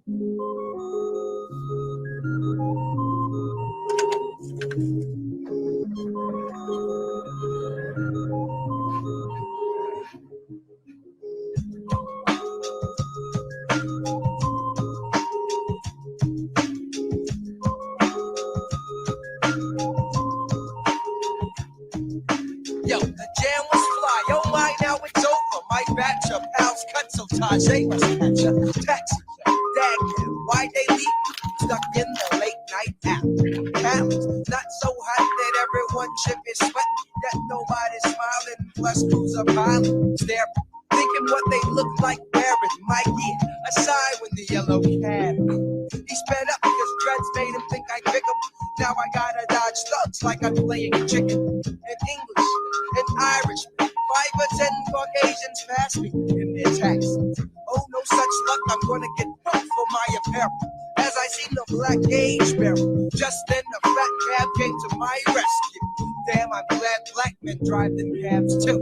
Yo, the jam was fly. Oh my, now it's over. My batch of pals cut so Tajay must catch a taxi. Dad, why they leave me stuck in the late night app? Cameras not so hot that everyone chip is sweating, that nobody's smiling. Plus, crews are piling, staring, thinking what they look like wearing my gear. Aside when the yellow cab. He sped up because dreads made him think I pick him. Now I gotta dodge thugs like I'm playing chicken. In English, in Irish, 5 or 10 Caucasians pass me in their taxis. Oh, no such luck, I'm gonna get booked for my apparel. As I see the black gauge barrel, just then the fat cab came to my rescue. Damn, I'm glad black men drive them cabs too.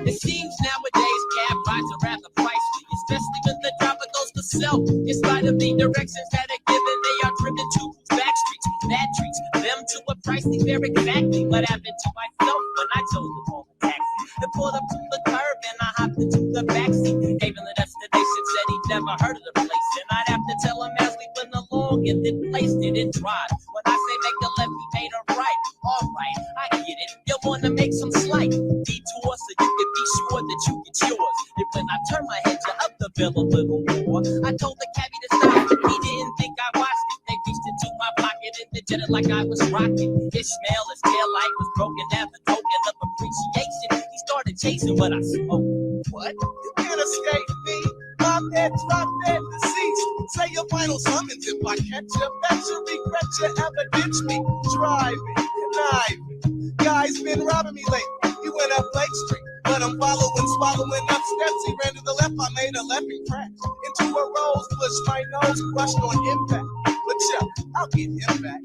It seems nowadays cab rides are rather pricey, especially when the driver goes to sell. In spite of the directions that are given, they are driven to back streets. That treats them to a price they bear exactly what happened to myself when I chose to call a taxi. Then pulled up to the curb and I hopped into the backseat. Gave him the destination, said he'd never heard of the place, and I'd have to tell him as we went along and then placed it in drive. When I say make a left, he made a right. All right, I get it. You wanna make some slight detour so you can be sure that you get yours. And when I turn my head to up the bill a little more, I told the cabbie to stop, but he didn't think I watched it. They reached into my pocket and they did it like I was rocking. Ishmael, his tail light was broken as a token of appreciation. He started chasing what I smoked. What? You can't escape me. My bed, drop dead, deceased. Say your final summons if I catch you. Bet you regret you ever ditch me. Driving, conniving. Guy's been robbing me lately. He went up Lake Street, but I'm swallowing up steps. He ran to the left, I made a left and crashed into a rose bush. My nose crushed on impact. But yeah, I'll get him back.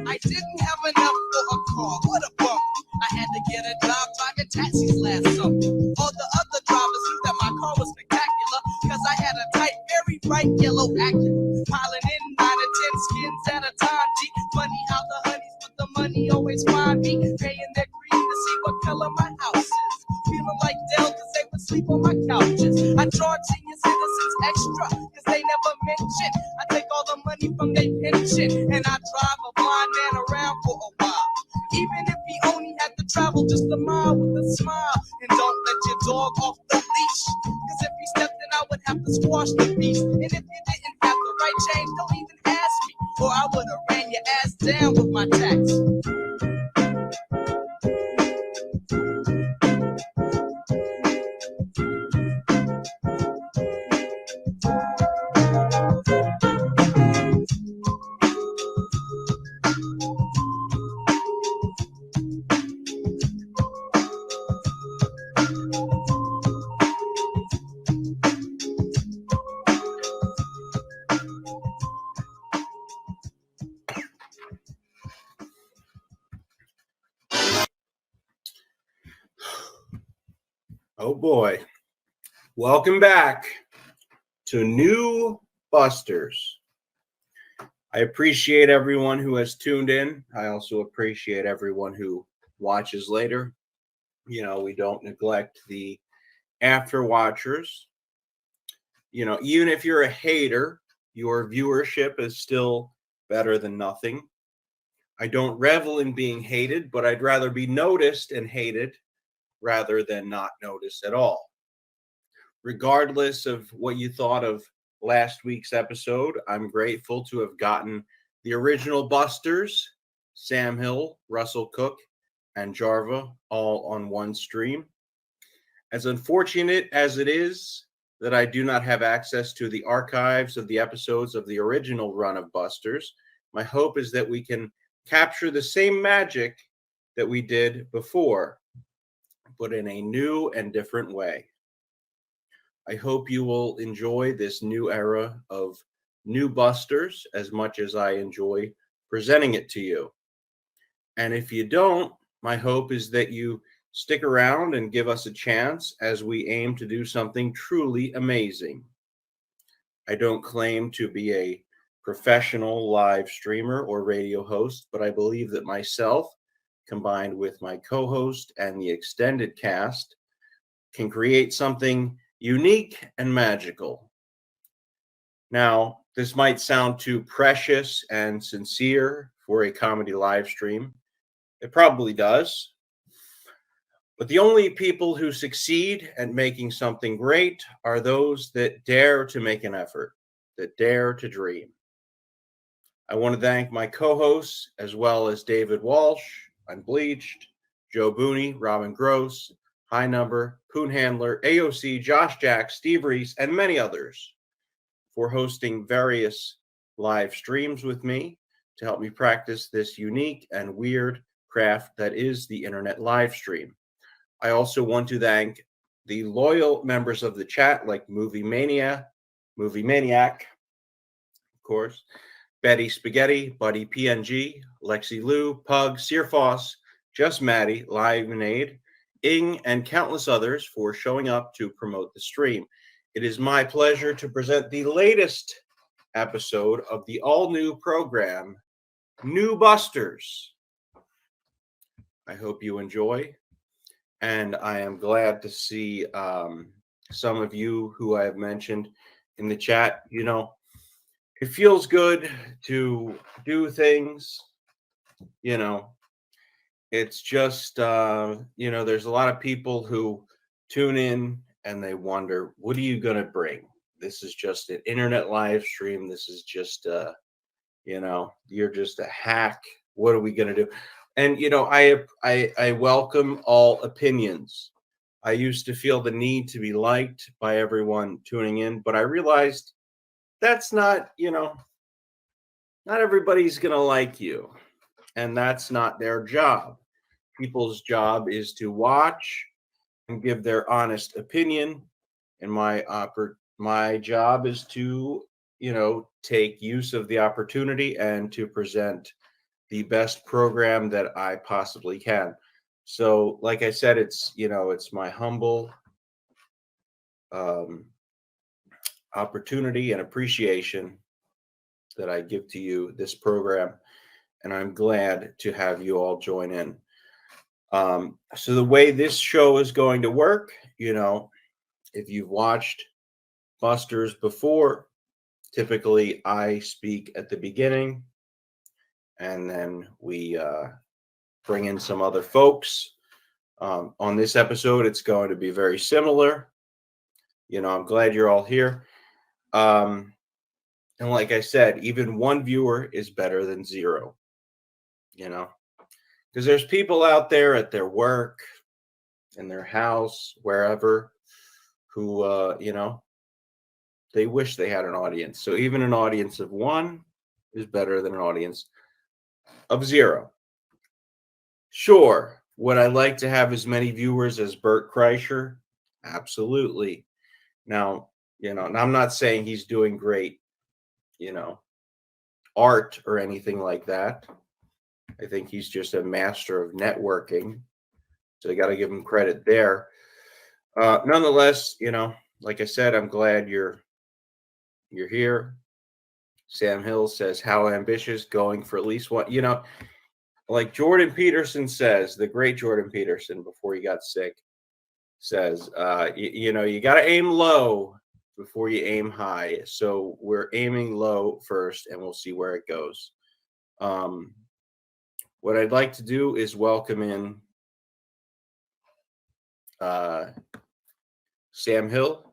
I didn't have enough for a car. What a bummer. I had to get a job driving taxis last summer. All the other drivers knew that my car was spectacular, cause I had a tight, very bright yellow Acura. Piling in 9 or 10 skins at a time. G, funny how the honeys with the money always find me, paying their green to see what color my house is. Feeling like Dell cause they would sleep on my couches. I charge senior citizens extra cause they never mention I take all the money from their pension, and I drive a blind man around for a while. Even if he only had to travel just a mile with a smile. And don't let your dog off the leash, cause if he stepped in I would have to squash the beast. And if you didn't have the right change, don't even ask me, or I would have ran your ass down with my tax. Oh boy. Welcome back to New Busters. I appreciate everyone who has tuned in. I also appreciate everyone who watches later. You know, we don't neglect the after watchers. You know, even if you're a hater, your viewership is still better than nothing. I don't revel in being hated, but I'd rather be noticed and hated rather than not noticed at all. Regardless of what you thought of last week's episode, I'm grateful to have gotten the original Busters, Sam Hill, Russell Cook, and Jarva all on one stream. As unfortunate as it is that I do not have access to the archives of the episodes of the original run of Busters, my hope is that we can capture the same magic that we did before. but in a new and different way. I hope you will enjoy this new era of new busters as much as I enjoy presenting it to you. And if you don't, my hope is that you stick around and give us a chance as we aim to do something truly amazing. I don't claim to be a professional live streamer or radio host, but I believe that myself, combined with my co host and the extended cast, can create something unique and magical. Now, this might sound too precious and sincere for a comedy live stream. It probably does. But the only people who succeed at making something great are those that dare to make an effort, that dare to dream. I want to thank my co-hosts as well as David Walsh, Unbleached, Joe Booney, Robin Gross, High Number, Poon Handler, AOC, Josh Jack, Steve Reese, and many others for hosting various live streams with me to help me practice this unique and weird craft that is the internet live stream. I also want to thank the loyal members of the chat like Movie Maniac, of course, Betty Spaghetti, Buddy PNG, Lexie Lou, Pug, Sear Foss, Just Maddie, Livenaid, Ing, and countless others for showing up to promote the stream. It is my pleasure to present the latest episode of the all-new program, New Busters. I hope you enjoy, and I am glad to see some of you who I have mentioned in the chat. You know, it feels good to do things, you know. It's just, there's a lot of people who tune in and they wonder, what are you going to bring? This is just an internet live stream. This is just, you're just a hack. What are we going to do? And, I welcome all opinions. I used to feel the need to be liked by everyone tuning in, but I realized that's not, not everybody's going to like you. And that's not their job. People's job is to watch and give their honest opinion. And my job is to, take use of the opportunity and to present the best program that I possibly can. So, like I said, it's my humble opportunity and appreciation that I give to you this program, and I'm glad to have you all join in. So the way this show is going to work, if you've watched Busters before, typically I speak at the beginning, and then we bring in some other folks. On this episode, it's going to be very similar. I'm glad you're all here. And like I said, even one viewer is better than zero, because there's people out there at their work, in their house, wherever, who, they wish they had an audience. So even an audience of one is better than an audience of zero. Sure, would I like to have as many viewers as Bert Kreischer? Absolutely. Now, and I'm not saying he's doing great, art or anything like that. I think he's just a master of networking. So I got to give him credit there. Nonetheless, like I said, I'm glad you're here. Sam Hill says, how ambitious, going for at least one, like Jordan Peterson says, the great Jordan Peterson, before he got sick, says, you got to aim low before you aim high. So we're aiming low first, and we'll see where it goes. What I'd like to do is welcome in Sam Hill.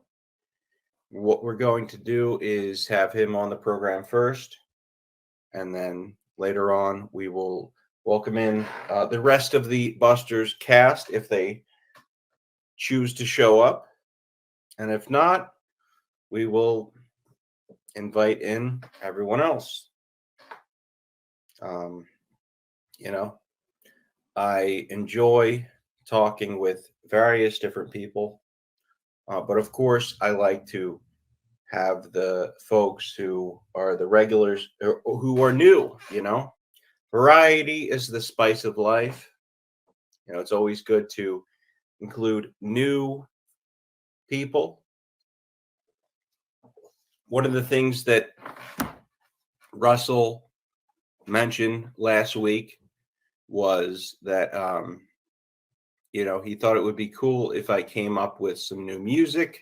What we're going to do is have him on the program first, and then later on we will welcome in the rest of the Busters cast if they choose to show up. And if not, we will invite in everyone else. I enjoy talking with various different people. But of course, I like to have the folks who are the regulars or who are new, Variety is the spice of life. It's always good to include new people. One of the things that Russell mentioned last week was that, he thought it would be cool if I came up with some new music,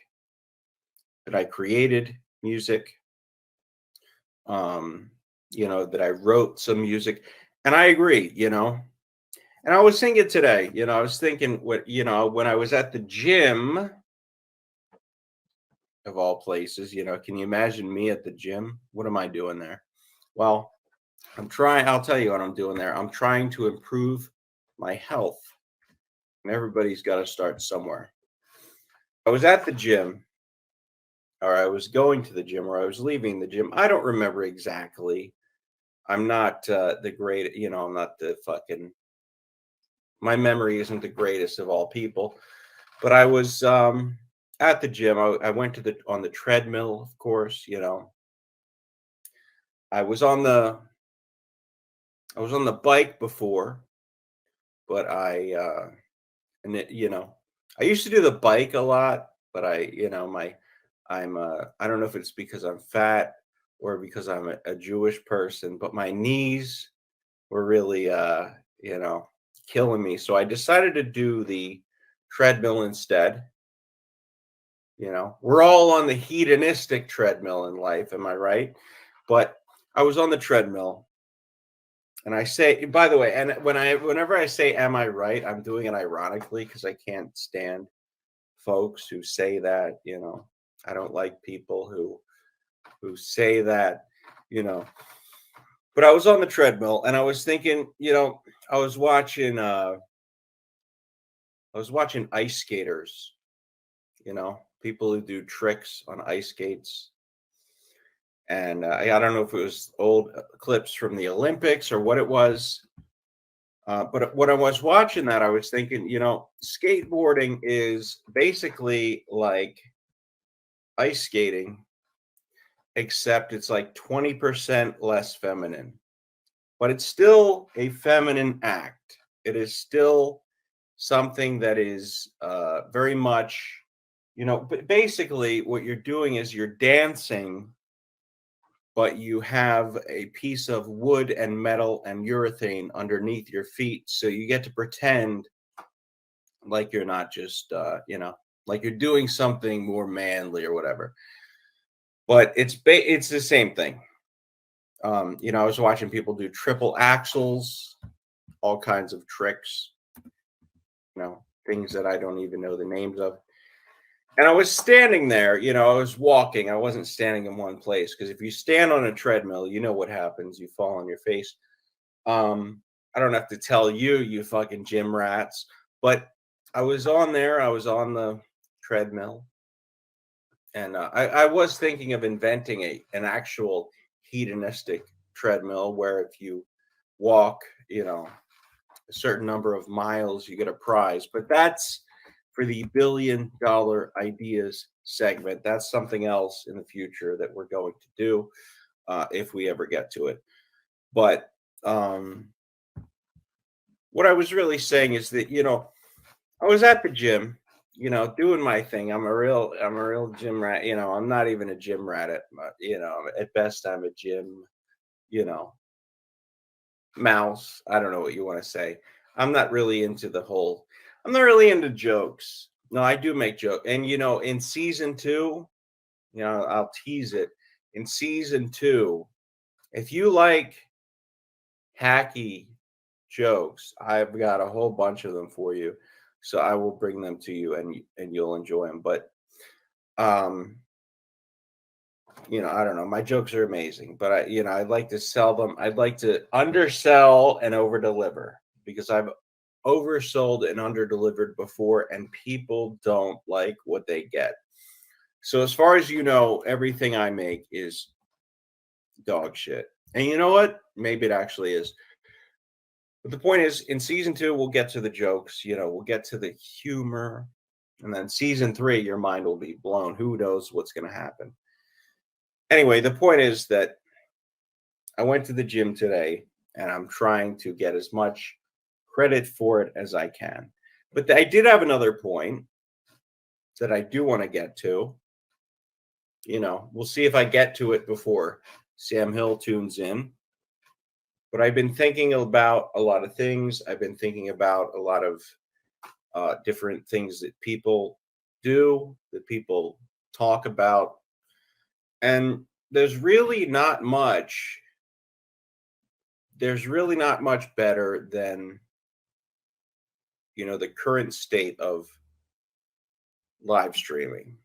that I created music, that I wrote some music. And I agree, And I was thinking today, I was thinking when I was at the gym, of all places, can you imagine me at the gym? What am I doing there? Well, I'll tell you what I'm doing there. I'm trying to improve my health. And everybody's got to start somewhere. I was at the gym, or I was going to the gym, or I was leaving the gym. I don't remember exactly. I'm not the great, I'm not the fucking, my memory isn't the greatest of all people. But I was at the gym. I went on the treadmill, of course, I was on the bike before, but I used to do the bike a lot, but I don't know if it's because I'm fat or because I'm a Jewish person, but my knees were really, killing me. So I decided to do the treadmill instead. We're all on the hedonistic treadmill in life, am I right? But I was on the treadmill, and I say, by the way, and whenever I say am I right, I'm doing it ironically because I can't stand folks who say that, I don't like people who say that, you know. But I was on the treadmill and I was thinking, I was watching ice skaters, people who do tricks on ice skates. And I don't know if it was old clips from the Olympics or what it was. But when I was watching that, I was thinking, skateboarding is basically like ice skating, except it's like 20% less feminine. But it's still a feminine act. It is still something that is very much, but basically what you're doing is you're dancing, but you have a piece of wood and metal and urethane underneath your feet. So you get to pretend like you're not just, like you're doing something more manly or whatever. But it's the same thing. I was watching people do triple axles, all kinds of tricks, things that I don't even know the names of. And I was standing there, I was walking. I wasn't standing in one place because if you stand on a treadmill, you know what happens. You fall on your face. I don't have to tell you, you fucking gym rats. But I was on there. I was on the treadmill. And I was thinking of inventing an actual hedonistic treadmill where if you walk, a certain number of miles, you get a prize. But that's for the $1 billion ideas segment. That's something else in the future that we're going to do if we ever get to it. But what I was really saying is that, I was at the gym, doing my thing. I'm a real gym rat. I'm not even a gym rat at best I'm a gym, mouse. I don't know what you want to say. I'm not really I'm not really into jokes. No, I do make jokes. And in season 2, I'll tease it. In season 2, if you like hacky jokes, I've got a whole bunch of them for you. So I will bring them to you and you'll enjoy them. But I don't know. My jokes are amazing, but I'd like to sell them. I'd like to undersell and overdeliver because I've oversold and underdelivered before, and people don't like what they get. So as far as everything I make is dog shit. And you know what? Maybe it actually is. But the point is, in season 2, we'll get to the jokes, we'll get to the humor. And then season 3, your mind will be blown. Who knows what's going to happen? Anyway, the point is that I went to the gym today, and I'm trying to get as much credit for it as I can. But I did have another point that I do want to get to. We'll see if I get to it before Sam Hill tunes in. But I've been thinking about a lot of things. I've been thinking about a lot of different things that people do, that people talk about. And there's really not much better than, the current state of live streaming.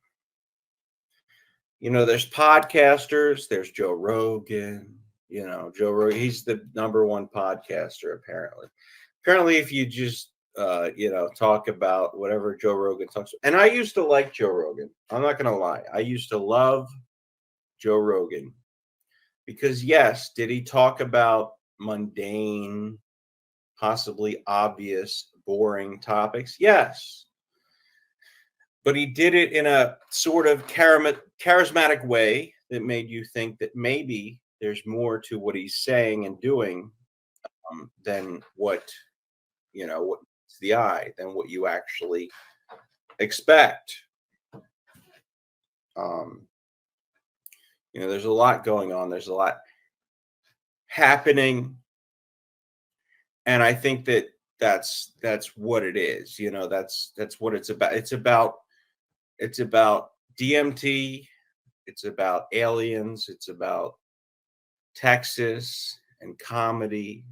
There's podcasters, there's Joe Rogan. Joe Rogan, he's the #1 podcaster, apparently. Apparently, if you just, talk about whatever Joe Rogan talks about. And I used to like Joe Rogan. I'm not going to lie. I used to love Joe Rogan. Because, yes, did he talk about mundane, possibly obvious, boring topics? Yes. But he did it in a sort of charismatic way that made you think that maybe there's more to what he's saying and doing than what meets the eye, than what you actually expect. There's a lot going on. There's a lot happening. And I think that's what it is. That's what it's about. It's about DMT. It's about aliens. It's about Texas and comedy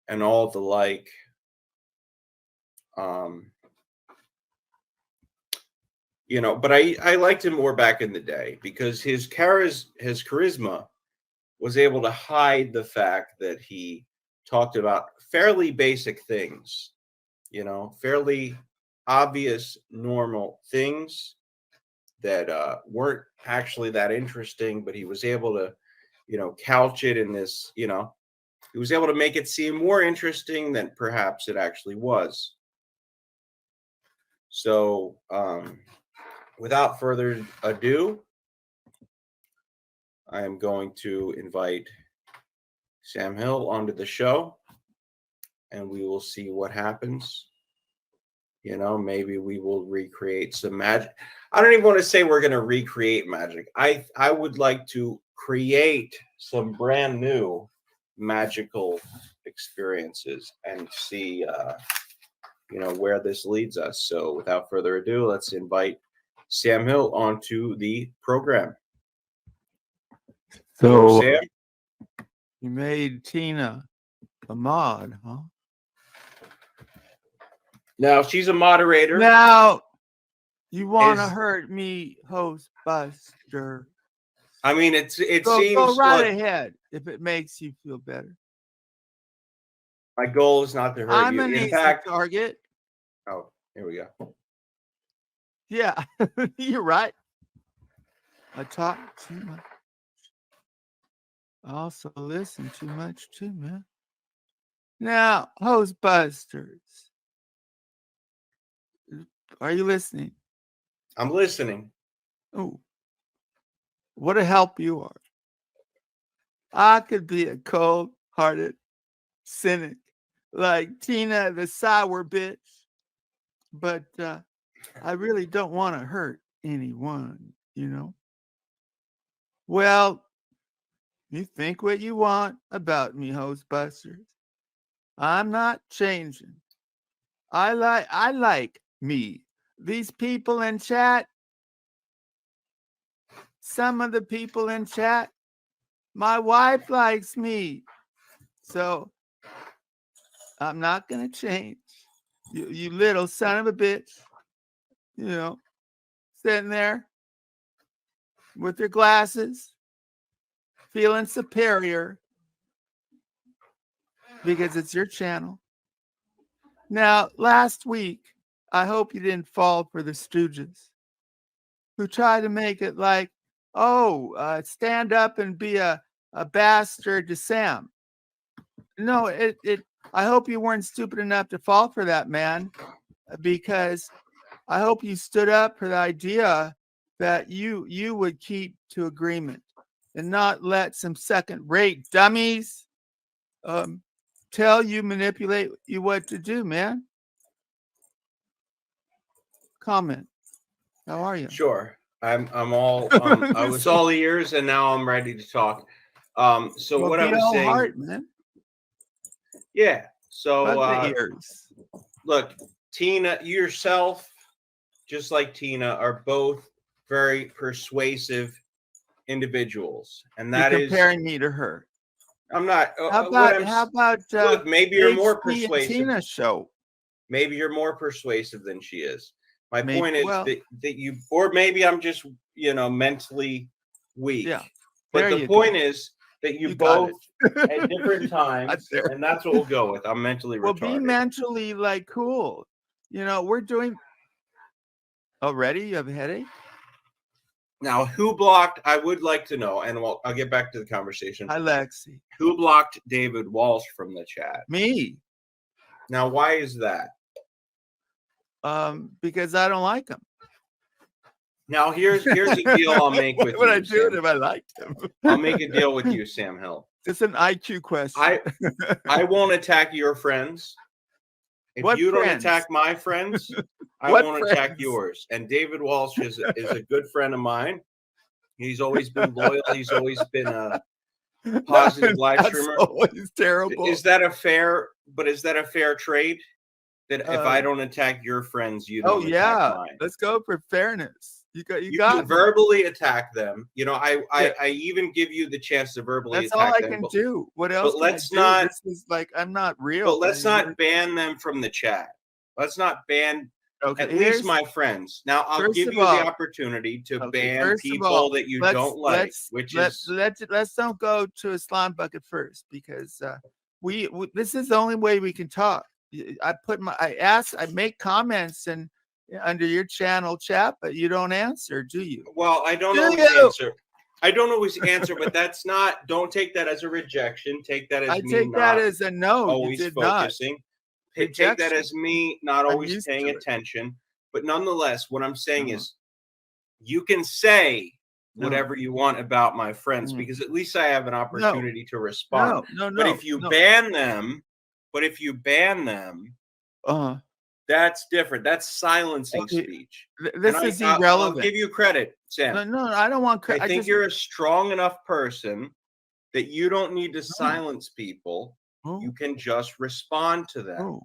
and all the like. But I liked him more back in the day because his charisma was able to hide the fact that he talked about fairly basic things, fairly obvious, normal things that weren't actually that interesting, but he was able to, couch it in this, he was able to make it seem more interesting than perhaps it actually was. So, without further ado, I am going to invite Sam Hill onto the show, and we will see what happens. Maybe we will recreate some magic. I don't even want to say we're going to recreate magic. I would like to create some brand new magical experiences and see, where this leads us. So without further ado, let's invite Sam Hill onto the program. So, Hello, Sam. You made Tina a mod, huh? Now she's a moderator. Now, you want to hurt me, host Buster? I mean, it seems go right ahead if it makes you feel better. My goal is not to hurt I'm you. an In easy fact, target. oh, here we go. Yeah, you're right. I talk too much. I also listen too much too, man. Now, host Busters, are you listening? I'm listening. Oh, what a help you are. I could be a cold-hearted cynic like Tina the sour bitch, but I really don't want to hurt anyone, Well, you think what you want about me, host Busters. I'm not changing. I like me. These people in chat, some of the people in chat, my wife likes me. So I'm not going to change. You little son of a bitch, sitting there with your glasses, feeling superior because it's your channel. Now, last week, I hope you didn't fall for the Stooges who try to make it like, stand up and be a bastard to Sam. No, it I hope you weren't stupid enough to fall for that, man, because I hope you stood up for the idea that you would keep to agreement and not let some second-rate dummies tell you, manipulate you what to do, man. Comment. How are you? Sure. I'm all I was all ears and now I'm ready to talk. So Well, what I be was all saying, heart, man. yeah. So Fuck the ears. look, Tina, yourself, just like Tina, are both very persuasive individuals, and You're that is, comparing me to her. I'm not. How What about I'm look, maybe you're more HB and persuasive. Tina show? Maybe you're more persuasive than she is. My Maybe- point is well- that you, or maybe I'm just mentally weak. Yeah. But There the you point go. is that you got both at different times, there. and that's what we'll go with. I'm mentally Well, retarded. be mentally like cool. We're doing already. You have a headache? Now, who blocked? I would like to know, and I'll get back to the conversation. Hi, Lexi. Who blocked David Walsh from the chat? Me. Now, why is that? Because I don't like him. Now, here's a deal I'll make with What would you, I do Sam. if I liked him? I'll make a deal with you, Sam Hill. It's an IQ question. I won't attack your friends. If What you friends? don't attack my friends, I What won't attack friends? yours. And David Walsh is a good friend of mine. He's always been loyal. He's always been a positive live That's streamer. always terrible. Is that a fair trade? That if I don't attack your friends, you don't attack mine. Let's go for fairness. You You got can me. verbally attack them. I even give you the chance to verbally That's attack all I them. can do. What else? But can I let's do? not. This is like I'm not real. But let's not ban them from the chat. Let's not ban Okay, at least my friends. Now I'll first give of you all- the opportunity to ban first of people all, that you let's- don't like, let's- which let's, is let's don't go to a slime bucket first because we this is the only way we can talk. I make comments and under your channel chat, but you don't answer, do you? well, I don't Do always you? answer. I don't always answer, but that's not. Don't take that as a rejection. Take that as I me take not that as a no. You always did not. focusing. Take that Rejection. as me not I'm always used paying to it. attention. But nonetheless, what I'm saying Uh-huh. is, you can say No. whatever you want about my friends Mhm. because at least I have an opportunity to respond. No. But if you ban them, that's different. That's silencing Okay, speech. this And is I'll irrelevant. give you credit, Sam. No, I don't want I credit. think you're a strong enough person that you don't need to silence people. You can just respond to them.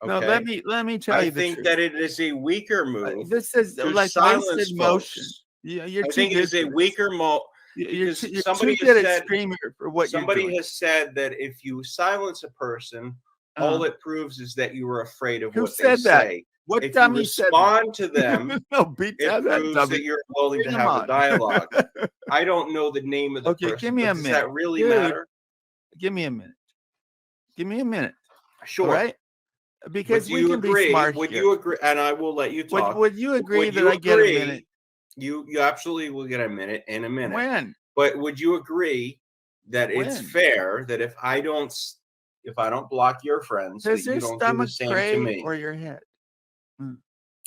No, Okay. let me tell I you the think truth. that it is a weaker move. This is to like silence wasted motion. folks. You're I too think it good is a for this. weaker move. You're because too somebody good has at said- screaming for what you're Somebody doing. has said that if you silence a person, all it proves is that you were afraid of Who what they said that? say. What If you dummy said that? respond to them, No, beat it that proves dummy. that you're willing to Bring him have a on. dialogue. I don't know the name of the Okay, person. give me but a does minute. that really Dude, matter? Give me a minute. Give me a minute. Sure. All right. But Because do we you can agree? be smart Would here. you agree? And I will let you talk. Would you agree Would that you I get a agree- minute? You absolutely will get a minute in a minute. When? But would you agree that it's When? fair that if I don't block your friends, that Does you your don't do the stomach same to pray me? or your head?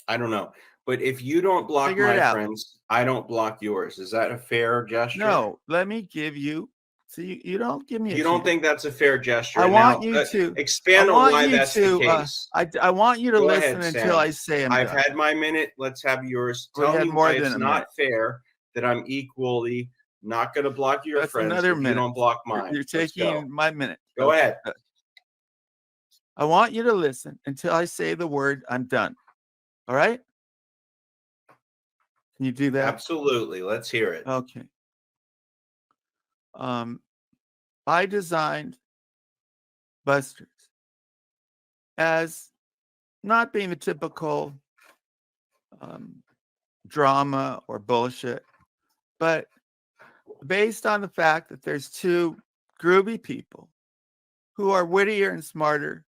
I don't know. But if you don't block Figure it my out. friends, I don't block yours. Is that a fair gesture? No, let me give you. See, you don't give me. You don't think that's a fair gesture? I want Now, you to expand I on want why you that's to, the case. I want you to Go listen ahead, until Sam. I say I'm I've done. had my minute. Let's have yours. Well, you Tell had me more why than it's a not minute. fair that I'm equally not going to block your That's friends another if you minute. don't block mine. You're Let's go. taking my minute. Go Okay. ahead. I want you to listen until I say the word I'm done. All right? Can you do that? Absolutely. Let's hear it. Okay. I designed Busters as not being the typical drama or bullshit, but based on the fact that there's two groovy people who are wittier and smarter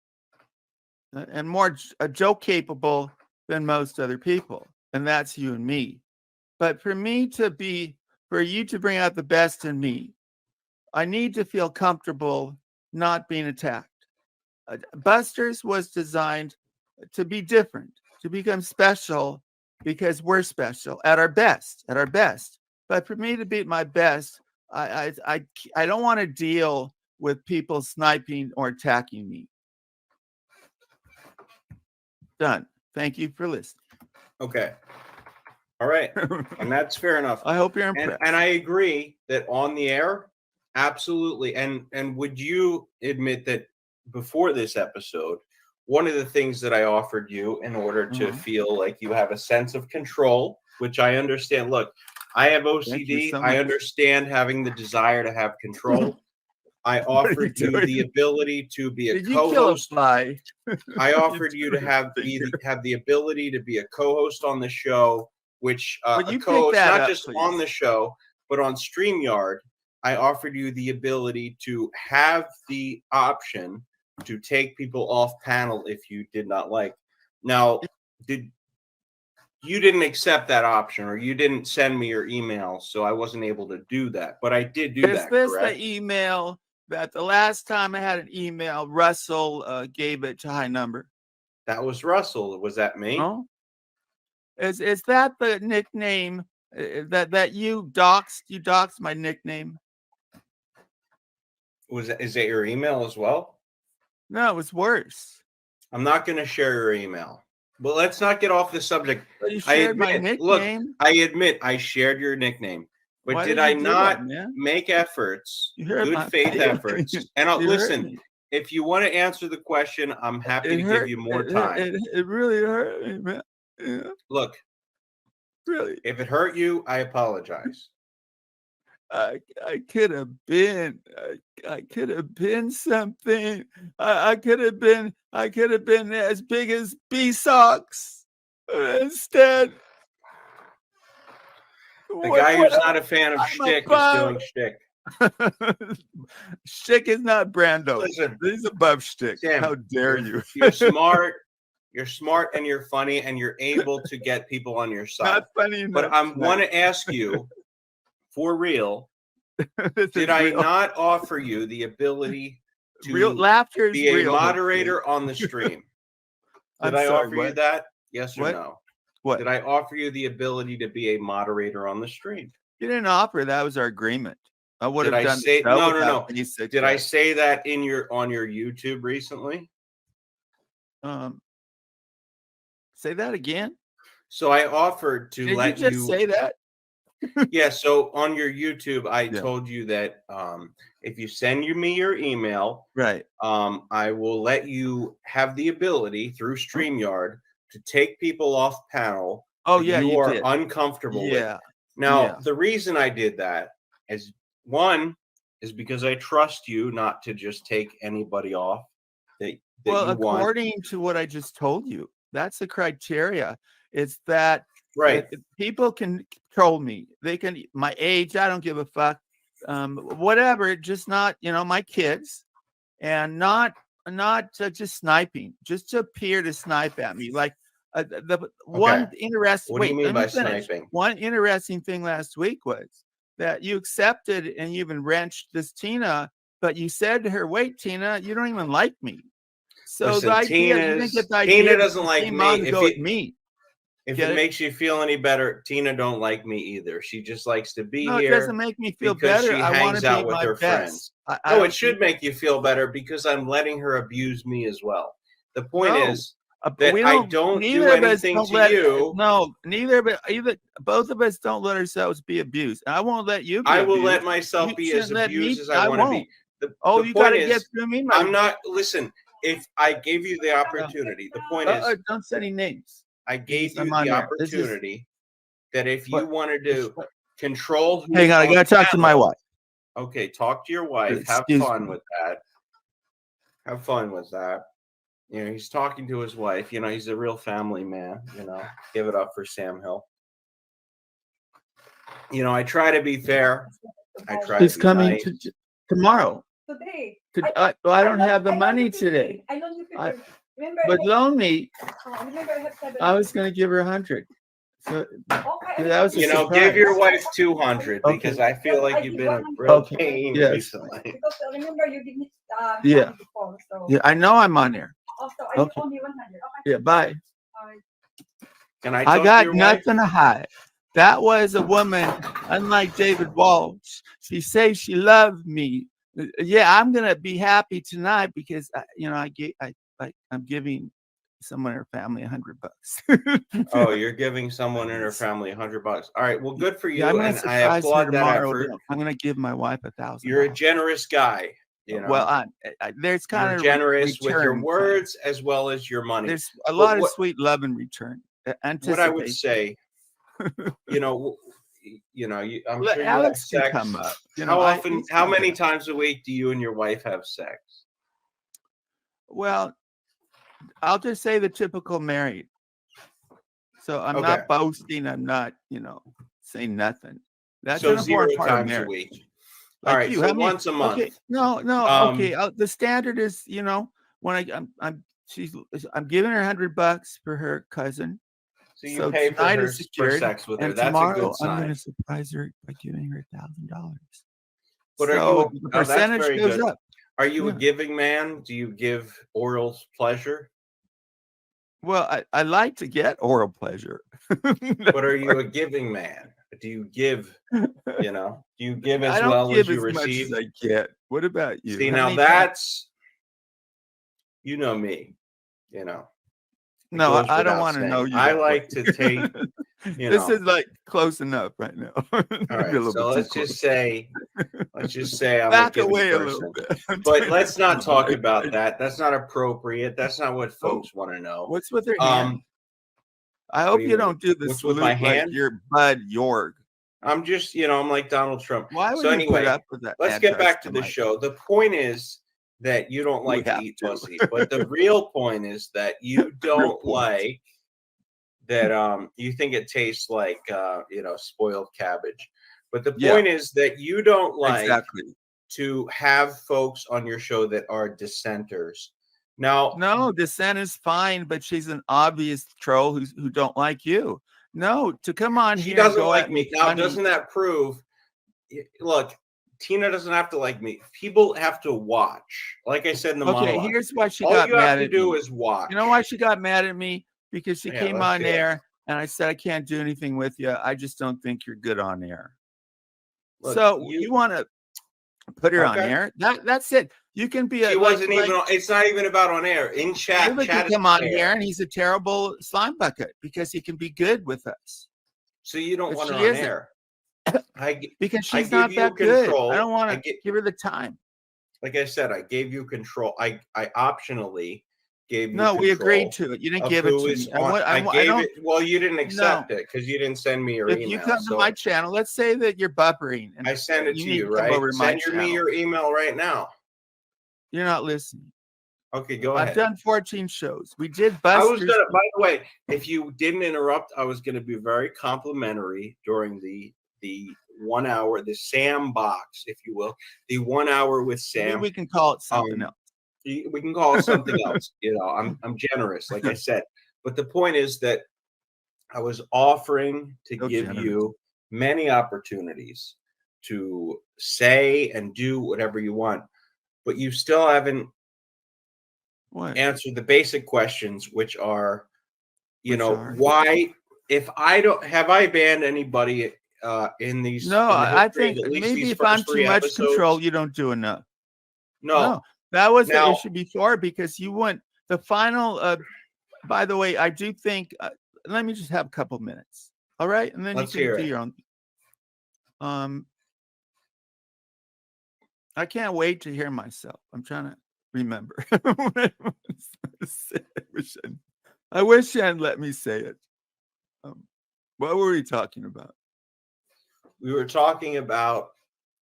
and more joke capable than most other people, and that's you and me. But for you to bring out the best in me, I need to feel comfortable not being attacked. Busters was designed to be different, to become special, because we're special at our best, at our best. But for me to be at my best, I don't want to deal with people sniping or attacking me. Done. Thank you for listening. Okay. All right. And that's fair enough. I hope you're impressed. And I agree that on the air, absolutely. And would you admit that before this episode, one of the things that I offered you in order to feel like you have a sense of control, which I understand. Look, I have OCD. I understand having the desire to have control. I offered you the ability to be a co-host. I offered you to have the ability to be a co-host on the show, which a co-host not just on the show, but on StreamYard. I offered you the ability to have the option to take people off panel if you did not like. Now, you didn't accept that option, or you didn't send me your email, so I wasn't able to do that. But I did do that. Is this the email that the last time I had an email, Russell gave it to high number? That was Russell. Was that me? No. Is that the nickname that you doxed? You doxed my nickname. Is that your email as well? No, it was worse. I'm not going to share your email. But let's not get off the subject. Well, you shared my nickname. Look, I admit I shared your nickname. But Why did I not that, make efforts, good faith efforts? And listen, if you want to answer the question, I'm happy to give you more time. It really hurt me, man. Yeah. Look, really, if it hurt you, I apologize. I could have been something. I could have been as big as B-Socks. Instead, the guy who's not a fan of shtick is doing shtick. Shtick is not Brando. Listen, he's above shtick. Sam, how dare you? You're smart. You're smart and you're funny and you're able to get people on your side. Not funny enough. But I want to ask you, for real, did I not offer you the ability to real laughter be a moderator on the stream? Did I offer you that? Yes or no? What? Did I offer you the ability to be a moderator on the stream? You didn't offer. That was our agreement. I would have done. No. Did I say that on your YouTube recently? Say that again. So I offered to let you just say that. Yeah. So on your YouTube, I told you that if you send me your email, right, I will let you have the ability through StreamYard to take people off panel. Oh yeah, you are uncomfortable with. Now the reason I did that is because I trust you not to just take anybody off. According to what I just told you, that's the criteria. It's that people can control me. They can my age. I don't give a fuck. Whatever. Just not my kids, and not just sniping. Just to appear to snipe at me. Like one interesting. What do you mean by sniping? One interesting thing last week was that you accepted and you even wrenched this Tina, but you said to her, "Wait, Tina, you don't even like me." So listen, the idea, Tina doesn't like me. If it makes you feel any better, Tina don't like me either. She just likes to be here. It doesn't make me feel better. She hangs out with her friends. No, it should make you feel better because I'm letting her abuse me as well. The point is that I don't do anything to you. No, both of us don't let ourselves be abused. I won't let you be I will let myself be as abused as I want to be. You got to get through me. I'm not. Listen, if I gave you the opportunity, the point is, don't say any names. I gave you the opportunity that if you wanted to control. Hang on, I got to talk to my wife. Okay, talk to your wife. Have fun with that. Have fun with that. He's talking to his wife. He's a real family man. Give it up for Sam Hill. I try to be fair. I try. He's coming tomorrow. Today. I don't have the money today. I know you could. But loan me. Remember, I was going to give her 100. So Okay. that was a You know, surprise. give your wife 200 Okay. because I feel like you've been a Okay. real Okay. pain Yes. recently. Because remember you did me Yeah. money before, so Yeah, I know I'm on there. also I Okay. owe me 100. Okay. Yeah, bye. Can I I talk to got your wife? nothing to hide. That was a woman, unlike David Walsh. She says she loved me. Yeah, I'm gonna be happy tonight because I'm giving someone in her family $100. Oh, you're giving someone in her family $100. All right, well, good for you, Yeah, I'm gonna and I surprise her applaud that tomorrow. effort. I'm gonna give my wife $1,000. You're a generous guy. You know, Well, there's kind you're of generous with your return words as well as your money. There's a But lot of what- sweet love in return. What I would Anticipation. say, I'm Let sure you have Alex can sex. come up. How many times a week do you and your wife have sex? Well, I'll just say the typical married. So I'm Okay. not boasting. I'm not, saying nothing. That's So an 0 important part of times a marriage. week. Like All right, you, so how many- once a month. Okay, no, okay. The standard is, when I'm giving her $100 for her cousin. So you pay for tonight her is for secured, sex with her. and That's a tomorrow good I'm going sign. to surprise her by giving her $1,000. But So are you? the Oh, that's percentage very goes good. up. Are you a Yeah. giving man? Do you give oral pleasure? Well, I like to get oral pleasure. But are you a giving man? Do you give? Do you give as I don't well give as you as much receive? as I get. What about you? See, How now many times- that's, me, It No, goes I don't without want to know saying. you. I that like way. to take, This is like close enough right now. All Maybe a right, little so bit let's too just close. say I'm Back a giving away a person. little bit. But let's not talk about that. That's not appropriate. That's not what folks want to know. What's with her hand? I hope do you you mean? don't do this. What's with my hand? Your Bud York. I'm just, I'm like Donald Trump. Why would So you anyway, put up with that? let's get back to address the my- show. The point is that you don't like to have eat to. pussy, but the real point is that you don't point. like that. You think it tastes like spoiled cabbage, but the Yeah. point is that you don't like Exactly. to have folks on your show that are dissenters. Now, No, dissent is fine, but she's an obvious troll who don't like you. No, to come on she here and doesn't go like at me. Now, funny- doesn't that prove? Look, Tina doesn't have to like me. People have to watch. Like I said in the Okay, monologue, here's why she all got you mad have to at do me. is watch. You know why she got mad at me? Because she Yeah, came let's on hear it. air and I said I can't do anything with you. I just don't think you're good on air. Look, So you want to put her on Okay. air? That's it. You can be She wasn't even. It's not even about on air. In chat, David chat can is come on fair. here and he's a terrible slime bucket because he can be good with us. So you don't But want her she on isn't. air. Because I she's not give you that good. control. I don't want I to gi- give her the time. Like I said, I gave you control. I optionally gave you. No, we agreed control to it. You didn't of give it who to is me. on- I I gave don't. it. Well, you didn't accept No. it because you didn't send me your If email. you come so to my channel, let's say that you're buffering. And I send it to need you, come right? over to my Send me channel. your email right now. You're not listening. Okay, go I've ahead. done 14 shows. We did I was Busters. gonna. By the way, if you didn't interrupt, I was gonna be very complimentary during the 1 hour, the Sam box, if you will, the 1 hour with Maybe Sam. we can call it something else. We can call it something else. I'm generous, like I said. But the point is that I was offering to So give generous. you many opportunities to say and do whatever you want, but you still haven't What? answered the basic questions, which are, Which are? why, if I don't, have I banned anybody in these? No, in the I history of think at least maybe these if I'm first too 3 much episodes? control, you don't do enough. No. That was the Now- issue before because you went the final. By the way, I do think. Let me just have a couple minutes, all right, and then Let's you hear can do it. your own. I can't wait to hear myself. I'm trying to remember. I wish you hadn't let me say it. What were we talking about? We were talking about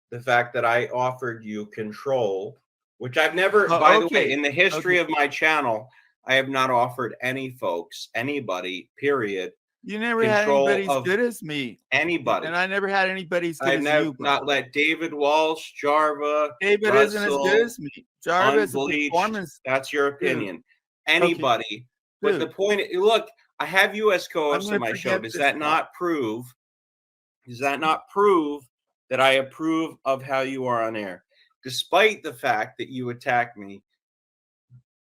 the fact that I offered you control, which I've never, Oh, by the okay. way, in the history Okay. of my channel, I have not offered anybody, period, You never had control anybody as of good as me, anybody. and I never had anybody as good I as never you. by not the way. let David Walsh, Jarva, David isn't as good Russell, as me. Jarvis, a Unbleached. performance. That's your opinion. Anybody. But the Dude. point, look, I have you as co-host I'm on gonna my show. forget Does this that now. not prove? Does that not prove that I approve of how you are on air, despite the fact that you attack me?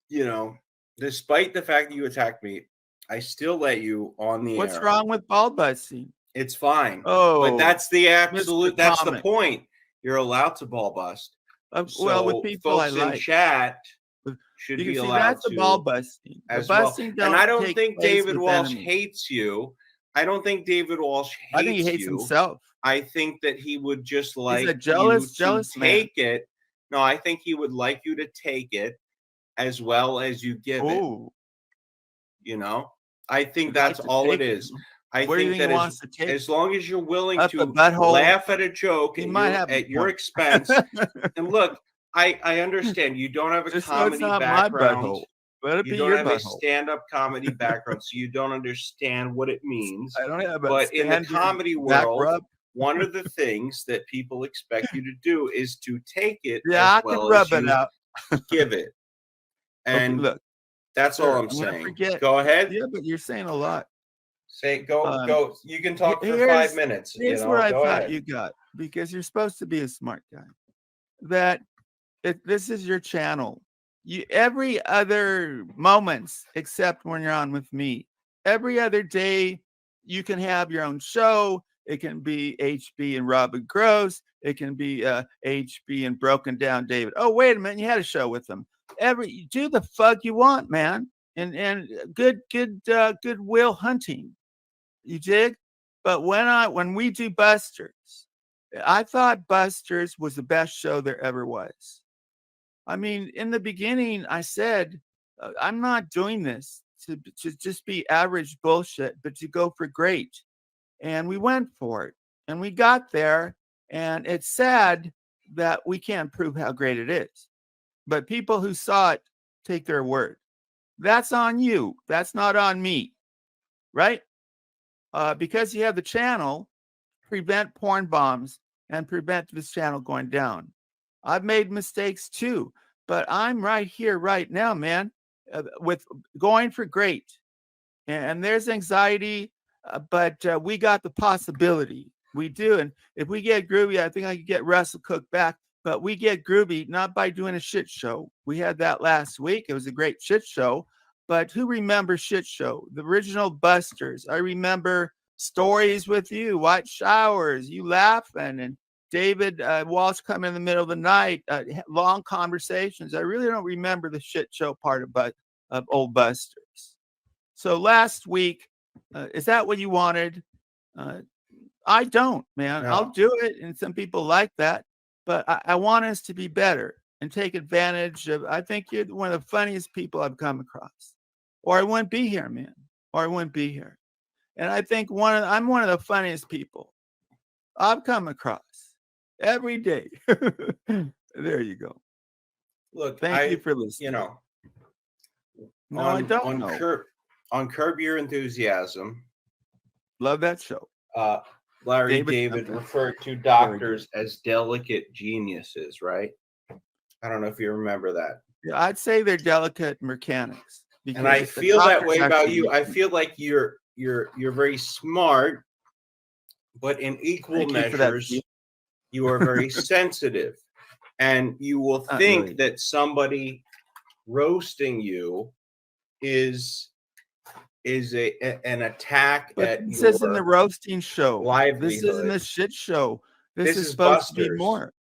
You know, despite the fact that you attack me, I still let you on the What's air. wrong with ball busting? It's fine. Oh, But that's the Mr. absolute, that's the Comic. point. You're allowed to ball bust. Well, with So people I folks in like. chat With- should You be can see allowed that's the ball to busting. The as well. busting don't And I don't take think place David with Walsh enemies. hates you. I don't think David Walsh I think he hates hates you. himself. I think that he would just like He's a jealous, you to jealous man. take it. No, I think he would like you to take it as well as you give it. Oh, You know, I think he'd that's like to all it take is. it. I Where do you think think that he wants to take as long as you're willing up the to butthole? laugh at a joke He might have a at your point. expense, and look, I understand you don't have a Just so it's comedy not my background. butthole. Let it You be don't your have a butthole. stand-up comedy background, so you don't understand what it means. I don't have a But in the stand-in comedy back world, rub. one of the things that people expect you to do is to take it Yeah, as I can well rub as it you out. give it. Okay, And look, that's all sir, I'm gonna saying. forget. Go ahead. Yeah, but you're saying a lot. Say go. You can talk for 5 Here's minutes. here's where I Go thought ahead. you got, because you're supposed to be a smart guy. That this is your channel. You every other moments except when you're on with me. Every other day you can have your own show. It can be HB and Robin Gross. It can be HB and Broken Down David. Oh, wait a minute, you had a show with them. Do the fuck you want, man. And good goodwill hunting. You dig? But when we do Busters, I thought Busters was the best show there ever was. I mean, in the beginning, I said, I'm not doing this to just be average bullshit, but to go for great. And we went for it. And we got there. And it's sad that we can't prove how great it is. But people who saw it take their word. That's on you. That's not on me. Right? Because you have the channel, prevent porn bombs and prevent this channel going down. I've made mistakes too, but I'm right here, right now, man, with going for great. And there's anxiety, but we got the possibility. We do. And if we get groovy, I think I could get Russell Cook back, but we get groovy not by doing a shit show. We had that last week. It was a great shit show. But who remembers shit show? The original Busters. I remember stories with you, white showers, you laughing, and David Walsh coming in the middle of the night, long conversations. I really don't remember the shit show part of old Busters. So last week, is that what you wanted? I don't, man. No. I'll do it, and some people like that, but I want us to be better and take advantage of. I think you're one of the funniest people I've come across, or I wouldn't be here, man. Or I wouldn't be here. And I think I'm one of the funniest people I've come across every day. There you go. Look, Thank you for listening. You know, No, I don't know. On Curb Your Enthusiasm, Love that show. Larry David referred to doctors as delicate geniuses, right? I don't know if you remember that. Yeah, I'd say they're delicate mechanics. And I feel that way about you. I feel like you're very smart, but in equal measures, you are very sensitive. And you will think that somebody roasting you is an attack at this isn't the roasting show. livelihood. This isn't a shit show. This is supposed to be more.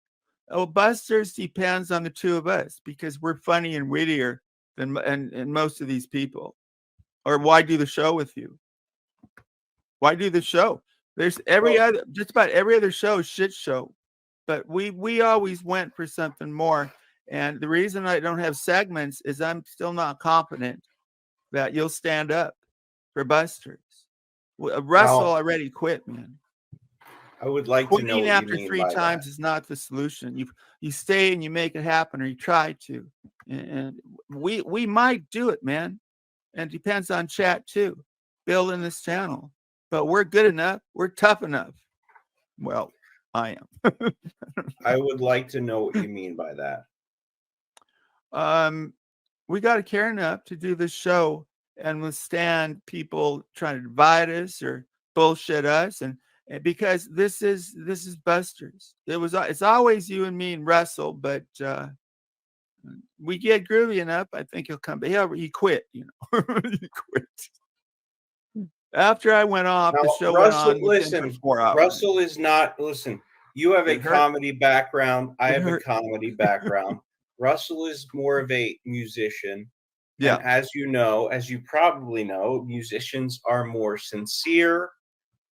Oh, Busters depends on the two of us because we're funny and wittier than and most of these people. Or why do the show with you? Why do the show? There's just about every other show is shit show. But we always went for something more. And the reason I don't have segments is I'm still not confident that you'll stand up for Busters. Russell already quit, man. I would like to know what after you mean 3 by times that. is not the solution. You stay and you make it happen, or you try to. And we might do it, man. And it depends on chat too, building this channel. But we're good enough. We're tough enough. Well, I am. I would like to know what you mean by that. We got to care enough to do this show and withstand people trying to divide us or bullshit us, and because this is Busters. It's always you and me and Russell, but we get groovy enough. I think he'll come. But he quit. You know, he quit after I went off. Now, The show Russell, went on listen, for 4 hours. Russell is not. Listen, you have a It hurt. comedy background. I It have a hurt. comedy background. Russell is more of a musician. Yeah. And as you know, as you probably know, musicians are more sincere.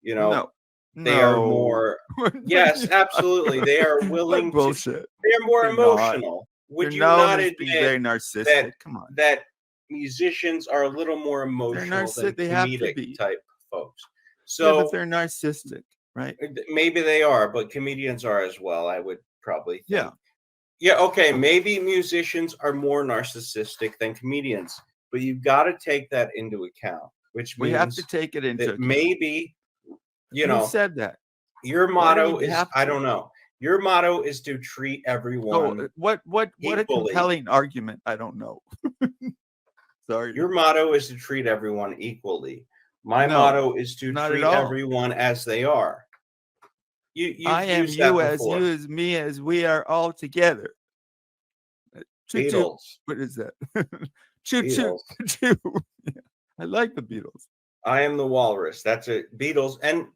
You know, they are more. Yes, absolutely. They are willing to. Bullshit. They are more They're not. emotional. Would They're you known not as being very admit narcissistic? Come on. that musicians are a little more emotional than They have to comedic be. type folks? Yeah, So but they're narcissistic, right? maybe they are, but comedians are as well, I would probably think. Yeah. Yeah, okay, maybe musicians are more narcissistic than comedians, but you've got to take that into account, which We means have to take it into that account. maybe, you Who know, said that? your Why do motto we is, have I to? don't know, your motto is to treat everyone. Oh, what a equally. compelling argument. I don't know. Sorry. Your motto is to treat everyone equally. My No, motto is to not at treat all. everyone as they are. I am used that you as before. you as me as we are all together. Choo choo. Beatles. What is that? Choo choo. Beatles. Choo. Yeah. I like the Beatles. I am the walrus. That's it. Beatles. And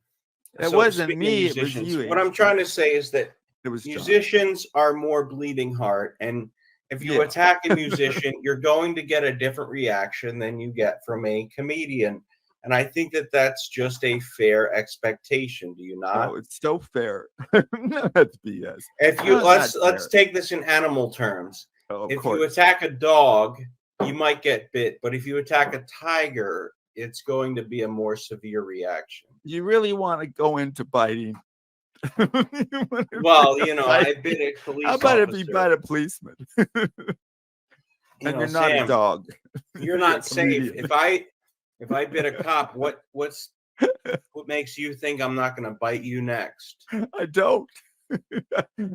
It so wasn't speaking of me, it was musicians, you. what I'm trying to say is that It was John. musicians are more bleeding heart. And if you Yeah. attack a musician, you're going to get a different reaction than you get from a comedian. And I think that that's just a fair expectation. Do you not? Oh, it's so fair. No, that's BS. If you No, let's not fair. take this in animal terms. Oh, of If course. you attack a dog, you might get bit, but if you attack a tiger, it's going to be a more severe reaction. You really want to go into biting? Well, you know, I bit a police How about if officer. you bite a policeman? And know, you're not Sam, a dog. You're a not safe. comedian. If I bit a cop, what makes you think I'm not going to bite you next? I don't.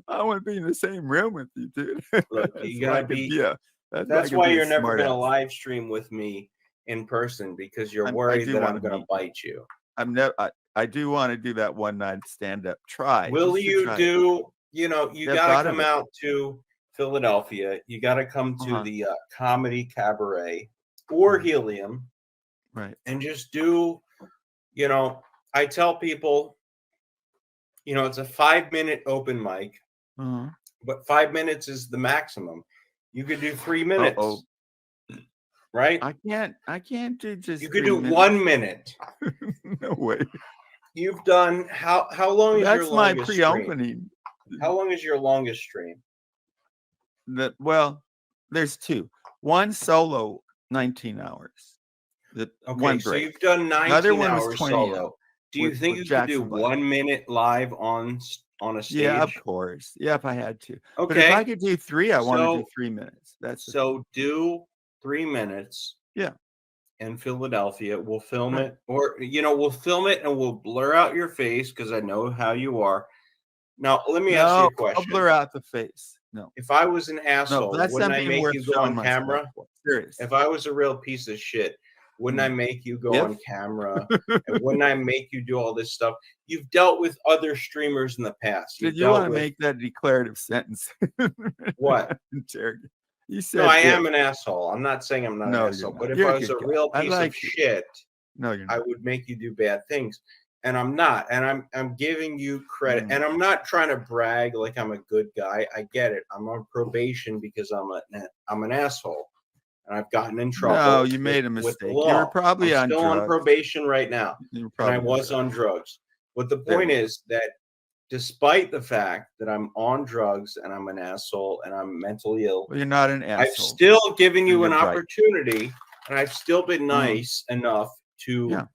I want to be in the same room with you, dude. Look, you gotta be. Yeah, That's why you're never going to live stream with me in person, because you're worried that I'm going to bite you. I do want to do that one night stand up. Try. Will you do? You know, you got to come out to Philadelphia. You got to come to the Comedy Cabaret or Helium, right? And just do. You know, I tell people, you know, it's a 5-minute open mic, but 5 minutes is the maximum. You could do 3 minutes, right? I can't do just. You could do 1 minute. No way. You've done how long is your longest That's my pre-opening. Stream? How long is your longest stream? Well, there's two. One solo, 19 hours. Okay, so you've done 19 hours solo. Do you think you could do 1 minute live on a stage? Yeah, of course. Yeah, if I had to. Okay. But if I could do 3, I want to do 3 minutes. That's so do 3 minutes. Yeah. In Philadelphia, we'll film it, or we'll film it and we'll blur out your face because I know how you are. Now, let me ask you a question. I'll blur out the face. No. If I was an asshole, wouldn't I make you go on camera? Serious. If I was a real piece of shit, wouldn't I make you go on camera? And wouldn't I make you do all this stuff? You've dealt with other streamers in the past. Did you want to make that declarative sentence? What? You said no, I am an asshole. I'm not saying I'm not an asshole. But if I was a real piece of shit, I would make you do bad things. And I'm not. And I'm giving you credit. And I'm not trying to brag like I'm a good guy. I get it. I'm on probation because I'm an asshole. And I've gotten in trouble. No, you made a mistake. You were probably I'm still on probation right now. And I was on drugs. But the point is that despite the fact that I'm on drugs and I'm an asshole and I'm mentally ill, you're not an asshole. I've still given you an opportunity, and I've still been nice enough to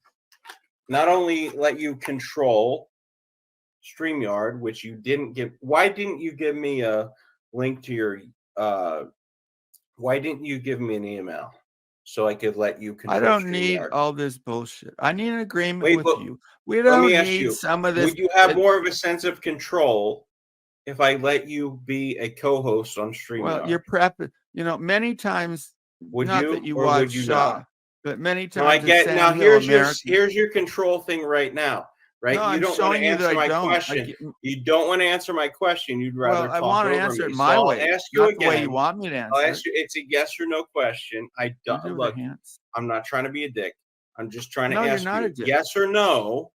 not only let you control StreamYard, which you didn't give. Why didn't you give me a link to your why didn't you give me an email so I could let you control? I don't need all this bullshit. I need an agreement with you. We don't need some of this. Would you have more of a sense of control if I let you be a co-host on StreamYard? Well, you're prepping. Many times. Would not you? That you or watch would you not? But many No, I times in get Sand now. Hill, Here's America. your control thing right now, right? No, You I'm don't want to showing you that answer I my don't. question. You don't want to answer my question. You'd rather Well, I talk want to over answer it me. So my I'll way, ask you not the way you again. want me to I'll answer ask you. It's a yes or no question. I it. don't Do with look. the hands. I'm not trying to be a dick. I'm just trying to No, you're ask not a you dick. yes or no.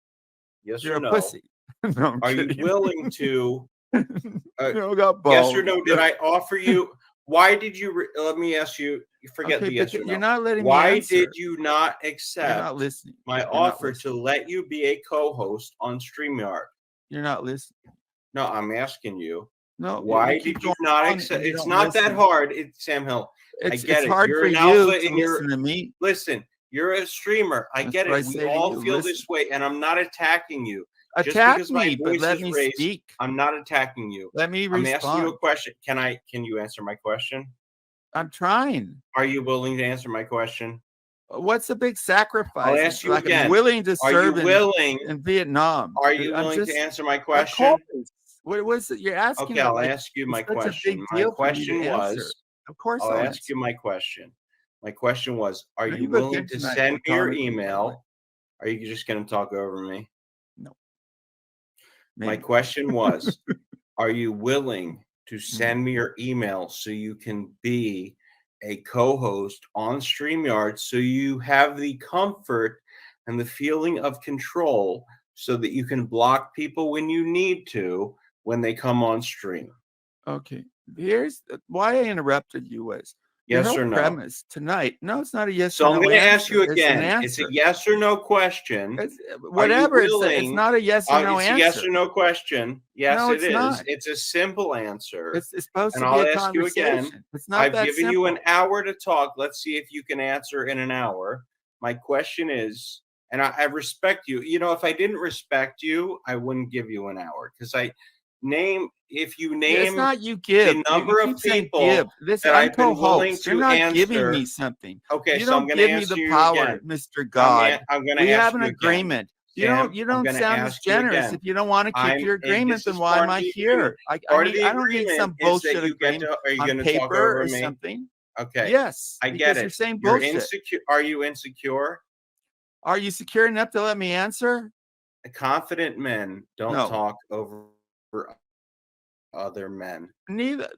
Yes You're or a no. pussy. No, I'm Are you kidding. willing to? You don't got Yes or balls. no? Did I offer you? Why did you? Let me ask you. Forget Okay, the yes or you're no. not letting me Why answer. did you not You're accept not listening. my You're not offer to listening. let you be a co-host on StreamYard? You're not listening. No, I'm asking you. No, Why keep did you going not on accept? and you It's don't not that listen. hard. It's Sam Hill. I get It's it. hard You're for an you alpha to and you're listen to me. listen. You're a streamer. I That's get what I it. We say to all you. feel Listen. this way, and I'm not attacking you. Just Attack because my me, but voice let is me raised, speak. I'm not attacking you. Let me I'm asking you a respond. question. Can you answer my question? I'm trying. Are you willing to answer my question? What's the big I'll sacrifice? ask It's you like I'm again. willing to Are you serve willing? in Vietnam. Are you I'm willing just, to answer my of question? course. What was it? You're asking Okay, it I'll like ask you it's my such a question. big My deal for me to question answer. was, Of course I'll I'll ask answer. you my question. My question was, are Now, you you look willing good to tonight, send me your comically, by the way. email? Are you just going to talk over me? No. My Maybe. question was, are you willing to Mm. send me your email so you can be a co-host on StreamYard so you have the comfort and the feeling of control so that you can block people when you need to when they come on stream? Okay. Here's why I interrupted you was your Yes whole or no? premise tonight. No, it's not a yes So or I'm no going to ask answer. you It's an again. It's a answer. yes or no question. It's, Are you whatever. It's willing? not a yes or no It's a answer. yes or no question. Yes, No, it it's is. not. It's a simple answer. It's supposed And to be I'll a ask you again. conversation. It's not I've that given simple. you an hour to talk. Let's see if you can answer in an hour. My question is, and I respect you. You know, if I didn't respect you, I wouldn't give you an hour because if you It's name not you give. the You number of keep saying people give. This that I'm I've been willing co-host. You're to not giving me answer. something. Okay, You so I'm don't going to give me answer the you power, again. Mr. God. I'm going to We ask have an you again. agreement. You Sam, don't. You I'm don't going to sound as ask you generous. again. If you don't want to keep your agreement, This then is why part am of I the agreement. here? I Part of the I don't need some agreement is that bullshit you get agreement to. Are you on going to talk paper over or me? something. Okay. Yes, I get because it. you're saying You're bullshit. insecure. Are you insecure? Are you secure enough to let me answer? Confident men don't No. talk over other men. Neither.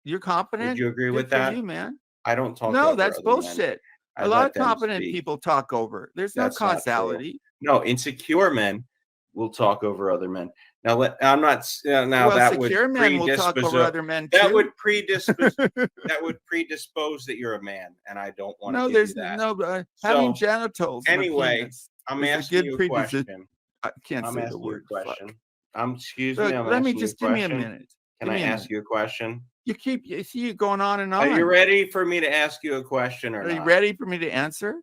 You're confident. Would you agree Good with for that? you, man. I don't talk No, over that's other men. bullshit. I A lot let of them confident speak. people talk over. There's no That's not true. causality. No, insecure men will talk over other men. Now, I'm not. Now Well, that would secure men will talk over predispose. other men That too. would predispose. That would predispose that you're a man, and I don't want to No, give there's you that. no having So genitals and a anyway, penis I'm is a asking good you a predisposition. question. I can't I'm say the asking you a word. question. Fuck. Excuse Look, me. I'm let me asking you a just give me a question. minute. Can Give I me a ask minute. you a question? You see you going on and Are you on. ready for me to ask you a question or Are you not? ready for me to answer?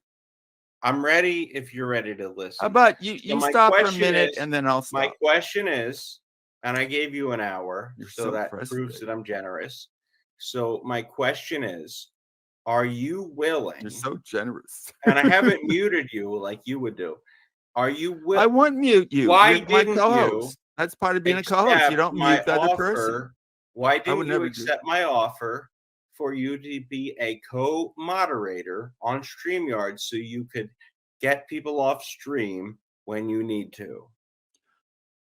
I'm ready if you're ready to listen. How about So you my stop for a question minute is- and then I'll My stop. question is, and I gave you an hour, You're so so that proves frustrated. that I'm generous. So my question is, are you willing? You're so generous. And I haven't muted you like you would do. Are you I willing? won't mute you. Why You're my didn't you co-host. That's part of being a co-host. You accept don't my mute the other person. offer? Why I didn't would you never do accept my offer for you to be a co-moderator on StreamYard so you could get people off stream when you need to?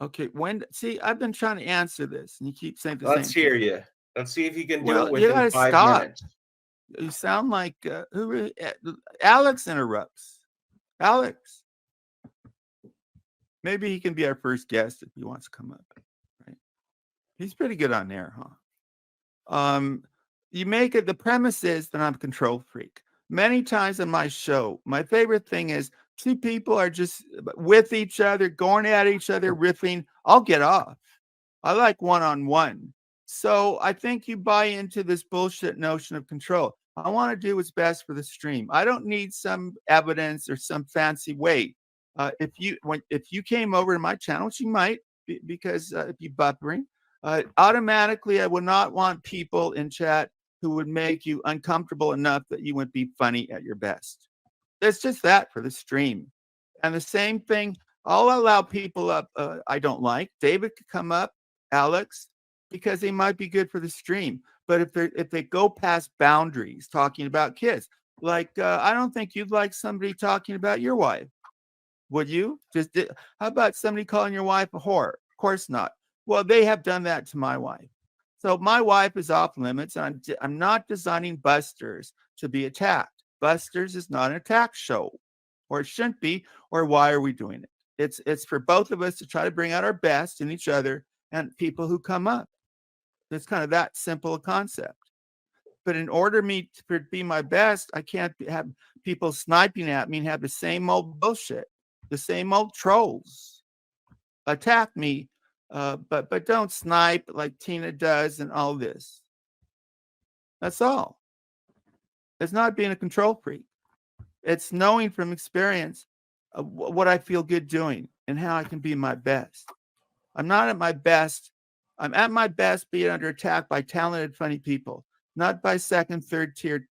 Okay, see, I've been trying to answer this, and you keep saying the Let's same hear thing. you. Let's see if you can do Well, it you within gotta 5 stop. minutes. You sound like Alex interrupts. Alex, maybe he can be our first guest if he wants to come up. Right? He's pretty good on there, huh? You make it. The premise is that I'm a control freak. Many times on my show, my favorite thing is two people are just with each other, going at each other, riffing. I'll get off. I like one-on-one. So I think you buy into this bullshit notion of control. I want to do what's best for the stream. I don't need some evidence or some fancy way. If you came over to my channel, which you might, because if you buffering, automatically I would not want people in chat who would make you uncomfortable enough that you would be funny at your best. It's just that for the stream. And the same thing, I'll allow people up I don't like. David could come up, Alex, because they might be good for the stream. But if they go past boundaries, talking about kids, Like, I don't think you'd like somebody talking about your wife. Would you? How about somebody calling your wife a whore? Of course not. Well, they have done that to my wife. So my wife is off limits. And I'm not designing Busters to be attacked. Busters is not an attack show, or it shouldn't be. Or why are we doing it? It's for both of us to try to bring out our best in each other and people who come up. It's kind of that simple a concept. But in order me to be my best, I can't have people sniping at me and have the same old bullshit, the same old trolls attack me, but don't snipe like Tina does and all this. That's all. It's not being a control freak. It's knowing from experience what I feel good doing and how I can be my best. I'm not at my best. I'm at my best being under attack by talented, funny people, not by second, third tier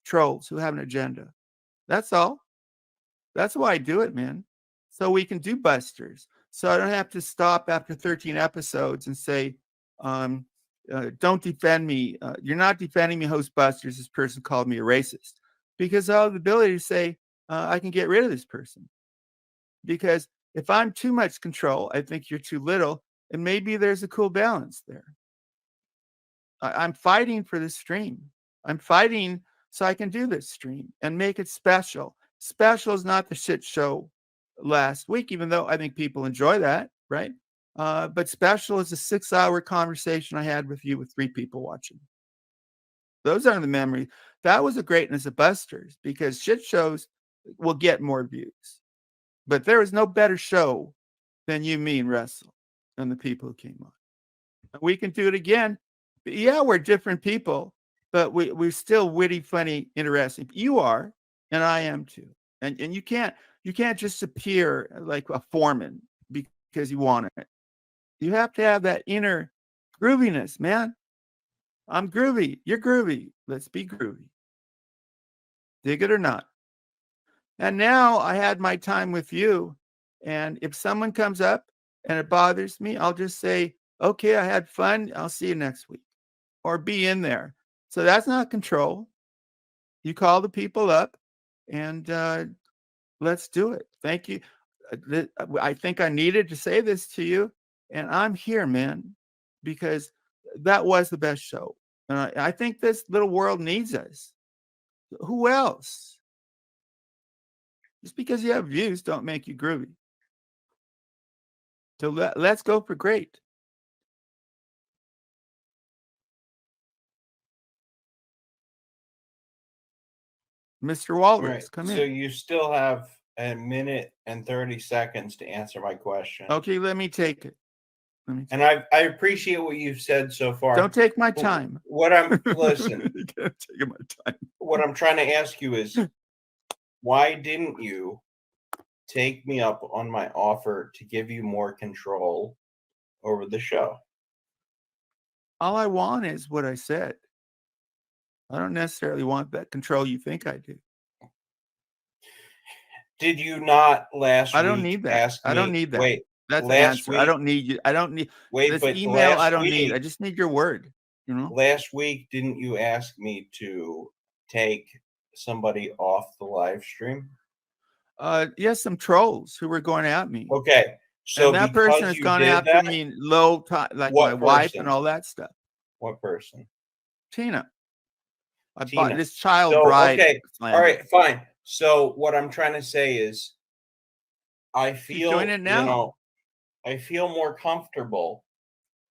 trolls who have an agenda. That's all. That's why I do it, man. So we can do Busters. So I don't have to stop after 13 episodes and say, don't defend me. You're not defending me, host Busters. This person called me a racist. Because I have the ability to say, I can get rid of this person. Because if I'm too much control, I think you're too little. And maybe there's a cool balance there. I'm fighting for this stream. I'm fighting so I can do this stream and make it special. Special is not the shit show last week, even though I think people enjoy that, right? But special is a 6-hour conversation I had with you with 3 people watching. Those are the memories. That was the greatness of Busters, because shit shows will get more views. But there is no better show than you, me, and Russell and the people who came on. We can do it again. But yeah, we're different people, but we're still witty, funny, interesting. You are, and I am too. And you can't just appear like a foreman because you want it. You have to have that inner grooviness, man. I'm groovy. You're groovy. Let's be groovy. Dig it or not. And now I had my time with you. And if someone comes up and it bothers me, I'll just say, okay, I had fun. I'll see you next week. Or be in there. So that's not control. You call the people up and let's do it. Thank you. I think I needed to say this to you. And I'm here, man, because that was the best show. And I think this little world needs us. Who else? Just because you have views don't make you groovy. So let's go for great. Mr. Walrus, Right. come So in. you still have a minute and 30 seconds to answer my question. Okay, let me take it. And I appreciate what you've said so far. Don't take my time. Listen. Taking my time. What I'm trying to ask you is, why didn't you take me up on my offer to give you more control over the show? All I want is what I said. I don't necessarily want that control you think I do. Did you not last week? I don't need that. Ask me, I don't need that. Wait, that's the answer. Week, I don't need you. I don't need this but email. I don't need. I just need your word. You know. Last week, didn't you ask me to take somebody off the live stream? Yes, some trolls who were going at me. Okay, so and that person has gone after me low time, like my wife and all that stuff. What person? Tina. I bought this child bride. Okay, all right, fine. So what I'm trying to say is, I feel doing it now. I feel more comfortable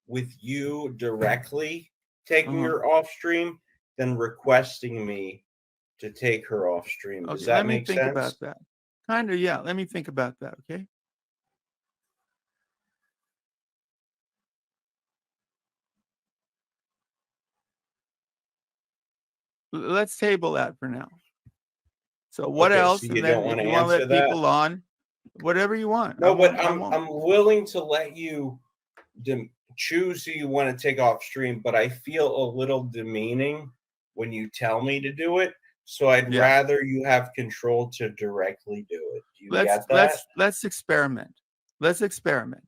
with you directly taking her off stream than requesting me to take her off stream. Does that make sense? Let me think about that. Kind of, yeah. Let me think about that, okay? Let's table that for now. So what else? So and then if you want to let people on, whatever you want. No, but I'm willing to let you choose who you want to take off stream, but I feel a little demeaning when you tell me to do it. So I'd rather you have control to directly do it. Do you get that? Let's experiment. Let's experiment.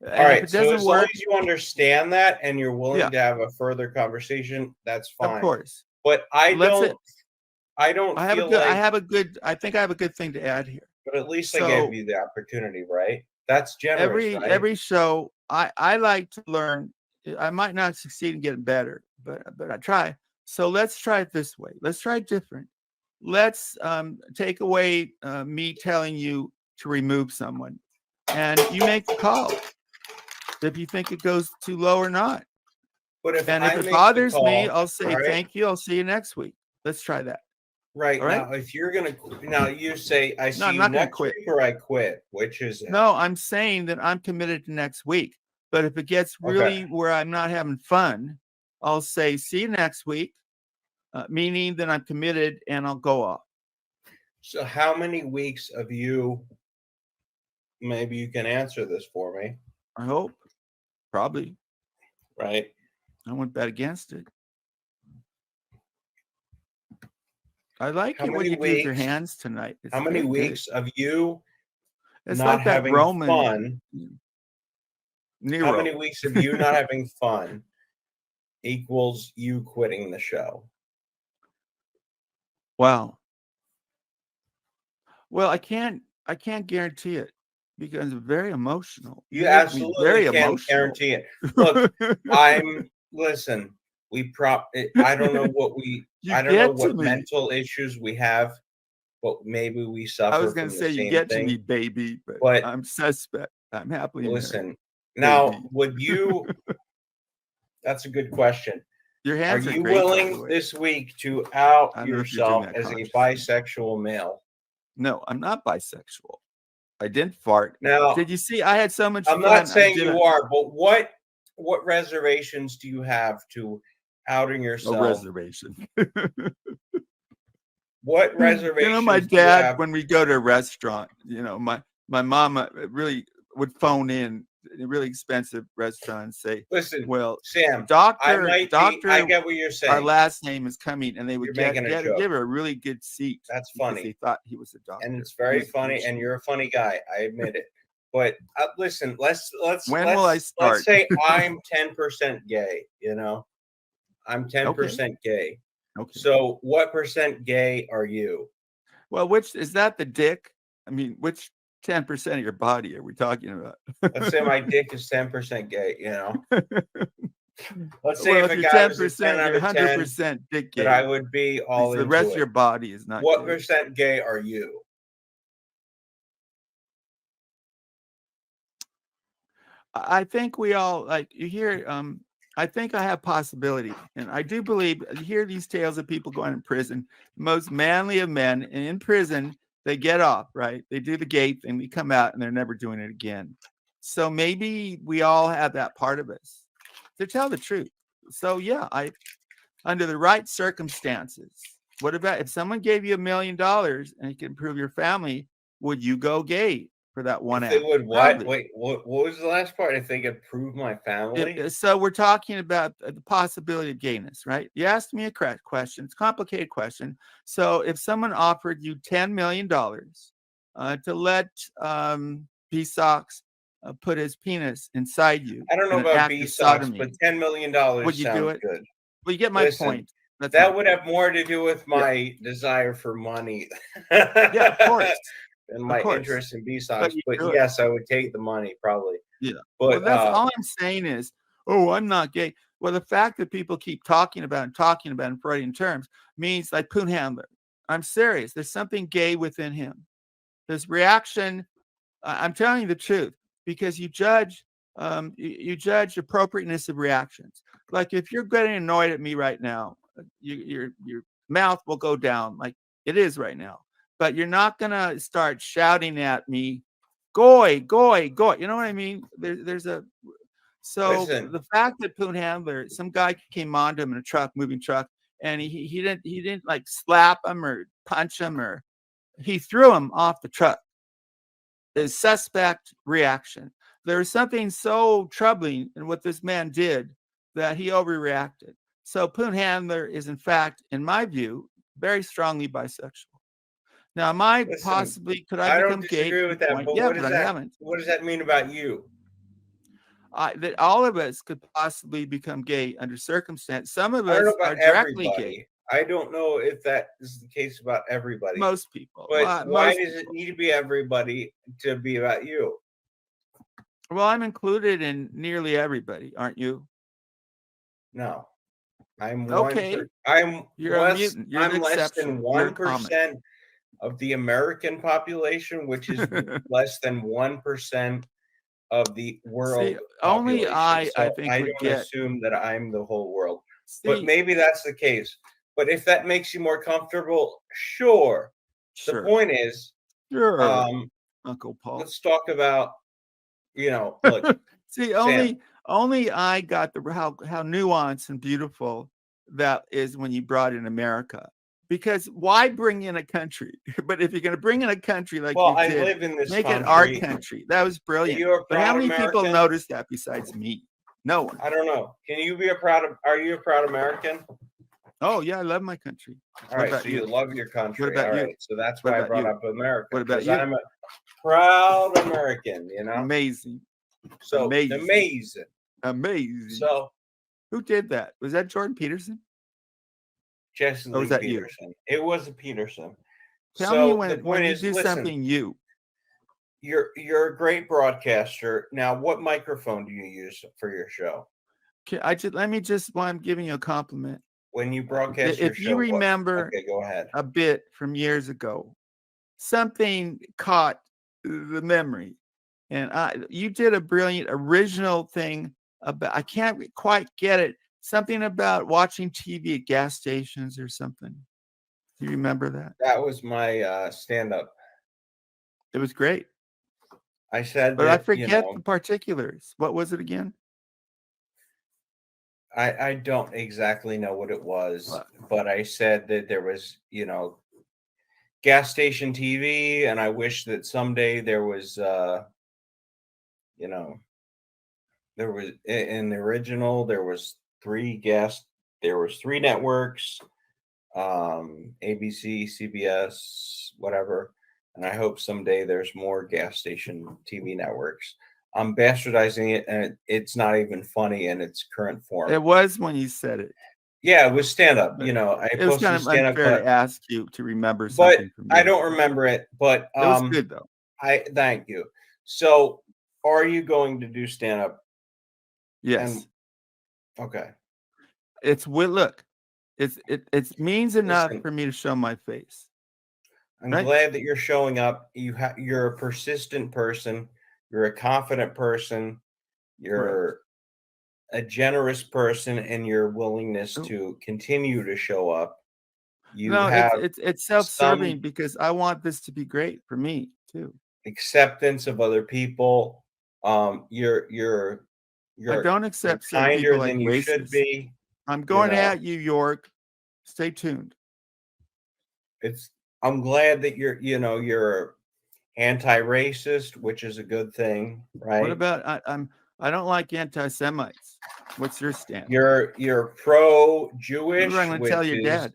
All right. So as long as you understand that and you're willing to have a further conversation, that's fine. Of course. But I don't. I don't I have a feel good. like, I have a good. I think I have a good thing to add here. but at least I So gave you the opportunity, right? That's generous, right? every show, I like to learn. I might not succeed in getting better, but I try. So let's try it this way. Let's try it different. Let's take away me telling you to remove someone, and you make the call if you think it goes too low or not. But if And I if it make the bothers me, call, I'll say right? thank you. I'll see you next week. Let's try that. Right All right. now, if you're gonna now you say I No, see I'm you not going to next quit. week or I quit, which is it? No, I'm saying that I'm committed to next week. But if it gets Okay. really where I'm not having fun, I'll say, see you next week, meaning that I'm committed and I'll go off. So how many weeks of you, maybe you can answer this for me, I hope. Probably. right? I wouldn't bet against it. I like How it when many you do with your weeks? hands tonight. It's How many very good. weeks of you It's not like that having Roman fun? Nero. How many weeks of you not having fun equals you quitting the show? Wow. Well, I can't guarantee it because it's very emotional. You make me absolutely very can't emotional. guarantee it. Look, listen, I don't know what You I don't know get to what me. mental issues we have, but maybe we I suffer was going from to the say you same get to thing. me, baby, but But I'm suspect. I'm happily married. listen, now, baby. would you, that's a good question. Your Are hands are you great, by the willing way. this week to out I don't know if you're doing yourself that as a consciously. bisexual male? No, I'm not bisexual. I didn't fart. Now, Did you see? I had so much I'm fun. not saying I did you are, but what reservations do you have to outing a yourself? reservation. What reservations my do you dad, have? when we go to a restaurant, my mama really would phone in a really expensive restaurant and say, Listen, well, Sam, doctor, I get what you're our saying. last name is coming, and they would You're making a joke. give her a really good seat. That's because funny. they thought he was a doctor. And it's very funny, and you're a funny guy. I admit it. But listen, let's When will I start? Let's say I'm 10% gay. I'm 10% gay. Okay. So what percent gay are you? Well, which is that the dick? I mean, which 10% of your body are we talking about? Let's say my dick is 10% gay. Let's say Well, if a you're guy was a 10%, 10 out you're of 10, 100% dick gay. that I would be all the into rest it. of your body is not. What gay. percent gay are you? I think we all you hear. I think I have possibility, and I do believe you hear these tales of people going in prison. The most manly of men, and in prison they get off, right? They do the gay thing, they come out, and they're never doing it again. So maybe we all have that part of us, to tell the truth. So yeah, under the right circumstances. What about if someone gave you $1 million and it could improve your family? Would you go gay for that one If act? they would what? Probably. Wait, what was the last part? If they could prove my family? So we're talking about the possibility of gayness, right? You asked me a correct question. It's a complicated question. So if someone offered you $10 million to let B-Sox put his penis inside you, I don't know in an about act of B-Sox, sodomy, but $10 million would you do sounds it? good. Well, you get my Listen, point. that would have more to do with my desire for money. Yeah, of course. And my Of course. interest in B-Sox. you But do it. yes, I would take the money probably. Yeah. But Well, that's all I'm saying is, oh, I'm not gay. Well, the fact that people keep talking about in Freudian terms means like Poon Handler. I'm serious. There's something gay within him. There's reaction. I'm telling you the truth, because you judge appropriateness of reactions. Like if you're getting annoyed at me right now, your mouth will go down like it is right now. But you're not gonna start shouting at me, "Goy, goy, goy." You know what I mean? There's a so listen, the fact that Poon Handler, some guy came onto him in a moving truck, and he didn't like slap him or punch him, or he threw him off the truck. Is suspect reaction. There was something so troubling in what this man did that he overreacted. So Poon Handler is, in fact, in my view, very strongly bisexual. Now, am I possibly, could I become gay? I don't disagree with that, but Yeah, what does but I haven't. What does that mean about you? That all of us could possibly become gay under circumstance. Some of I don't us know are about directly everybody. gay. I don't know if that is the case about everybody. Most people. But why most does it people. need to be everybody to be about you? Well, I'm included in nearly everybody, aren't you? No. I'm Okay. You're a mutant. You're an I'm less exception. than You're a comet. 1% of the American population, which is less than 1% of the world See, only population. I So think I would don't get. assume that I'm the whole world. But See, maybe that's the case. But if that makes you more comfortable, sure. The sure, point is, sure, Uncle Paul. let's talk about, look, See, Sam. only I got how nuanced and beautiful that is when you brought in America. Because why bring in a country? But if you're going to bring in a country like Well, you I did, live in this make it our country. country. That was brilliant. Are you a But how proud many people American? noticed that besides me? No one. I don't know. Are you a proud American? Oh yeah, I love my country. All right, so you love your country. What about All you? right, so that's What why I about brought you? up America. What about because you? I'm a proud American, Amazing. So Amazing. So Who did that? Was that Jordan Peterson? Jesse Or was Lee that you? Peterson. It was a Peterson. Tell me when you do something you. You're a great broadcaster. Now, what microphone do you use for your show? Let me just while I'm giving you a compliment. When you broadcast your show, if you remember okay, go ahead. a bit from years ago, something caught the memory, and you did a brilliant original thing about. I can't quite get it. Something about watching TV at gas stations or something. Do you remember that? That was my stand-up. It was great. I said, but I forget the particulars. What was it again? I don't exactly know what it was, but I said that there was, gas station TV, and I wish that someday there was, there was in the original, there was three networks, ABC, CBS, whatever, and I hope someday there's more gas station TV networks. I'm bastardizing it, and it's not even funny in its current form. It was when you said it. Yeah, it was stand up. It was kind of unfair to ask you to remember something from I don't remember it, but it was good though. I thank you. So, are you going to do stand up? Yes. Okay. Look. It means enough for me to show my face. I'm glad that you're showing up. You're a persistent person. You're a confident person. You're a generous person in your willingness to continue to show up. It's self-serving because I want this to be great for me too. Acceptance of other people. You're I don't accept kinder like than you should be. I'm going at you, York. Stay tuned. I'm glad that you're anti-racist, which is a good thing, right? What about I don't like anti-Semites. What's your stand? You're pro-Jewish, I'm going to tell your dad.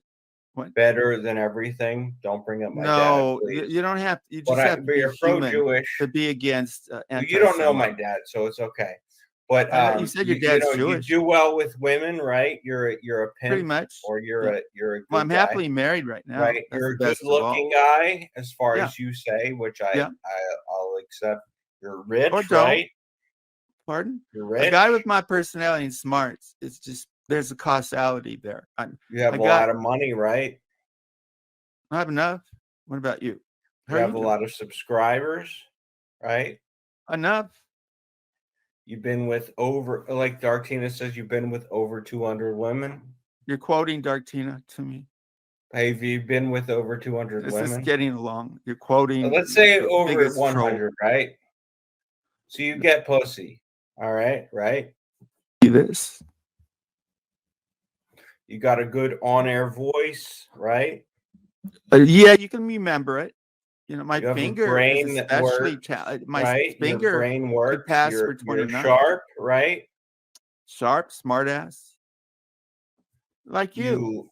What? Better than everything. Don't bring up my dad, please. You don't have to. You just have to be pro-Jewish to be against anti-Semites. You don't know my dad, so it's okay. But you said your dad's Jewish. You do well with women, right? You're a pimp, pretty much, or you're a good well, I'm happily married right now. Right, you're a good-looking guy, as far as you say, which I'll accept. You're rich, or don't. Right? Pardon? You're rich. A guy with my personality and smarts. It's just there's a causality there. You have a lot of money, right? I have enough. What about you? You have a lot of subscribers, right? Enough. You've been with like Dartina says, you've been with over 200 women. You're quoting Dartina to me. Have you been with over 200 women? This is getting along. You're quoting. Let's say over 100, right? So you get pussy. All right, right? This. You got a good on-air voice, right? Yeah, you can remember it. My finger brain is especially my finger brain works. could pass for 29. You're sharp, right? Sharp, smart ass. Like you.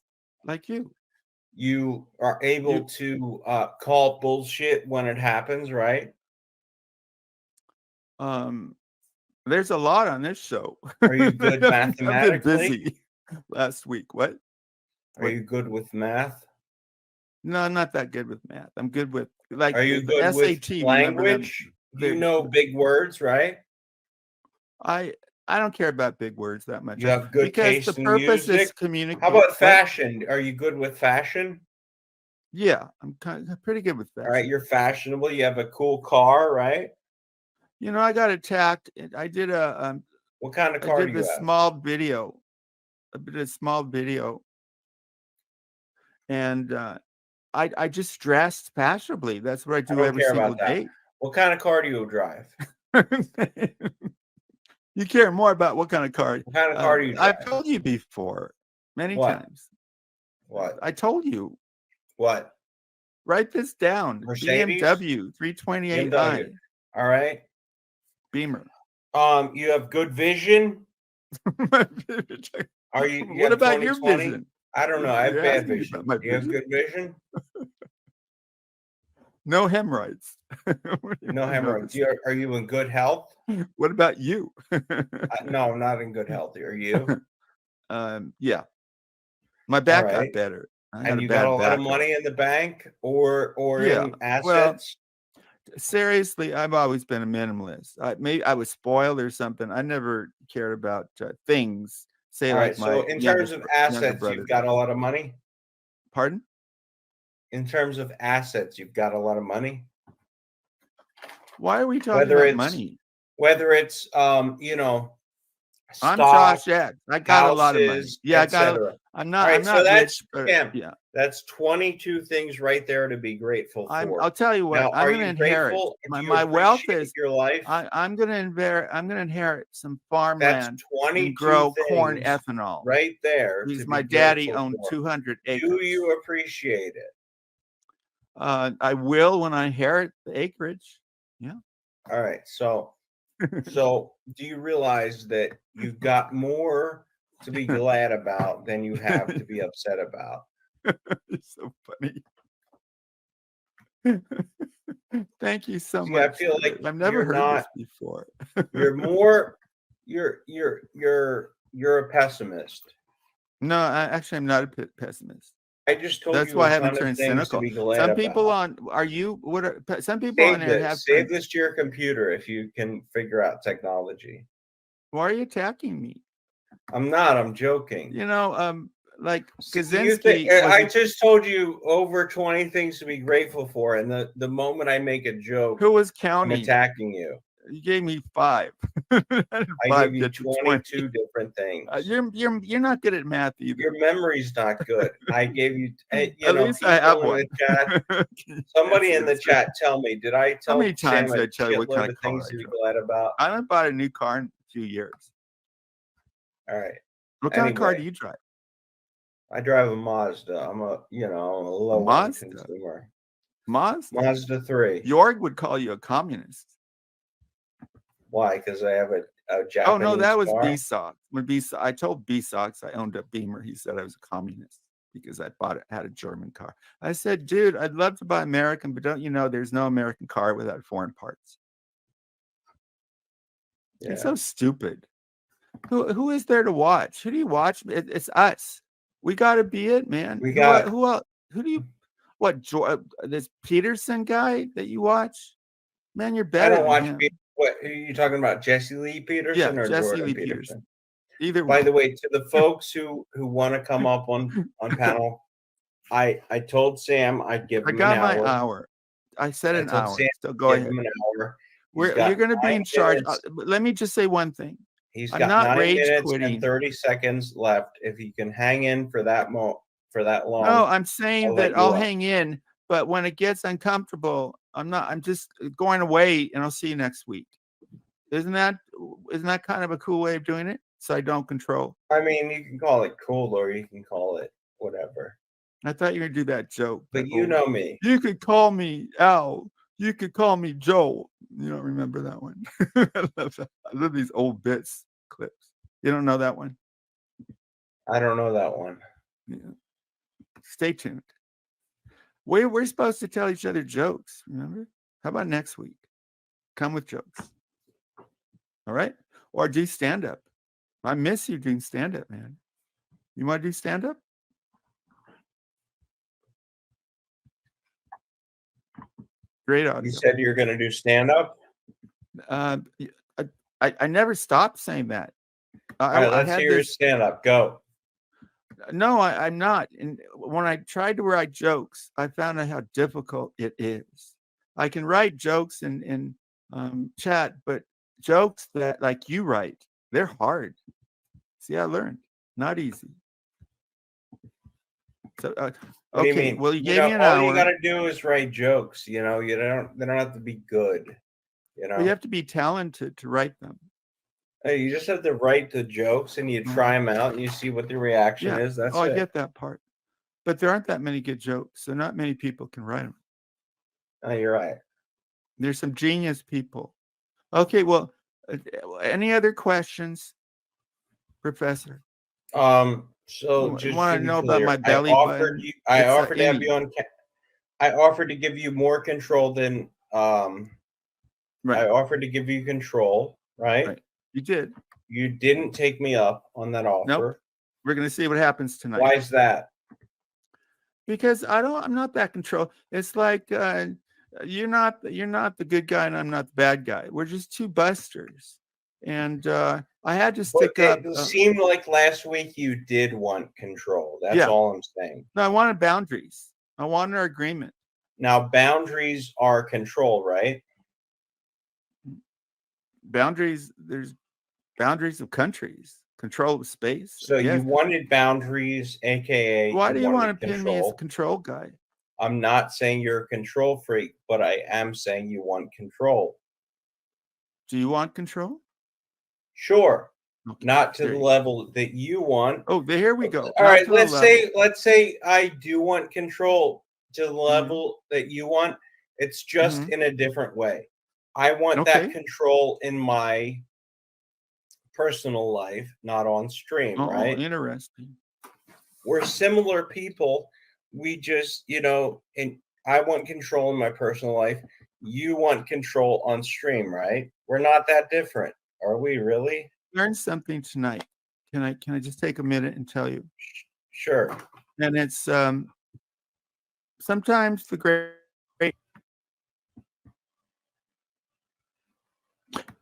You are able to call bullshit when it happens, right? There's a lot on this show. Are you good mathematically? I've been busy last week. What? Are you good with math? No, I'm not that good with math. I'm good with like Are you the good with SAT. Remember them? language? You know big words, right? I don't care about big words that much You have good because the taste in purpose music. is communicate. How about What? fashion? Are you good with fashion? Yeah, I'm kind of pretty good with All right, fashion. you're fashionable. You have a cool car, right? You know, I got attacked. I did a What kind of I car did do you this have? small video. I did a small video, and I just dressed fashionably. That's what I I do don't every care single about that. day. What kind of car do you drive? You care more about what kind of car. What kind of car do you drive? I've told you before many What? times. What? I told you. What? Write this down. Mercedes? BMW 328i BMW. All right. Beamer. You have good vision. Are you What have about your 20/20? vision? I don't know. I have You're bad asking me vision. about my Do you have vision? good vision? No hemorrhoids. No I hemorrhoids. noticed. Are you in good health? What about you? No, I'm not in good health. Are you? Yeah. My All back got right. better. I had And a you got bad a lot of back. money in the bank or Yeah. in Well, assets? seriously, I've always been a minimalist. Maybe I was spoiled or something. I never cared about things. Say All right. like So my in terms of younger assets, brother you've got does. a lot of money. Pardon? In terms of assets, you've got a lot of money. Why are we talking Whether about it's money? you know, I'm stock, Josh X. I got a lot of money. houses, Yeah, I got. etc. I'm All right, so not that's rich, but Tim. yeah. That's 22 things right there to be grateful for. I'll tell you what. Now, I'm are going to you inherit. grateful? Do you My wealth appreciate is. your life? I'm going to inherit. I'm going to inherit some That's farmland 22 and grow corn things ethanol. right there to Because be my daddy grateful owned for. 200 Do acres. you appreciate it? I will when I inherit the acreage. Yeah. All right. So do you realize that you've got more to be glad about than you have to be upset about? It's so funny. Thank you so See, much. I feel like I've never you're heard not. this before. You're more. You're a pessimist. No, I'm not a pessimist. I just told That's you why I a haven't ton of turned things to cynical. be glad Some about. people on some people on Save there this. have Save turned. this to your computer if you can figure out technology. Why are you attacking me? I'm not. I'm joking. You know, like Do you think Kaczynski I just told you over 20 things to be grateful for, and the moment I make a joke, who was I'm counting? attacking you. You gave me 5. I gave you 22 different things. You're not good at math either. Your memory's not good. I gave you. At least I have one. Somebody in the chat, tell me, did I tell How many times Sam did I tell you what shitload kind of of car things I to be drive? glad about? I haven't bought a new car in a few years. All right. What kind of car do you drive? I drive a Mazda. I'm a low Mazda? consumer. Mazda 3. Jorg would call you a communist. Why? Because I have a Japanese Oh no, that was car? B-Sox. When I told B-Sox I owned a Beamer, he said I was a communist because I had a German car. I said, dude, I'd love to buy American, but don't you know there's no American car without foreign parts? Yeah. It's so stupid. Who is there to watch? Who do you watch? It's us. We got to be it, man. We got who else? Who do you? What? This Peterson guy that you watch? Man, you're I better don't than watch. him. What are you talking about? Jesse Lee Peterson or Jesse Jordan Lee Peterson? Either By one. the way, to the folks who want to come up on panel, I told Sam I'd give him an hour. I got my hour. I said an hour. Sam, so go ahead. Him an hour. You're going to be in charge. Let me just say one thing. He's I'm got not 9 rage minutes quitting. and 30 seconds left. If he can hang in for that long. No, I'm saying that I'll hang in, but when it gets uncomfortable, I'm just going away, and I'll see you next week. Isn't that kind of a cool way of doing it? So I don't control. I mean, you can call it cool, or you can call it whatever. I thought you were gonna do that joke. But you know me. You could call me Al. You could call me Joe. You don't remember that one? I love these old bits clips. You don't know that one? I don't know that one. Yeah. Stay tuned. We're supposed to tell each other jokes, remember? How about next week? Come with jokes. All right? Or do stand-up. I miss you doing stand-up, man. You want to do stand-up? Great You audio. said you're going to do stand up. Uh, I never stopped saying that. All right, I let's had hear your this. stand up. Go. No, I'm not. And when I tried to write jokes, I found out how difficult it is. I can write jokes in chat, but jokes that like you write, they're hard. See, I learned. Not easy. So, What do you okay. mean? Well, you You gave know, me an all you hour. got to do is write jokes. You know, they don't have to be good. You Well, you know, have to be talented to write them. hey, you just have to write the jokes and you try them out and you see what the reaction Yeah. is. That's Oh, I it. get that part. But there aren't that many good jokes, so not many people can write them. Oh, you're right. There's some genius people. Okay, well, any other questions, Professor? So just Want to to be know about clear, my belly button? I It's offered to have Emmy. you on. I offered to give you more control than I Right, offered to give you control. Right? right. You did. You didn't take me up on that Nope. offer. We're gonna see what happens tonight. Why is that? Because I'm not that control. It's like you're not the good guy and I'm not the bad guy. We're just two busters. And I had to But stick up. it seemed like last week you did want control. That's Yeah. all I'm saying. No, I wanted boundaries. I wanted our agreement. Now, boundaries are control, right? Boundaries, there's boundaries of countries, control of space. So Yes. you wanted boundaries, aka Why do you want wanted to pin me as a control. control guy? I'm not saying you're a control freak, but I am saying you want control. Do you want control? Sure. Okay, Not to there the you go. level that you want. Oh, here we go. All Not right, to the let's say I do want control to the level that you want. It's just Mhm. in a different way. I want that Okay. control in my personal life, not on stream, Oh, right? interesting. We're similar people. We just, and I want control in my personal life. You want control on stream, right? We're not that different. Are we really? Learned something tonight. Can I just take a minute and tell you? Sure. And it's sometimes the great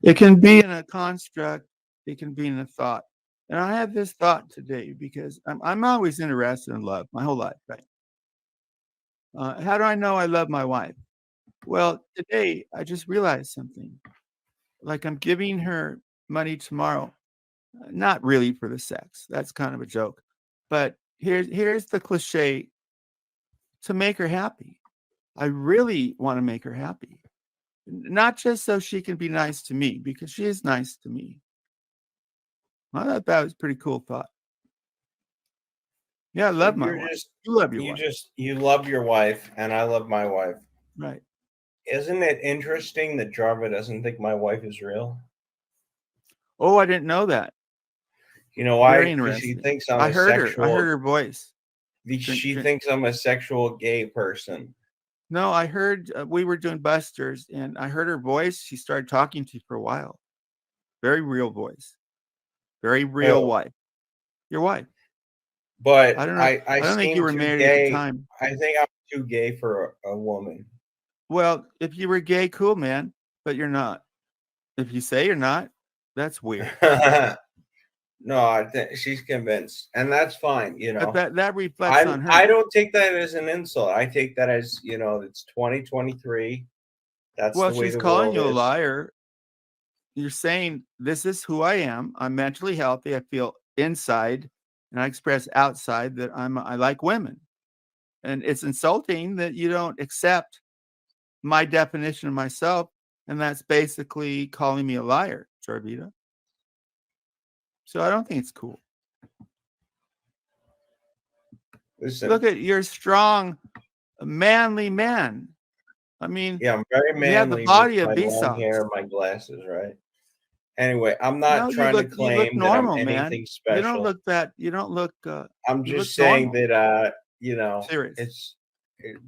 it can be in a construct, it can be in a thought. And I had this thought today because I'm always interested in love my whole life, right? How do I know I love my wife? Well, today I just realized something. Like I'm giving her money tomorrow, not really for the sex. That's kind of a joke. But here's the cliche to make her happy. I really want to make her happy. Not just so she can be nice to me, because she is nice to me. I thought that was a pretty cool thought. Yeah, I love my wife. You love your wife. You love your wife, and I love my wife. Right. Isn't it interesting that Jarva doesn't think my wife is real? Oh, I didn't know that. You know why? Very Because she interesting. thinks I'm I a heard sexual. her. I heard her voice. She thinks I'm a sexual gay person. No, I heard we were doing Busters, and I heard her voice. She started talking to you for a while. Very real voice. Very real Oh. wife. Your wife. But I don't know. I don't think seem you were too married gay. at the time. I think I'm too gay for a woman. Well, if you were gay, cool, man. But you're not. If you say you're not, that's weird. No, I think she's convinced, and that's fine. But that reflects on her. I don't take that as an insult. I take that as it's 2023. That's Well, the way she's the calling world you a is. liar. You're saying this is who I am. I'm mentally healthy. I feel inside, and I express outside that I like women. And it's insulting that you don't accept my definition of myself, and that's basically calling me a liar, Jarvita. So I don't think it's cool. Listen, Look at you're a strong, manly man. I mean, yeah, I'm very manly. you have the body with of my long Vsauce. hair, my glasses, right? Anyway, I'm not trying to claim you look normal, that I'm anything man. special. You don't look that. You don't look. I'm you look just saying normal. that Serious.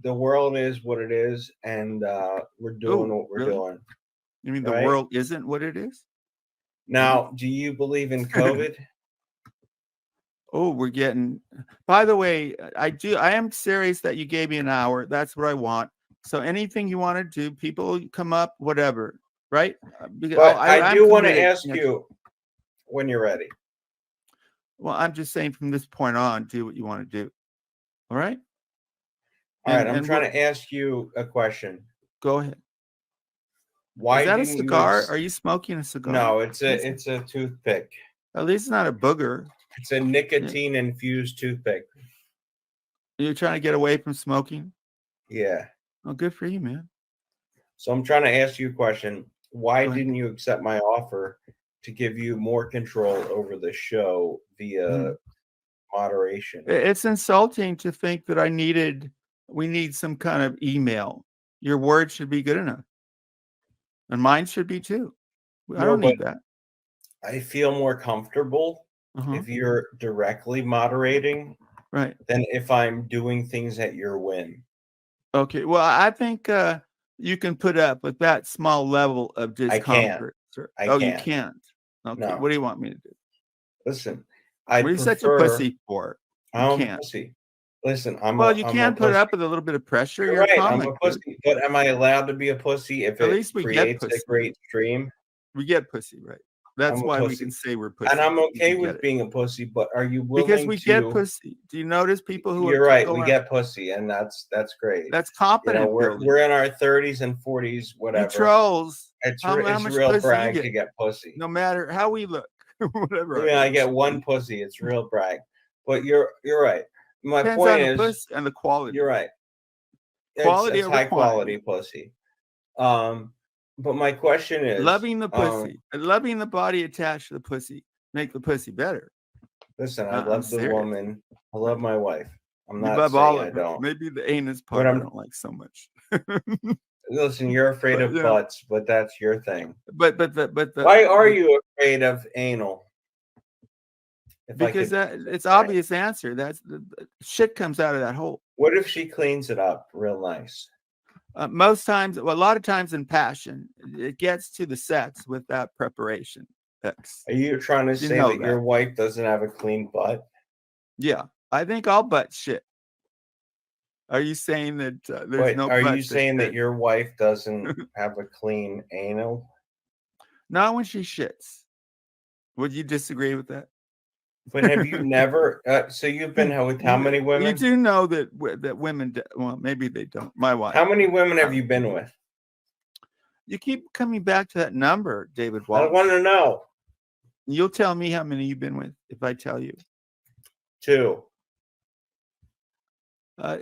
the world is what it is, and we're doing what we're doing. You mean the right? world isn't what it is? Now, do you believe in COVID? Oh, we're getting. By the way, I do. I am serious that you gave me an hour. That's what I want. So anything you want to do, people come up, whatever, right? Because But I I'm do want to committed. ask you when you're ready. Well, I'm just saying from this point on, do what you want to do. All right. All right, I'm And trying to ask you a question. go ahead. Why Is that a didn't cigar? you? Are you smoking a cigar? No, it's a toothpick. At least it's not a booger. It's a nicotine infused toothpick. You're trying to get away from smoking? Yeah. Oh, good for you, man. So I'm trying to ask you a question. Why Go ahead. didn't you accept my offer to give you more control over the show via moderation? It's insulting to think that we need some kind of email. Your word should be good enough. And mine should be too. I don't need that. I feel more comfortable if you're directly moderating, right, than if I'm doing things at your whim. Okay. Well, I think you can put up with that small level of discomfort. Sir. I You can't. can't. Okay. No. What do you want me to do? Listen, What are you such a pussy for? You I'm a can't. pussy. Listen, I'm Well, a, you I'm can't a put pussy. up with a little bit of pressure. You're You're right. a I'm comic, a pussy, but am I allowed to be a pussy if At it least we get creates pussy. a great stream? We get pussy, right? That's I'm a why we pussy. can say we're pussy. And I'm We okay can with get it. being a pussy, but are you willing Because we to? get pussy. Do you notice people who You're are right. going- We get pussy, and that's great. That's You confident know, building. we're in our 30s and 40s, You whatever. trolls. It's how it's much real pussy brag you to get pussy. No matter how we look, whatever. I mean, I get one pussy. It's real brag. But you're right. My Depends point on the is, pussy and the quality. you're right. Quality It's over high quantity. quality pussy. But my question is, Loving the pussy and loving the body attached to the pussy make the pussy better. Listen, I I'm love the serious. woman. I love my wife. I'm You not love saying all I of them. don't. Maybe the anus part I don't like so much. Listen, you're afraid of butts, but that's your thing. But why are you afraid of anal? Because it's obvious answer. That's the shit comes out of that hole. What if she cleans it up real nice? Most times, well, a lot of times in passion, it gets to the sex without preparation. Are you trying to say that your wife doesn't have a clean butt? Yeah, I think all butts shit. Are you saying that there's no? Are you saying that your wife doesn't have a clean anal? Not when she shits. Would you disagree with that? But have you never? So you've been with how many women? You do know that women. Well, maybe they don't. My wife. How many women have you been with? You keep coming back to that number, David Walsh. I want to know. You'll tell me how many you've been with if I tell you. 2.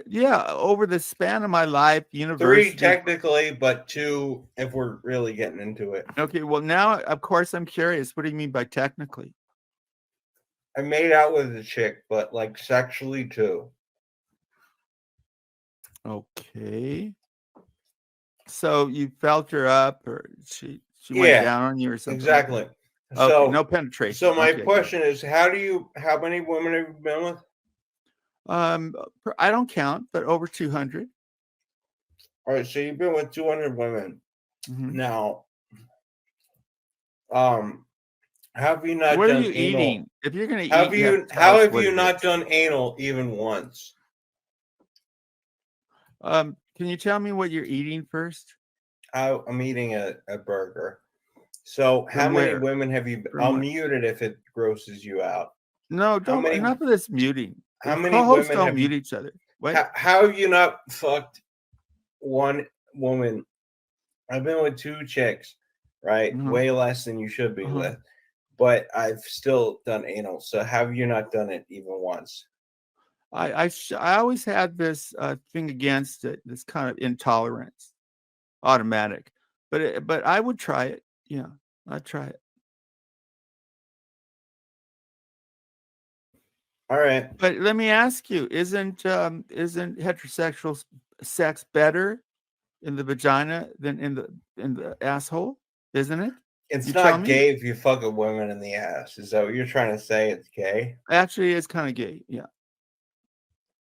Yeah, over the span of my life, university. 3 technically, but 2 if we're really getting into it. Okay, well now, of course, I'm curious. What do you mean by technically? I made out with a chick, but like sexually too. Okay. So you felt her up, or she went down on you, or something? Exactly. Okay, So no penetration. So my question is, how many women have you been with? I don't count, but over 200. All right, so you've been with 200 women. Now, have you not what done are you anal? eating? If you're going to eat, how have you not done anal even once? Can you tell me what you're eating first? I'm eating a burger. So how many women have you? I'll mute it if it grosses you out. No, don't. Enough of this muting. How many women don't mute each other? How have you not fucked one woman? I've been with 2 chicks, right? Way less than you should be with, but I've still done anal. So have you not done it even once? I always had this thing against it, this kind of intolerance, automatic. But I would try it. Yeah, I'd try it. All right. But let me ask you: isn't heterosexual sex better in the vagina than in the asshole? Isn't it? It's not gay if you fuck a woman in the ass. Is that what you're trying to say? It's gay? Actually, it's kind of gay. Yeah,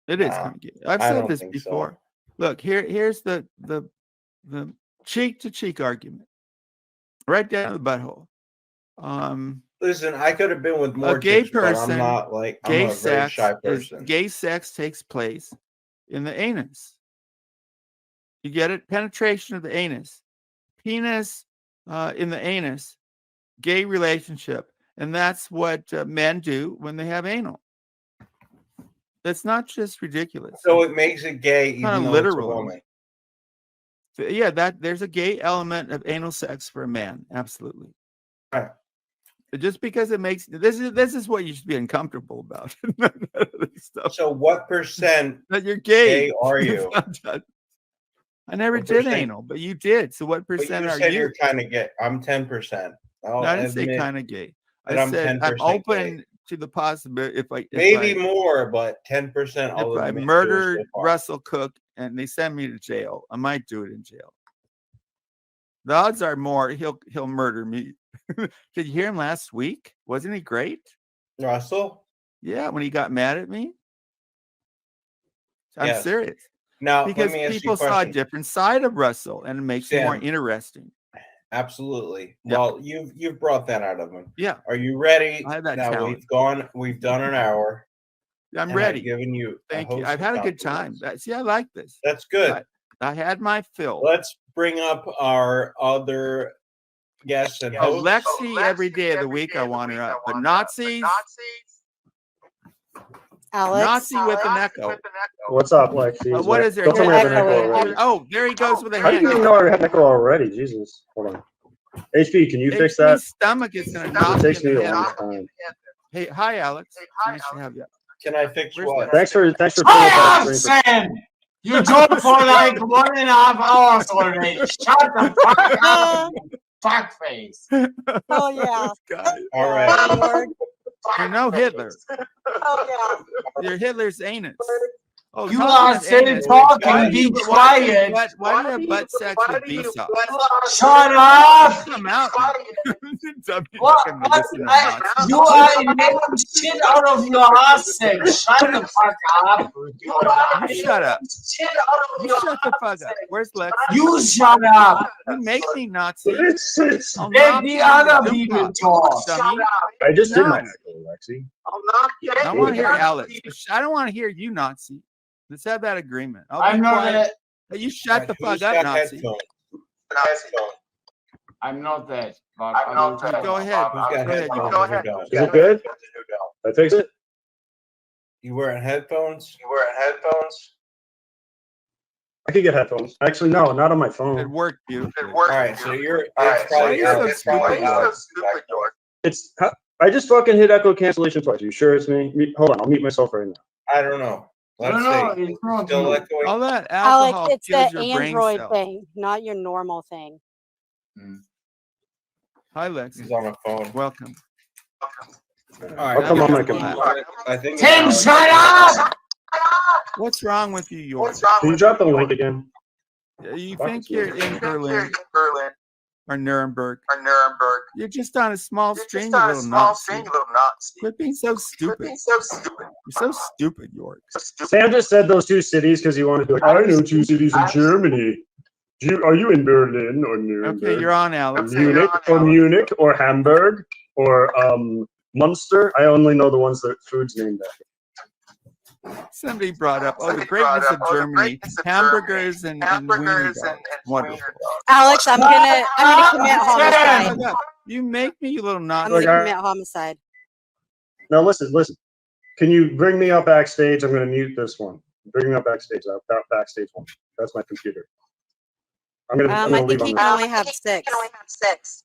it is kind of gay. I've said this before. So. Look, here's the cheek to cheek argument, right down the butthole. Listen, I could have been with more a gay chicks, person. But I'm not like gay I'm a very shy person. Gay sex takes place in the anus. You get it? Penetration of the anus. Penis in the anus. Gay relationship. And that's what men do when they have anal. That's not just ridiculous. So it makes it gay, even Kind of though literal. it's a woman. So, yeah, there's a gay element of anal sex for a man. Absolutely. Right. Just because it makes this is what you should be uncomfortable about. So what percent That you're gay. gay are you? I never What did percent? anal, but you did. So what But percent you are said you? you're kind of gay. I'm 10%. No, I didn't say admit kind of gay. that I I'm said I'm 10% open gay. to the possibility if Maybe more, but 10%. if I murdered Russell Cook and they send me to jail, I might do it in jail. The odds are more he'll murder me. Did you hear him last week? Wasn't he great? Russell? Yeah, when he got mad at me. I'm Yes. serious. Now, Because let me ask you people a saw a question. different side of Russell and it makes it more Sam. interesting. Absolutely. Yeah. Well, you've brought that out of him. Yeah. Are you ready? I have that now talent. we've done an hour. I'm and ready. I've given you Thank a you. host I've of had a good time. compliments. See, I like this. That's good. I had my fill. Let's bring up our other guests and hosts. Lexie every day of the week. I want her up. But Nazis. Alex. Nazi with an echo. What's up, Lexi? What is there? Don't tell me I have an echo Echoing. already. Oh, there he goes with a How do hand. you know I had an echo already? Jesus. Hold on. HP, can you fix that? HP's stomach is going to knock It takes you in me the a head. long time. Hey, hi, Alex. Nice to have you. Can I fix Where's what? Thanks for putting up Hi, that screen. Sam! You talked for like 1.5 hours already. Shut the fuck up, you fuckface. Oh yeah. All right. Lord. You're no Hitler. Oh You're Hitler's anus. Oh, You talking are of still anus, talking, why do be you- quiet. Why do you have butt sex with Vsauce? Shut up! Come out. What? What? You are making shit out of your ass, Sam. Shut the fuck up. You shut up. You shut the fuck up. Where's Lex? You shut up. You make me Nazi. It's, I'll Let knock the you in other junk people box, talk. dummy. I just did No. my echo, Lexi. I want to hear Alex. I don't want to hear you, Nazi. Let's have that agreement. I'll I'm be not quiet. a, You shut the Who's fuck up, got Nazi. headphones? I'm not that. But Go ahead. Who's got Go ahead. headphones? Go and who ahead. don't? Is it good? I fix it? You wearing headphones? I could get headphones. Actually, no, not on my It phone. worked beautifully. All right, so it's Why probably are you so Alex. stupid, York? It's. I just fucking hit echo cancellation twice. Are you sure it's me? Hold on, I'll mute myself right now. I don't know. Let's No, see. it's not Still you. echoing? All that Alex, alcohol it's kills the your brain Android cells. thing, not your normal thing. Hi, Lex. He's on a phone. Welcome. All right, I'll come on my Come on. computer. I think Tim, it's shut up! What's wrong with you, York? Can you drop the link again? You Fuck, think it's you're weird. in Berlin or Nuremberg? You're just on a small string, you little Nazi. Quit being so stupid. You're so stupid, York. Sam just said those two cities because he wanted to be like, I know two cities in Germany. Are you in Berlin or Nuremberg? Okay, you're on, Alex. Munich or Hamburg or Munster? I only know the ones that food's named after. Somebody brought up, the greatness of Germany, hamburgers and wiener dogs. Wonderful. Alex, I'm gonna commit homicide. Shut up. You make me, you little I'm Nazi. gonna commit homicide. Now listen. Can you bring me up backstage? I'm going to mute this one. Bring me up backstage. That backstage one. That's my computer. I'm going to I leave think on he this. can only have 6.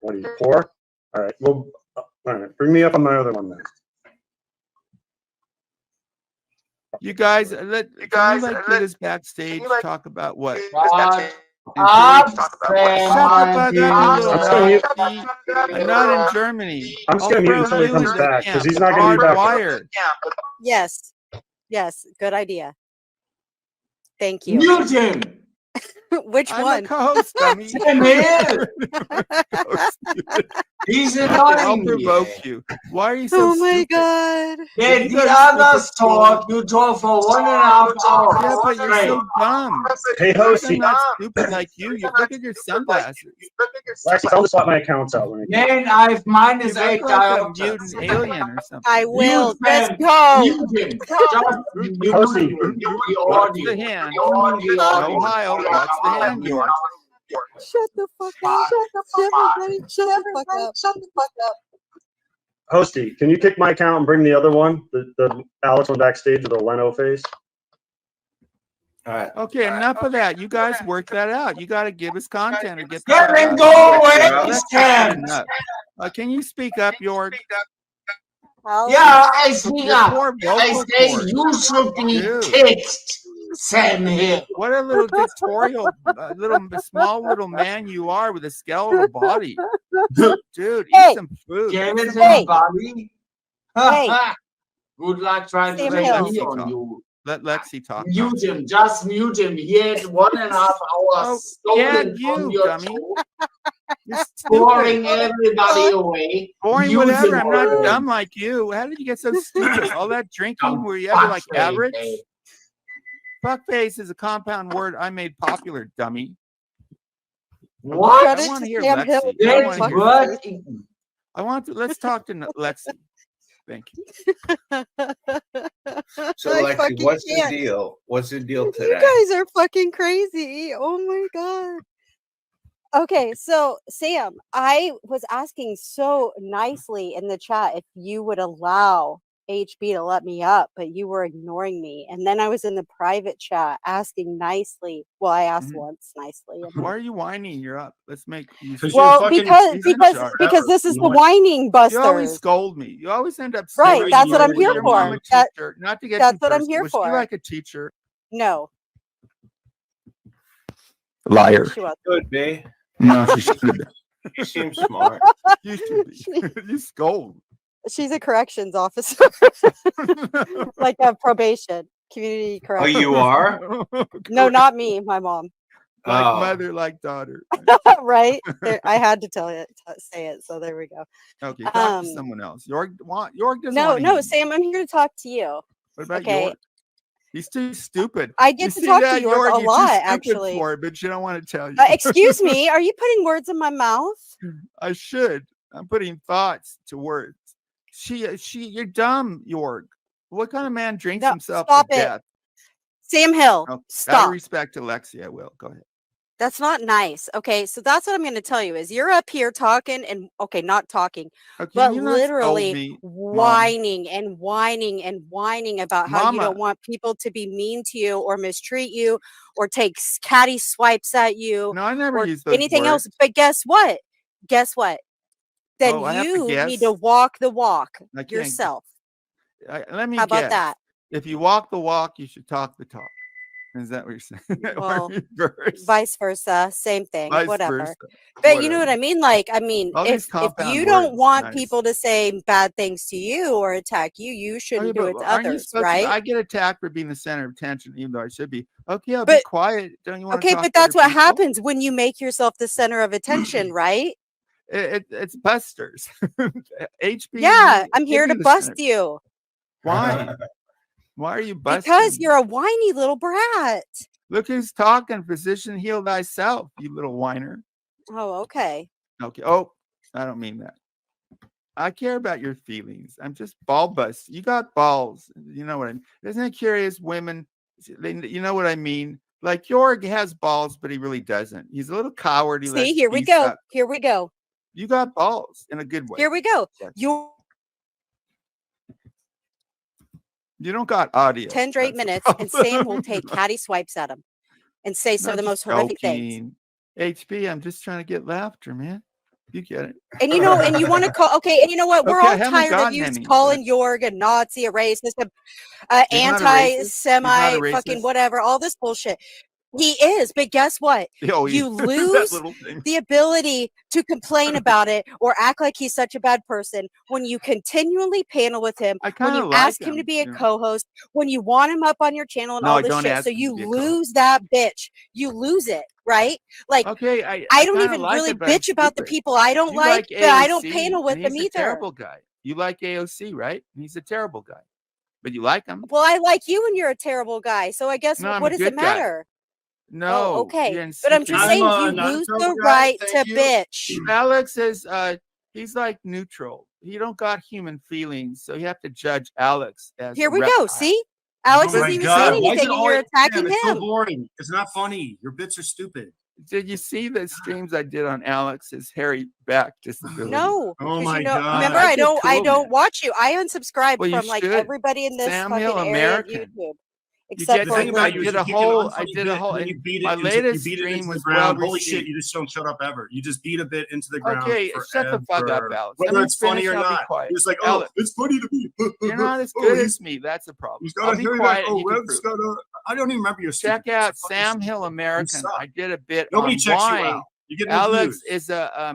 What are you, 4? All right. Well, all right. Bring me up on my other one then. You guys, can you do this backstage? Talk about what? Up, Shut the fuck up, you little Nazi. I'm not in Germany. I'm just going to mute until he comes back because he's not going to be back. Hardwired. Yes. Good idea. Thank you. mute him. Which I'm one? a co-host, dummy. Sam here. He's I'll annoying me. provoke you. Why are you so Oh my stupid? god. Let You the go to others stupid school. talk. You talk for 1.5 hours. Yeah, but you're straight. so dumb. Hey, I'm Hosty. not stupid like you. You look at your sunglasses. Lexi, tell them to swap my accounts out when I can. Man, I have You minus look 8 like a diopters. mutant alien or something. I will. Mute Just them. go. Mute him. Just mute Hosty. him. The Watch the audio. hand. Only the audio. Ohio, watch the hand, York. Shut the fuck up. Everybody, shut the fuck up. Shut the fuck up. Hosty, can you kick my account and bring the other one? The Alex one backstage with the Leno face? All right. Okay, enough of that. You guys work that out. You got to give us content or get the Let fuck him out. go away, That's Stan. enough. Can you speak up, York? Alex, Yeah, I speak Your up. poor I vocal say cords. you should be Dude. kicked, Sam Hill. What a little dictatorial, small little man you are with a skeletal body. Dude, Hey. eat some food. Get Get it some in Hey. body. Hey. Good luck trying to Sam say Hill. me on you. Let Lexi talk. Mute him. Just mute him. He had 1.5 hours Yeah, stolen you, from your dummy. show, You're scoring stupid. everybody away. Boring, Use whatever. him I'm not already. dumb like you. How did you get so stupid? All that drinking, Dumb were you ever like fuckface, average? eh? Fuckface is a compound word I made popular, dummy. What? I want to hear Sam Hill. Lexi. I want That's to hear. what? I want to. Let's talk to Lexi. Thank you. So, I Lexi, fucking what's the can't. deal? What's the deal You today? guys are fucking crazy. Oh my god. Okay, so Sam, I was asking so nicely in the chat if you would allow HB to let me up, but you were ignoring me. And then I was in the private chat asking nicely. Well, I asked Mhm. once nicely. And Why are you whining? You're up. Let's make you. Because well, fucking because he's in because charge. because this is the Annoying. whining You always busters. scold me. You always end up Right, scolding that's me what I'm over here your for. mama That- teacher. Not to get that's too what I'm personal. here Was she for. like a teacher? No, Liar. she was. Could be. No, she should have been. You seem smart. You should be. You scold. She's a corrections officer, like a probation, community Oh, correction. you are? No, not me, my mom. Like Oh. mother, like daughter. Right? There, I had to tell it, say it. So there we go. Okay, talk to someone else. York doesn't No, want to no, hear me. Sam, I'm here to talk to you. What about Okay. York? He's too stupid. I You get to see talk that, to York a you're lot, too stupid actually. for it, but you don't want to tell you. Excuse me, are you putting words in my mouth? I should. I'm putting thoughts to words. You're dumb, York. What kind of man drinks No, himself stop to it. death? Sam Hill, Oh, out of stop. respect to Lexi, I will. Go ahead. That's not nice. Okay, so that's what I'm going to tell you is you're up here talking and okay, not talking, Okay, but you not scold literally me, Mom. whining and whining and whining about how you Mama. don't want people to be mean to you or mistreat you or take catty swipes at you No, I never or use those anything else. words. But guess what? Guess what? Then Oh, I have to you need guess? to walk the walk I can't. yourself. Let me How about guess. that? If you walk the walk, you should talk the talk. Is that what you're saying? Or Well, reverse? vice versa, same thing, Vice whatever. versa. But you know what Whatever. I mean? Like, I mean, All these if compound you don't words, want nice. people to say bad things to you or attack you, you Okay, shouldn't do it but to aren't you others, supposed to? right? I get attacked for being the center of attention, even though I should be. Okay, I'll be But quiet. Don't you want to okay, talk but to that's other what people? happens when you make yourself the center of attention, right? It's busters. HB. Yeah, you I'm should here be to the bust center. you Why? Why are you busting? because you're a whiny little brat. Look who's talking. Physician, heal thyself, you little whiner. Oh, okay. Okay. Oh, I don't mean that. I care about your feelings. I'm just ball bust. You got balls. You know what I mean? Isn't it curious? Women, you know what I mean? Like Jorg has balls, but he really doesn't. He's a little coward. He See, lets here we peace go. up. Here we go. You got balls in a good way. Here we go. Yes. You're You don't got audio. 10 straight That's the minutes, and Sam will problem. take catty swipes at him and say some Not of the just most horrific things. joking. HB, I'm just trying to get laughter, man. You get it. And you know, and you want to call, okay, and you know what? We're Okay, I all haven't tired of gotten you any, calling Jorg a Nazi, a racist, He's not a racist. He's not a anti-Semite, fucking racist. whatever, all this bullshit. He is, but guess what? Oh, You that lose little thing. the ability to complain about it or act like he's such a bad person when you continually panel with him, I when kind you of like ask him to him. be a You know? co-host, when you want him up on your channel and No, all I this don't shit. ask So him you to be a co-host. lose that bitch. You lose it, right? Like Okay, I don't kinda even like really it, but I'm bitch about the stupid. people I don't You like, like but I don't AOC, panel with and them he's a either. terrible guy. You like AOC, right? He's a terrible guy, but you like him. Well, I like you and you're a terrible guy. So I guess No, I'm what a does it good guy. matter? No, Oh, you okay. didn't But see I'm just through I'm saying it. you not a lose terrible the guy. right to Thank you. bitch. Alex is he's like neutral. He don't got human feelings, so you have to judge Alex as Here a we go. reptile. See? Alex Oh isn't my even God. saying Why is anything it and you're always attacking him? It's so him. boring. It's not funny. Your bits are stupid. Did you see the streams I did on Alex's hairy back disability? No, Oh because my you know, God. remember, I I did don't cool, man. watch you. I unsubscribed Well, you from like should. everybody in this Sam fucking Hill area of American. YouTube, You except get The for thing I about you you. is did you a pick an whole unfunny I did a bit whole and then you and beat my it latest into stream the was well ground. Holy shit, received. you just don't shut up ever. You just beat a bit into the ground Okay, shut the fuck up, forever. Alex. Let Whether me it's funny finish or and I'll be not. quiet. You're just like, oh, Alex, it's funny to me. you're not as Oh, good he's as me. That's a problem. he's got I'll a be hairy quiet back. and Oh, you can Rev's prove got it. a. I don't even remember your stupid Check out bits. Fucking Sam stupid. Hill You American. suck. I did a bit Nobody on checks you why out. You get no Alex views. is a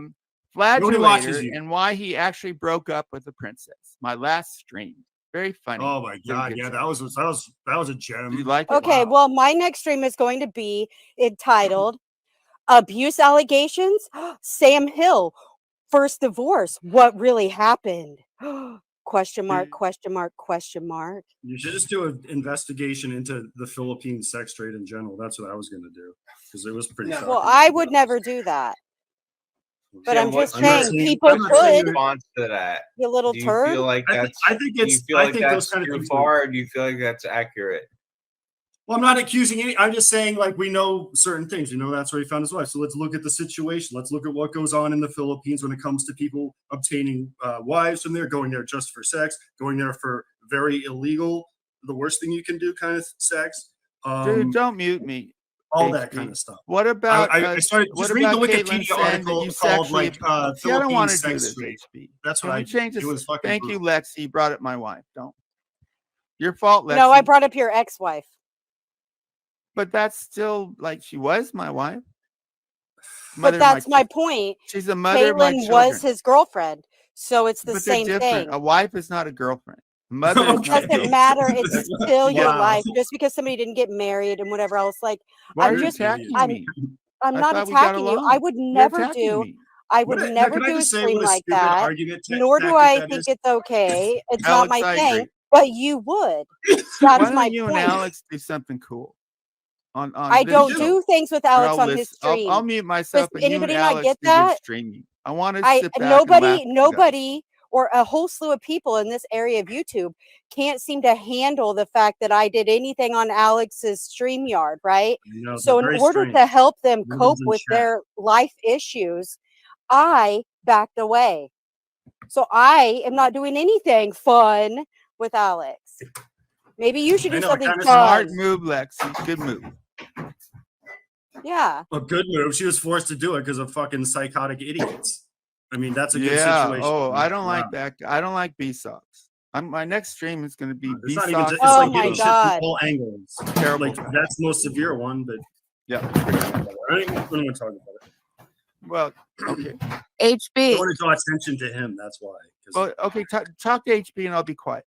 Nobody watches flagellator you. and why he actually broke up with the princess. My last stream. Very funny. Oh my Did a God. good Yeah, job. that was a Did you gem. like it? Okay, Wow. well, my next stream is going to be entitled Abuse Allegations. Sam Hill, first divorce. What really happened? Question mark, question mark, question mark. You should just do an investigation into the Philippine sex trade in general. That's what I was going to do because it was pretty No. shocking. Well, I would never do that. But Tim, I'm just what's your- saying, people I'm not saying could. you're- response to that? You little Do you turd. feel like I think- that's? I think do you it's- feel I like think those that's kind of too things far? Or do you feel like that's accurate? Well, I'm not accusing any. I'm just saying, like, we know certain things. You know, that's where he found his wife. So let's look at the situation. Let's look at what goes on in the Philippines when it comes to people obtaining wives from there, going there just for sex, going there for very illegal, the worst thing you can do kind of sex. Dude, don't mute me. All that HP. kind of stuff. What about I started what just read the about Caitlin Wikipedia saying that article you called sexually like See, I don't Philippine want to do sex this, trade. HP. That's Can what we I change did. It this? was fucking Thank you, brutal. Lexi. You brought up my wife. Don't. Your fault, Lexi. No, I brought up your ex-wife. But that's still like she was my wife. But that's my point. She's the mother of my Caitlin children. was his girlfriend, so it's the But they're same different. thing. A wife is not a girlfriend. A mother is It not a doesn't girlfriend. matter. It's still your Wow. life. Just because somebody didn't get married and whatever else, like Why I'm are you just, attacking I'm, me? I'm I not thought we got attacking you. along. I would You're never attacking do. me. I would never Can I do a just say stream what a like stupid that. argument Nor do tactic I that think is? it's okay. It's Alex, not my I thing. agree. But you would. Why That's don't my you and point. Alex do something cool on I this don't show? do things with And Alex I'll on his listen. I'll stream. mute Does myself, and you and anybody not Alex get do good that? streaming. I want to sit back and laugh Nobody, at you guys. nobody, or a whole slew of people in this area of YouTube can't seem to handle the fact that I did anything on Alex's StreamYard, right? No, So in very order strange. to help them Nobody's cope in with chat. their life issues, I backed away. So I am not doing anything fun with Alex. Maybe you should I do know, something kinda fun. Smart move, Lexi. Good move. Yeah. A good move. She was forced to do it because of fucking psychotic idiots. I mean, that's a good Yeah. situation. Oh, I don't Wow. like that. I don't like B socks. My next stream is going to be It's B not even socks. just, Oh it's like my getting shit God. from all angles. Terrible. Like that's the most severe one, but Yeah. I don't want to talk about it. Well, okay. I HB. want to draw attention to him. That's why. 'Cause- Well, okay. Talk to HB and I'll be quiet.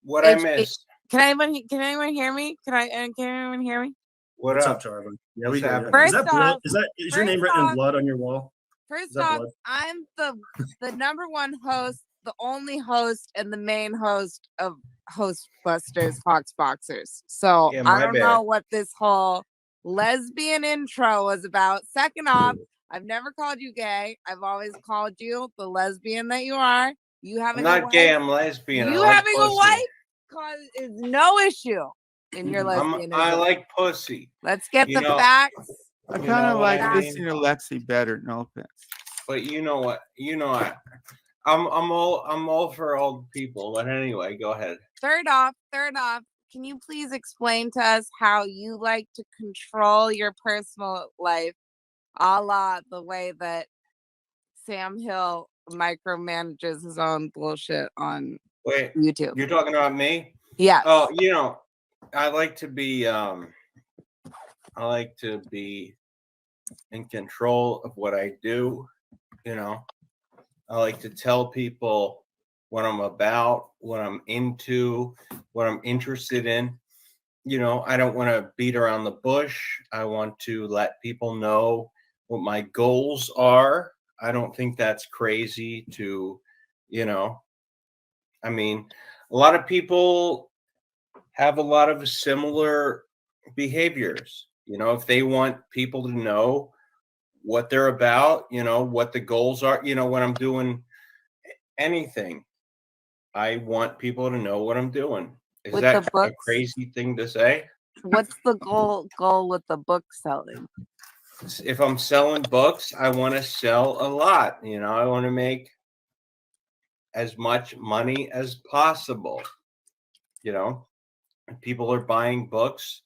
What I HB. missed? Can anyone hear me? Can anyone hear me? What What's up? up, Jarvin? Yeah, What's we hear you. happening? Is First that blood? off- Is your name first written in off- blood on your wall? First that off, blood? I'm the number one host, the only host, and the main host of Hostbusters Hawks Boxers. So Yeah, I my don't bad. know what this whole lesbian intro was about. Second off, I've never called you gay. I've always called you the lesbian that you are. You I'm having a not wife, gay. I'm lesbian. you I like having pussy. a wife is no issue in your lesbianism. I like pussy. Let's get You the know- facts. I You kind know of what like I this mean? in Lexi better. No offense. But you know what? I'm all for old people. But anyway, go ahead. Third off, can you please explain to us how you like to control your personal life, a la the way that Sam Hill micromanages his own bullshit on Wait, YouTube? you're talking about me? Yeah. Oh, I like to be I like to be in control of what I do. You know, I like to tell people what I'm about, what I'm into, what I'm interested in. You know, I don't want to beat around the bush. I want to let people know what my goals are. I don't think that's crazy to, you know, I mean, a lot of people have a lot of similar behaviors. You know, if they want people to know what they're about, you know, what the goals are, you know, when I'm doing anything, I want people to know what I'm doing. Is With the that a books, crazy thing to say? what's the goal with the book selling? If I'm selling books, I want to sell a lot. You know, I want to make as much money as possible. You know, if people are buying books,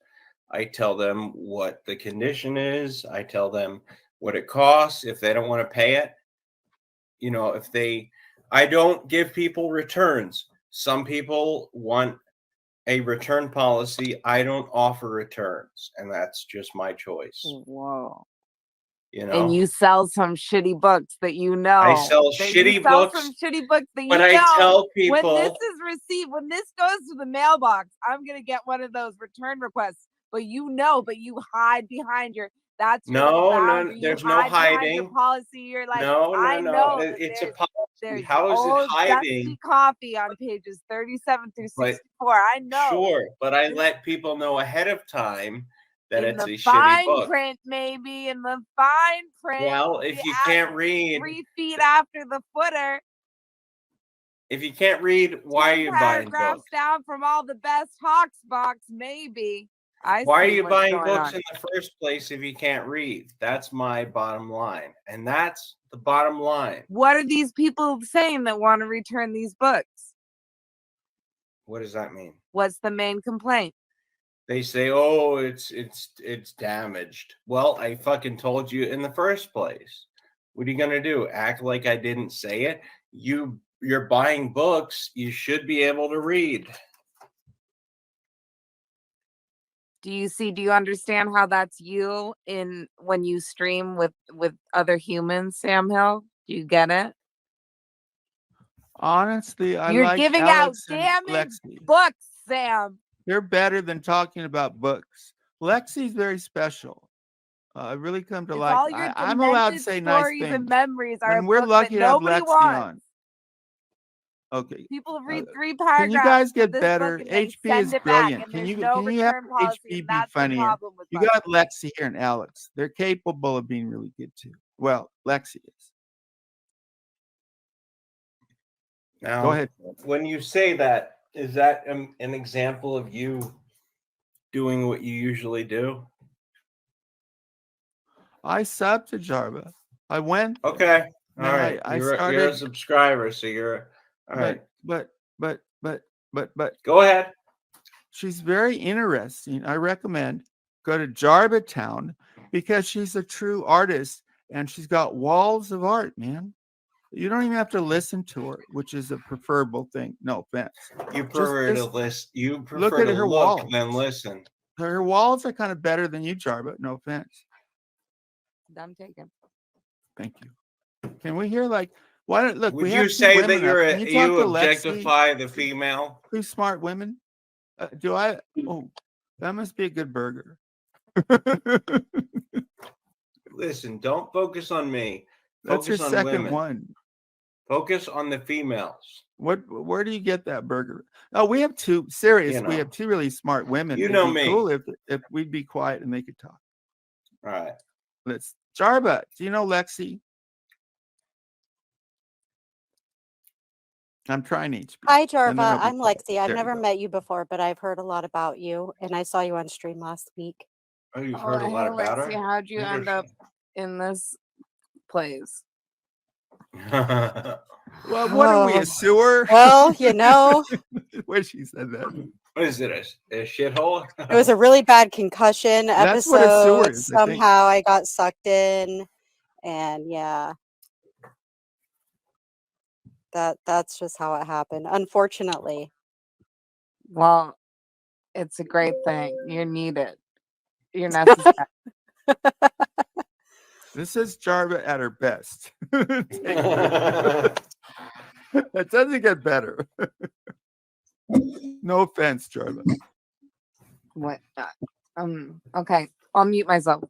I tell them what the condition is. I tell them what it costs. If they don't want to pay it, you know, I don't give people returns. Some people want a return policy. I don't offer returns, and that's just my choice. Whoa. You And know, you sell some shitty books that you know. I sell that you shitty sell books, some shitty books that you but I know. tell When this people, is received, when this goes to the mailbox, I'm gonna get one of those return requests. But you hide behind your that's your little no, boundary. You there's no hide behind your hiding. policy. You're like, No, I know that It's a there's policy. How is it old hiding? dusty coffee on pages 37 through But 64. I know. sure, but I This- let people know ahead of time that in it's the a shitty fine book. print, maybe in the fine print. Well, be if you at can't read, 3 feet after the footer, if you can't read, why are 10 you buying paragraphs books? down from all the best Hawks box, maybe. I Why are see you what's buying going books on. in the first place if you can't read? That's my bottom line. And that's the bottom line. What are these people saying that want to return these books? What does that mean? What's the main complaint? They say, "Oh, it's damaged." Well, I fucking told you in the first place. What are you gonna do? Act like I didn't say it? You're buying books. You should be able to read. Do you understand how that's you in when you stream with other humans, Sam Hill? Do you get it? Honestly, I You're like giving Alex out and damaged Lexi. books, Sam. They're better than talking about books. Lexi's very special. I really come to It's like. all your I'm allowed to demented say nice stories and things, memories are a and we're book lucky that to have nobody Lexi wants. on. Okay, People read 3 can you paragraphs guys of get this better? book and then HP send is it back, brilliant. and Can there's you no have return policy, HP and be that's the funnier? problem with You books. got Lexi here and Alex. They're capable of being really good too. Well, Lexi is. Now, Go ahead. when you say that, is that an example of you doing what you usually do? I subbed to Jarva. I went. there, Okay, all and right. I You're a started. subscriber, so you're all right. But Go ahead. she's very interesting. I recommend go to Jarba Town because she's a true artist and she's got walls of art, man. You don't even have to listen to her, which is a preferable thing. No offense. You prefer to listen. You look prefer at to her look walls. than listen. Her walls are kind of better than you, Jarba. No offense. I'm taken. Thank you. Can we hear like why don't look? Would we you have two say that women up. Can you talk you to Lexi? objectify the female? Two smart women. Do I? Oh, that must be a good burger. Listen, don't focus on me. That's your Focus on second women. one. Focus on the females. Where do you get that burger? Oh, we have two serious. You know. We have two really smart women. You It'd know be me. cool if we'd be quiet and they could talk. All right. Let's Jarba. Do you know Lexi? I'm trying HP. Hi, And then Jarva. it'll be I'm quiet. Lexi. I've There you never go. met you before, but I've heard a lot about you, and I saw you on stream last week. Oh, you've heard a lot about Lexi, her? how'd you end up in this place? What Well, what are we, a sewer? Well, you know, When she said that. is it? A shithole? it was a really bad concussion That's what a sewer episode. is, I think. Somehow I got sucked in, and yeah, that's just how it happened. Unfortunately, Well, it's a great thing. You're needed. You're necessary. This is Jarva at her best. That doesn't get better. No offense, Jarva. What? Okay. I'll mute myself.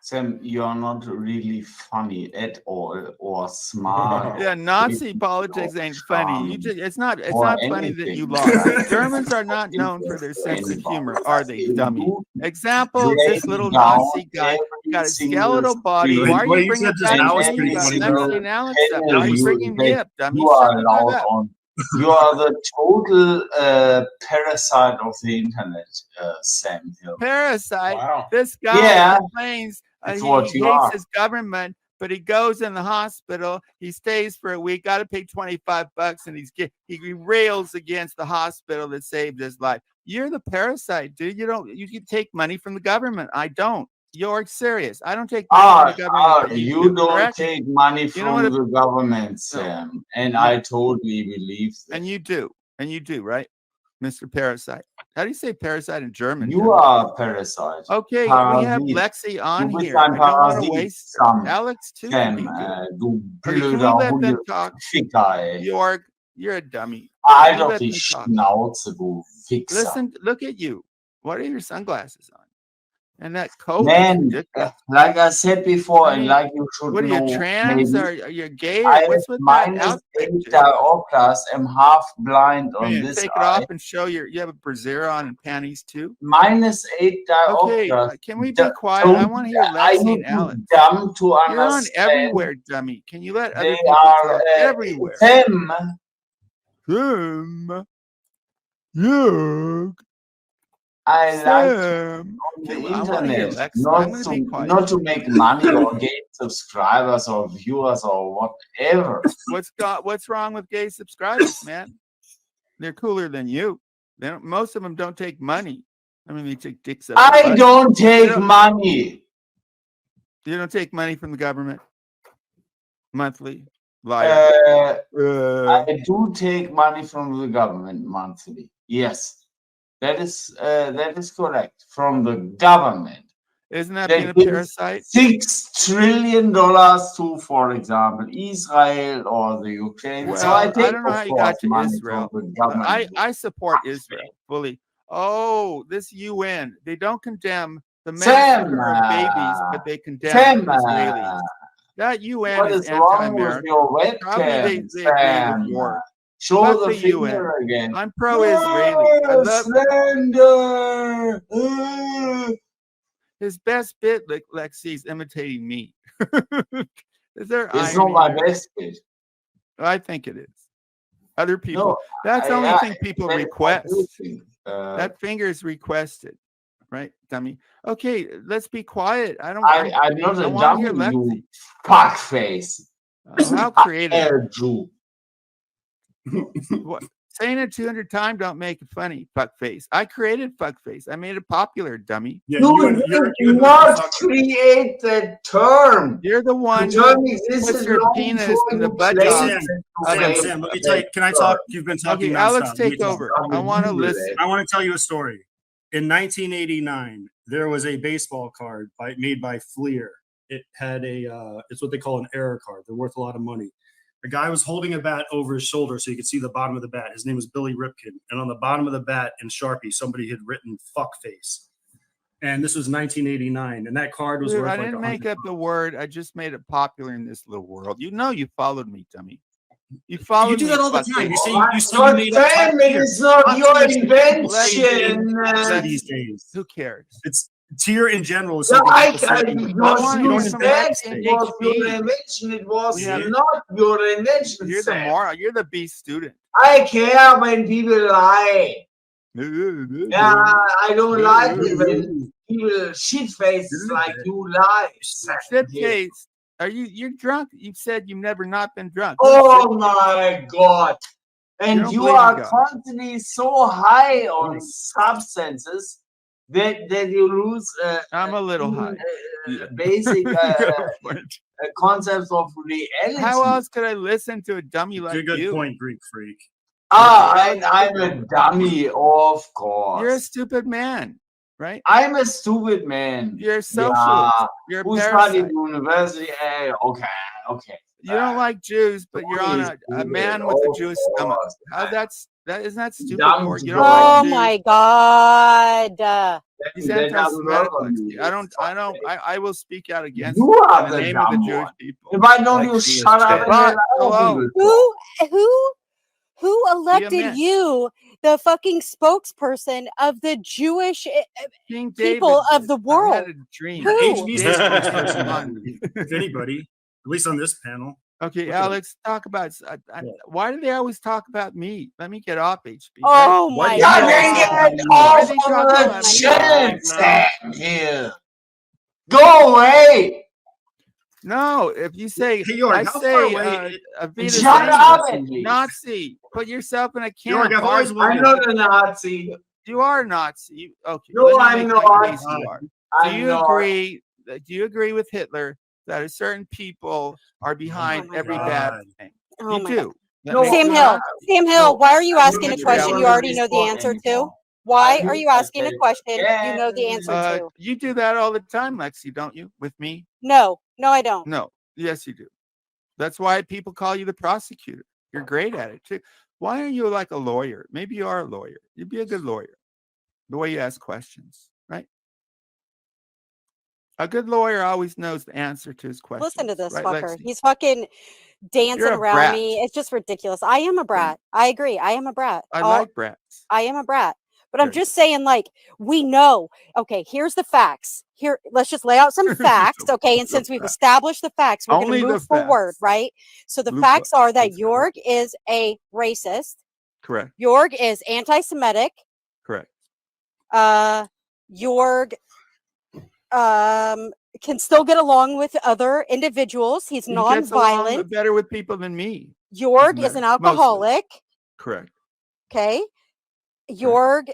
Sam, you are not really funny at all or smart. Yeah, Nazi politics ain't funny. You just it's not or funny that you anything. lost. Germans are not known for their sense of humor, are they, dummy? You Example, this break little down Nazi guy every got a single skeletal body. street Why are What you he bringing said just back now was me pretty about funny, Lexi bro. and Alex stuff? panel Why are you bringing me that up, dummy? you Shut are the fuck allowed up. on. You are the total parasite of the internet, Sam Hill. Parasite. Wow. This guy Yeah, complains that's he what you hates are. his government, but he goes in the hospital. He stays for a week. Got to pay $25, and he rails against the hospital that saved his life. You're the parasite, dude. You can take money from the government. I don't. You're serious. I don't take money from the government. But You do, don't correct? take money You know from what? the government, Sam, and No. I totally believe that. And you do, right, Mr. Parasite? How do you say parasite in German? You dummy? are a parasite. Okay, we have Parasit. Lexi Du on bist here. ein I don't want to Parasit, waste Sam. Alex too can be Sam, good. du Okay, can we blöder let them talk? Hundeficker, ey. York, you're a dummy. Halt Can we doch let die them talk? Schnauze, du Wichser. Listen, look at you. What are your sunglasses on? And that coat is Man, ridiculous. like I said before, I and mean, like you should what are you, know, trans? maybe, Are you gay? I Or have what's with that minus outfit, 8 dude? diopters, am half blind on Man, this take it eye. off and show you have a brassiere on and panties too. Minus 8 Okay, diopters. can we be quiet? I want to hear Are Lexi you and too Alex. dumb to You're on understand? everywhere, dummy. Can you let other They people are talk? Everywhere. them. Sam. Yuck. I like Sam. on the Okay, I want to hear internet, Lexi. I'm going to be quiet. not to make money or gain subscribers or viewers or whatever. What's wrong with gay subscribers, man? They're cooler than you. Most of them don't take money. I mean, they take dicks up. I don't take money. You don't take money from the government monthly. Liar. I do take money from the government monthly. Yes, that is correct. From the government. Isn't that being a gives parasite? $6 trillion to, for example, Israel or the Ukraine. Well, So I take, don't know how of you got course, to money Israel. from the government. I support Israel fully. Oh, this UN. They don't condemn the Sam, massacre of babies, but they condemn Sam, Israelis. That UN what is is wrong with anti-American. your Probably webcam, they agree Sam? with war. Show Fuck the the UN. finger again. I'm pro-Israeli. I love Slender. his best bit. Lexi's imitating me. Is there It's irony not my there? best bit. I think it is. Other people. No, that's the only I- thing people that is request. my thing. That finger is requested, right, dummy? Okay, let's be quiet. I'm not I a want to hear dummy, Lexi. you fuckface. How creative. Air Jew. What? Saying it 200 times don't make it funny, fuckface. I created fuckface. I made it popular, dummy. Yeah, You did not create the term. You're the one The term who existed puts your long penis before in the you butt claimed job. Sam, let me tell you. Can I talk? You've been talking. Okay, Alex, nonstop. Let me take talk. over. I want to listen. I want to tell you a story. In 1989, there was a baseball card made by Fleer. It had it's what they call an error card. They're worth a lot of money. A guy was holding a bat over his shoulder so you could see the bottom of the bat. His name was Billy Ripken. And on the bottom of the bat in Sharpie, somebody had written fuckface. And this was 1989. And that card was Dude, worth I like didn't make up the word. I just made it popular in this little world. You know you followed me, dummy. You followed You do me, that all the fuckface. time. You say God you made up damn it, it's not your invention. these days. Who cares? It's tier in general. Is No, something I people say. want you to hear said from it Lexi. was your invention. It was Yeah. not your invention. You're the Sam. moron. You're the B student. I care when people lie. Yeah, I don't like it when people shit faces like you lie. Shit face. You're drunk? You said you've never not been drunk. Oh my God. And don't you believe in are God. constantly so high on substances that you lose I'm a little high. basic concepts of reality. How else could I listen to a dummy like Good you? point, Greek freak. I'm a dummy, of course. You're a stupid man. right? I'm a stupid man. You're a socialist. Yeah. You're a Who studied parasite. university? Okay. You don't like Jews, but you're on Please a do man it. with a Of Jewish stomach. course. How isn't that stupid? Dumb Or to you go. don't Oh like Jews. my God. He's Then I will anti-Semitic. welcome Lexi. you. I will speak out against You it are in the the name of the dumb Jewish one. people. If I don't, you Lexi is shut up shit. and let But other hello, people talk. Who elected man. you the fucking spokesperson of the Jewish King people David of the had world? a dream. Yeah, Who? HB's David the had spokesperson, one. if anybody, at least on this panel. Okay, Look at Alex, talk about. Why do they always talk about me? Let me get off HB. Oh What my do You you God. always can talk about get me? off Why are they talking of the about me? chat, now? Sam here. Go away. No, if you say, Hey, York, I how far say, away? Avita Shut Zane, up, Andy. Nazi, put yourself in a York, camp. I've always I'm wanted. not a Nazi. You are a Nazi. Okay, No, let me I'm make my not. case you are. Do I'm you not. agree? Do you agree with Hitler that certain people are behind my every God. bad thing? Oh You my do. God. That No, makes Sam you a Hill. Nazi. Sam Hill, why are you I asking a wouldn't question reality. you already this know the book answer to? anymore. Why I are hate you asking a that question you know the again. answer to? You do that all the time, Lexi, don't you? With me? No, I don't. No. Yes, you do. That's why people call you the prosecutor. You're great at it too. Why are you like a lawyer? Maybe you are a lawyer. You'd be a good lawyer. The way you ask questions, right? A good lawyer always knows the answer to his questions. Listen to this right, fucker. Lexi? He's fucking dancing You're a around brat. me. It's just ridiculous. I am a brat. I agree. I am a brat. I like brats. I am a brat. But I'm Very just saying, like, we know. Okay, here's the facts. Here, let's just lay out some facts. Okay, and The since we've facts. established the facts, we're Only going to the move forward, facts. right? So the Lupa. facts are that Let's go. Jorg is a racist. Correct. Jorg is anti-Semitic. Correct. Jorg can still get along with other individuals. He's He gets along non-violent. better with people than me. Jorg is an alcoholic. Correct. Okay. Jorg,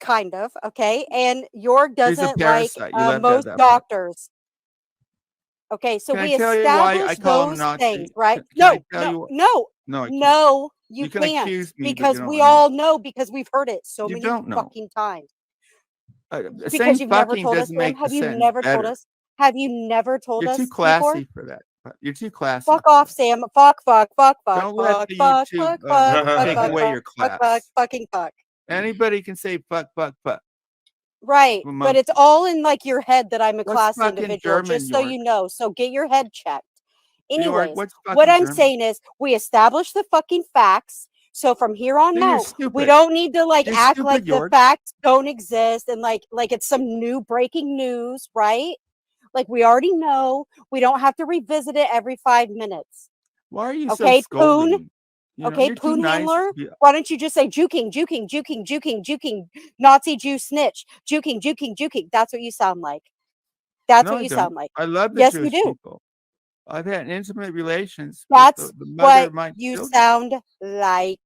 kind of. Okay. And Jorg He's a doesn't like parasite. You left out most that part. doctors. Okay. So Can we I tell you why I established call him those Nazi? things, right? Can I tell No, you? no, No, I can't. no, you can can't. accuse me, but Because you don't we know. all know, because we've heard it so You many don't know. fucking times. Saying Because you've never fucking told us, doesn't Sam. make the Have you sentence never told better. us? Have you never told You're us too before? classy for that. You're too classy. Fuck for off, that. Sam. Fuck, Don't let fuck, the fuck, YouTube fuck, take fuck, away your fuck, class. fucking fuck. Anybody can say fuck. Right. Well, But it's all in like your head that I'm a What's classy fucking individual, German, just so York? you know. So get your head checked. York, Anyways, what's what fucking I'm German? saying is we established the fucking facts. So from here on Then you're out, we stupid. don't need to like You're act stupid, like York. the facts don't exist and like it's some new breaking news, right? Like we already know. We don't have to revisit it every 5 minutes. Why are you Okay, so scolding? Poon. You know, Okay, you're too Poon nice Handler. to be- Why don't you just say juking, Nazi Jew snitch, juking. That's what you sound like. That's No, what I you don't. sound like. I love the Yes, you Jewish do. people. I've had intimate relations That's with the mother what of my you children. sound like.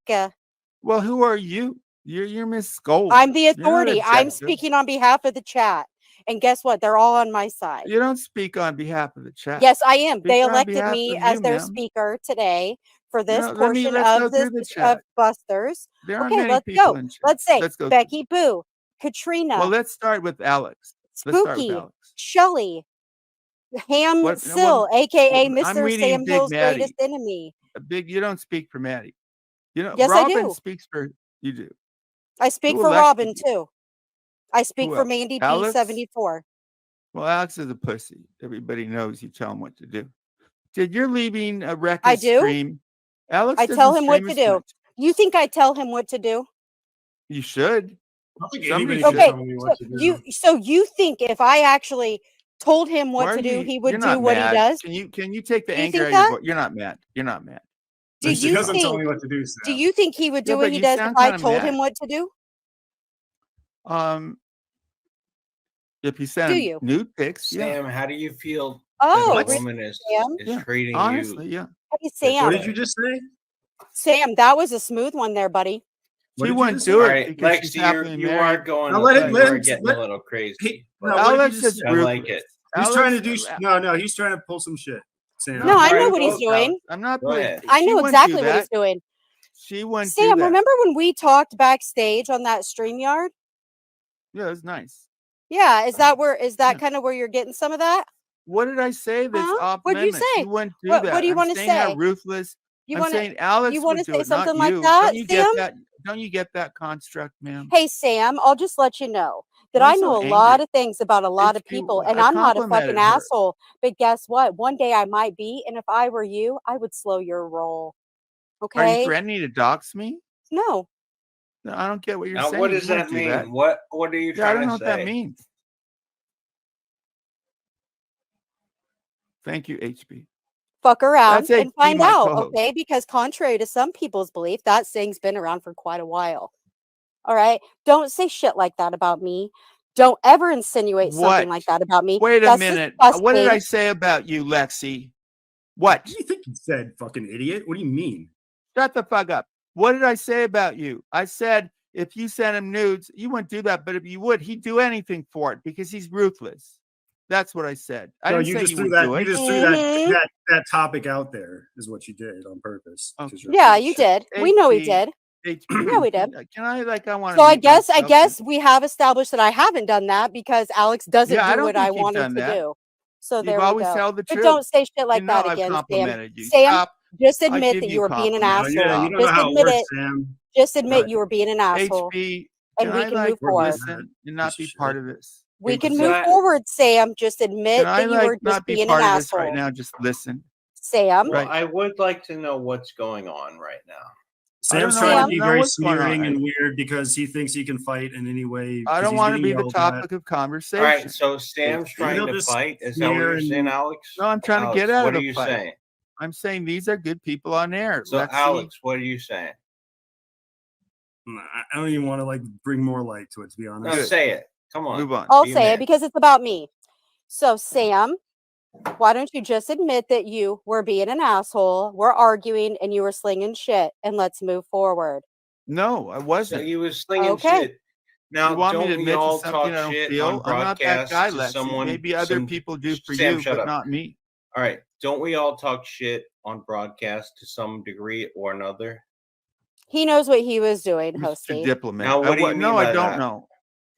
Well, who are you? You're Miss Scold. I'm the You're not authority. I'm objective. speaking on behalf of the chat. And guess what? They're all on my side. You don't speak on behalf of the chat. Yes, I am. They Speak on elected behalf me of as you, their ma'am. speaker today for this No, portion let's go of through the of chat. Busters. There aren't Okay, many let's people go. in chat. Let's say Let's go. Becky Boo, Katrina, Well, let's start with Alex. Let's start with Spooky, Alex. Shelly, Ham What? Sill, aka I'm Mr. reading Sam Big Hill's Maddie. greatest enemy. You don't speak for Maddie. You know, Yes, I Robin do. speaks for you. Do I speak Who for elected Robin you? too. I speak Who for else? Mandy Alex? P74. Well, Alex is a pussy. Everybody knows you tell him what to do. Did you're leaving a I record do. stream? Alex I doesn't tell him what stream to as do. much. You think I tell him what to do? You should. I don't think Somebody anybody should. should Okay, tell me so what to do. you think if I actually told him Why what are to do, you? he would You're do not what he mad. does? Can you take the Do you anger out think of your that? voice? You're not mad. You're not mad. Do She you doesn't tell think? me what to do, Do Sam. you think he would do Yeah, what but he you does if sound I kind of told him mad. what to do? If you Do send you? nude pics, yeah. Sam, how do you feel Oh, that a really, woman is Sam? Yeah. treating Honestly, you? yeah. Hey, this Sam. What did way? you just say? Sam, that was a smooth one there, buddy. What She did you wouldn't just do All it right, because she's Lexi, happily you married. are going. Now a let little- him- you let are him- getting let- a little crazy. Hey, but no, what did you Alex just is say? I like ruthless. it. He's trying to Alex- do. No, he's trying to pull some shit. Sam. No, I know Fine, what he's go, doing. I'm not Go putting. ahead. I she know wouldn't exactly do what he's that. doing. She wouldn't do Sam, that. remember when we talked backstage on that StreamYard? Yeah, it's nice. Yeah, is that kind of where you're getting some of that? What did I say that's Huh? off What'd you limits? say? You wouldn't do What that. do you I'm want to saying how say? ruthless. You I'm want saying to Alex would do say it, not something like you. that, Don't you get Sam? that? Don't you get that construct, ma'am? Hey, Sam, I'll just let you know that Why I so know a angry? lot of things about a lot of HB, people, and I I'm not a fucking complimented her. asshole. But guess what? One day I might be, and if I were you, I would slow your roll. Are you Okay? threatening to dox me? No. No, I don't get what you're Now, saying. what does You won't that do mean? that. What are you Yeah, I trying don't know to what that say? means. Thank you, HB. Fuck around That's and HB, find my out, co-host. okay? Because contrary to some people's belief, that saying's been around for quite a while. All right? Don't say shit like that about me. Don't ever insinuate something What? like that about me. Wait a That's minute. disgusting. What did I say about you, Lexi? What? What do you think you said, fucking idiot? What do you mean? Shut the fuck up. What did I say about you? I said if you sent him nudes, you wouldn't do that. But if you would, he'd do anything for it because he's ruthless. That's what I said. I No, didn't you say just you threw would that. do You it. just threw Mhm. that topic out there. Is what you did on purpose. Okay. 'cause you're a Yeah, piece of you shit. did. We know he HB, did. HB, Yeah, we did. can I want So to I mute myself? guess we have established that I haven't done that because Alex doesn't Yeah, I do don't what I think you've wanted done to that. do. So You've there we always go. held the But truth. don't say shit You like know that I've again, Sam. complimented you. Sam, Stop. just I admit give that you you were being an compliments. Yeah, asshole. you don't know Just how it admit works, it. Sam. Just admit Right. you were being an asshole, HB, and can we I can move We're forward. listen and not Piece be of part shit. of this? We Hey, can can move I- forward, Sam. Just Can admit I that you were just not be being an part of this right asshole. now? Just listen. Sam, Well, Right. I would like to know what's going on right now. I don't Sam's know. trying Sam. to be know very what's going on. sneering and weird because he thinks he can fight in any way. I 'cause don't he's want to getting be the yelled topic at. of conversation. All right, so Sam's trying He'll to just fight. Is that what sneer you're saying, and- Alex? No, I'm trying to Alex, get out what of are the you fight. saying? I'm saying these are good people on air. So, Lexi, Alex, what are you saying? I don't even want to like bring more light to it, to be No, honest. say it. Come on. move on. I'll Be a say man. it because it's about me. So, Sam, why don't you just admit that you were being an asshole, we're arguing, and you were slinging shit, and let's move forward. No, I So wasn't. he was slinging Okay. shit. Now, You want me to don't we admit to all something talk I don't shit feel? on I'm not that broadcast guy, to Lexi. someone? Maybe other people do for Sam, you, shut but up. not me. All right. Don't we all talk shit on broadcast to some degree or another? He knows what he was doing, Mr. Hosty. Diplomat. Now, what do you No, mean by I don't that? know.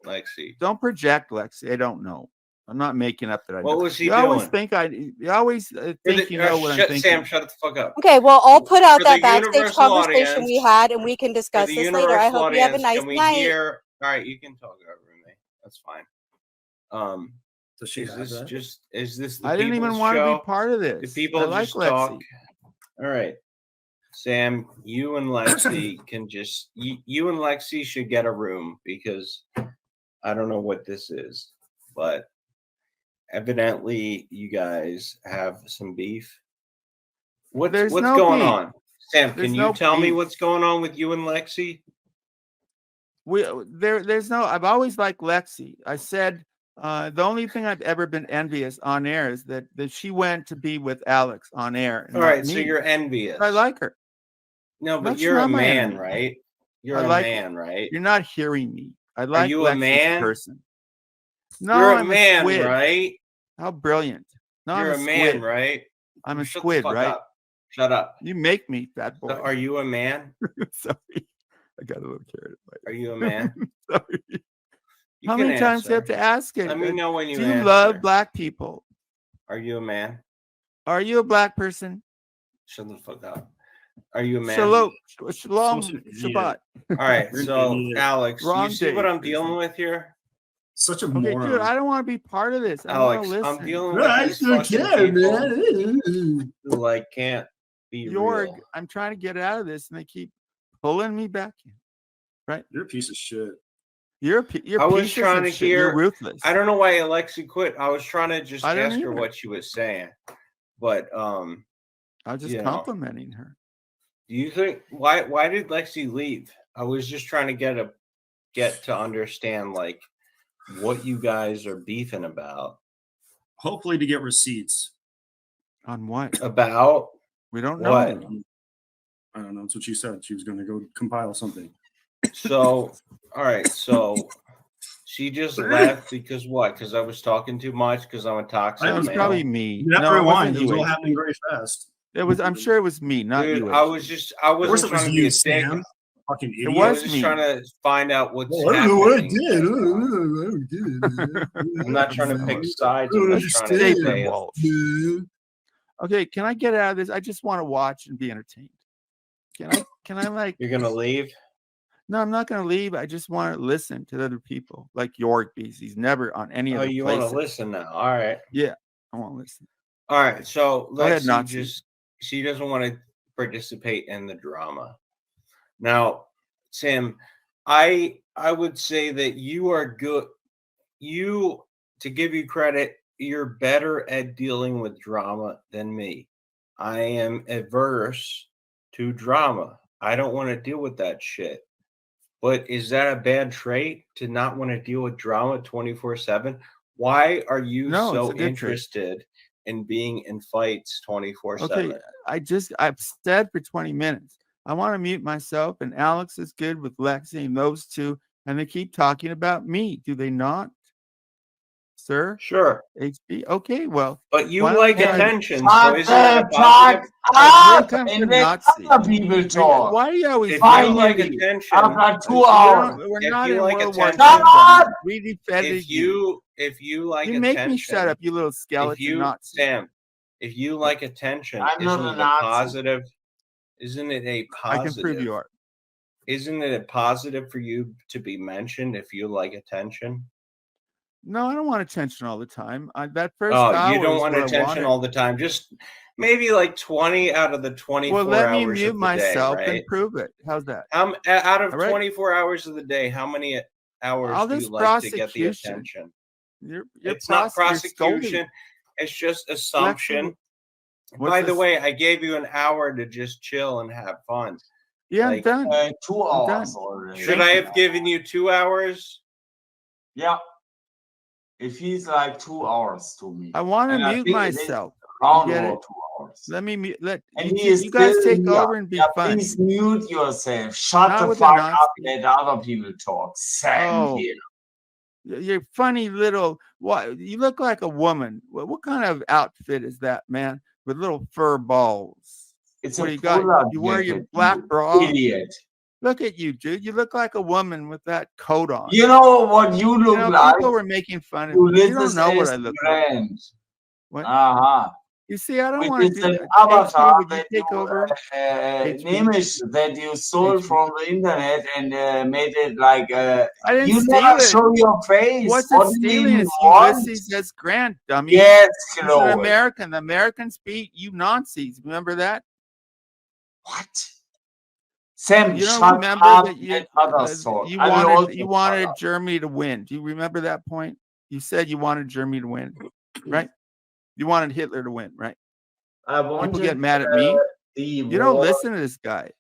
Lexi. Don't project, Lexi. I don't know. I'm not making up that I know. What was he you always doing? think you always think you know what I'm thinking. Sam, shut the fuck up. Okay, well, I'll put out For that the backstage universal conversation we audience- had, and we can For discuss the this later. I universal hope you have a audience, nice can we night. hear? All right, you can talk over me. That's fine. Does she Is have this that? just? Is this the I didn't even people's want to show? be part of this. Do people I like just talk? Lexi. All right, Sam, you and Lexi can just you and Lexi should get a room because I don't know what this is, but evidently you guys have some beef. What's There's what's no going beef. on? Sam, There's can you no tell me beef. what's going on with you and Lexi? There's no. I've always liked Lexi. I said the only thing I've ever been envious on air is that she went to be with Alex on air. And All not right, so me. you're envious. I like her. No, but That's you're a not my man, enemy. right? You're I a like man, right? You're not hearing me. I like you a Lexi's man? person. No, You're a I'm man, squid. right? How brilliant. No, You're I'm a a man, squid. right? I'm a Shut squid, the fuck right? up. Shut up. You make me, fat boy. So are you a man? Sorry. I got a little carried away. Are you a man? Sorry. You How can many times do you have answer. to ask it? Let me know when you Do you answer. love black people? Are you a man? Are you a black person? Shut the fuck up. Are you a man? Shalom, Such an idiot. Shabbat. All right, You're an so idiot. Alex, Wrong you see what day, I'm Jason. dealing with here? Such a Okay, moron. dude, I don't want to be part of this. I Alex, want to I'm listen. dealing No, with I these don't fucking care, people man. who like can't be Jorg, real. I'm trying to get out of this, and they keep pulling me back in. Right? You're a piece of shit. You're I was pieces trying of to shit. You're hear. ruthless. I don't know why Alexi quit. I was trying to just I don't ask her either. what she was saying, but I was just you know. complimenting her. Do you think why did Lexi leave? I was just trying to get to understand like what you guys are beefing about. Hopefully to get receipts. On what? About We don't what? know. I don't know. That's what she said. She was going to go compile something. So, all right. So she just left because what? Because I was talking too much. Because I'm a toxic It was male. probably me. Never No, it rewind. wasn't It was you. all happening very fast. It was. I'm sure it was me, not Dude, you. I HB. was just. I Of course wasn't it was trying to you, be a dick. Sam. Fucking It idiot. I was was just me. trying to find out what's Well, I don't know what I happening. did. I don't get it. I'm not trying to pick sides. I don't I'm just trying to understand. say Walsh. Man. Okay, can I get out of this? I just want to watch and be entertained. Can I like you're gonna leave. no, I'm not gonna leave. I just want to listen to other people like York because he's never on any Oh, other you place. want to listen now? All right. Yeah, I want to listen. All right. So Go ahead, Lexi Nazi. she doesn't want to participate in the drama. Now, Sam, I would say that you are good. You, to give you credit, you're better at dealing with drama than me. I am averse to drama. I don't want to deal with that shit. But is that a bad trait to not want to deal with drama 24/7? Why are you No, it's so a good trait. interested in being in fights 24/7? Okay, I've said for 20 minutes. I want to mute myself, and Alex is good with Lexi and those two, and they keep talking about me. Do they not, sir? Sure. HB. Okay, well, But you why don't like we try- attention, so isn't that a positive? Here up comes and the let Nazi. other people talk. Why are you always If you Finally, like attention, After 2 We hours. don't- We're If not you in like World War II. attention- Shut up! We defended if you like You attention, make me shut up, you little if skeleton you Nazi. Sam, if you like attention, I'm not isn't a it a Nazi. positive? Isn't it a I can positive? prove you are. Isn't it a positive for you to be mentioned if you like attention? No, I don't want attention all the time. That first Oh, hour you don't is want what I attention wanted. all the time. Just maybe like 20 out of the 24 Well, let me hours mute of the myself day, and right? prove it. How's that? Out of All right. 24 hours of the day, how many hours All do you this like to get the prosecution. attention? You're It's not you're scolding. prosecution. It's just assumption. what's By the this- way, I gave you an hour to just chill and have fun. Yeah, like, I'm done. 2 I'm hours done. already. Should I have given you 2 hours? Yeah. It feels like 2 hours to me. I want to And I mute think it is myself. Around You get about it? 2 hours. Let me mute. Let And you, he is you guys still take here. over and be Yeah, fun. please mute yourself. Shut Not the with a fuck Nazi. up. Let other people talk. Sam Oh. here. You're funny little. What? You look like a woman. What kind of outfit is that, man? With little fur balls. It's What a you got? pull-up You wear your jacket, black you bra. idiot. Look at you, dude. You look like a woman with that coat on. You know what you look You know, like? people were making fun of You me. You don't Ulysses know what S. I look like. Grant. What? Uh-huh. You see, I don't Which want is to do an that. avatar HB, would you that take over? an HB? image that you stole HB. from the internet and made it like I didn't you steal never it. show your face. What's What it do you stealing? even It's want? Ulysses S. Grant, dummy. Yes, He's an Chloe. American. The Americans beat you Nazis. Remember that? What? Sam, You don't shut remember up. that Let others talk. you I will also you shut wanted up. Germany to win. Do you remember that point? You said you wanted Germany to win, right? You wanted Hitler to win, right? I People wanted get mad at me. the You don't war, listen to this guy.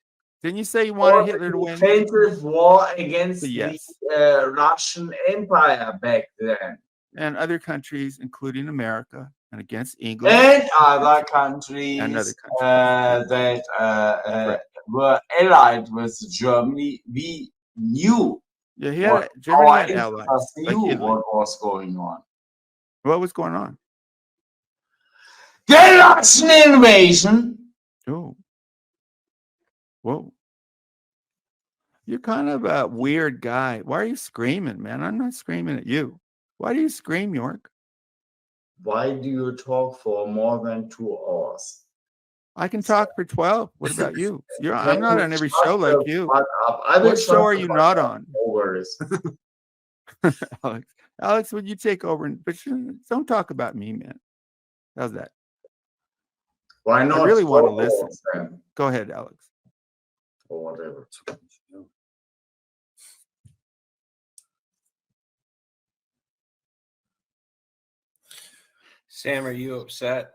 Didn't you say you wanted Hitler to win? defensive war against Yes. the Russian Empire back then. And other countries, including America, and against England And other countries, and other countries. that were allied with Germany. We knew Yeah, he what had Germany our had allies. interests Like knew Italy. what was going on. What was going on? The Russian invasion. Oh. Whoa. You're kind of a weird guy. Why are you screaming, man? I'm not screaming at you. Why do you scream, York? Why do you talk for more than 2 hours? I can talk for 12. What about you? I'm not on every show like you. What What show are you not on? Worries. Alex, would you take over? But don't talk about me, man. How's that? Why not? I really want to 4 listen. hours then, Go ahead, Alex. or whatever. Sam, are you upset?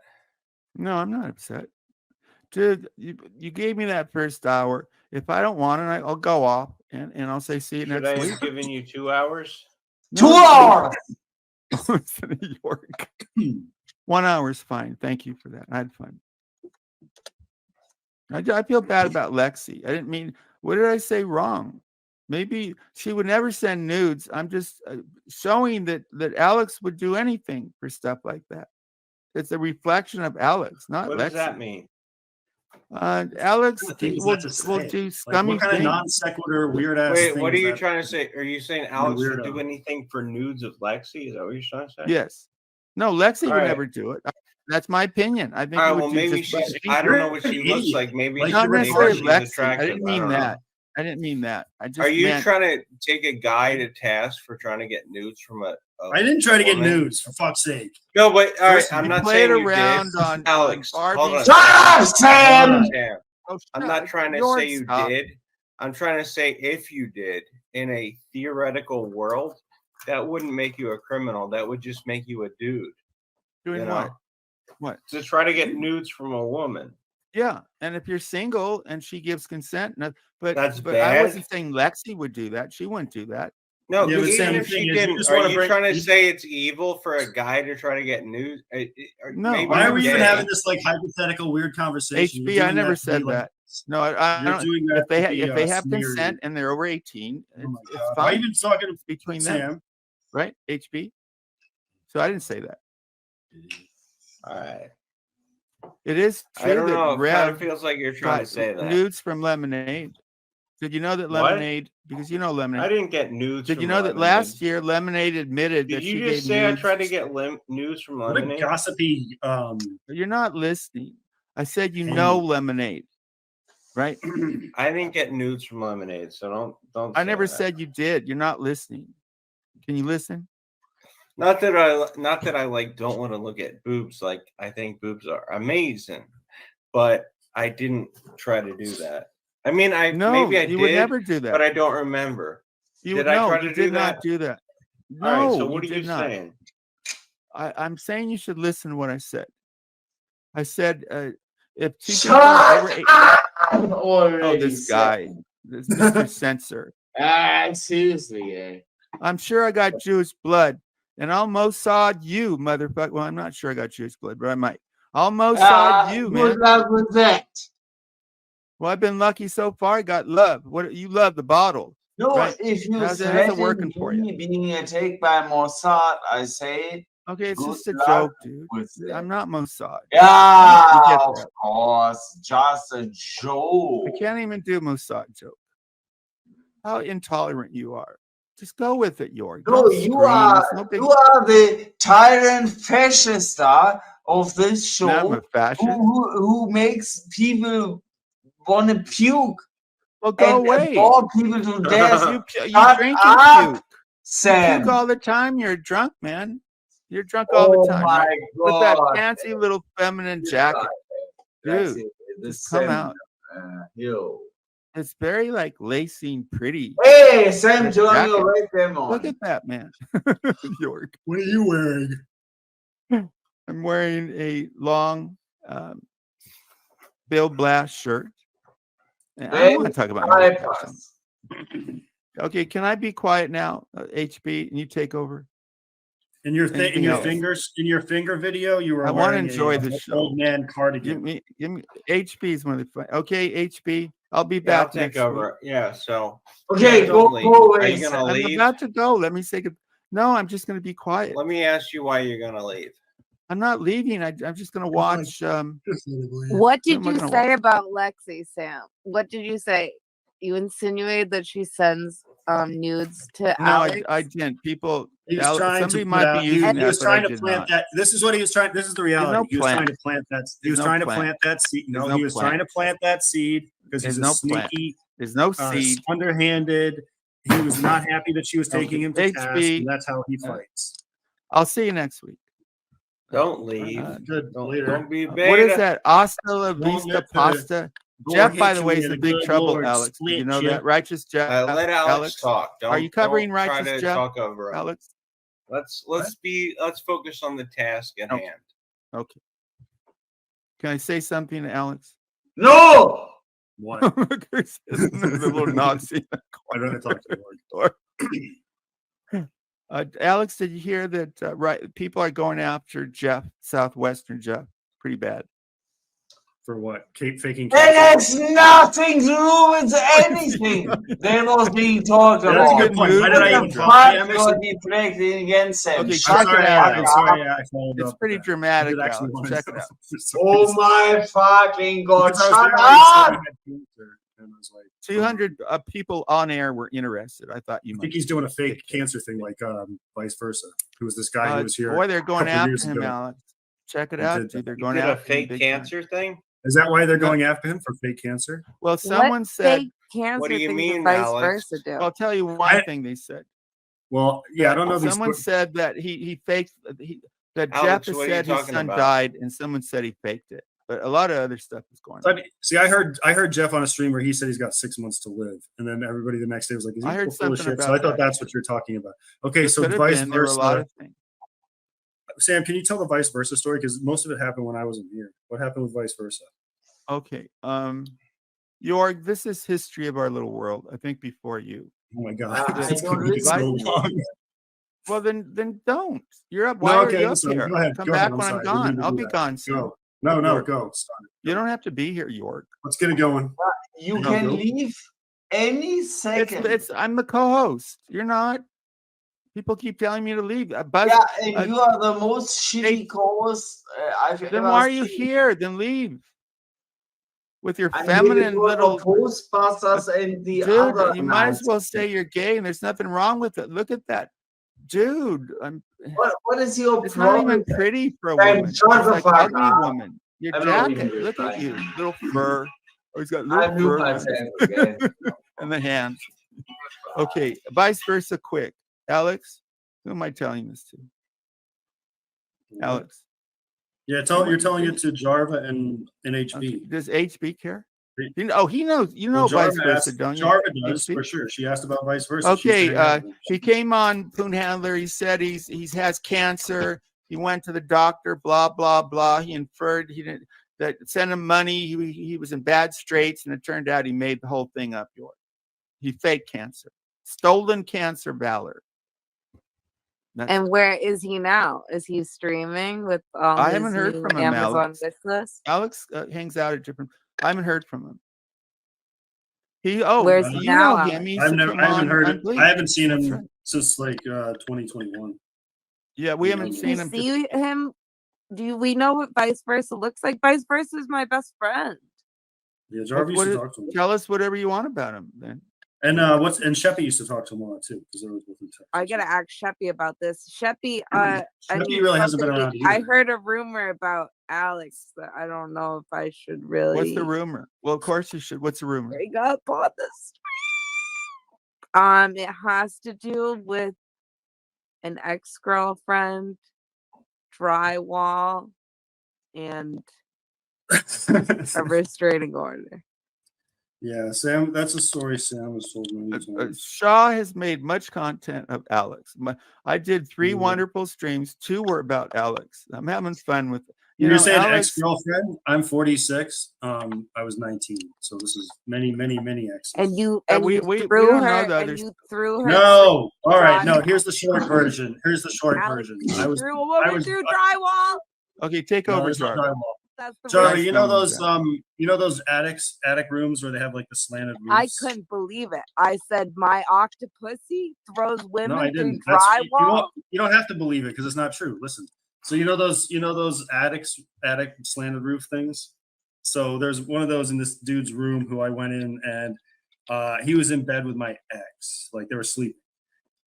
No, I'm not upset. Dude, you gave me that first hour. If I don't want it, I'll go off and I'll say see you Should next I week. have given you 2 hours? 2 hours. New York. 1 hour is fine. Thank you for that. I had fun. I feel bad about Lexi. I didn't mean. What did I say wrong? Maybe she would never send nudes. I'm just showing that Alex would do anything for stuff like that. It's a reflection of Alex, not What Lexi. does that mean? What Alex, kind of thing is we'll that to we'll say? do Like, scummy what kind of things. non sequitur weird ass Wait, thing? what are is you that? trying to say? Are you saying Alex would do weirdo. anything for nudes of Lexi? Is that what you're trying to say? Yes. No, Lexi All would right. never do it. That's my opinion. I think All right, you would well, do maybe just about she's. anything. I don't know You're what an she looks idiot. like. Maybe, Like, Not you're necessarily she's Lexi. I attractive. didn't mean don't that. know. I didn't mean that. I just Are you meant trying to take a guy to task for trying to get nudes from a I didn't try to get woman? nudes, for fuck's sake. No, but all right, First, I'm you not played saying you around did. on Alex, hold on. Barbie. a Shut second. up, Sam! Hold on, Sam. Oh, I'm shut not up. trying to George, say you stop. did. I'm trying to say if you did in a theoretical world, that wouldn't make you a criminal. That would just make you a dude. Doing you know? what? What? To try to get nudes from a woman. Yeah, and if you're single and she gives consent, but That's I bad. wasn't saying Lexi would do that. She wouldn't do that. No, Yeah, but even Sam, the if thing she is, you didn't, just are wanna you bring- trying to you- say it's evil for a guy to try to get nudes? No, maybe Why are we you're even gay. having this like hypothetical weird conversation? You're HB, I doing never that to be, said like, that. No, I You're don't. doing that If they to be, if they have smeary. consent and they're over 18, Oh my it's God. Why are fine. you even talking It's between to them, Sam? right? HB. So I didn't say that. All right. It is I true don't know. that It kind of Rev feels like you're trying to got say that. nudes from Lemonade. Did you know that What? Lemonade? Because you know I Lemonade. didn't get nudes. Did from you know that Lemonade. last year Lemonade admitted Did that she you gave just say I nudes? tried to get news from What a Lemonade? gossipy. You're not listening. I said you know Lemonade, right? I didn't get nudes from Lemonade, so don't. I say never that. said you did. You're not listening. Can you listen? Not that I like don't want to look at boobs. Like I think boobs are amazing, but I didn't try to do that. I mean, No, maybe I you did, would never do that. but I don't remember. Did I try to you do did that? not do that. No, All right. So what you are you did not. saying? I'm saying you should listen to what I said. I said if two people are over 8, oh, this guy, this Mr. Censor. Seriously, I'm sure I got Jewish blood and almost sawed you, motherfucker. Well, I'm not sure I got Jewish blood, but I might. Almost sawed you, man. Good luck with that. Well, I've been lucky so far. I got love. What you love the bottle? No, right? if you How's it threaten working for you? me being attacked by Mossad, I say Okay, it's good just a luck joke, dude. with that. I'm not Mossad. Yeah, You get of that. course, just a joke. I can't even do Mossad joke. How intolerant you are. Just go with it, York. No, Don't you scream. are It's no big. you are the tyrant fascist star of this Now I'm show a fascist. who makes people want to puke Well, go and away. bore people to death. You Shut drink and up, puke. Sam. You puke all the time. You're drunk, man. You're drunk all the Oh time, my right? With that God. fancy little feminine jacket. That's Dude, it. The just come Sam, out. yo. It's very like lacy and pretty. Hey, Sam, That join jacket. your right there, man. Look at that, man. York. What are you wearing? I'm wearing a long Bill Blass shirt. And I don't want to talk about my bypass. Okay, can I be quiet now, HB, and you take over? In your Anything else? in your finger video, you were I wanna wearing enjoy a the show. old man cardigan. Give me HB is one of the fun. Okay, HB, I'll be Yeah, I'll back take next over. Yeah. So. Okay, Yeah, go don't leave. away. Are you gonna week. I'm leave? about to go. Let me say good. No, I'm just going to be quiet. Let me ask you why you're gonna leave. I'm not leaving. I'm just going to watch. What did am I you gonna say about Lexi, Sam? What did you say? You insinuated that she sends nudes to No, Alex? I didn't. People, He was trying somebody to might put out, be using he that, was but I trying to did plant not. that. This is what he was trying. This is the reality. no He was trying plant. to plant that. He There's was no trying to plant. plant that seed. No, There's no he was plant. trying to plant that seed because There's he's no a plant. sneaky, There's no seed. underhanded. He was not happy that she was taking him to HB, task, and that's how he fights. I'll see you next week. Don't leave. Good. Later. Don't be beta. What is that? Hasta la Don't vista let the pasta. Lord Jeff, by hit the you way, with is a in big good trouble, Lord Alex. Did you split know you. that? Righteous Jeff. Let Alex talk. Are you covering don't try Righteous to Jeff? talk over him. Alex? Let's focus on the task at Okay. hand. Okay. Can I say something to Alex? No. What? There's the little Nazi. I'd rather talk to the Lord. Alex, did you hear that people are going after Jeff, Southwestern Jeff, pretty bad? For what? Faking That cancer? has nothing to do with anything that was being talked Yeah, that's a about. good point. Why did What I the even drop? I fuck actually, got deflected against them? Okay, Shut check it the out, fuck I'm Alex. up. sorry. Yeah, I followed It's up. pretty with that. I dramatic, did actually Alex. want Check to it out. for some Oh reason. my fucking god! Because I was Shut there, I said I up! had cancer, and I was like, 200 people on air were interested. I thought you I might. think he's doing a fake take care. cancer thing, like vice versa. Who was this guy who was here? Boy, they're going couple years after him, ago. Alex. Check it He out, did dude. that. They're You going did a after him fake big time. cancer thing? Is that why they're No. going after him for fake cancer? Well, someone What said. fake cancer What do you things mean, and vice Alex? versa do? Well, I'll tell you one thing they said. Well, yeah, I don't know these. Someone said that he faked. That Alex, Jeff has what are you said his talking son about? died, and someone said he faked it. But a lot of other stuff is going on. See, I heard Jeff on a stream where he said he's got 6 months to live, and then everybody the next day was like, "Is he I heard full of something shit?" So about I thought that, that's too. what you're talking about. Okay, It so could have vice been. There were a lot versa. of things. Sam, can you tell the vice versa story? Because most of it happened when I wasn't here. What happened with vice versa? Okay. York, this is history of our little world. I think before you. Oh my god, I it's don't gonna be so listen. long. Well, then don't. You're up. Why No, are okay, you I'm up sorry. here? Go ahead. Come Go back ahead. I'm when sorry. I'm I didn't mean gone. to I'll do be that. gone soon. Go. No, York. go. Stop it. You don't have to be here, York. Let's get it going. You No, can go. leave any second. I'm the co-host. You're not. People keep telling me to leave. Buzz, Yeah, and you are the most hey, shitty co-host I've then ever why are you seen. here? Then leave. With your I'm feminine here for little Ghostbusters and the dude, other you might as nights. well say you're gay, and there's nothing wrong with it. Look at that, dude. What is your It's not problem? even pretty for a And woman. shut It's the like fuck ugly up. woman. Your I'm not jacket. even Look at you, replying. little fur. Oh, he's got little I knew fur myself again. and the hands. Okay, vice versa. Quick, Alex. Who am I telling this to? Alex. Yeah, you're telling it to Jarva and HB. Okay. Does HB care? He knows. You know Well, vice Jarva versa, asked- don't you? Jarva does HB? for sure. She asked about vice versa. She used to Okay, hang out with him. he came on Poon Handler. He said he has cancer. He went to the doctor. Blah blah blah. He inferred he didn't that sent him money. He was in bad straits, and it turned out he made the whole thing up. He faked cancer, stolen cancer valor. And where is he now? Is he streaming with I his haven't heard new from him, Amazon Alex. wish list? Alex hangs out at different. I haven't heard from him. Where's he you now, know Alex? him. He I used to haven't come heard on it. Bleach. I haven't seen That's him right. since like 2021. Yeah, we haven't Did seen you him. see him? Do we know what vice versa looks like? Vice versa is my best friend. Yeah, Jarva used to talk to him. Tell us whatever you want about him, then. And Sheppy used to talk to him a lot too, because they were both in Texas. I gotta ask Sheppy about this. Sheppy, Sheppy really hasn't been around I either. heard a rumor about Alex that I don't know if I should really. What's the rumor? Well, of course you should. What's the rumor? Bring up on this. It has to do with an ex-girlfriend, drywall, and a restraining order. Yeah, Sam, that's a story Sam was told many times. Shaw has made much content of Alex. I did 3 Mhm. wonderful streams. 2 were about Alex. I'm having fun with it. You're saying Alex, ex-girlfriend? I'm 46. I was 19, so this is many exes. And you we threw don't know her. the And others. you threw her. No, all right, no. drywall. Here's the short version. Alex, version. you threw a woman through drywall. Okay, take No, over, it's not Jarvis. drywall. That's the Jarvis, real- you know Nice those attic rooms where they have like the slanted roofs? I couldn't believe it. I said my octopussy throws women No, I through didn't. drywall. You don't have to believe it because it's not true. Listen. So you know those attic slanted roof things? So there's one of those in this dude's room who I went in, and he was in bed with my ex. Like they were sleeping.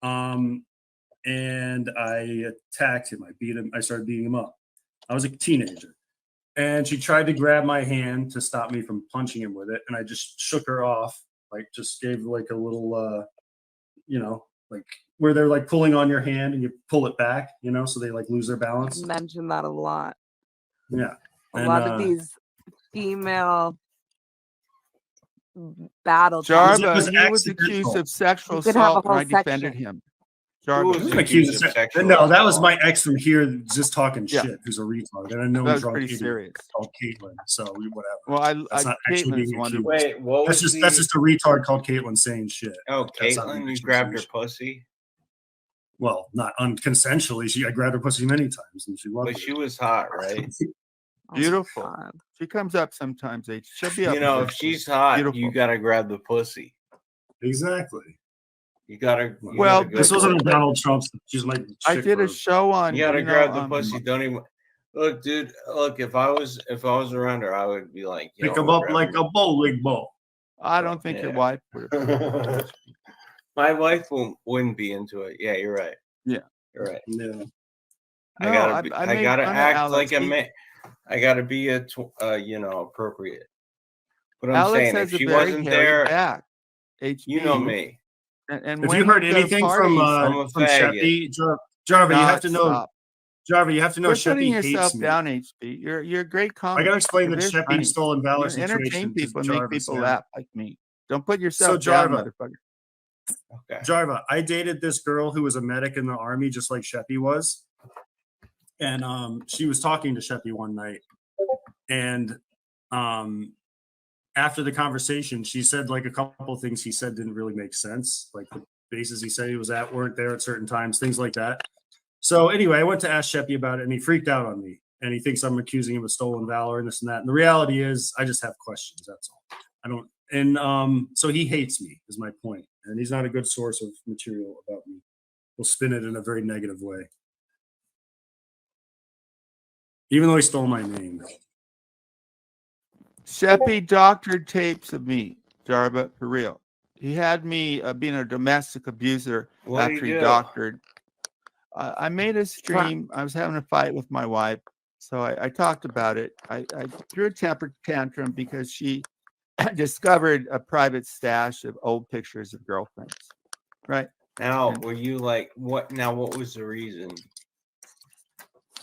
And I attacked him. I beat him. I started beating him up. I was a teenager. And she tried to grab my hand to stop me from punching him with it. And I just shook her off, like just gave like a little, like where they're like pulling on your hand and you pull it back, so they like lose their balance. You mention that a lot. Yeah. A lot of these female battle. Jarva, was he was accidental. accused of sexual You could have a assault, and I whole defended section. him. Who Jarva, was Who's accused accused of of sexual No, that was assault? my ex from here just talking Yeah. shit, who's a retard. And I know that he's was drunk pretty idiot serious. called Caitlin. So whatever. Well, That's not actually Caitlin's being wonderful. accused. Wait, what was That's just a retard called Caitlin saying shit. Oh, That's not Caitlin, being you accused grabbed her of shit. pussy, Well, not unconsensually. I grabbed her pussy many times and she loved but it. she was hot, right? Oh my Beautiful. God. She comes up sometimes. She'll be up. You know, if eventually. she's hot, you Beautiful. gotta grab the pussy. Exactly. You gotta. Well, gotta go This for wasn't it. a Donald Trump. She's my. I chick did a for- show on. You gotta you know, grab the pussy. Don't even look, dude. Look, if I was around her, I would be like, Pick him up like a bowling ball. I don't think your Yeah. wife would. My wife wouldn't be into it. Yeah, you're right. Yeah. You're right. Yeah. I No, gotta be, I made gotta fun of act Alex. like a man. I gotta be appropriate. But I'm Alex saying has if a she very wasn't hairy there, back. HB. you know me. And If when you heard we go to anything from parties, faggot. Sheppy, Jarva, you have to know. stop. Jarva, you have to know. Quit putting Sheppy yourself hates me. down, HB. You're a great comic. I gotta explain You're the very Sheppy funny. stolen valor You entertain situation. to people and make Jarva, people Sam. laugh like me. Don't put So yourself down, Jarva, motherfucker. Okay. Jarva, I dated this girl who was a medic in the army, just like Sheppy was, and she was talking to Sheppy one night, and after the conversation, she said like a couple of things he said didn't really make sense, like the bases he said he was at weren't there at certain times, things like that. So anyway, I went to ask Sheppy about it, and he freaked out on me, and he thinks I'm accusing him of stolen valor and this and that. And the reality is, I just have questions. That's all. I don't. And so he hates me, is my point, and he's not a good source of material about me. He'll spin it in a very negative way, even though he stole my name. Sheppy doctored tapes of me, Jarva, for real. He had me being a domestic abuser What'd after he he do? doctored. I made a stream. I was having a fight with my wife, so I talked about it. I threw a temper tantrum because she discovered a private stash of old pictures of girlfriends. Right. Now, And- were you like what? Now, what was the reason?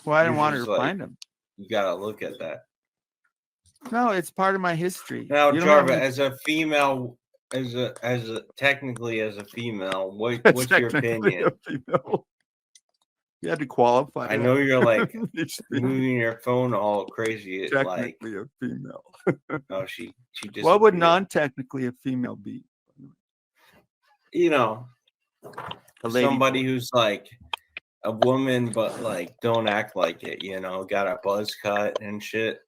Well, I didn't You're want her just to like- find them. You gotta look at that. No, it's part of my history. Now, You don't have Jarva, any- as a female, as a technically as a female, what's your technically opinion? a female. You had to qualify. I know you're like It's moving your phone all crazy. Like, technically a female. oh, she just. What would non-technically a female be? You know, A lady somebody boy. who's like a woman, but like don't act like it. You know, got a buzz cut and shit.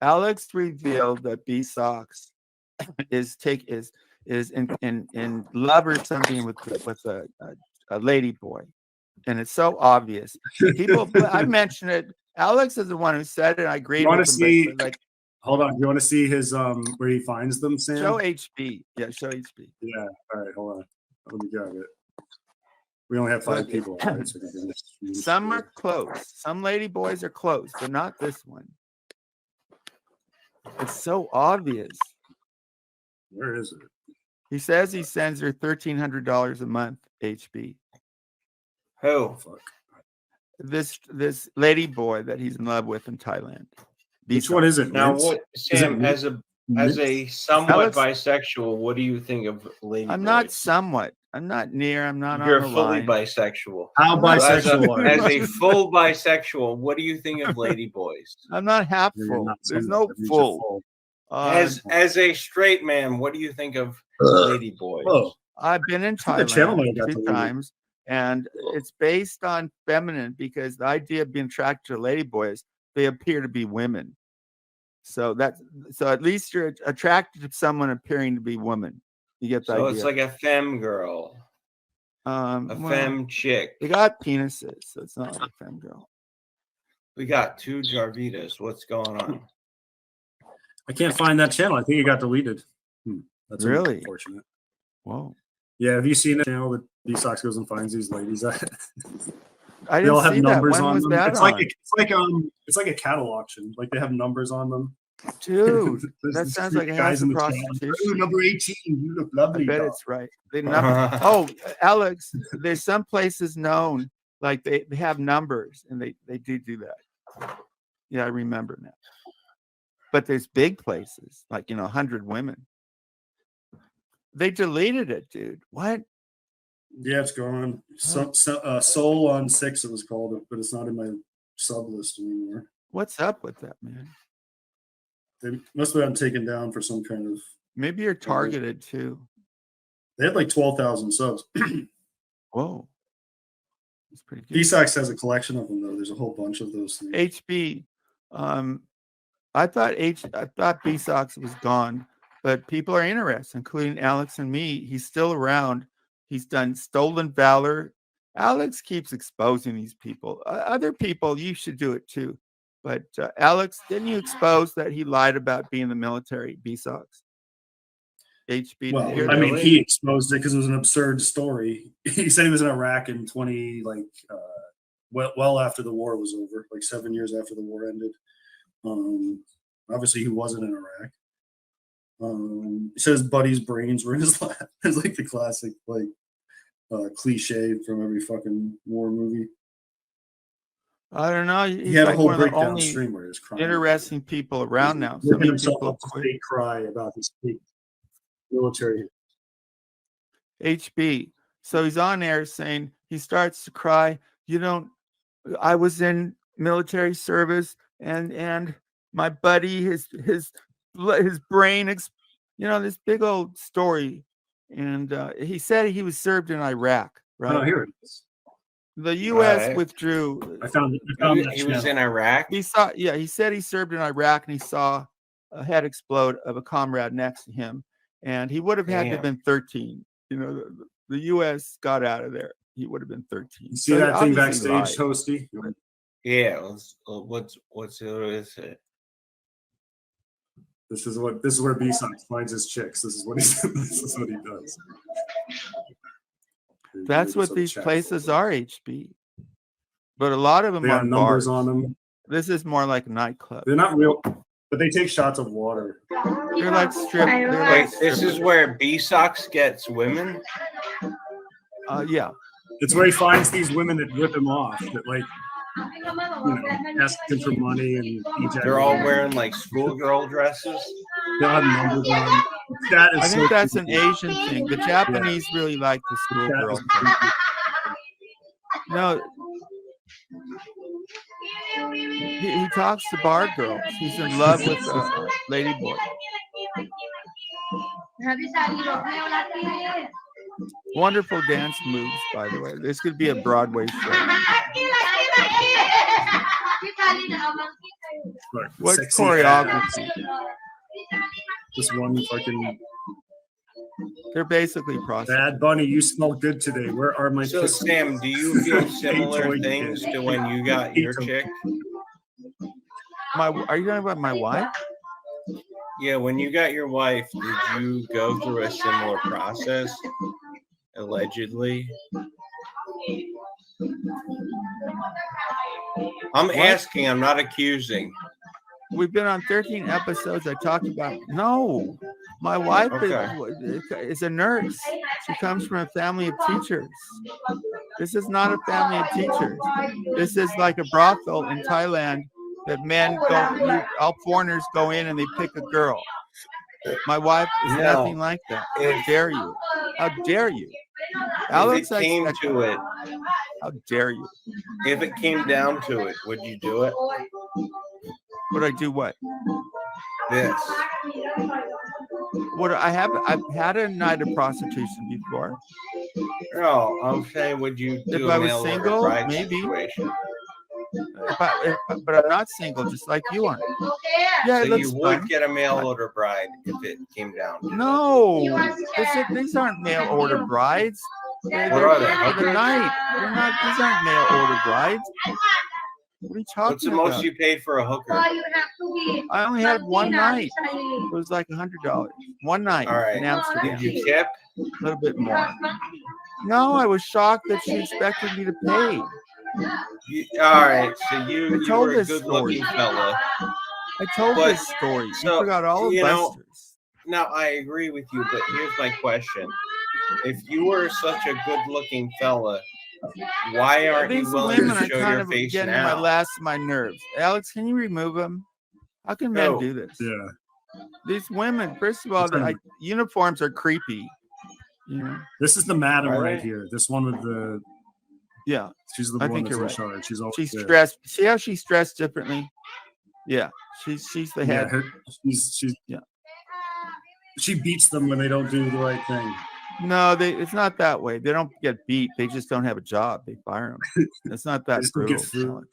Alex revealed that B Socks is in love or something with a lady boy, and it's so obvious. People, I mentioned it. Alex is the one who said it. I agreed You wanna with him. see- But like, Hold on, you want to see his where he finds them, Sam? show HB. Yeah, show HB. Yeah. All right, hold on. Let me grab it. We only have 5 Look, people. Right? So we can just- Some are close. Some lady boys are close, but not this one. It's so obvious. Where is it? He says he sends her $1,300 a month. HB. Who? Oh, fuck. This lady boy that he's in love with in Thailand. Which one is it? Now, Mints? what, Sam? Mints? As a somewhat Alex- bisexual, what do you think of lady I'm boys? not somewhat. I'm not near. I'm not You're on the fully line. bisexual. How not- bisexual are As you? a full bisexual, what do you think of lady boys? I'm not half You're full. not There's somewhat, no that means you're full. As a straight man, what do you think of lady boys? Whoa. I've been in The channel might Thailand have got 2 deleted. times, and it's based on feminine because the idea of being attracted to lady boys, they appear to be women. So at least you're attracted to someone appearing to be woman. You get the So idea. it's like a femme girl, a well, femme chick. they got penises, so it's not like a femme girl. We got 2 Jarvitas. What's going on? I can't find that channel. I think it got deleted. That's Really? unfortunate. Whoa. Yeah, have you seen the channel that B-Sox goes and finds these ladies at? I They all didn't have see that. numbers When on was them. that It's on? like a cattle auction. Like they have numbers on them. Dude, There's that these sounds 3 like a guys house in of the channel. prostitution. Ooh, number 18, you look I lovely. bet dog. it's right. Oh, Alex, there's some places known like they have numbers and they do that. Yeah, I remember now. But there's big places like 100 women. They deleted it, dude. What? Yeah, it's gone. Soul on 6 it was called, but it's not in my sub list anymore. What's up with that, man? They must have been taken down for some kind of. Maybe you're targeted too. They had like 12,000 subs. Whoa. That's pretty good. B-Sox has a collection of them though. There's a whole bunch of those things. HB, I thought B Sox was gone, but people are interested, including Alex and me. He's still around. He's done Stolen Valor. Alex keeps exposing these people. Other people, you should do it too. But Alex, didn't you expose that he lied about being in the military, B Sox? HB. Well, I mean, he exposed it because it was an absurd story. He said he was in Iraq in well after the war was over, like 7 years after the war ended. Obviously, he wasn't in Iraq. He said his buddy's brains were in his lap. It's like the classic, cliche from every fucking war movie. I don't know. He had a like whole one of the breakdown only stream where he was crying. interesting people around now. So Working many himself people up to fake cry about his fake military. HB. So he's on air saying he starts to cry. I was in military service and my buddy, his brain, this big old story. And he said he was served in Iraq, right? Oh, here it is. The U.S. withdrew. I found He was in Iraq. He said he served in Iraq and he saw a head explode of a comrade next to him. And he would have had to have been 13. The U.S. got out of there. He would have been 13. You see that thing backstage, Toasty? Yeah. What's it? This is where B-Sox finds his chicks. This is what he does. That's what these places are, HB. But a lot of them are numbers bars. on them. This is more like a nightclub. They're not real, but they take shots of water. They're like strip. Wait, this is where B-Sox gets women? Yeah. It's where he finds these women that rip him off, that ask him for money and they're all wearing like schoolgirl dresses. They'll have numbers on them. I think that's an Asian thing. The Japanese really like the schoolgirl thing. No, he talks to bar girls. He's in love with a lady boy. Wonderful dance moves, by the way. This could be a Broadway show. What choreography? This one fucking. They're basically prostitutes. Bad Bunny, you smell good today. Where are my? So Sam, do you feel similar things to when you got your chick? Are you talking about my wife? Yeah, when you got your wife, did you go through a similar process? Allegedly. I'm asking, I'm not accusing. We've been on 13 episodes. I talked about my wife is a nurse. She comes from a family of teachers. This is not a family of teachers. This is like a brothel in Thailand that all foreigners go in and they pick a girl. My wife is nothing like that. How dare you? How dare you? Alex, if it came to it, how dare you? If it came down to it, would you do it? Would I do what? This. I've had a night of prostitution before. No, I'm saying, would you do if I was single? Maybe. Situation? But I'm not single, just like you are. Yeah, so you would get a mail order bride if it came down to it. These aren't mail order brides. What are they? For the night. These aren't mail order brides. What are you talking about? What's the most you paid for a hooker? I only had one night. It was like $100. One night in Amsterdam. Did you tip? A little bit more. No, I was shocked that she expected me to pay. All right, so you were a good-looking fella. I told this story. You forgot all of Buster's. Now, I agree with you, but here's my question. If you were such a good-looking fella, why aren't you willing to show your face getting now? my nerves. Alex, can you remove them? How can men do this? Yeah. These women, first of all, uniforms are creepy. This is the madam right here. This one with the. Yeah, she's the one that's in charge. She's stressed. See how she's dressed differently? Yeah, she's the head. Yeah, she beats them when they don't do the right thing. No, it's not that way. They don't get beat. They just don't have a job. They fire them. It's not that brutal.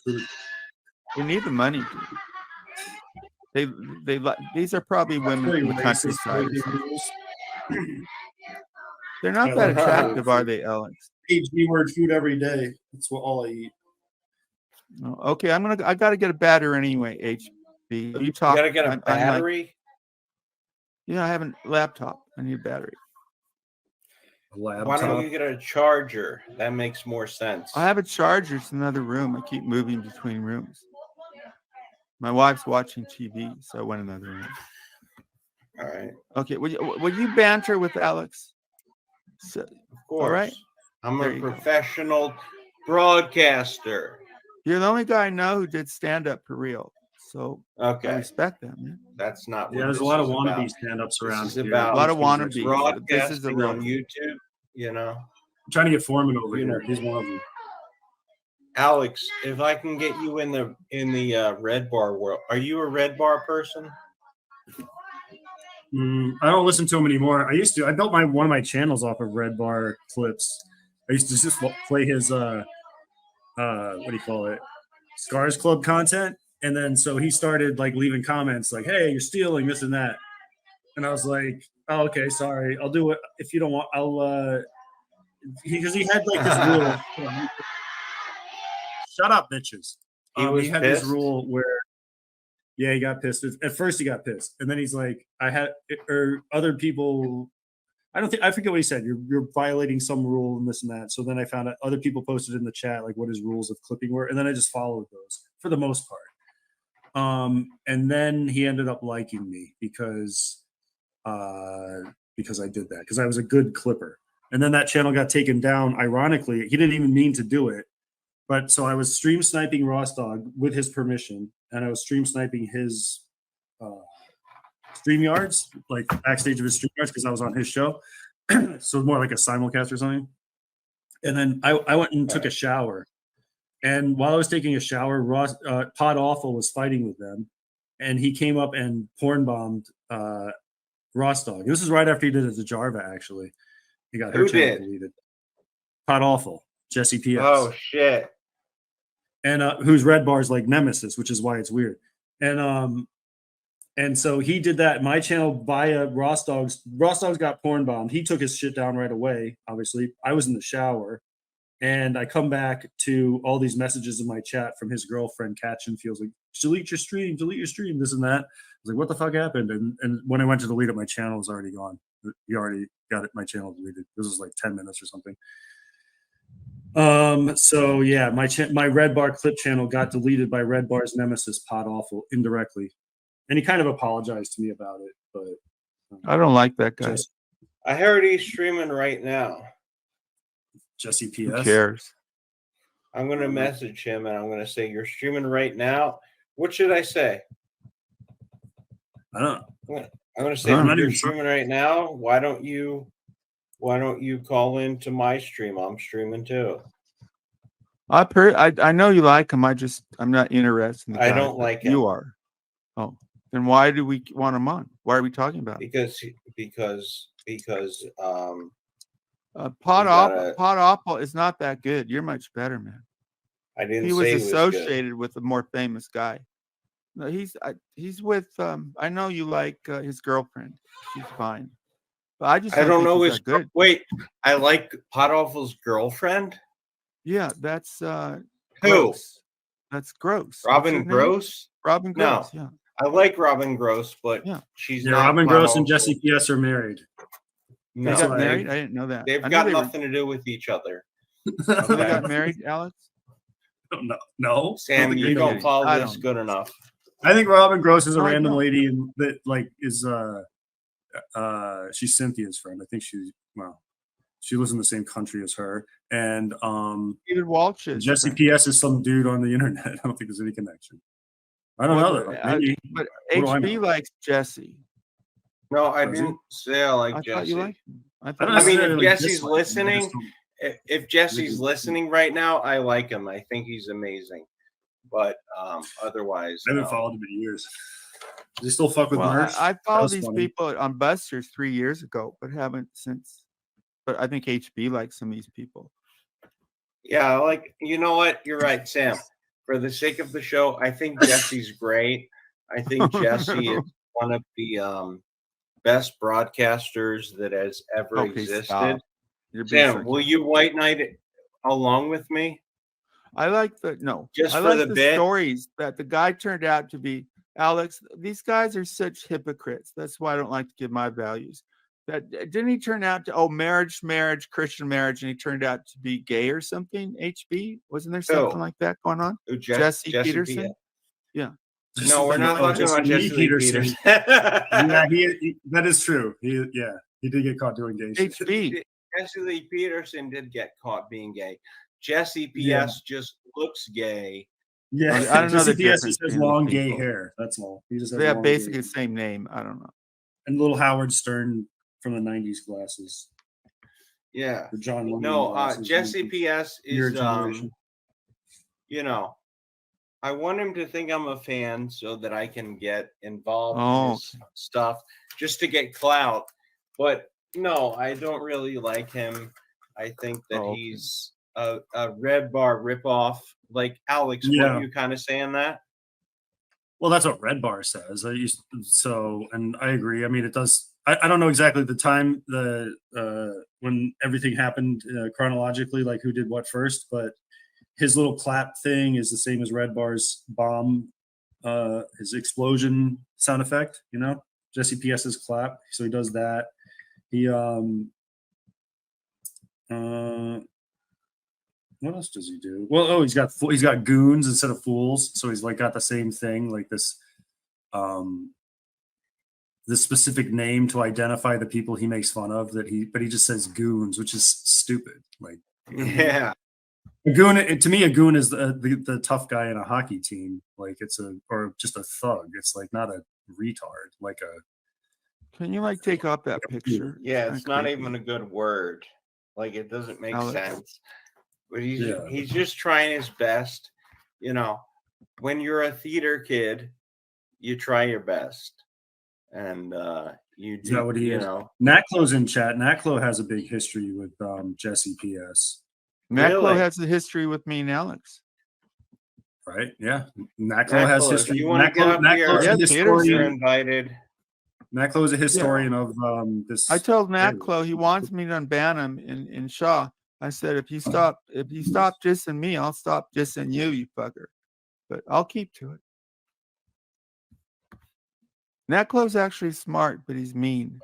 We need the money, dude. They like these are probably women Very from the racist countryside. way Or they something. rules. They're not I that like attractive, are they, Alex? eat G-word food every day. That's what all I eat. No. Okay, I gotta get a battery anyway, HB. You talk. You gotta get a I'm like, battery. yeah, I have a laptop. I need a battery. Why don't you get a charger? That makes more sense. I have a charger. It's in another room. I keep moving between rooms. My wife's watching TV, so I went in another room. All right. Okay, would you banter with Alex? So, Of course. all right. I'm There a you go. professional broadcaster. You're the only guy I know who did stand up for real. So I Okay. respect that, man. That's not what Yeah, there's a this lot of is wannabe about. stand-ups This around is here. about A lot of These wannabes. things are- This is the broadcasting real on one. YouTube, you know. I'm trying to get Foreman over You here. know. He's one of them. Alex, if I can get you in the red bar world, are you a red bar person? I don't listen to him anymore. I used to. I built one of my channels off of Red Bar clips. I used to just play his what do you call it, Scars Club content, and then so he started like leaving comments like, "Hey, you're stealing this and that," and I was like, "Oh, okay, sorry. I'll do it if you don't want. I'll." Because he had like this rule. Shut up, bitches. He was he had pissed? this rule where. Yeah, he got pissed. At first, he got pissed, and then he's like, "I had or other people." I forget what he said. You're violating some rule and this and that. So then I found out other people posted in the chat like what his rules of clipping were, and then I just followed those for the most part. And then he ended up liking me because I did that because I was a good clipper. And then that channel got taken down. Ironically, he didn't even mean to do it. But so I was stream sniping Ross Dog with his permission, and I was stream sniping his StreamYards, like backstage of his StreamYards, because I was on his show. So more like a simulcast or something. And then I went and took a shower. And while I was taking a shower, Ross Pod Awful was fighting with them, and he came up and porn bombed Ross Dog. This is right after he did it to Jarva, actually. He got her Who channel did? deleted. Pod Awful, Jesse PS. Oh shit! And who's Red Bar's like nemesis, which is why it's weird. And so he did that. My channel via Ross Dogs. Ross Dogs got porn bombed. He took his shit down right away. Obviously, I was in the shower, and I come back to all these messages in my chat from his girlfriend, Catchin feels like delete your stream, this and that. I was like, what the fuck happened? And when I went to delete it, my channel was already gone. He already got it. My channel deleted. This was like 10 minutes or something. So yeah, my Red Bar clip channel got deleted by Red Bar's nemesis, Pod Awful, indirectly, and he kind of apologized to me about it. But I don't like that guy. I heard he's streaming right now. Jesse PS. Who cares? I'm gonna message him and I'm gonna say you're streaming right now. What should I say? I don't know. I'm gonna say you're streaming right now. Why don't you call into my stream? I'm streaming too. I know you like him. I'm not interested in the I guy, don't but like him. you are. Oh, then why do we want him on? Why are we talking about him? Because Pod Awful is not that good. You're much better, man. I didn't he was say associated with a more famous guy. No, he's with I know you like his girlfriend. She's fine. But I just don't know his good. Wait, I like Pod Awful's girlfriend? Yeah, that's who? Gross. That's Gross. Robin Gross? Robin Gross, no. Yeah. I like Robin Gross, but she's not Robin Pod Gross Awful. and Jesse PS are married. No, They got married? I didn't know that. They've got nothing to do with each other. They got married, Alex? No. Sam, you don't follow this good enough. I think Robin Gross is a random lady that like is she's Cynthia's friend. I think she lives in the same country as her. And David Walsh is Jesse PS is some dude on the internet. I don't think there's any connection. I don't know that. Maybe. But HB likes Jesse. No, I didn't say I like Jesse. Thought you liked him. I mean, if Jesse's listening, if Jesse's listening right now, I like him. I think he's amazing. But otherwise, I haven't followed him in years. Does he still fuck with merch? I followed these people on Busters 3 years ago, but haven't since. But I think HB likes some of these people. Yeah, you know what? You're right, Sam. For the sake of the show, I think Jesse's great. I think Jesse is one of the best broadcasters that has ever Okay, existed. stop. You're being Sam, will sarcastic. you white knight it along with me? I like Just I for like the the bit? stories that the guy turned out to be. Alex, these guys are such hypocrites. That's why I don't like to give my values. That didn't he turn out to marriage, Christian marriage, and he turned out to be gay or something? HB, wasn't there something like that going on? Jesse Peterson. P. Yeah. No, we're not talking about Jesse Lee Peterson. Yeah, that is true. He did get caught doing gay shit. HB. Jesse Lee Peterson did get caught being gay. Jesse PS just looks gay. Yeah, I don't know the Jesse PS difference just has between the long gay people. hair. That's all. He just has They have long basically gay the same name. I don't know. and little Howard Stern from the '90s glasses. Yeah. The John Lennon No, glasses. Jesse PS Your is generation. you know, I want him to think I'm a fan so that I can get involved in his stuff just to get clout. But no, I don't really like him. I think that he's a Red Bar ripoff. Like Alex, Yeah. what you kind of saying that? Well, that's what Red Bar says. And I agree. I mean, it does. I don't know exactly the time when everything happened chronologically, like who did what first, but his little clap thing is the same as Red Bar's bomb, his explosion sound effect. You know, Jesse PS's clap. So he does that. He what else does he do? Well, he's got goons instead of fools, so he's like got the same thing, like this specific name to identify the people he makes fun of. But he just says goons, which is stupid. Like, yeah, a goon to me, a goon is the tough guy in a hockey team. Like or just a thug. It's like not a retard. Like a. Can you take off that picture? Yeah, it's not even a good word. Like it doesn't make sense. But he's just trying his best. You know, when you're a theater kid, you try your best, and you do. Is that what he is? Know, Naklo's in chat. Naklo has a big history with Jesse PS. Naklo has a history with me and Alex. Right? Yeah. Naklo has history. You want to get up here? You're invited. Naklo is a historian of this. I told Naklo he wants me to unban him in Shaw. I said if you stop dissing me, I'll stop dissing you, you fucker. But I'll keep to it. Naklo's actually smart, but he's mean.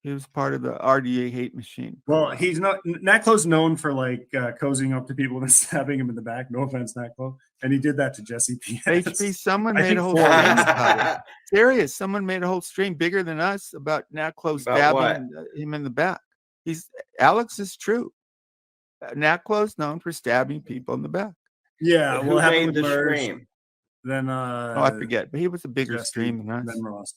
He was part of the RDA hate machine. Well, he's not. Naklo's known for cozying up to people and stabbing him in the back. No offense, Naklo. And he did that to Jesse PS. HP, someone made a whole stream about it. Serious. Someone made a whole stream bigger than us about Naklo stabbing him in the back. Alex is true. Naklo's known for stabbing people in the back. Yeah, who made the stream? Then I forget, but he was a bigger stream than us. Then Ross.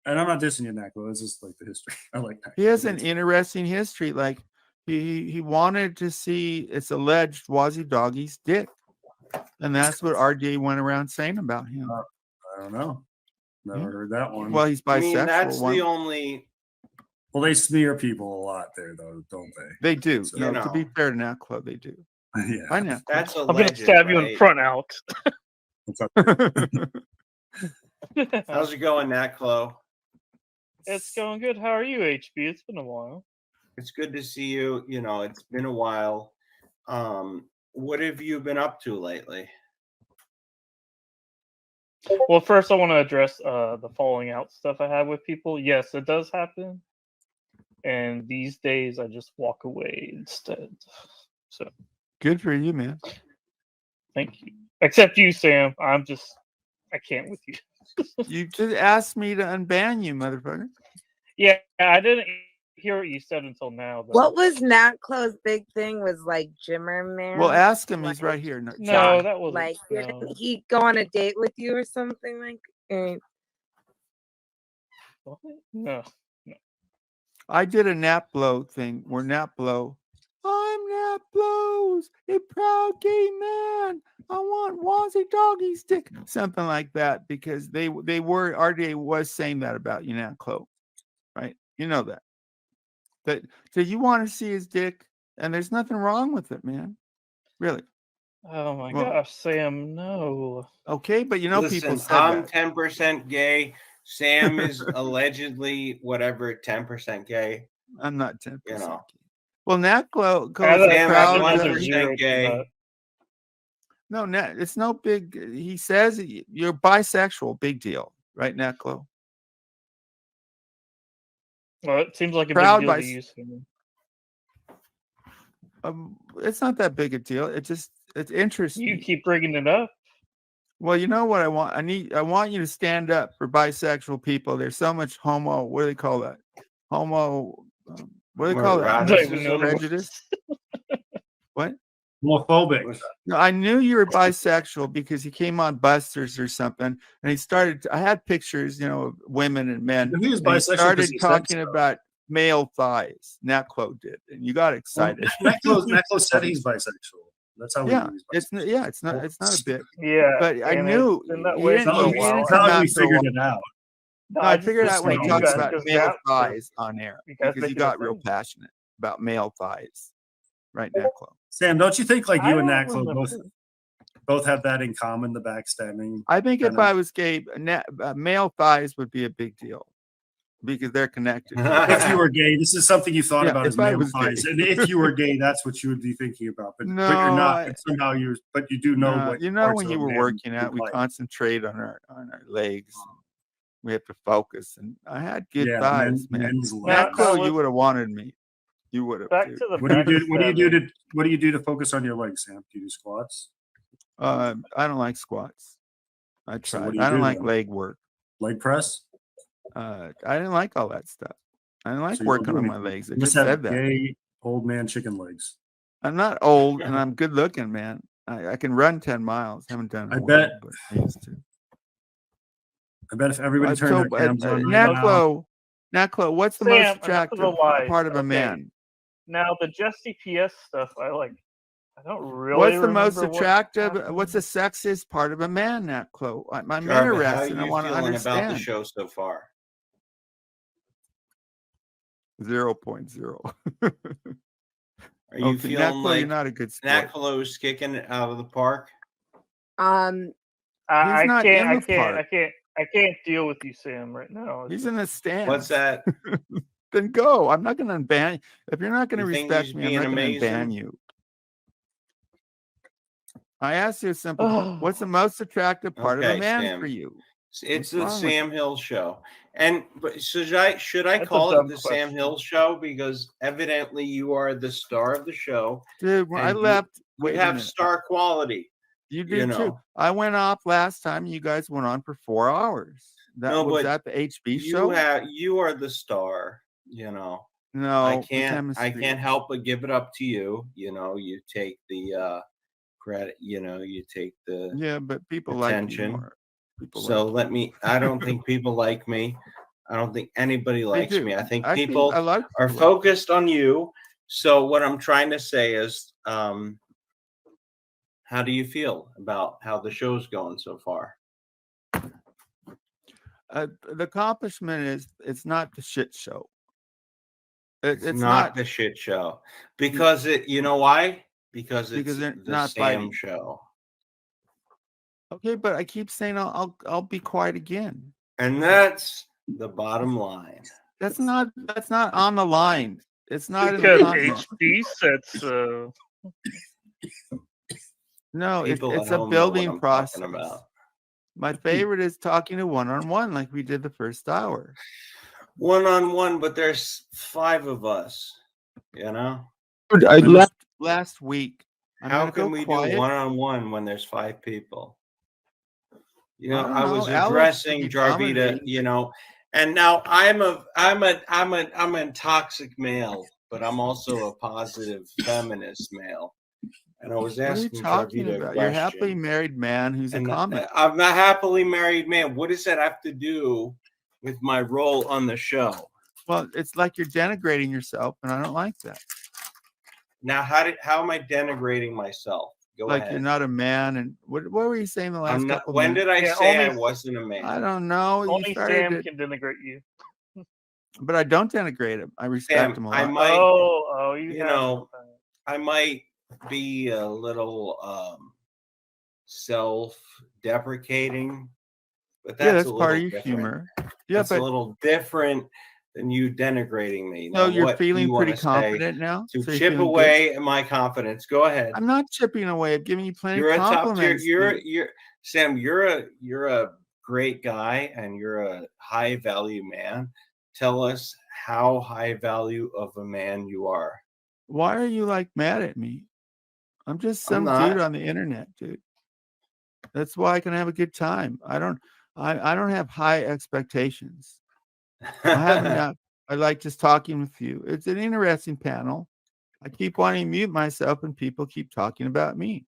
And I'm not dissing you, Naklo. It's just like the history. I like that. He has an interesting history. Like he wanted to see, it's alleged, Wazzy Doggy's dick, and that's what RDA went around saying about him. I don't know. Never heard that one. Well, he's bisexual. I mean, that's the only. Well, they smear people a lot there, though, don't they? They do. So, to be fair to Naklo, they do. Yeah. I know. That's I'm going to stab you in front, Alex. How's it going, Naklo? It's going good. How are you, HB? It's been a while. It's good to see you. You know, it's been a while. What have you been up to lately? Well, first I want to address the falling out stuff I have with people. Yes, it does happen. And these days I just walk away instead. So good for you, man. Thank you. Except you, Sam. I can't with you. You just asked me to unban you, motherfucker. Yeah, I didn't hear what you said until now. Though. What was Naklo's big thing? Was Jimmerman? Well, ask him. He's right here. No, that wasn't. Didn't he go on a date with you or something What? No. I did a Naplo thing where Naplo, I'm Naplo's a proud gay man. I want Wazzy Doggy's dick. Something like that, because they were, RDA was saying that about you, Naplo, right? You know that. So you want to see his dick, and there's nothing wrong with it, man. Really. Oh my Well- gosh, Sam, no. Okay, but you know, people Listen, said I'm that. 10% gay. Sam is allegedly whatever 10% gay. I'm not 10%. You know. Well, Naklo Add goes a- Sam is add proud. another 1% zero to gay. that. No, it's no big. He says you're bisexual. Big deal, right, Naklo? Well, it seems like a Proud big deal by to you, Sam. It's not that big a deal. It's interesting. You keep bringing it up. Well, you know what I want? I want you to stand up for bisexual people. There's so much homo. What do they call that? Homo. What do they call I that? don't even know the Prejudice. What? Homophobic. No, I knew you were bisexual because he came on Busters or something, and he started. I had pictures, you know, of women and men. He was and he bisexual 'cause started he said talking so. about male thighs. Naklo did, and you got excited. Naklo said he's bisexual. That's how we Yeah, knew he's bisexual. it's not a bit. Yeah, But I and knew it's been that he way didn't, for a he while. didn't It's come not like out we for a while. figured it out. No, I figured just out when he like talked you about guys male got to, thighs on air you guys because make he it a got real thing. passionate about male thighs. Right, Naklo? Sam, don't you think like I you and don't Naklo remember. both have that in common, the backstabbing? I think if kind of- I was gay, male thighs would be a big deal because they're connected. If you were gay, this is something you thought Yeah, about as if I male was thighs. gay. And if you were gay, that's what you would be thinking about. But No, you're not. I- But somehow but you do know what you know, parts when of you a were man working you out, we like. concentrate on our legs. We have to focus, and I had good Yeah, thighs, man. men's Now- legs. Naklo, now you would have wanted me. You would have. Back Too. to the What do you do? What do you do backstabbing. to What do you do to focus on your legs, Sam? Do you do squats? I don't like squats. I So tried. what do you I don't do like then? leg work. Leg press? I didn't like all that stuff. I didn't like So you don't working do on my anything. legs. I You just have said that. gay old man chicken legs. I'm not old, and I'm good looking, man. I can run 10 miles. Haven't done it. I in a while, bet- but I used to. I bet if everybody turned their cams on right now. Naklo, what's the Sam, most enough of the attractive lies. part of a Okay. man? Now the Jesse PS stuff, I don't really. What's the most remember what attractive? happened. What's the sexiest part of a man, Naklo? I'm Jarvis, how are interested. I you want to feeling about the understand. show so far? 0.0. Are you Okay, feeling Naklo, like you're not a good sport. Naklo's kicking it out of the park? I He's not in the park. I can't deal with you, Sam, right now. It's He's just- in the stands. What's that? Then go. I'm not going to ban. If you're not going to You think respect he's me, I'm being not going to ban amazing? you. I asked you a simple. What's the most attractive part of a Okay, man Sam. for you? It's What's the wrong with Sam Hill show. And but should I That's a call it dumb the Sam question. Hill show because evidently you are the star of the show. Dude, when I and you left, would wait a have minute. star quality. You did know. too. I went off last time. You guys went on for 4 hours. That No, was but that the HB show? You are the star, you know. No, I the can't chemistry. help but give it up to you. You know, you take the credit, you know, you take the Yeah, but people like you attention. more. People So like let me I don't think people like me. I don't think anybody likes do. me. I think Actually, people a lot of are people like focused on you. So what I'm trying to say is how do you feel about how the show's going so far? the accomplishment is it's not the shit show. It's not the shit show. Because you know why? Because it's they're the not Sam fighting. show. Okay, but I keep saying I'll be quiet again. And that's the bottom line. That's not on the line. It's not in the Because content. HB said so. No, People at it's a home know what building I'm process. talking about. My favorite is talking to one-on-one like we did the first hour. One-on-one, but there's 5 of us, you know? I left last week. I'm How gonna can go we quiet. do one-on-one when there's 5 people? You know, don't I was know. Alex addressing keeps Jarvita, dominating. you know, and now I'm a toxic male, but I'm also a positive feminist male. And I was What are you asking talking Jarvita a about? You're a happily question. married man who's a And comic. I'm a happily married man. What does that have to do with my role on the show? Well, it's like you're denigrating yourself, and I don't like that. Now, how am I denigrating myself? Go Like ahead. you're not a man. And what were you saying the last I'm not, couple when minutes? did I Yeah, say I only- wasn't a man? I don't know. You Only started Sam it, can denigrate you. but I don't denigrate him. I respect Sam, him a I lot. might, Oh, you have know, sometimes. I might be a little self-deprecating, but Yeah, that's that's a part of little your different. humor. Yeah, That's a but little different than you denigrating me. so Now, you're what do feeling you want pretty to say confident now? to So you're chip feeling good? away at my confidence? Go ahead. I'm not chipping away. I'm giving you plenty You're of a top tier. compliments, dude. You're Sam. You're a great guy, and you're a high value man. Tell us how high value of a man you are. Why are you like mad at me? I'm just I'm some dude not. on the internet, dude. That's why I can have a good time. I don't have high expectations. I have enough. I like just talking with you. It's an interesting panel. I keep wanting to mute myself and people keep talking about me.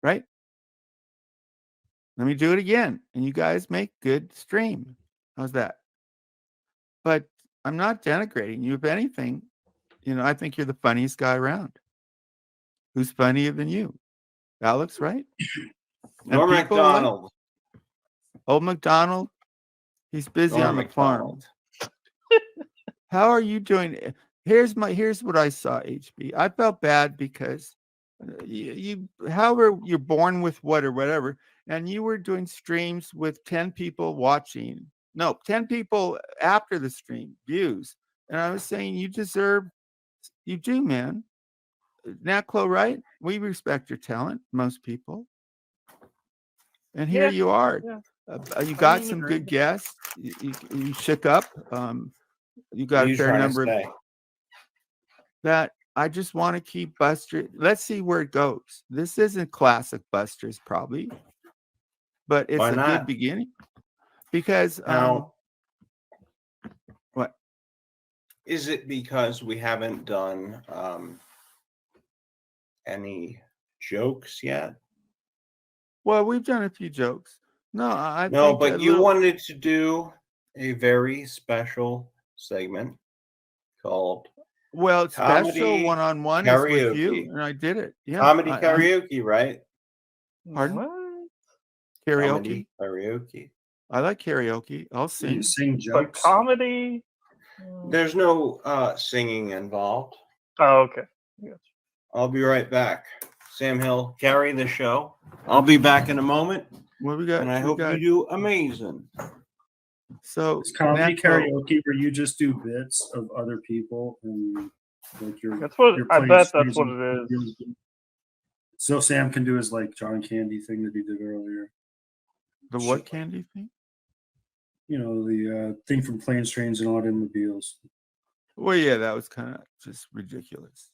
Right? Let me do it again. And you guys make good stream. How's that? But I'm not denigrating you. If anything, I think you're the funniest guy around. Who's funnier than you? Alex, right? Norm MacDonald. Old MacDonald, he's busy Norm on the MacDonald. farm. How are you doing? Here's what I saw, HB. I felt bad because however you're born with what or whatever, and you were doing streams with 10 people watching. No, 10 people after the stream views. And I was saying you do, man. Naklo, right? We respect your talent, most people. And here you are. Yeah. You got some good guests. You shook up. You got a fair number of that. I just want to keep Buster. Let's see where it goes. This isn't classic Busters, probably, but it's a good beginning. Because what is it? Because we haven't done any jokes yet? Well, we've done a few jokes. No, but you wanted to do a very special segment called special one-on-one is with you, and I did it. Yeah, comedy karaoke, right? Pardon? What? Karaoke. Karaoke. I like karaoke. I'll sing. You sing jokes. But comedy. There's no singing involved. Oh, okay. Yes. I'll be right back. Sam Hill, carry the show. I'll be back in a moment. What we got? And I hope you do amazing. So it's comedy karaoke where you just do bits of other people and like you're. That's what I bet. That's what it is. So Sam can do his like John Candy thing that he did earlier. The what candy thing? The thing from Planes, Trains, and Automobiles. Well, yeah, that was kind of just ridiculous.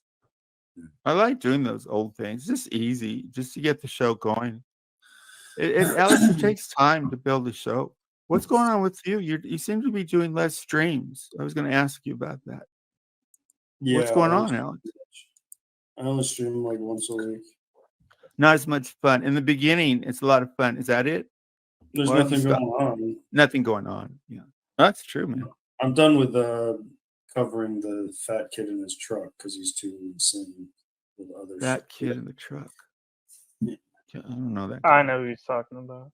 I like doing those old things. Just easy, just to get the show going. Alex, it takes time to build a show. What's going on with you? You seem to be doing less streams. I was going to ask you about that. Yeah, what's going on, Alex? I only stream like once a week. Not as much fun. In the beginning, it's a lot of fun. Is that it? There's nothing going on. Nothing going on. Yeah, that's true, man. I'm done with covering the fat kid in his truck because he's too insane with others. That kid in the truck. Yeah. I don't know that. I know who he's talking about.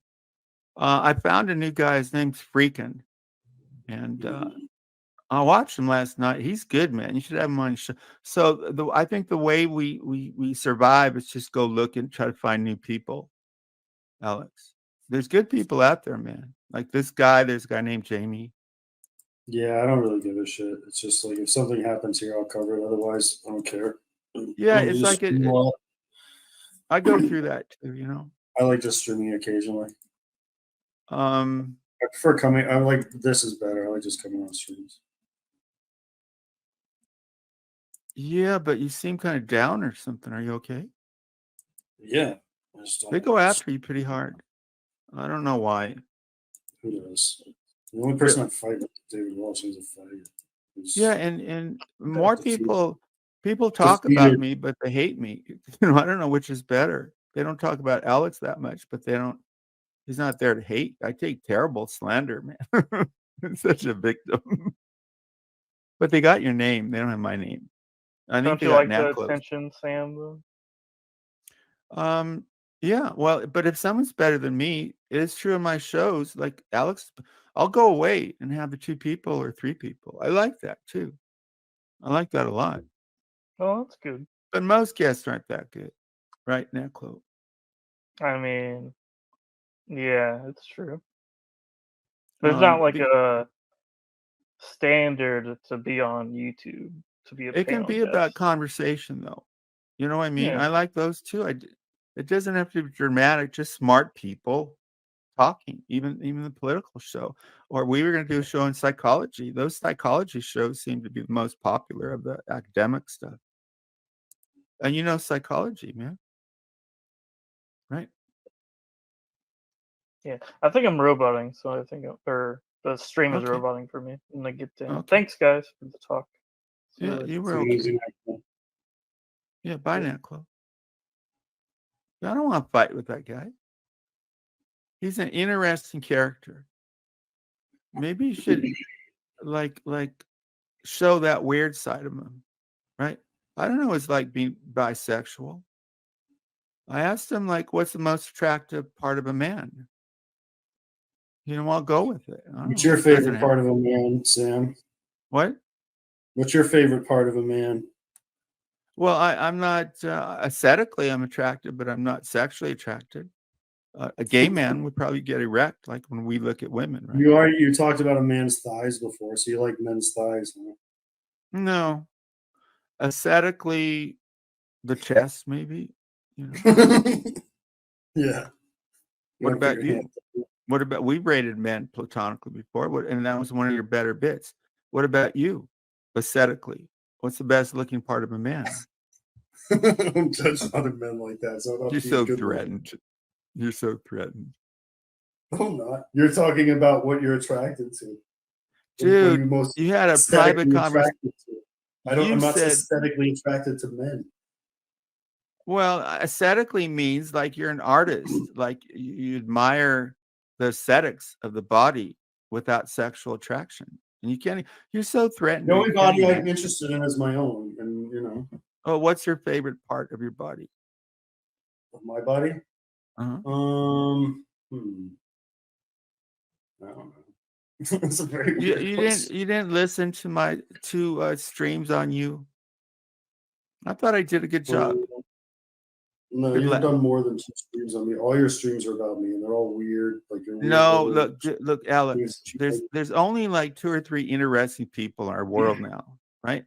I found a new guy. His name's Freakin', and I watched him last night. He's good, man. You should have him on your show. So I think the way we survive is just go look and try to find new people. Alex, there's good people out there, man. Like this guy. There's a guy named Jamie. Yeah, I don't really give a shit. It's just like if something happens here, I'll cover it. Otherwise, I don't care. Yeah, it's like I go through that too. I like just streaming occasionally. I prefer coming. I like this is better. I like just coming on streams. Yeah, but you seem kind of down or something. Are you okay? Yeah. They go after you pretty hard. I don't know why. Who does? The only person I fight with David Walsh is a fighter. Yeah, and more people talk about me, but they hate me. I don't know which is better. They don't talk about Alex that much, but he's not there to hate. I take terrible slander, man. I'm such a victim. But they got your name. They don't have my name. I think don't you like the attention, Sam? Though? Yeah. Well, but if someone's better than me, it is true in my shows. Like Alex, I'll go away and have the 2 people or 3 people. I like that too. I like that a lot. Oh, that's good. But most guests aren't that good, right, Neclo? I mean, yeah, it's true. There's not like a standard to be on YouTube to be a It can panel be about guest. conversation, though. You know what I mean? Yeah. I like those too. It doesn't have to be dramatic. Just smart people talking. Even the political show. Or we were going to do a show in psychology. Those psychology shows seem to be the most popular of the academic stuff. And you know psychology, man. Right? Yeah. I think I'm roboting, so I think or the stream is Okay. roboting for me when I get down. Okay. Thanks, guys, for the talk. See you Yeah, later. you were okay. Yeah, bye now, Chloe. I don't want to fight with that guy. He's an interesting character. Maybe you should like show that weird side of him, right? I don't know what it's like being bisexual. I asked him like, what's the most attractive part of a man? You know, I'll go with it. What's your favorite part of a man, Sam? What? What's your favorite part of a man? Well, I'm not aesthetically I'm attracted, but I'm not sexually attracted. A gay man would probably get erect, like when we look at women, right? You talked about a man's thighs before, so you like men's thighs, huh? No, aesthetically, the chest maybe. You know. Yeah. What about you? What about we've rated men platonically before, and that was one of your better bits. What about you, aesthetically? What's the best looking part of a man? Don't judge other men like that. So You're so threatened. You're so threatened. No, I'm not. You're talking about what you're attracted to. Dude, you had a private conversation. I'm not aesthetically attracted to men. Well, aesthetically means like you're an artist, like you admire the aesthetics of the body without sexual attraction. And you can't, you're so threatened. The only body I'm interested in is my own. And, you know. Oh, what's your favorite part of your body? Of my body? Uh-huh. I don't know. That's a very you didn't listen to my two streams on you. I thought I did a good job. No, you've done more than 2 streams on me. All your streams are about me, and they're all weird. Like no, look, Alex. There's only like 2 or 3 interesting people in our world now, right?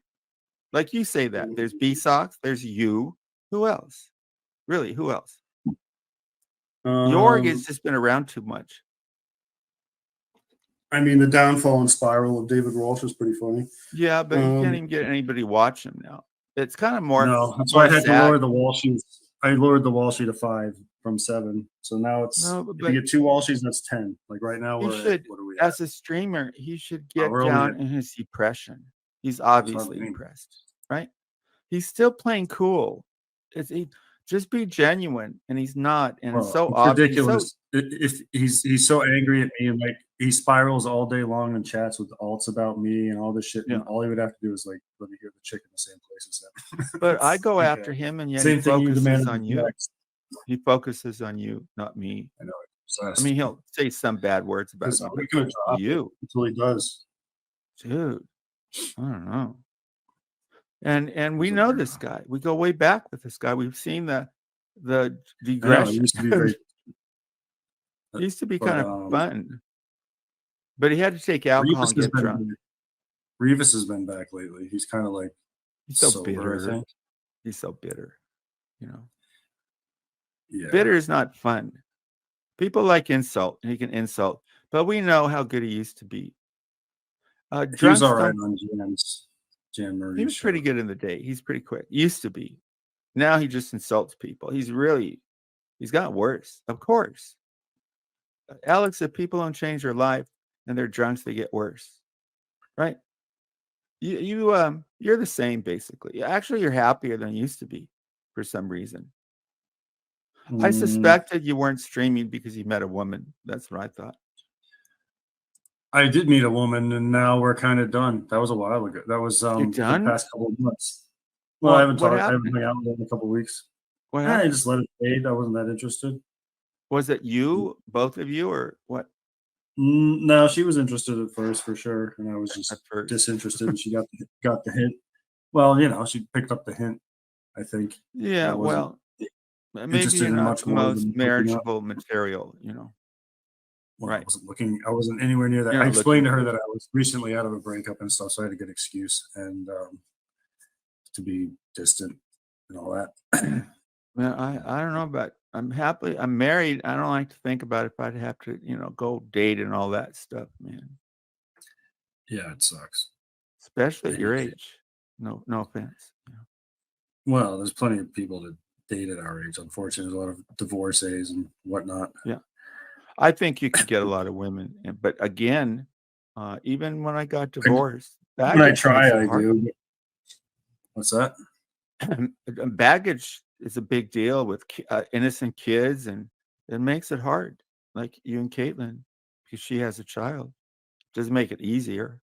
Like you say that. There's B-Sox. There's you. Who else? Really? Who else? Jorg has just been around too much. I mean, the downfall and spiral of David Walsh is pretty funny. Yeah, but you can't even get anybody watching him now. It's kind of more. No, that's why I had to lower the Walshies. I lowered the Walshie to 5 from 7. So now it's if you get 2 Walshies, that's 10. Like right now, what are we at? As a streamer, he should get down in his depression. He's obviously depressed, right? He's still playing cool. Just be genuine, and he's not, and it's so ridiculous. If he's so angry at me, and like he spirals all day long and chats with alts about me and all this shit, and all he would have to do is like let me hear the chick in the same place as him. But I go after him, and yet he focuses on you. He focuses on you, not me. I know. I mean, he'll say some bad words about you until he does. Dude, I don't know. And we know this guy. We go way back with this guy. We've seen the digression. It used to be kind of fun. But he had to take alcohol and get drunk. Revis has been back lately. He's kind of like he's so bitter. He's so bitter, you know. Yeah. Bitter is not fun. People like insult, and he can insult, but we know how good he used to be. He was all right on Jan Murray's He was pretty good in the day. He's pretty quick. Used to be. Now he just insults people. He's got worse. Of course. Alex, if people don't change their life and they're drunks, they get worse. Right? You're the same basically. Actually, you're happier than you used to be for some reason. I suspected you weren't streaming because you met a woman. That's what I thought. I did meet a woman, and now we're kind of done. That was a while ago. That was the past couple of months. Well, I haven't hung out with her in a couple of weeks. I just let it fade. I wasn't that interested. Was it you, both of you, or what? No, she was interested at first for sure, and I was just disinterested. And she got the hint. Well, you know, she picked up the hint. I think. Yeah, I wasn't well, maybe interested you're in not much the more most than hooking up. marriageable material, you know. Well, I Right. wasn't looking. I wasn't anywhere near that. You're I not looking explained to for her it. that I was recently out of a breakup and stuff, so I had a good excuse and to be distant and all that. Man, I don't know about. I'm married. I don't like to think about if I'd have to, you know, go date and all that stuff, man. Yeah, it sucks. Especially at your age. No offense. You know. Well, there's plenty of people that date at our age. Unfortunately, there's a lot of divorcees and whatnot. Yeah. I think you could get a lot of women, but again, even when I got divorced, When I baggage try, makes it I hard. do. What's that? Baggage is a big deal with innocent kids, and it makes it hard. Like you and Caitlin, because she has a child, doesn't make it easier.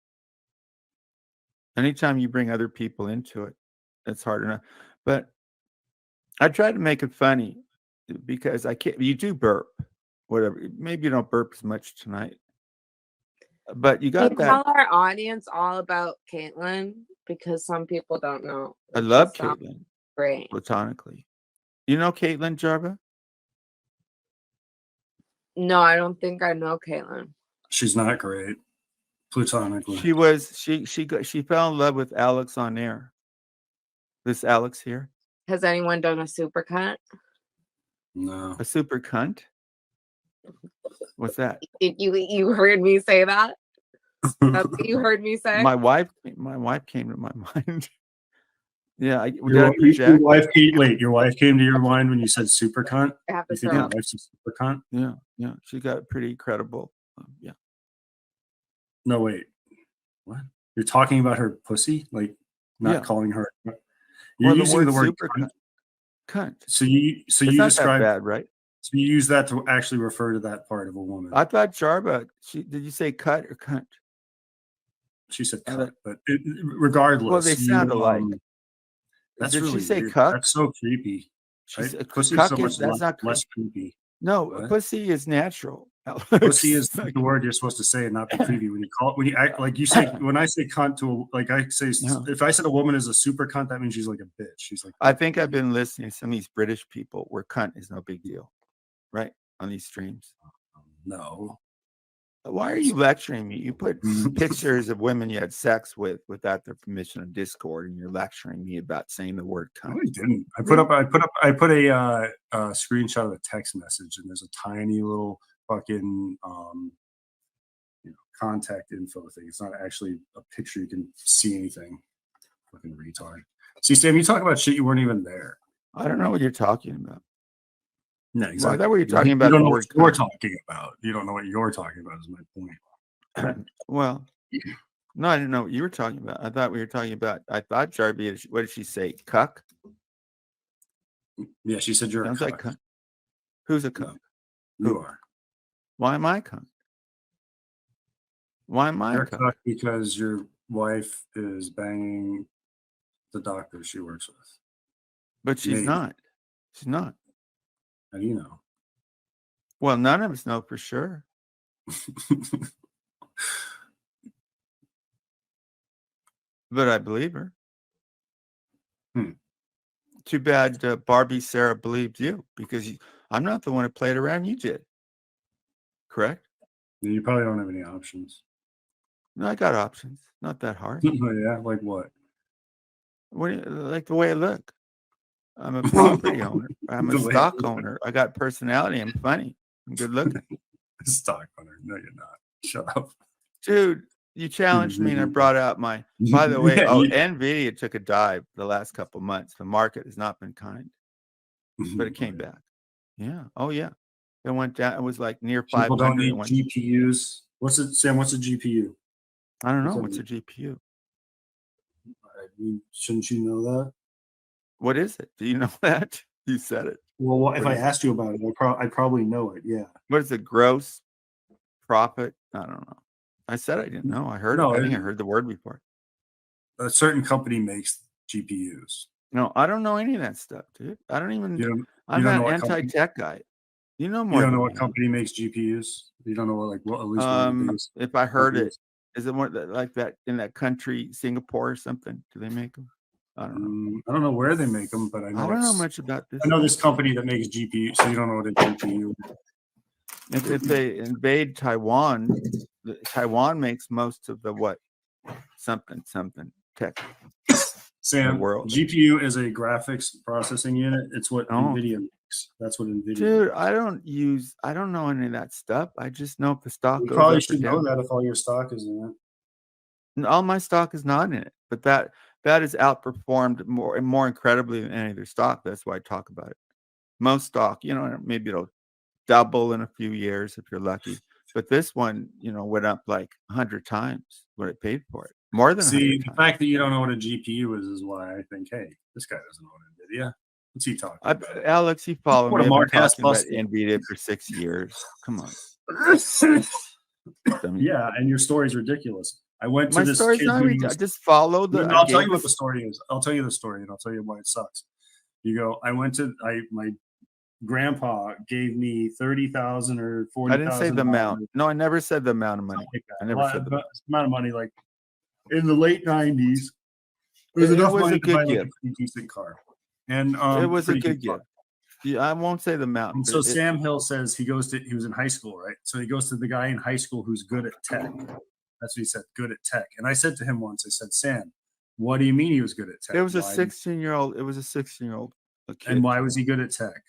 Anytime you bring other people into it, it's hard enough. But I try to make it funny because I can't. You do burp, whatever. Maybe you don't burp as much tonight, but you Can you got that. tell our audience all about Caitlin? Because some people don't know. I It love just sounds Caitlin great. platonically. You know Caitlin Jarva? No, I don't think I know Caitlin. She's not great, platonically. She fell in love with Alex on air. This Alex here. Has anyone done a supercut? No. A super cunt? What's that? Did you heard me say that? That's what you heard me say? My wife came to my mind. Yeah, Your wife came to your mind when you said super cunt? I have to You think throw your up. wife's a super cunt? Yeah. She got pretty credible. Yeah. No, wait. What? You're talking about her pussy? Like not calling her. You're using the word super cunt. So you It's not describe that bad, right? So you use that to actually refer to that part of a woman. I thought Jarba, did you say cut or cunt? She said cut, but regardless. Well, they sound alike. That's Did really she say weird. cuck? That's so creepy. Pussy Cuck is so much that's not less creepy. No, What? pussy is natural. Pussy is the word you're supposed to say and not be creepy. When you act like you say, when I say cunt to if I said a woman is a super cunt, that means she's like a bitch. She's like, I think I've been listening to some of these British people where cunt is no big deal, right? On these streams. No. Why are you lecturing me? You put pictures of women you had sex with without their permission on Discord, and you're lecturing me about saying the word cunt. No, I didn't. I put a screenshot of a text message, and there's a tiny little fucking contact info thing. It's not actually a picture you can see anything. Fucking retard. See, Sam, you talk about shit you weren't even there. I don't know what you're talking about. No, exactly. Well, I thought we were talking about you don't the know word what you're cunt. talking about. You don't know what you're talking about is my point. Well, no, I didn't know what you were talking about. I thought we were talking about. I thought Jarby. What did she say? Cuck. Yeah, she said you're Sounds a cuck. like cunt. Who's a cuck? No, you are. Why am I a cunt? Why am I You're a cuck? cuck because your wife is banging the doctor she works with. But she's not. She's not. How do you know? Well, none of us know for sure. But I believe her. Too bad Barbie Sarah believed you, because I'm not the one who played around. You did. Correct? You probably don't have any options. No, I got options. Not that hard. Yeah, like what? Like the way I look. I'm a property owner. I'm a stock owner. I got personality. I'm funny. I'm good looking. Stock owner. No, you're not. Shut up. Dude, you challenged me and I brought out my, by the way, NVIDIA took a dive the last couple of months. The market has not been kind, but it came back. Yeah. Oh, yeah. It went down. It was like near 500. People don't need GPUs. What's it, Sam? What's a GPU? I don't know. What's a GPU? Shouldn't you know that? What is it? Do you know that? You said it. Well, if I asked you about it, I probably know it. Yeah. What is the gross profit? I don't know. I said I didn't know. I heard it. I think I heard the word before. A certain company makes GPUs. No, I don't know any of that stuff, dude. I don't even. I'm not an anti-tech guy. You know more. You don't know what company makes GPUs. You don't know what at least one of the biggest. If I heard it, is it more like that in that country, Singapore or something? Do they make them? I don't know. I don't know where they make them, but I I know don't know it's. much about this. I know this company that makes GPU, so you don't know what a GPU is. If they invade Taiwan, Taiwan makes most of the what? Something tech. Sam, world. GPU is a graphics processing unit. It's what Oh. NVIDIA makes. That's what NVIDIA Dude, makes. I don't know any of that stuff. I just know if the stock You goes probably up or should know down. that if all your stock is in it. And all my stock is not in it, but that is outperformed more incredibly than any other stock. That's why I talk about it. Most stock, maybe it'll double in a few years if you're lucky. But this one, went up like 100 times what it paid for it. More than 100 See, the times. fact that you don't know what a GPU is why I think, hey, this guy doesn't own NVIDIA. What's he talking about? Alex, you follow What me. a I've been Mark S. talking about busted. NVIDIA for 6 years. Come on. Yeah, and your story's ridiculous. I went to My this story's kid not meeting. I just follow the. I'll tell you what the story is. I'll tell you the story, and I'll tell you why it sucks. You go. My grandpa gave me 30,000 or 40,000. I didn't say the amount. No, I never said the amount of money. I never said the amount of money. Like in the late 90s, it was enough money to buy like a pretty decent car. And it was a good gift. Yeah, I won't say the amount. And so Sam Hill says he was in high school, right? So he goes to the guy in high school who's good at tech. That's what he said, good at tech. And I said to him once, I said, Sam, what do you mean he was good at tech? It was a 16-year-old. It was a 16-year-old. And why was he good at tech?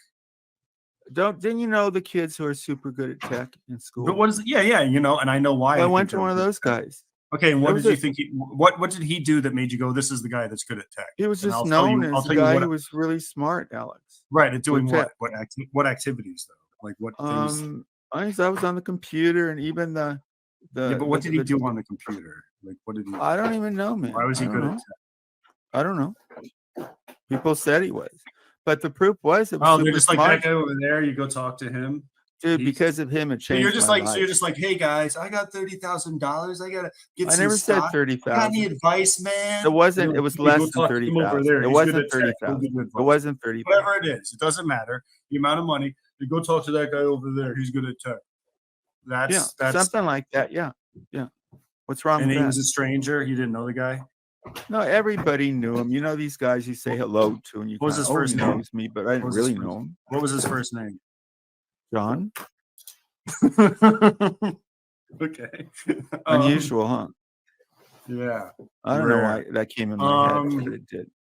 Didn't you know the kids who are super good at tech in school? But what is it? Yeah, and I know why. I went to one of those guys. Okay, and what did you think? What did he do that made you go, this is the guy that's good at tech? He was just known as a guy who was really smart, Alex. Right, at doing what? What activities though? Like what things? I was on the computer and even the yeah, but what did he do on the computer? Like what did he? I don't even know, man. Why was he good at tech? I don't know. People said he was, but the proof was it was. Oh, they're just like that guy over there. You go talk to him. Dude, because of him, it changed. So you're just like, hey guys, I got $30,000. I gotta get. I never said 30,000. Got any advice, man? It wasn't. It was less than 30,000. It wasn't 30,000. It wasn't 30,000. Whatever it is, it doesn't matter. The amount of money. You go talk to that guy over there. He's good at tech. That's something like that. Yeah. What's wrong with that? And he was a stranger. You didn't know the guy. No, everybody knew him. You know these guys you say hello to, and you. What was his first name? Knows me, but I didn't really know him. What was his first name? John. Okay. Unusual, huh? Yeah. I don't know why that came in my head, but it did.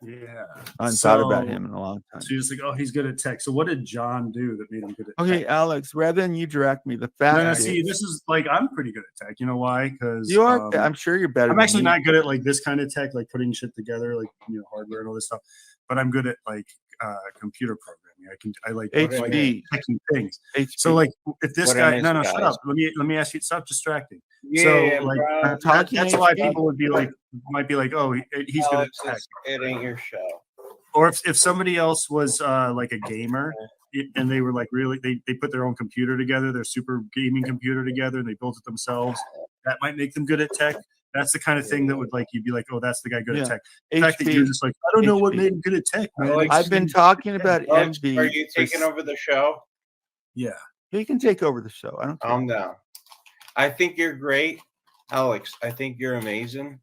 Yeah. I hadn't thought about him in a long time. So you're just like, oh, he's good at tech. So what did John do that made him good at tech? Okay, Alex, rather than you direct me, the fact see, this is like, I'm pretty good at tech. You know why? Because you are. I'm sure you're better. I'm actually not good at like this kind of tech, like putting shit together, like hardware and all this stuff. But I'm good at like computer programming. I like HB things. HB. So like if this guy, no, shut up. Let me ask you. Stop distracting. Yeah, so like that's why people would be like, might be like, oh, he's good at tech. It ain't your show. Or if somebody else was like a gamer and they were like really they put their own computer together, their super gaming computer together, and they built it themselves, that might make them good at tech. That's the kind of thing that would like you'd be like, oh, that's the guy good at tech. The fact that you're just like, I don't know what made him good at tech, man. I've been talking about envy. Are you taking over the show? Yeah. You can take over the show. I don't care. Calm down. I think you're great, Alex. I think you're amazing.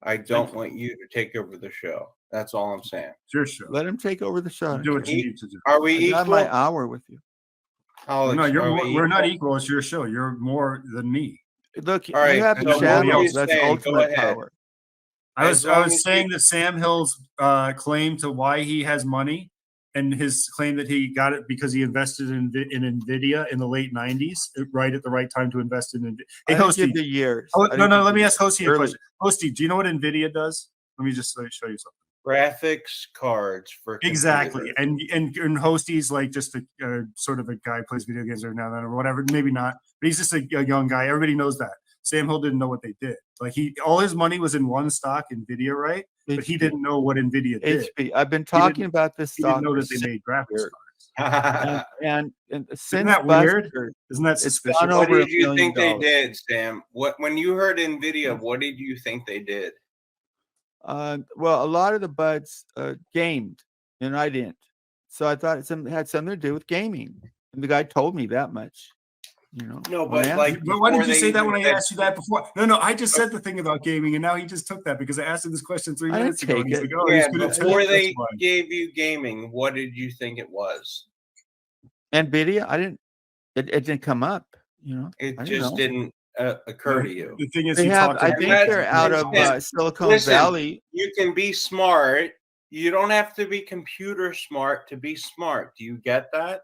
I don't want you to take over the show. That's all I'm saying. It's your show. Let him take over the show. Do what you need to do. Are we equal? I got my hour with you. Alex, no, we're not equal. It's your show. You're more than me. Look, all right, you have the channels. That's ultimate power. I was saying that Sam Hill's claim to why he has money and his claim that he got it because he invested in NVIDIA in the late 90s, right at the right time to invest in NVIDIA. Hey, Hosty. The years. Oh, no, let me ask Hosty a question. Hosty, do you know what NVIDIA does? Let me just show you something. Graphics cards for exactly, and Hosty's like just a sort of a guy who plays video games every now and then or whatever. Maybe not, but he's just a young guy. Everybody knows that. Sam Hill didn't know what they did. Like all his money was in one stock, NVIDIA, right? But he didn't know what NVIDIA did. HP. I've been talking about this stock. He didn't know that they made graphics cards. and since isn't that weird? Isn't that suspicious? What did you think they did, Sam? When you heard NVIDIA, what did you think they did? Well, a lot of the buds gamed, and I didn't. So I thought it had something to do with gaming. And the guy told me that much. You know. No, when I but asked like, you- But why did before you they say that even when I said- asked you that before? No, I just said the thing about gaming, and now he just took that because I asked him this question 3 I didn't minutes ago. take He's it. like, oh, Yeah, he's gonna take before it. they That's fine. gave you gaming, what did you think it was? NVIDIA, I didn't. It didn't come up. You know. It I didn't just know. didn't occur to you. The thing is, They he have. talked I about think that's- they're out of that's- Silicon Listen, Valley. You can be smart. You don't have to be computer smart to be smart. Do you get that?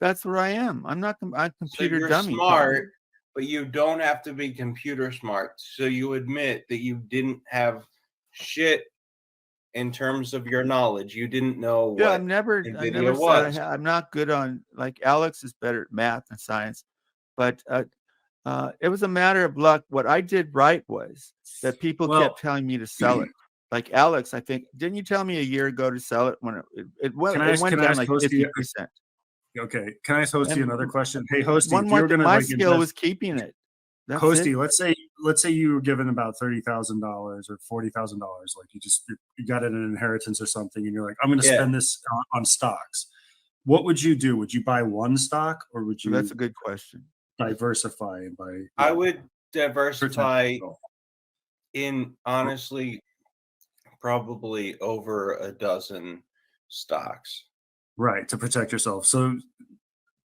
That's where I am. I'm not. I'm So computer you're dummy. smart, but you don't have to be computer smart. So you admit that you didn't have shit in terms of your knowledge. You didn't know Yeah, what I never NVIDIA said was. I'm not good on, like, Alex is better at math and science, but it was a matter of luck. What I did right was that people Well- kept telling me to sell it. Like Alex, I think, didn't you tell me a year ago to sell it when it went, Can I it ask- went can I down ask like Hosty- 50%. Okay, can I host you And another question? Hey, Hosty, One if more you were thing, gonna my like skill was invest, keeping it. That's Hosty, it. let's say you were given about $30,000 or $40,000, like you got it in an inheritance or something, and you're like, I'm going to Yeah. spend this on stocks. What would you do? Would you buy one stock, or would you That's a good question. diversify and buy? I would diversify yourself? in, honestly, probably over a dozen stocks. Right, to protect yourself. So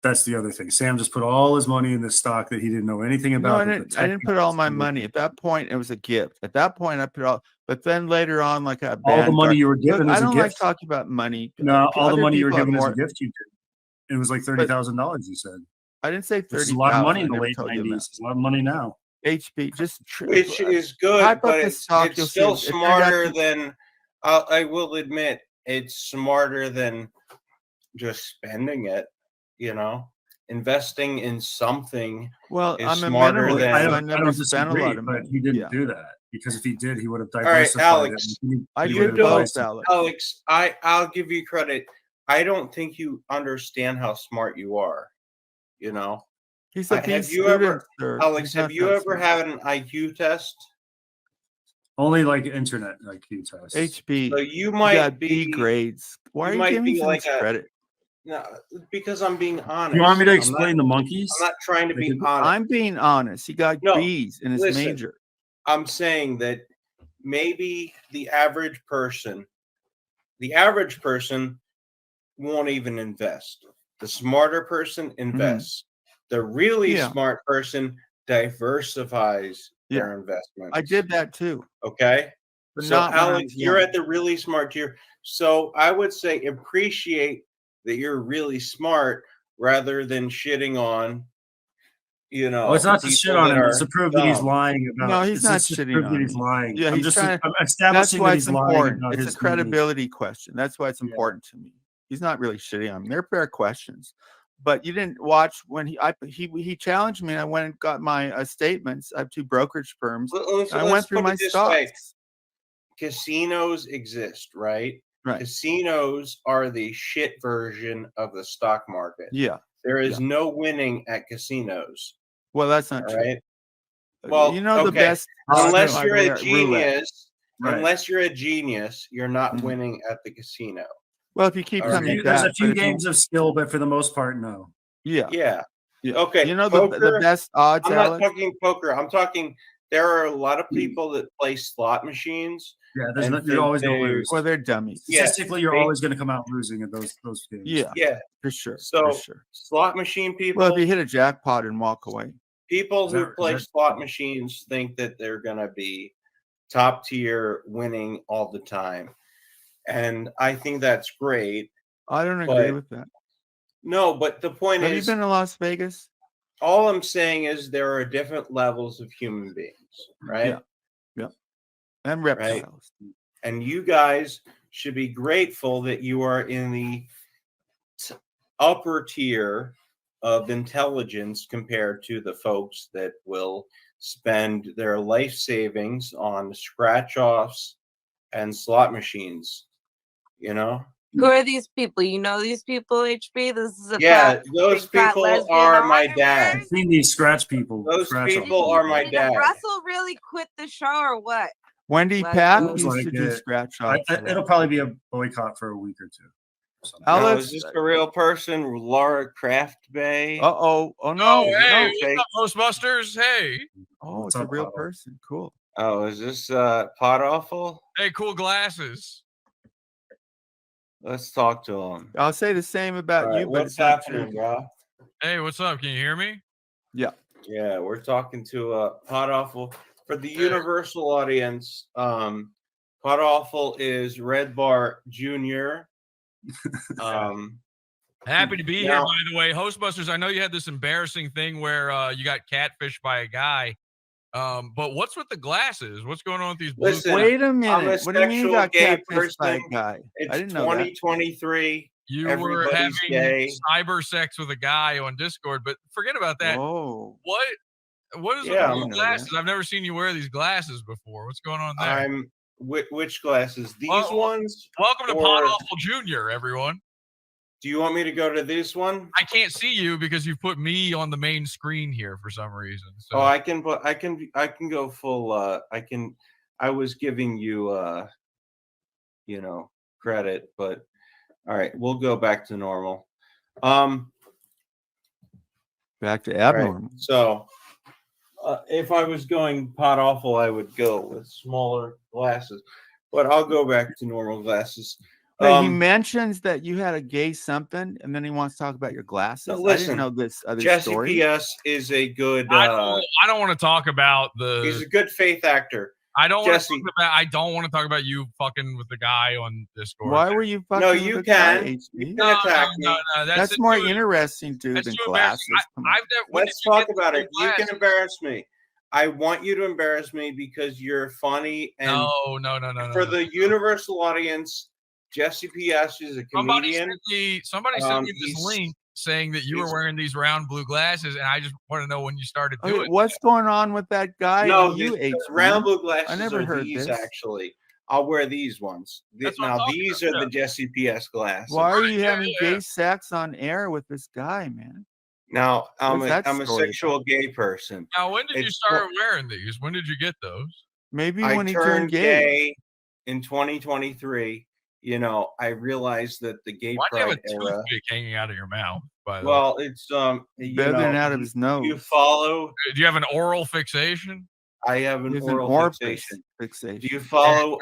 that's the other thing. Sam just put all his money in this stock that he didn't know anything No, about. I didn't put all my money. At that point, it was a gift. At that point, I put all, but then later on, like a All the Vanguard- money you were Look, given I as a don't like gift. talking about money. No, all the Other money you were people have given as more- a gift, you did. It was like $30,000. You said. I didn't say Which is 30,000. a lot of money I in the never late told you 90s. that. It's a lot of money now. HB, just Which is good, type up but the it's stock, you'll see still it turned out smarter to- than, I will admit, it's smarter than just spending it, you know? Investing in something Well, is I'm a smarter minimalist, than. so I never spent a lot of but money. he didn't Yeah. do that, because if he did, he would have right, diversified Alex, it. I He you would did have don't, both, advised him. Alex. Alex, I'll give you credit. I don't think you understand how smart you are, you know? He's a B Have you student, ever, sir. Alex, He's have not you that ever smart. had an IQ test? Only like internet IQ tests. HB, So you you might got B be, grades. Why you are you might giving be so like much a, credit? no, because I'm being honest. You want me to I'm explain the monkeys? not trying to be Like, honest. I'm being honest. He got No, B's in his listen. major. I'm saying that maybe the average person won't even invest. The smarter person invests. The really Yeah. smart person diversifies their investments. I did that too. Okay. But So not when I Alex, was you're young. at the really smart tier. So I would say appreciate that you're really smart rather than shitting on, you know. Well, it's not to people shit on that him. are It's to prove that he's dumb. lying about. No, he's it's not just to shitting prove on that he's me. lying. Yeah, I'm he's just trying to. I'm That's establishing why that it's he's lying important. about It's a his credibility question. That's why it's Yeah. important to me. He's not really shitting on me. They're fair questions. But you didn't watch when he challenged me, and I went and got my statements. I have 2 brokerage firms. Let's I went through put my it this way. stocks. Casinos exist, right? Right. Casinos are the shit version of the stock market. Yeah. There is no winning at casinos. Well, that's not All true. right. Well, you know the okay. best. Unless odds you're are a roulette. genius, Right. unless you're a genius, you're not Mhm. winning at the casino. Well, if you keep All right. coming There's back, a few but if you- games of skill, but for the most part, no. Yeah. Yeah. Yeah. Okay. You know poker, the best odds, I'm not Alex? talking poker. I'm talking. There are a lot of people that play slot machines. Yeah, and you're think always going to they- lose. Well, they're dummies. Yeah, Statistically, you're they- always going to come out losing at those games. Yeah, Yeah. for sure. So for sure. slot machine people. Well, if you hit a jackpot and walk away. People Is who that- play is that- slot machines think that they're going to be top tier winning all the time. And I think that's great. I don't agree But with that. No, but the point Have you is, been to Las Vegas? all I'm saying is there are different levels of human beings, right? Yeah. And reptiles. And you guys should be grateful that you are in the upper tier of intelligence compared to the folks that will spend their life savings on scratch offs and slot machines, you know? Who are these people? You know these people, HB? This is a Yeah, fat, those big fat people lesbian are my argument? dad. I've seen these scratch people. Those scratch people off are my Did dad. Russell really quit the show or what? Wendy Let's Pack go. used Looks to like do it. scratch offs. a lot. It'll probably be a boycott for a week or two. Now, is this a real person, Laura Craft Bay? Oh no, Oh, hey, no. what's up, Ghostbusters? Hey. Oh, What's it's a up, real Otto? person. Cool. Oh, is this Pot Awful? Hey, cool glasses. Let's talk to him. I'll say the same about All right, you, but what's it's not happening, true. bro? Hey, what's up? Can you hear me? Yeah. Yeah, we're talking to Pot Awful. For the universal audience, Pot Awful is Red Bar Jr. Happy to be here, now- by the way. Hostbusters, I know you had this embarrassing thing where you got catfished by a guy. But what's with the glasses? What's going on with these blue Listen, Wait a I'm minute. a What do you mean you sexual got gay catfished by a person. guy? It's I didn't know that. 2023. You were Everybody's having gay. cyber sex with a guy on Discord, but forget about that. Oh. What is Yeah, with I'm- the glasses? I've never seen you wear these glasses before. What's going on there? I'm which glasses? These Well, ones? Welcome to or- Pot Awful Jr., everyone. Do you want me to go to this one? I can't see you because you've put me on the main screen here for some reason. So Oh, I can go full. I was giving you, credit, but all right, we'll go back to normal. Back to All right, abnormal. so, if I was going Pot Awful, I would go with smaller glasses, but I'll go back to normal glasses. Hey, he mentions that you had a gay something, and then he wants to talk about your glasses. No, I didn't listen, know this other Jesse story. P.S. is a good. I don't want to talk about He's a good faith actor. I don't want to Jesse. talk about. I don't want to talk about you fucking with the guy on Discord. Why were you fucking No, with you a guy, can. HB? You can attack me. No, That's more interesting, dude, than glasses. Come on. Let's talk about it. You can embarrass me. I want you to embarrass me because you're funny. And No. For the universal audience, Jesse P.S. is a comedian. Somebody sent me this link saying that you were wearing these round blue glasses, and I just want to know when you started doing it. What's going on with that guy? No, and you, the HB? round blue glasses I never are heard these, this. actually. I'll wear these ones. Now, these are the Jesse P.S. glasses. Why are you having gay sex on air with this guy, man? Now, I'm What's that a story sexual gay person. Now, when did you It's- start wearing these? When did you get those? Maybe I when he turned turned gay. in 2023. I realized that the gay Why do you have pride a era. toothpick hanging out of your mouth? By the way, Well, it's Better than out of his nose. You follow. Do you have an oral fixation? I have an He has an oral orifice fixation. Do you follow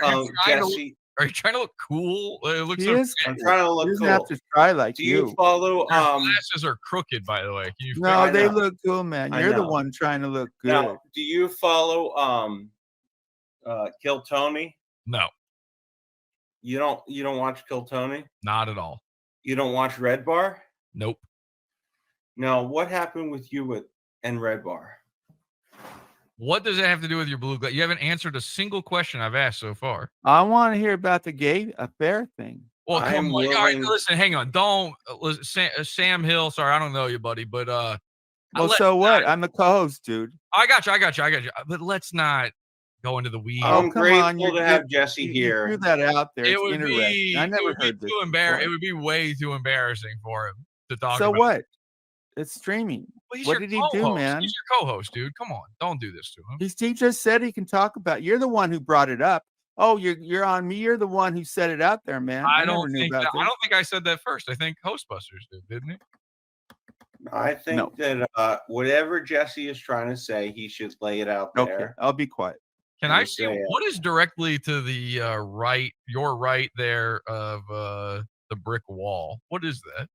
Jesse? Are you trying to look cool? It looks He so is. I'm trying to He look doesn't cool. have to try like Do you follow? Your glasses are crooked, by the way. Can you No, I they know. look cool, man. I You're the know. one trying to look good. Now, do you follow Kill Tony? No, You don't watch Kill Tony? not at all. You don't watch Red Bar? Nope. No. What happened with you and Red Bar? What does that have to do with your blue glass? You haven't answered a single question I've asked so far. I want to hear about the gay affair thing. Well, I come am on. All right, willing- listen, hang on. Don't listen, Sam Hill. Sorry, I don't know you, buddy, but Well, so what? I'm the co-host, dude. I got you. But let's not go into the weeds. I'm come grateful on, to have Jesse You here. threw that out there. It It's would interesting. be. I never it would heard be this. too embarrassing. It before. would be way too embarrassing for him to talk So about. what? It's streaming. Well, he's What your did he do, co-host. man? He's your co-host, dude. Come on, don't do this to him. He just said he can talk about. You're the one who brought it up. Oh, you're on me. You're the one who set it out there, man. I never don't knew think about that, this. I don't think I said that first. I think Hostbusters did, didn't he? I think that whatever Jesse is trying to say, he should lay it out Okay, there. I'll be quiet. Can And I see say it. what is directly to the right, your right there of the brick wall? What is that?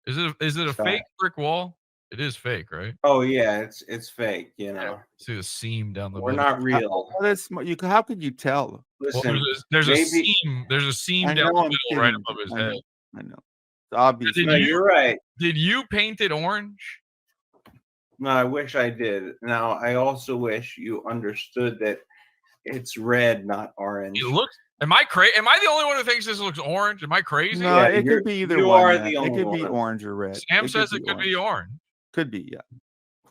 Is it a Sorry. fake brick wall? It is fake, right? Oh yeah, it's fake. See the seam down the We're middle. not real. How could you tell? Well, Listen, there's a maybe- seam. There's a seam I down know the I'm middle right kidding, above his I know. head. I know. It's obvious. Did No, you- you're right. Did you paint it orange? No, I wish I did. Now, I also wish you understood that it's red, not orange. It looks. Am I crazy? Am I the only one who thinks this looks orange? Am I crazy? No, Yeah, it you're- could be either you one. are man. the It only could be one. orange or red. Sam says it could be orange. Could be, yeah.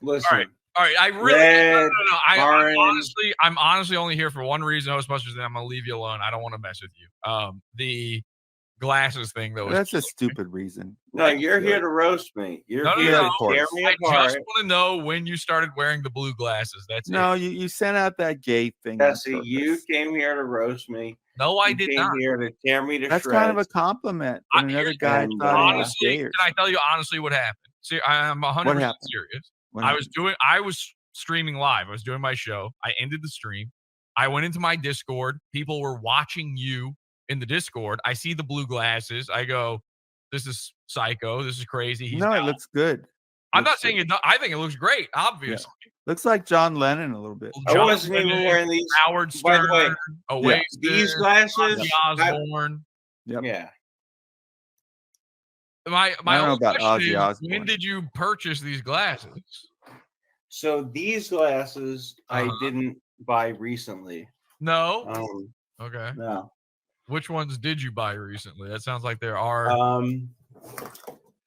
Listen, All right. I really. red, No. orange. I'm honestly only here for one reason, Hostbusters, and I'm gonna leave you alone. I don't want to mess with you. The glasses thing though. That's a stupid reason. No, you're here to roast me. You're No, no, here no. to tear me I just apart. want to know when you started wearing the blue glasses. That's No, it. you sent out that gay thing on Jesse, you purpose. came here to roast me. No, I You did came not. here to tear me to That's shreds. kind of a compliment. And another guy and, thought he was Honestly, gay can or I something. tell you honestly what happened? See, I'm 100% happened? serious. What I was streaming live. I was doing my show. I ended the stream. I went into my Discord. People were watching you in the Discord. I see the blue glasses. I go, this is psycho. This is crazy. He's No, it now- looks good. I'm not Looks saying good. it. I think it looks great. Obviously, Looks like John Lennon a little bit. I John wasn't even Lennon, wearing these. Howard By the way, Stern, Oasis, these glasses. Ozzy Osbourne. Yep. Yeah. My I don't know only about question Ozzy is, Osbourne. when did you purchase these glasses? So these glasses I Uh-huh. didn't buy recently. No. Okay. No. Which ones did you buy recently? That sounds like there are.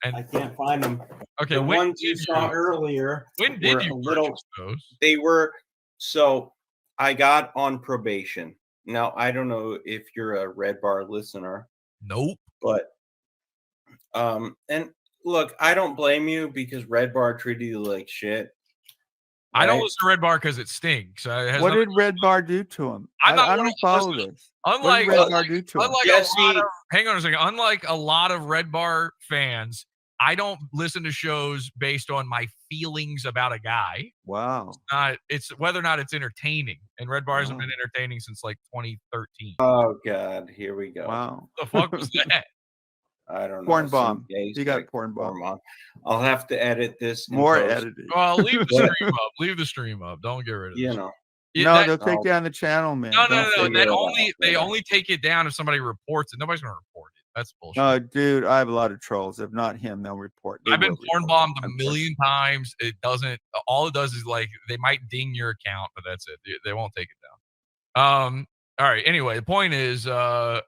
I can't find them. Okay, The when ones you did saw you- earlier. When did were you a little? purchase those? They were. So I got on probation. Now I don't know if you're a Red Bar listener. Nope. But and look, I don't blame you because Red Bar treated you like shit. I don't right? listen to Red Bar because it stinks. It has What nothing- did Red Bar do to him? I'm not I one don't of- follow listen, this. What Unlike did Red Bar do to him? unlike a lot of, hang on a second. Unlike a lot of Red Bar fans, I don't listen to shows based on my feelings about a guy. Wow. It's whether or not it's entertaining. And Red Bar hasn't Wow. been entertaining since like 2013. Oh God, here we go. Wow. What the fuck was that? I don't know. Porn some bomb. gay You got sex porn bomb. I'll have to edit this. in More post. editing. Well, leave the stream up. Leave the stream up. Don't get rid of You this. know. Yeah, No, that- they'll take down the channel, man. no, Don't no. figure That it out. only they Yeah. only take it down if somebody reports it. Nobody's gonna report it. That's bullshit. No, dude, I have a lot of trolls. If not him, they'll report. They I've been will porn report. bombed a I'm million times. It doesn't. All it does is like they might ding your account, but that's it. They won't take it down. All right. Anyway, the point is,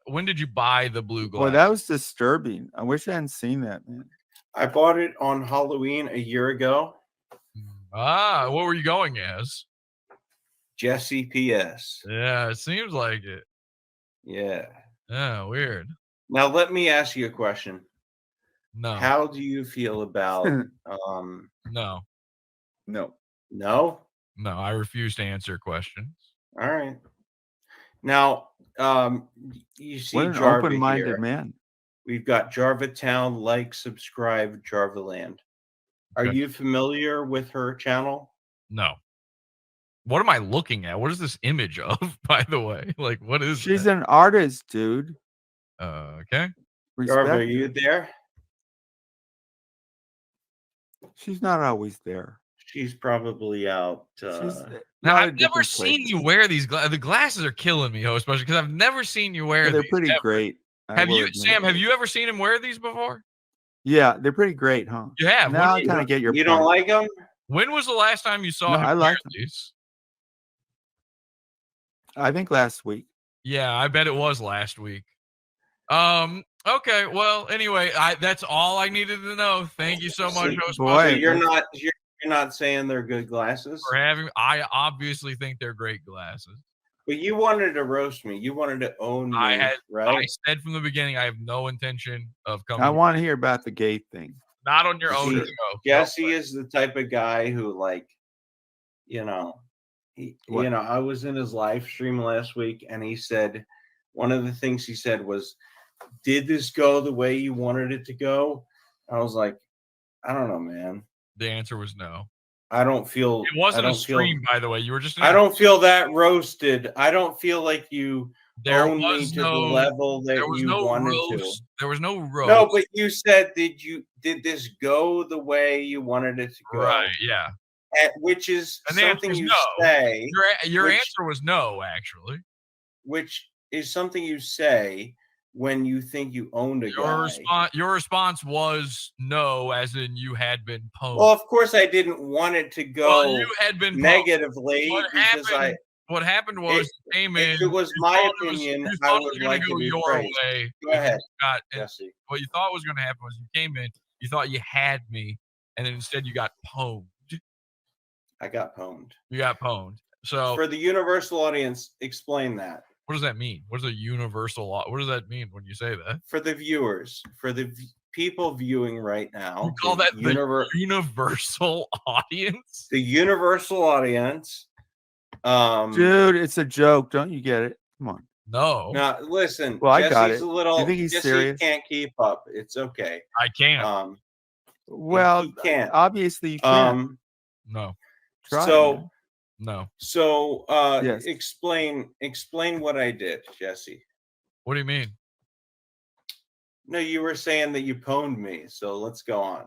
when did you buy the blue glass? Boy, that was disturbing. I wish I hadn't seen that, man. I bought it on Halloween a year ago. What were you going as? Jesse PS. Yeah, it seems like it. Yeah. Yeah, weird. Now let me ask you a question. No. How do you feel about No. No. No? No, I refuse to answer questions. All right. Now, you see What an Jarva open-minded here. man. We've got Jarva Town, like, subscribe, Jarva Land. Are Okay. you familiar with her channel? No. What am I looking at? What is this image of, by the way? Like, what is She's that? an artist, dude. Okay. Jarva, are Respect you her. there? She's not always there. She's probably out. She's Now, not I've at never different seen places. you wear these glasses. The glasses are killing me, especially because I've never seen you wear Yeah, they're these. pretty ever. great. I Have will you, admit. Sam? Have you ever seen him wear these before? Yeah, they're pretty great, huh? You have. Now I When, kind of get your You point. don't like them? when was the last time you saw No, him I wear like them. these? I think last week. Yeah, I bet it was last week. Okay. Well, anyway, that's all I needed to know. Thank you so much, So, host boy, so Buster, you're not saying they're good glasses? for having. I obviously think they're great glasses. But you wanted to roast me. You wanted to own me, I right? said from the beginning, I have no intention of coming. I want to hear about the gay thing. Not on your own See, show. Jesse is the type of guy who, like, What? I was in his live stream last week, and he said one of the things he said was, "Did this go the way you wanted it to go?" I was like, "I don't know, man. The answer was no. I don't feel. It wasn't I a don't feel- stream, by the way. You were just. I don't feel that roasted. I don't feel like you There own me was to no. the level that There was you no wanted roast. There was no to. roast. No, but you said, did this go the way you wanted it to go? Right. Yeah. Which is And the answer something is you no. say, Your which- answer was no, actually. which is something you say when you think you owned a guy. Your response was no, as in you had been pwned. Well, of course, I didn't want it to go Well, you had been pwned. negatively What because What happened was you came in. if it was you my thought it was- opinion, you I thought it would was gonna like to go be your praised. way. Go and then ahead, and Jesse. what you thought was going to happen was you came in, you thought you had me, and then instead you got pwned. I got pwned. You got pwned. So For the universal audience, explain that. What does that mean? What is a universal law? What does that mean when you say that? For the viewers, for the people viewing right now, You call that the universal audience? The universal audience. Dude, it's a joke. Don't you get it? Come on. No. Now listen. Well, I Jesse's got it. a little. You think he's Jesse serious? can't keep up. It's okay. I can't. Well, he can't. Obviously you can. No. Try, so man. No. So Yes. explain what I did, Jesse. What do you mean? No, you were saying that you pwned me, so let's go on.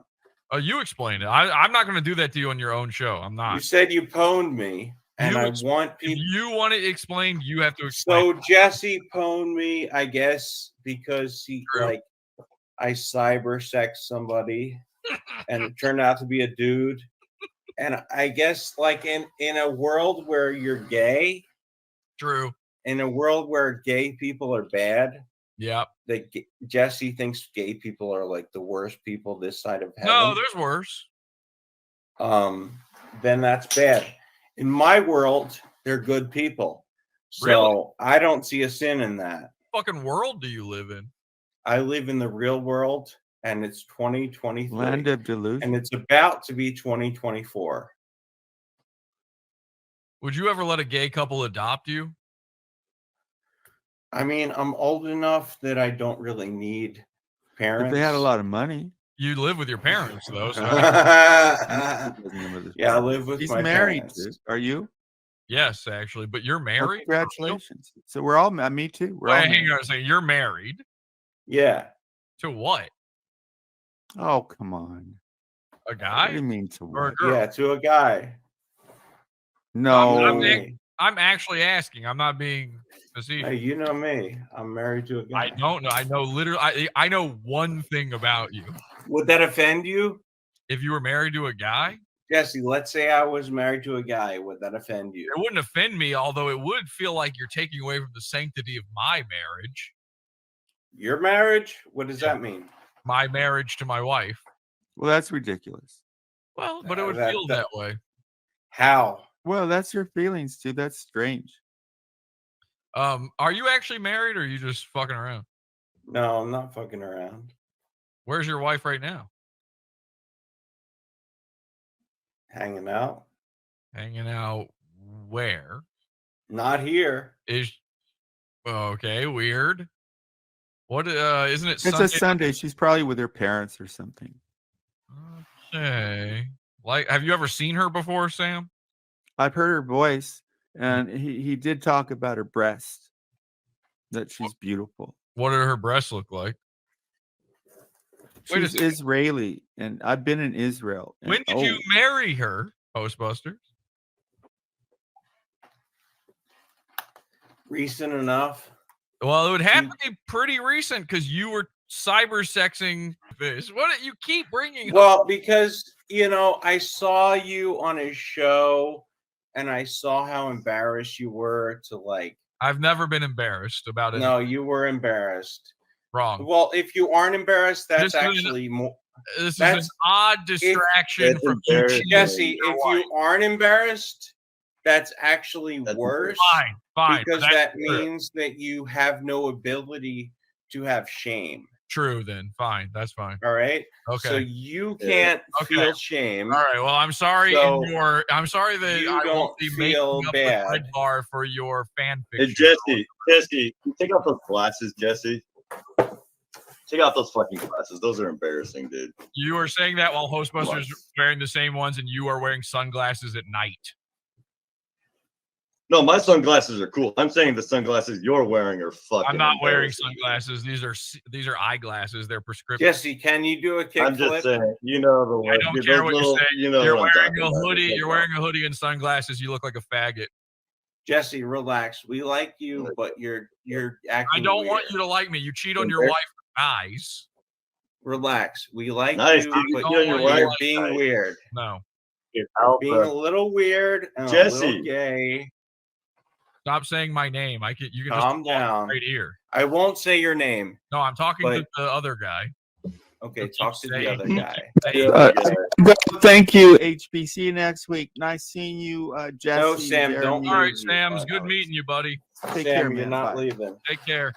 Oh, you explained it. I'm not going to do that to you on your own show. I'm not. You said you pwned me, and I want If people. you want it explained, you have to explain. So Jesse pwned me, I guess, because I cyber sexed somebody, and it turned out to be a dude. And I guess, like in a world where you're gay, true. In a world where gay people are bad, yeah. Jesse thinks gay people are like the worst people this side of heaven. No, there's worse. Then that's bad. In my world, they're good people. So Really? I don't see a sin in that. What fucking world do you live in? I live in the real world, and it's 2023. Land of delusion. And it's about to be 2024. Would you ever let a gay couple adopt you? I mean, I'm old enough that I don't really need parents. If they had a lot of money. You live with your parents, though. So Yeah, I live with He's my married. parents. Dude. Are you? yes, actually, but you're Oh, married. congratulations. So we're all, me too. We're all Wait, hang married. on a second. You're married Yeah. to what? Oh, come on. A What do guy you mean to or a what? girl? Yeah, to a guy. No. I'm actually asking. I'm not being facetious. Hey, you know me. I'm married to a guy. I don't know. I know literally. I know one thing about you. Would that offend you? If you were married to a guy, Jesse, let's say I was married to a guy. Would that offend you? it wouldn't offend me, although it would feel like you're taking away from the sanctity of my marriage. Your marriage? What does that mean? My marriage to my wife. Well, that's ridiculous. Well, but it would feel that way. How? Well, that's your feelings, dude. That's strange. Are you actually married or are you just fucking around? No, I'm not fucking around. Where's your wife right now? Hanging out. Hanging out where? Not here. Okay, weird. What isn't it It's Sunday? a Sunday. She's probably with her parents or something. Okay. Like, have you ever seen her before, Sam? I've heard her voice, and he did talk about her breast, that she's beautiful. What do her breasts look like? Wait a She's second. Israeli, and I've been in Israel. And, When did you marry her, Ghostbusters? Recent enough. Well, it would have to be pretty recent because you were cyber sexing this. What you keep bringing? Well, because I saw you on his show, and I saw how embarrassed you were to like. I've never been embarrassed about it. No, you were embarrassed. Wrong. Well, if you aren't embarrassed, that's This is actually more. This is That's an odd distraction from you cheating Jesse, on your if wife. you aren't embarrassed, that's actually worse. Fine, Because but that that's true. means that you have no ability to have shame. True, then fine, that's fine. All right. Okay. So you can't feel shame. All right. Well, I'm sorry. So I'm sorry that you I don't won't be feel making up bad. the red bar for your fan Hey, fiction. Jesse, take off those glasses, Jesse. Take off those fucking glasses. Those are embarrassing, dude. You are saying that while Hostbusters is wearing the same ones, and you are wearing sunglasses at night. No, my sunglasses are cool. I'm saying the sunglasses you're wearing are fucking. I'm not wearing embarrassing. sunglasses. These are eyeglasses. They're prescription. Jesse, can you do a kickflip? I'm just saying, the way. I don't care what you say. You know You're what I'm wearing talking a about. hoodie. Take You're off. wearing a hoodie and sunglasses. You look like a faggot. Jesse, relax. We like you, but you're acting. I don't weird. want you to like me. You cheat on your wife with guys. Relax. We like Nice, you, dude. but You don't you're want your being wife. weird. No. Being a little weird and a Jesse. little gay. Stop saying my name. You can Calm just talk down. right here. I won't say your name. No, I'm talking to But- the other guy. Okay, Keep talk to the saying- other guy. Thank you, HB. See you next week. Nice seeing you, Jesse. No, Sam, don't Jeremy. All right, Sam. It's good meeting you, buddy. Take care, Sam, you're man. not Bye. leaving. Take care.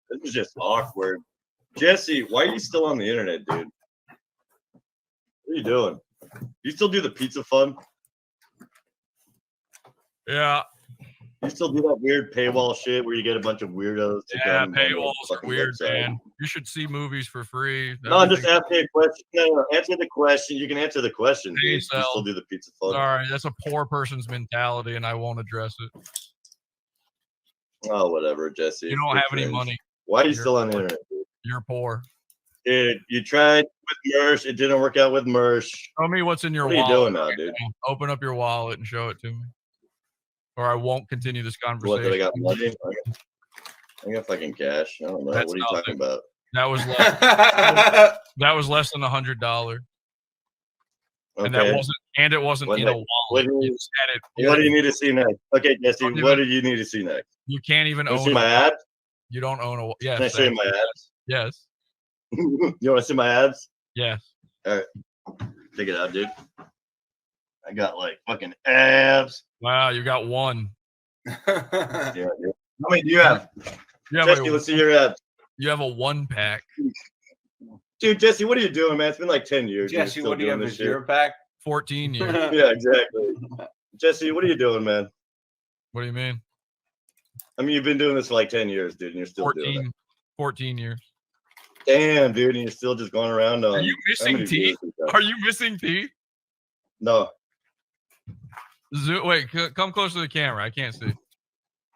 This is just awkward. Jesse, why are you still on the internet, dude? What are you doing? You still do the pizza fun? Yeah. You still do that weird paywall shit where you get a bunch of weirdos to Yeah, come on the paywalls are fucking weird, website? man. You should see movies for free. No, I'm just asking a question. No, answer the question. You can answer the question, dude. You Sell. still do the pizza fun? Sorry, that's a poor person's mentality, and I won't address it. Oh, whatever, Jesse. You don't You're have any cringe. money. Why are you You're still on the poor. internet, dude? You're poor. Dude, you tried with Mersh. It didn't work out with Mersh. Show me what's in your What are you wallet. doing now, dude? Open up your wallet and show it to me, or I won't continue this conversation. What, did I got money? I got fucking cash. I don't know. That's what are you nothing. talking about? That was less. That was less than $100, Okay. and that wasn't. And it wasn't What in a next? wallet. What do You you- just had it. What do you need to see next? Okay, Jesse, Don't what even- do you need to see next? You can't even Want to own see a my wallet. abs? You don't own a. Yes. Can I show you my abs? Yes. You want to see my abs? Yes. All right. Check it out, dude. I got like fucking abs. Wow, you got one. Yeah, dude. How many do you have? You have, Jesse, let's see your abs. you have a 1-pack. Dude, Jesse, what are you doing, man? It's been like 10 years. Jesse, You're what do you still have? A doing this shit. 0-pack? 14 years. Yeah, exactly. Jesse, what are you doing, man? What do you mean? I mean, you've been doing this for like 10 years, dude, and you're still doing 14. 14 years. it. Damn, dude, and you're still just going around on. Are you how many missing teeth? views we got? Are you missing teeth? No. Wait, come closer to the camera. I can't see.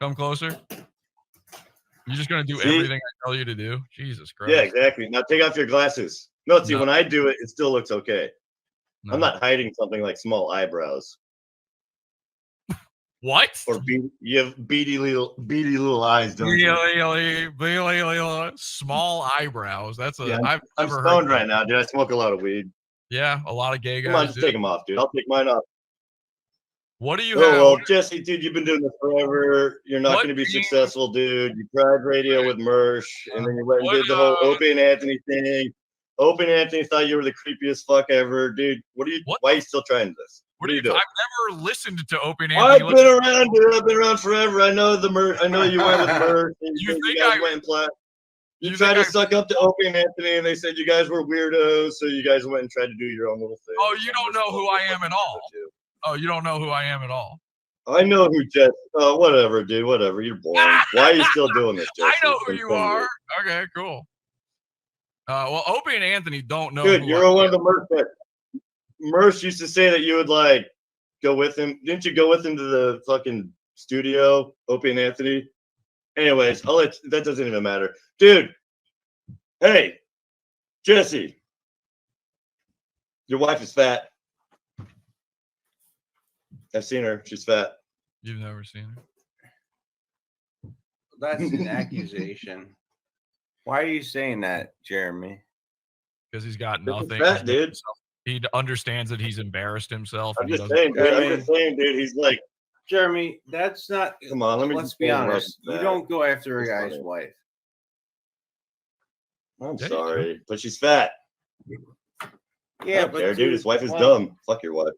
Come closer. You're just gonna do See? everything I tell you to do. Jesus Christ. Yeah, exactly. Now take off your glasses. No, see, No. when I do it, it still looks okay. No. I'm not hiding something like small eyebrows What? or you have beady little eyes, don't you? Small eyebrows. That's a. Yeah, I've I'm never stoned heard. right now, dude. I smoke a lot of weed. Yeah, a lot of gay guys. Come on, just do. take them off, dude. I'll take mine off. What do you Oh, have? well, Jesse, dude, you've been doing this forever. You're not What going to be do you- successful, dude. You tried radio with Mersh, and then you went and What, did the whole Opie and Anthony thing. Opie and Anthony thought you were the creepiest fuck ever, dude. What are you? What? Why are you still trying this? What are you doing? I've never listened to Open I've Anthony. been around, dude. I've been around forever. I know the Mersh. I know you went with Mersh. You think guys I- went and played. You You tried to think I- suck up to Opie and Anthony, and they said you guys were weirdos, so you guys went and tried to do your own little thing. Oh, you don't know who I am at all. Oh, you don't know who I am at all. I know who Jesse. Oh, whatever, dude. Whatever. You're boring. Why are you still doing this, Jesse? I know It's who been you 10 are. years. Okay, cool. Well, Opie and Anthony don't know. Dude, who you're I one am. of the Mersh that Mersh used to say that you would like go with him. Didn't you go with him to the fucking studio, Opie and Anthony? Anyways, that doesn't even matter. Dude, hey, Jesse, your wife is fat. I've seen her. She's fat. You've never seen her. That's an accusation. Why are you saying that, Jeremy? Because he's got This is nothing. fat, He's made dude. himself- He understands that he's embarrassed himself. I'm and he just doesn't- saying, dude. I I'm mean- just saying, dude. He's like, Jeremy, that's not. come on, let me Let's just be pull him up honest. with You that. don't go after a It's guy's funny. wife. I'm Yeah, you sorry, but she's fat. Yeah, I don't but care, dude. His wife is well, dumb. Fuck your wife.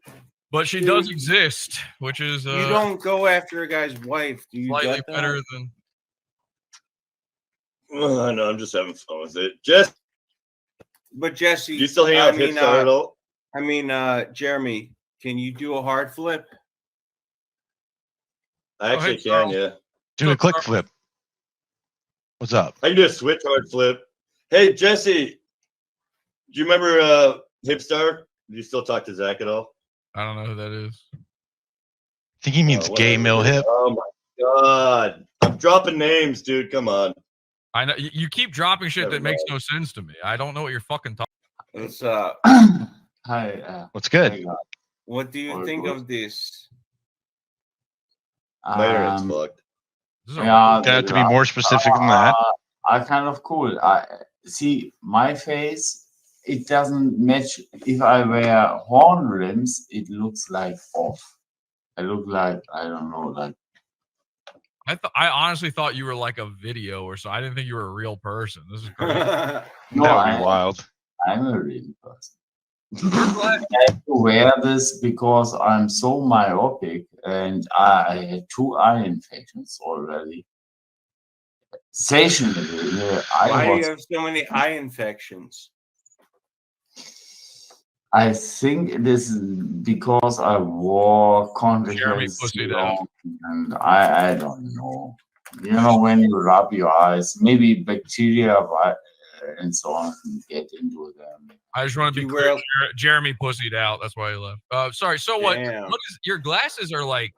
But she does exist, which is You don't go after a guy's wife. Do you slightly get that? better than. Well, I know. I'm just having fun with it. Jess, But Jesse, do you still hang out with Hipstar at all? Jeremy, can you do a hard flip? I actually Hipstar. can, yeah. Do a click flip. What's up? I can do a switch hard flip. Hey, Jesse, do you remember Hipstar? Do you still talk to Zach at all? I don't know who that is. I think he means Oh, gay whatever, mill dude. hip. Oh my god. I'm dropping names, dude. Come on. I know you keep dropping shit Never that makes mind. no sense to me. I don't know what you're fucking talking. It's Hi. What's good? what do you All think good. of this? My internet's Um, fucked. This is a- yeah, Got to be more specific than that. I kind of cool. I see my face. It doesn't match. If I wear horn rims, it looks like off. I look like I don't know, like I honestly thought you were like a video or so. I didn't think you were a real person. This is crazy. no. That would be wild. I'm a real person. I have to wear this because I'm so myopic and I had 2 eye infections already. Stationary. Why do you have so many eye infections? I think it is because I wore Jeremy contacts pussied out. long, and I don't know. You know, when you rub your eyes, maybe bacteria and so on get into them. I just want to be clear. Jeremy pussied out. That's why he left. Sorry. So what? Damn. What is your glasses are like?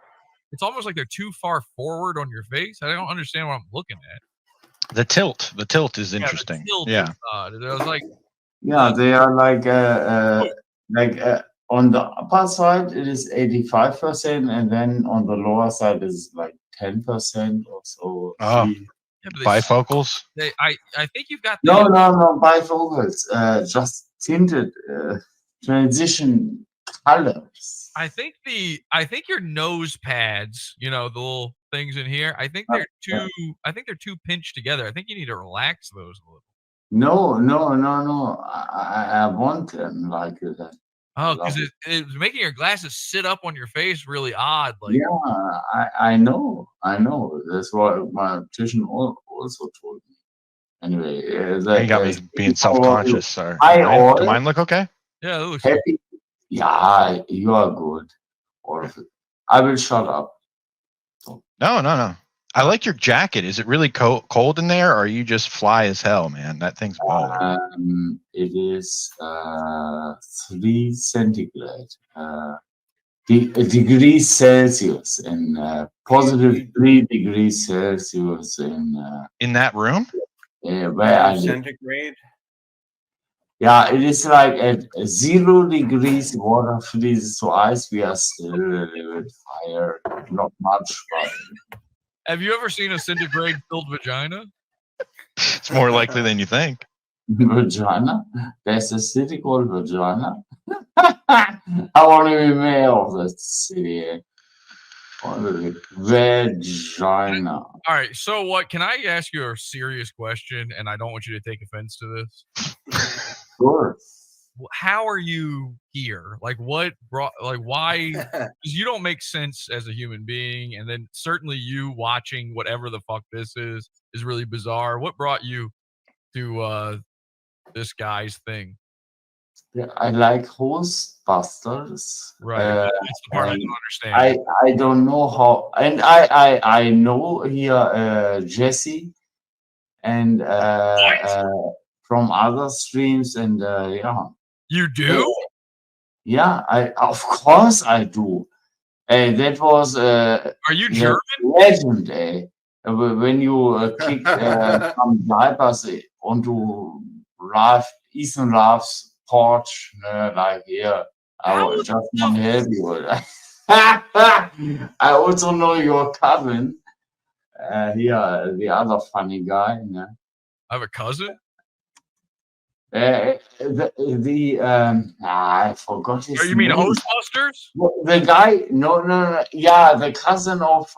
It's almost like they're too far forward on your face. I don't understand what I'm looking at. The tilt is interesting. Tilt Yeah. is odd. I was like, Yeah, they are like on the upper side it is 85%, and then on the lower side is like 10% or so. Oh, See? yeah, but bifocals. I think you've got No, bifocals. Just tinted transition colors. I think your nose pads, you know, the little things in here, I think they're too pinched together. I think you need to relax those a little. No. I want them like that. Oh, because it's making your glasses sit up on your face really odd. Like, yeah, I know. That's what my optician also told me. Anyway, You got me being self-conscious. Sorry. Do mine look okay? Yeah, it looks happy. Yeah, you are good. All of it. I will shut up. No. I like your jacket. Is it really cold in there, or are you just fly as hell, man? That thing's wild. It is 3 centigrade. Degrees Celsius and positive 3 degrees Celsius in that room. Where I live. Centigrade. Yeah, it is like at 0 degrees water freezes to ice. We are still a little bit higher, not much, but. Have you ever seen a centigrade filled vagina? It's more likely than you think. Vagina? There's a city called Vagina. I want to be mayor of that city. Vagina. All right. So what? Can I ask you a serious question? And I don't want you to take offense to this. Sure. How are you here? Like, what brought? Like, why? Because you don't make sense as a human being, and then certainly you watching whatever the fuck this is really bizarre. What brought you to this guy's thing? Yeah, I like Ghostbusters. Right. That's the part I don't understand. I don't know how, and I know here Jesse and from other streams, and yeah. You do? Yeah, of course I do. That was Are you German? Legend, when you kick some diapers onto Ethan Love's porch, like here. I was just want to help you. I also know your cousin. Here, the other funny guy. I have a cousin. I forgot his name. You mean Ghostbusters? The guy, no. Yeah, the cousin of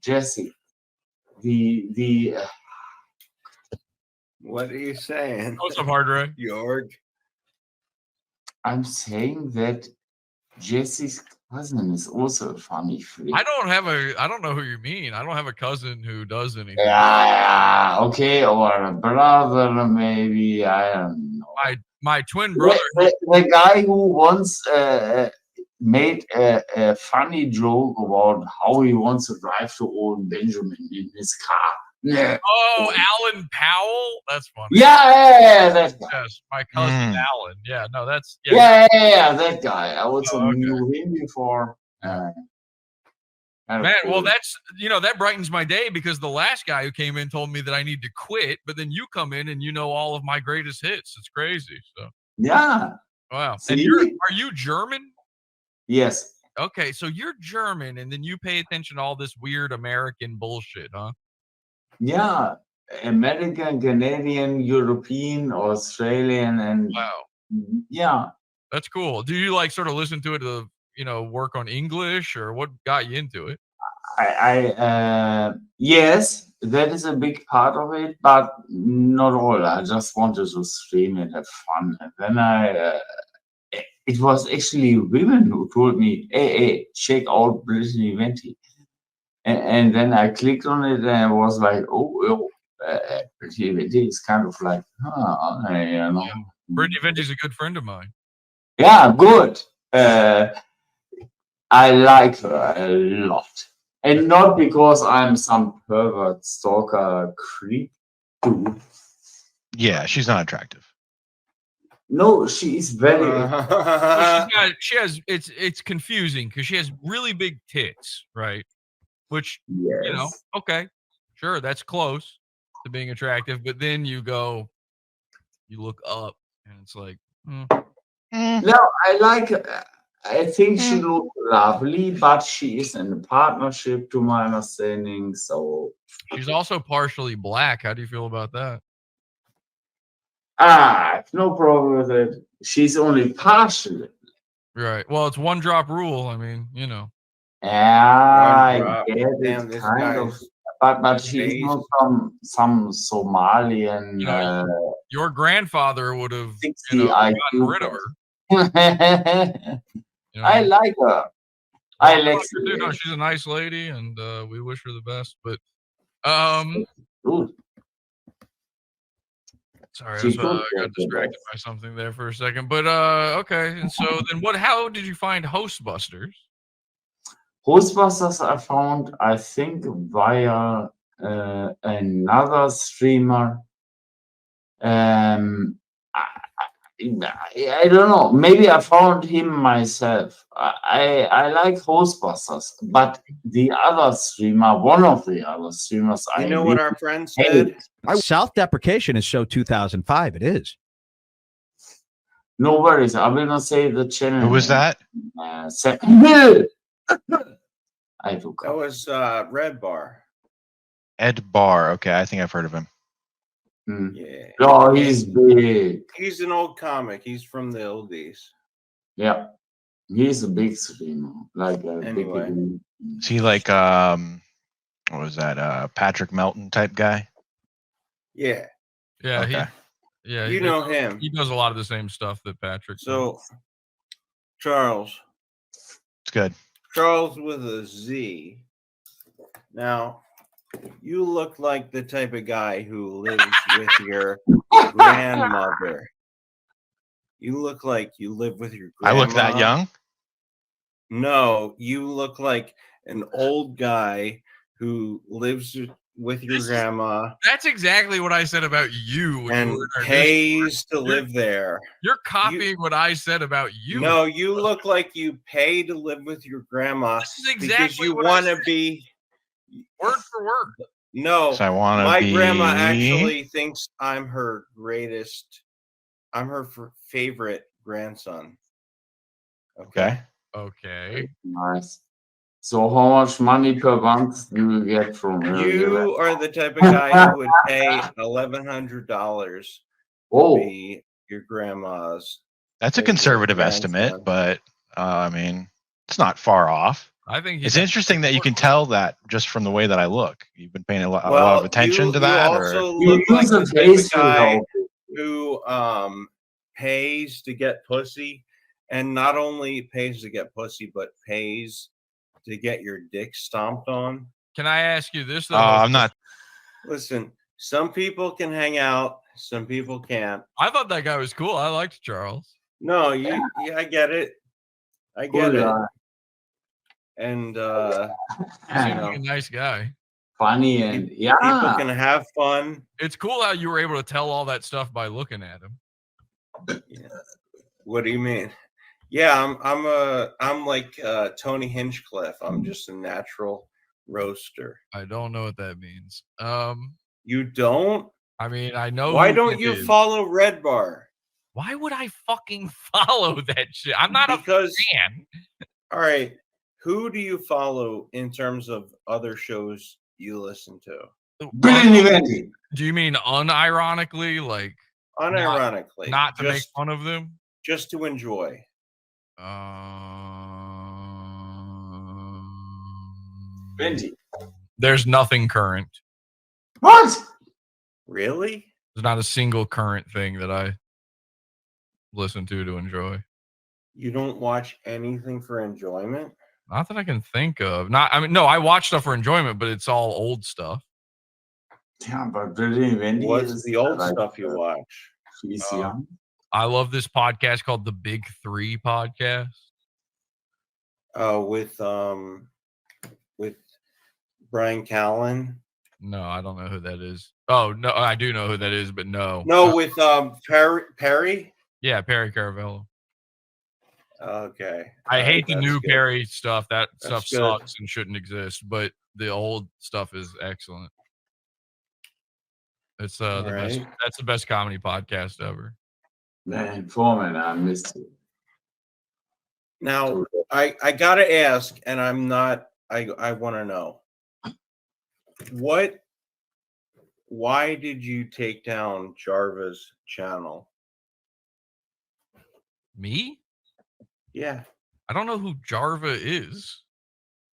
Jesse. What are you saying? What's up, Hardray? George. I'm saying that Jesse's cousin is also a funny freak. I don't know who you mean. I don't have a cousin who does anything. Yeah, okay, or a brother maybe. I don't know. My twin brother. The guy who once made a funny joke about how he wants to drive to old Benjamin in his car. Yeah. Oh, Alan Powell? That's funny. Yeah, that guy. Yes, my cousin Alan. Yeah, no, that's yeah, that guy. I also knew him before. Man, well, that's that brightens my day, because the last guy who came in told me that I need to quit, but then you come in and you know all of my greatest hits. It's crazy. So yeah. Wow. See? And are you German? Yes. Okay, so you're German, and then you pay attention to all this weird American bullshit, huh? Yeah, American, Canadian, European, Australian, and wow, yeah, that's cool. Do you like sort of listen to it to work on English, or what got you into it? Yes, that is a big part of it, but not all. I just wanted to stream and have fun, and then it was actually women who told me, "Hey, check out Brittany Venti." And then I clicked on it and I was like, oh, Pretty Vinci is kind of like, you know. Pretty Vinci's a good friend of mine. Yeah, good. I like her a lot. And not because I'm some pervert stalker creep dude. Yeah, she's not attractive. No, she is very. Well, she has. It's confusing because she has really big tits, right? Which you know, Yes. okay, sure, that's close to being attractive. But then you look up, and it's like, No, I like. I think she looks lovely, but she is in a partnership, to my understanding. So she's also partially black. How do you feel about that? no problem with it. She's only partially. Right. Well, it's one drop rule. I mean, you know. I drop. get Damn, it, this kind of. guy's But she's face. not some Somalian. You know, your grandfather would have, 60 gotten IQ rid of her. You know, I like her. I like no, she's a nice lady, and we wish her the best. But sorry, I got distracted by something there for a second. But okay, and so then how did you find Hostbusters? Ghostbusters I found, I think, via another streamer. I don't know. Maybe I found him myself. I like Ghostbusters, but the other streamer, one of the other streamers, You know what our friend said? Self-deprecation is show 2005. It is. No worries. I will not say the channel. Who was that? That was Red Bar. Ed Barr. Okay, I think I've heard of him. Yeah. Oh, he's big. He's an old comic. He's from the oldies. Yeah, he's a big streamer. Like Anyway. Is he like what was that? Patrick Melton type guy? Yeah. Yeah, Okay. You know him. He does a lot of the same stuff that Patrick. So, Charles. It's good. Charles with a Z. Now, you look like the type of guy who lives with your grandmother. You look like you live with your grandma. I look that young? No, you look like an old guy who lives with your grandma That's exactly what I said about you. When and you were in our pays to Discord. live there. You're copying what I said about you. No, you look like you pay to live with your grandma This is because exactly you what I want to said. be. Word for word. No, So I want to my be. grandma actually thinks I'm her greatest. I'm her favorite grandson. Okay. Okay. Nice. So how much money per month do you get from her? You are the type of guy who would pay $1,100 to be your grandma's. That's a conservative estimate, but I mean, it's not far off. I think it's interesting that you can tell that just from the way that I look. You've been paying a lot of attention to you that. also Or look like the type of guy who pays to get pussy, and not only pays to get pussy, but pays to get your dick stomped on. Can I ask you this though? I'm not. Listen, some people can hang out, some people can't. I thought that guy was cool. I liked Charles. No, yeah, I get it. I get it. And Seems like a nice guy. Funny and yeah, people can have fun. It's cool how you were able to tell all that stuff by looking at him. Yeah. What do you mean? Yeah, I'm like Tony Hinchcliffe. I'm just a natural roaster. I don't know what that means. You don't? I mean, I know. Why who don't he you is. follow Red Bar? Why would I fucking follow that shit? I'm not a fan. All right. Who do you follow in terms of other shows you listen to? Do you mean unironically? Like unironically. Not to make fun of them? Just to enjoy. There's nothing current. What? Really? There's not a single current thing that I listen to enjoy. You don't watch anything for enjoyment? Not that I can think of. No, I watch stuff for enjoyment, but it's all old stuff. Yeah, but Brilliant Wendy What's is the old like, stuff you watch? she's young. I love this podcast called the Big Three Podcast. With Brian Callen. No, I don't know who that is. Oh no, I do know who that is, but no. No, with Perry. Yeah, Perry Caravello. Okay. I hate the that's new good. Perry stuff. That That's stuff good. sucks and shouldn't exist. But the old stuff is excellent. It's the best. That's the best comedy podcast ever. Man, Foreman, I missed it. Now, I gotta ask, and I'm not. I want to know why did you take down Jarva's channel? Me? Yeah, I don't know who Jarva is.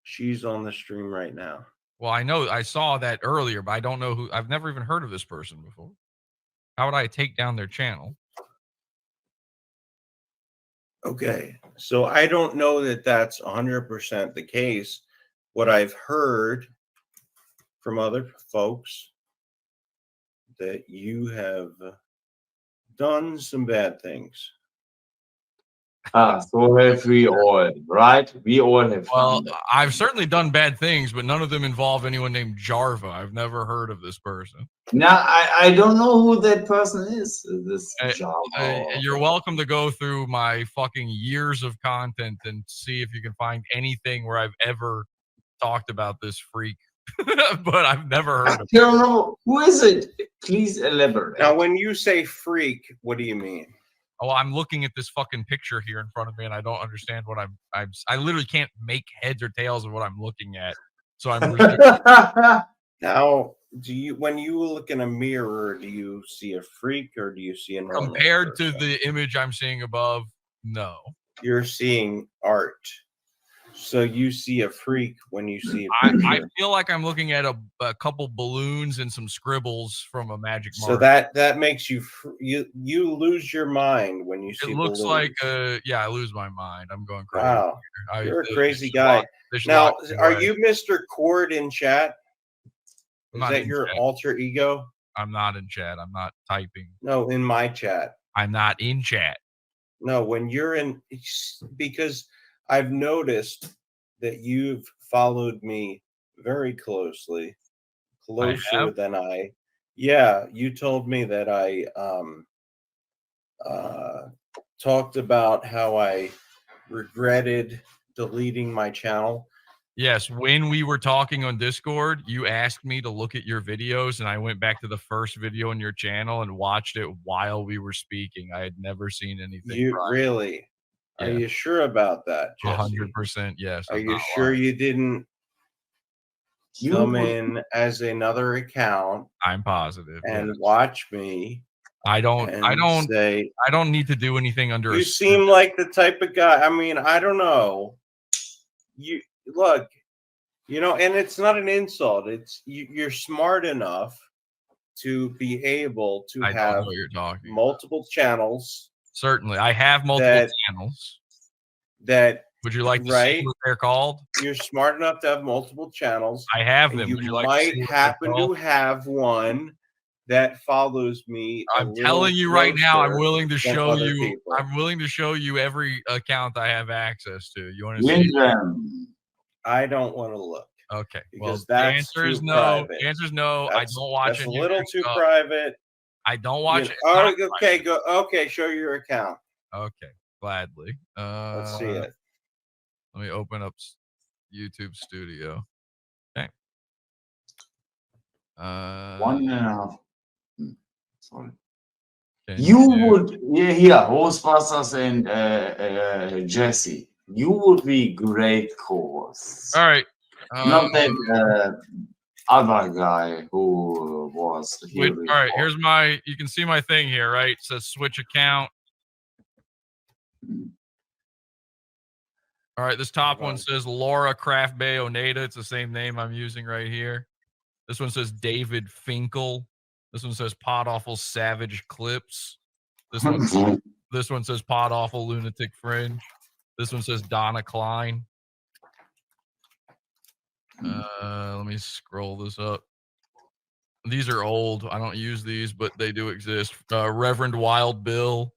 she's on the stream right now. Well, I know I saw that earlier, but I don't know who. I've never even heard of this person before. How would I take down their channel? Okay, so I don't know that that's 100% the case. What I've heard from other folks that you have done some bad things. So have we all, right? We all have Well, done that. I've certainly done bad things, but none of them involve anyone named Jarva. I've never heard of this person. Now, I don't know who that person is. This You're welcome to go through my fucking years of content and see if you can find anything where I've ever talked about this freak. But I've never heard of I don't know. Who is it? Please elaborate. Now, when you say freak, what do you mean? Oh, I'm looking at this fucking picture here in front of me, and I don't understand what I literally can't make heads or tails of what I'm looking at. So I'm Now, when you look in a mirror, do you see a freak or do you see a normal compared person? to the image I'm seeing above, no. You're seeing art. So you see a freak when you see a I picture. feel like I'm looking at a couple balloons and some scribbles from a magic mark. So that makes you you lose your mind when you see It looks balloons. like yeah, I lose my mind. I'm going crazy. Wow, here. you're a crazy guy. Now, are you Mr. Cord in chat? Is that your alter ego? I'm not in chat. I'm not typing. No, in my chat. I'm not in chat. No, when you're in, because I've noticed that you've followed me very closely, closer than I. Yeah, you told me that I talked about how I regretted deleting my channel. Yes, when we were talking on Discord, you asked me to look at your videos, and I went back to the first video on your channel and watched it while we were speaking. I had never seen anything. You prior. really? Yeah. Are you sure about that, Jesse? 100%, yes. Are you sure you didn't come in as another account? I'm positive. And watch me. I don't need to do anything under You seem like the type of guy. I mean, I don't know. You look, and it's not an insult. It's you're smart enough to be able to I don't have know what you're talking multiple channels. Certainly. I have multiple channels. Would you like to see what they're called? You're smart enough to have multiple channels. I have them. You Would you like to might see what they're happen to called? have one that follows me. I'm telling you right now, I'm willing to than show other you. people. I'm willing to show you every account I have access to. You want to see? I don't want to look. Okay. Because the that's answer is too no. private. The answer is no. I don't watch That's it. a little too private. I don't watch it. Oh, okay, go. Okay, show your account. Okay, gladly. Let's see it. Let me open up YouTube Studio. Okay. 1.5. Sorry. Can You would, here, Ghostbusters and Jesse. You would be great co-hosts. All right. Not that other guy who was here. All right, here's you can see my thing here, right? It says switch account. All right, this top one says Laura Craft Bay Oneda. It's the same name I'm using right here. This one says David Finkel. This one says Pod Awful Savage Clips. This one says Pod Awful Lunatic Fringe. This one says Donna Klein. Let me scroll this up. These are old. I don't use these, but they do exist. Reverend Wild Bill,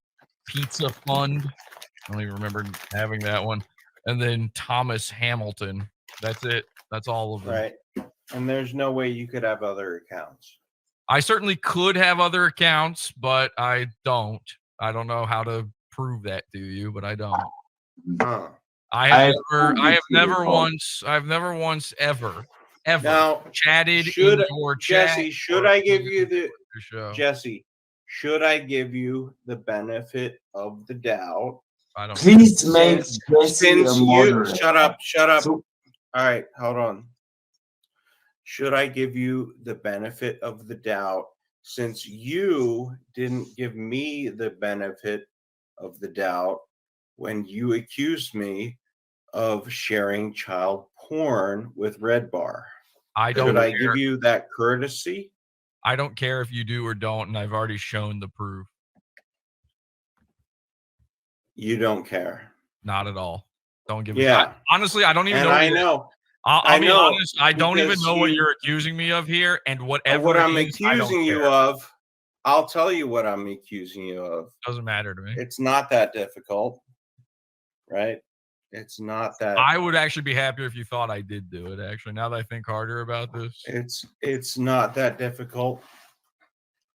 Pizza Fund. I don't even remember having that one. And then Thomas Hamilton. That's it. That's all of them. Right. And there's no way you could have other accounts. I certainly could have other accounts, but I don't. I don't know how to prove that to you, but I don't. Huh. I've never once ever Now, chatted should, in your Jesse, chat. should I give you the show. Jesse? Should I give you the benefit of the doubt? I don't. Please make Jesse a Since you moderator. shut up. So- All right, hold on. Should I give you the benefit of the doubt since you didn't give me the benefit of the doubt when you accused me of sharing child porn with Red Bar? I don't Should I care. give you that courtesy? I don't care if you do or don't, and I've already shown the proof. You don't care. Not at all. Don't give Yeah. honestly, I don't even And know. I know. I'll be know, honest. I don't even because know what you- you're accusing me of here, and whatever what it I'm is, I don't accusing you care. of, I'll tell you what I'm accusing you of. Doesn't matter to me. It's not that difficult, right? It's not that. I would actually be happier if you thought I did do it. Actually, now that I think harder about this, It's not that difficult.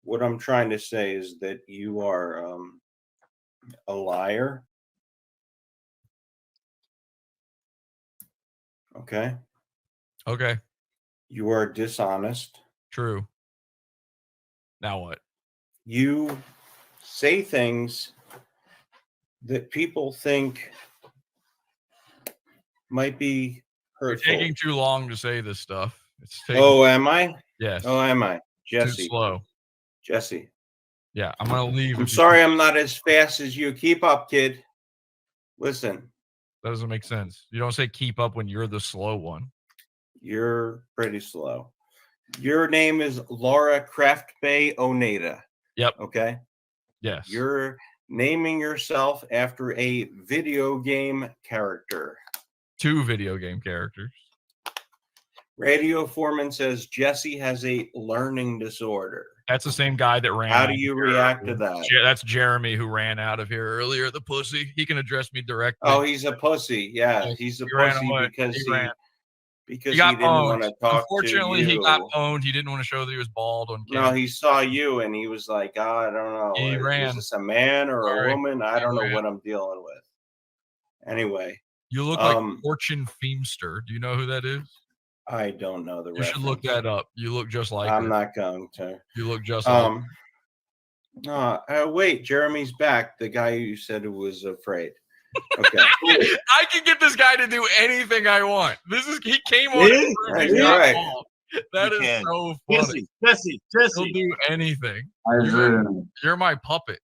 What I'm trying to say is that you are a liar. Okay. Okay. You are dishonest. True. Now what? You say things that people think might be You're hurtful. taking too long to say this stuff. It's taking, Oh, am I? yes. Oh, am I? Too Jesse. slow. Jesse. Yeah, I'm gonna leave. I'm if you sorry keep- I'm not as fast as you. Keep up, kid. Listen, That doesn't make sense. You don't say keep up when you're the slow one. you're pretty slow. Your name is Laura Craft Bay Oneda. Yep. Okay. Yes. You're naming yourself after a video game character. 2 video game characters. Radio Foreman says Jesse has a learning disorder. That's the same guy that ran. How out do of you here react earlier. to that? That's Jeremy who ran out of here earlier. The pussy. He can address me directly. Oh, he's a pussy. Yeah, Yes, he's a he ran pussy away. because He he ran. because He he got didn't pwned. want to talk Unfortunately, to you. he got pwned. He didn't want to show that he was bald on No, camera. he saw you and he was like, oh, I don't know. He ran. Is this a man or Sorry. a woman? I He don't know ran. what I'm dealing with. Anyway, You look like Fortune Feemster. Do you know who that is? I don't know the You reference. should look that up. You look just like I'm her. not going to. You look just like wait, Jeremy's back. The guy you said who was afraid. Okay. I can get this guy to do anything I want. He came on. Really? and proved he's You're not right. bald. That You is can. so funny. Jesse. He'll do anything. I You're, will. you're my puppet.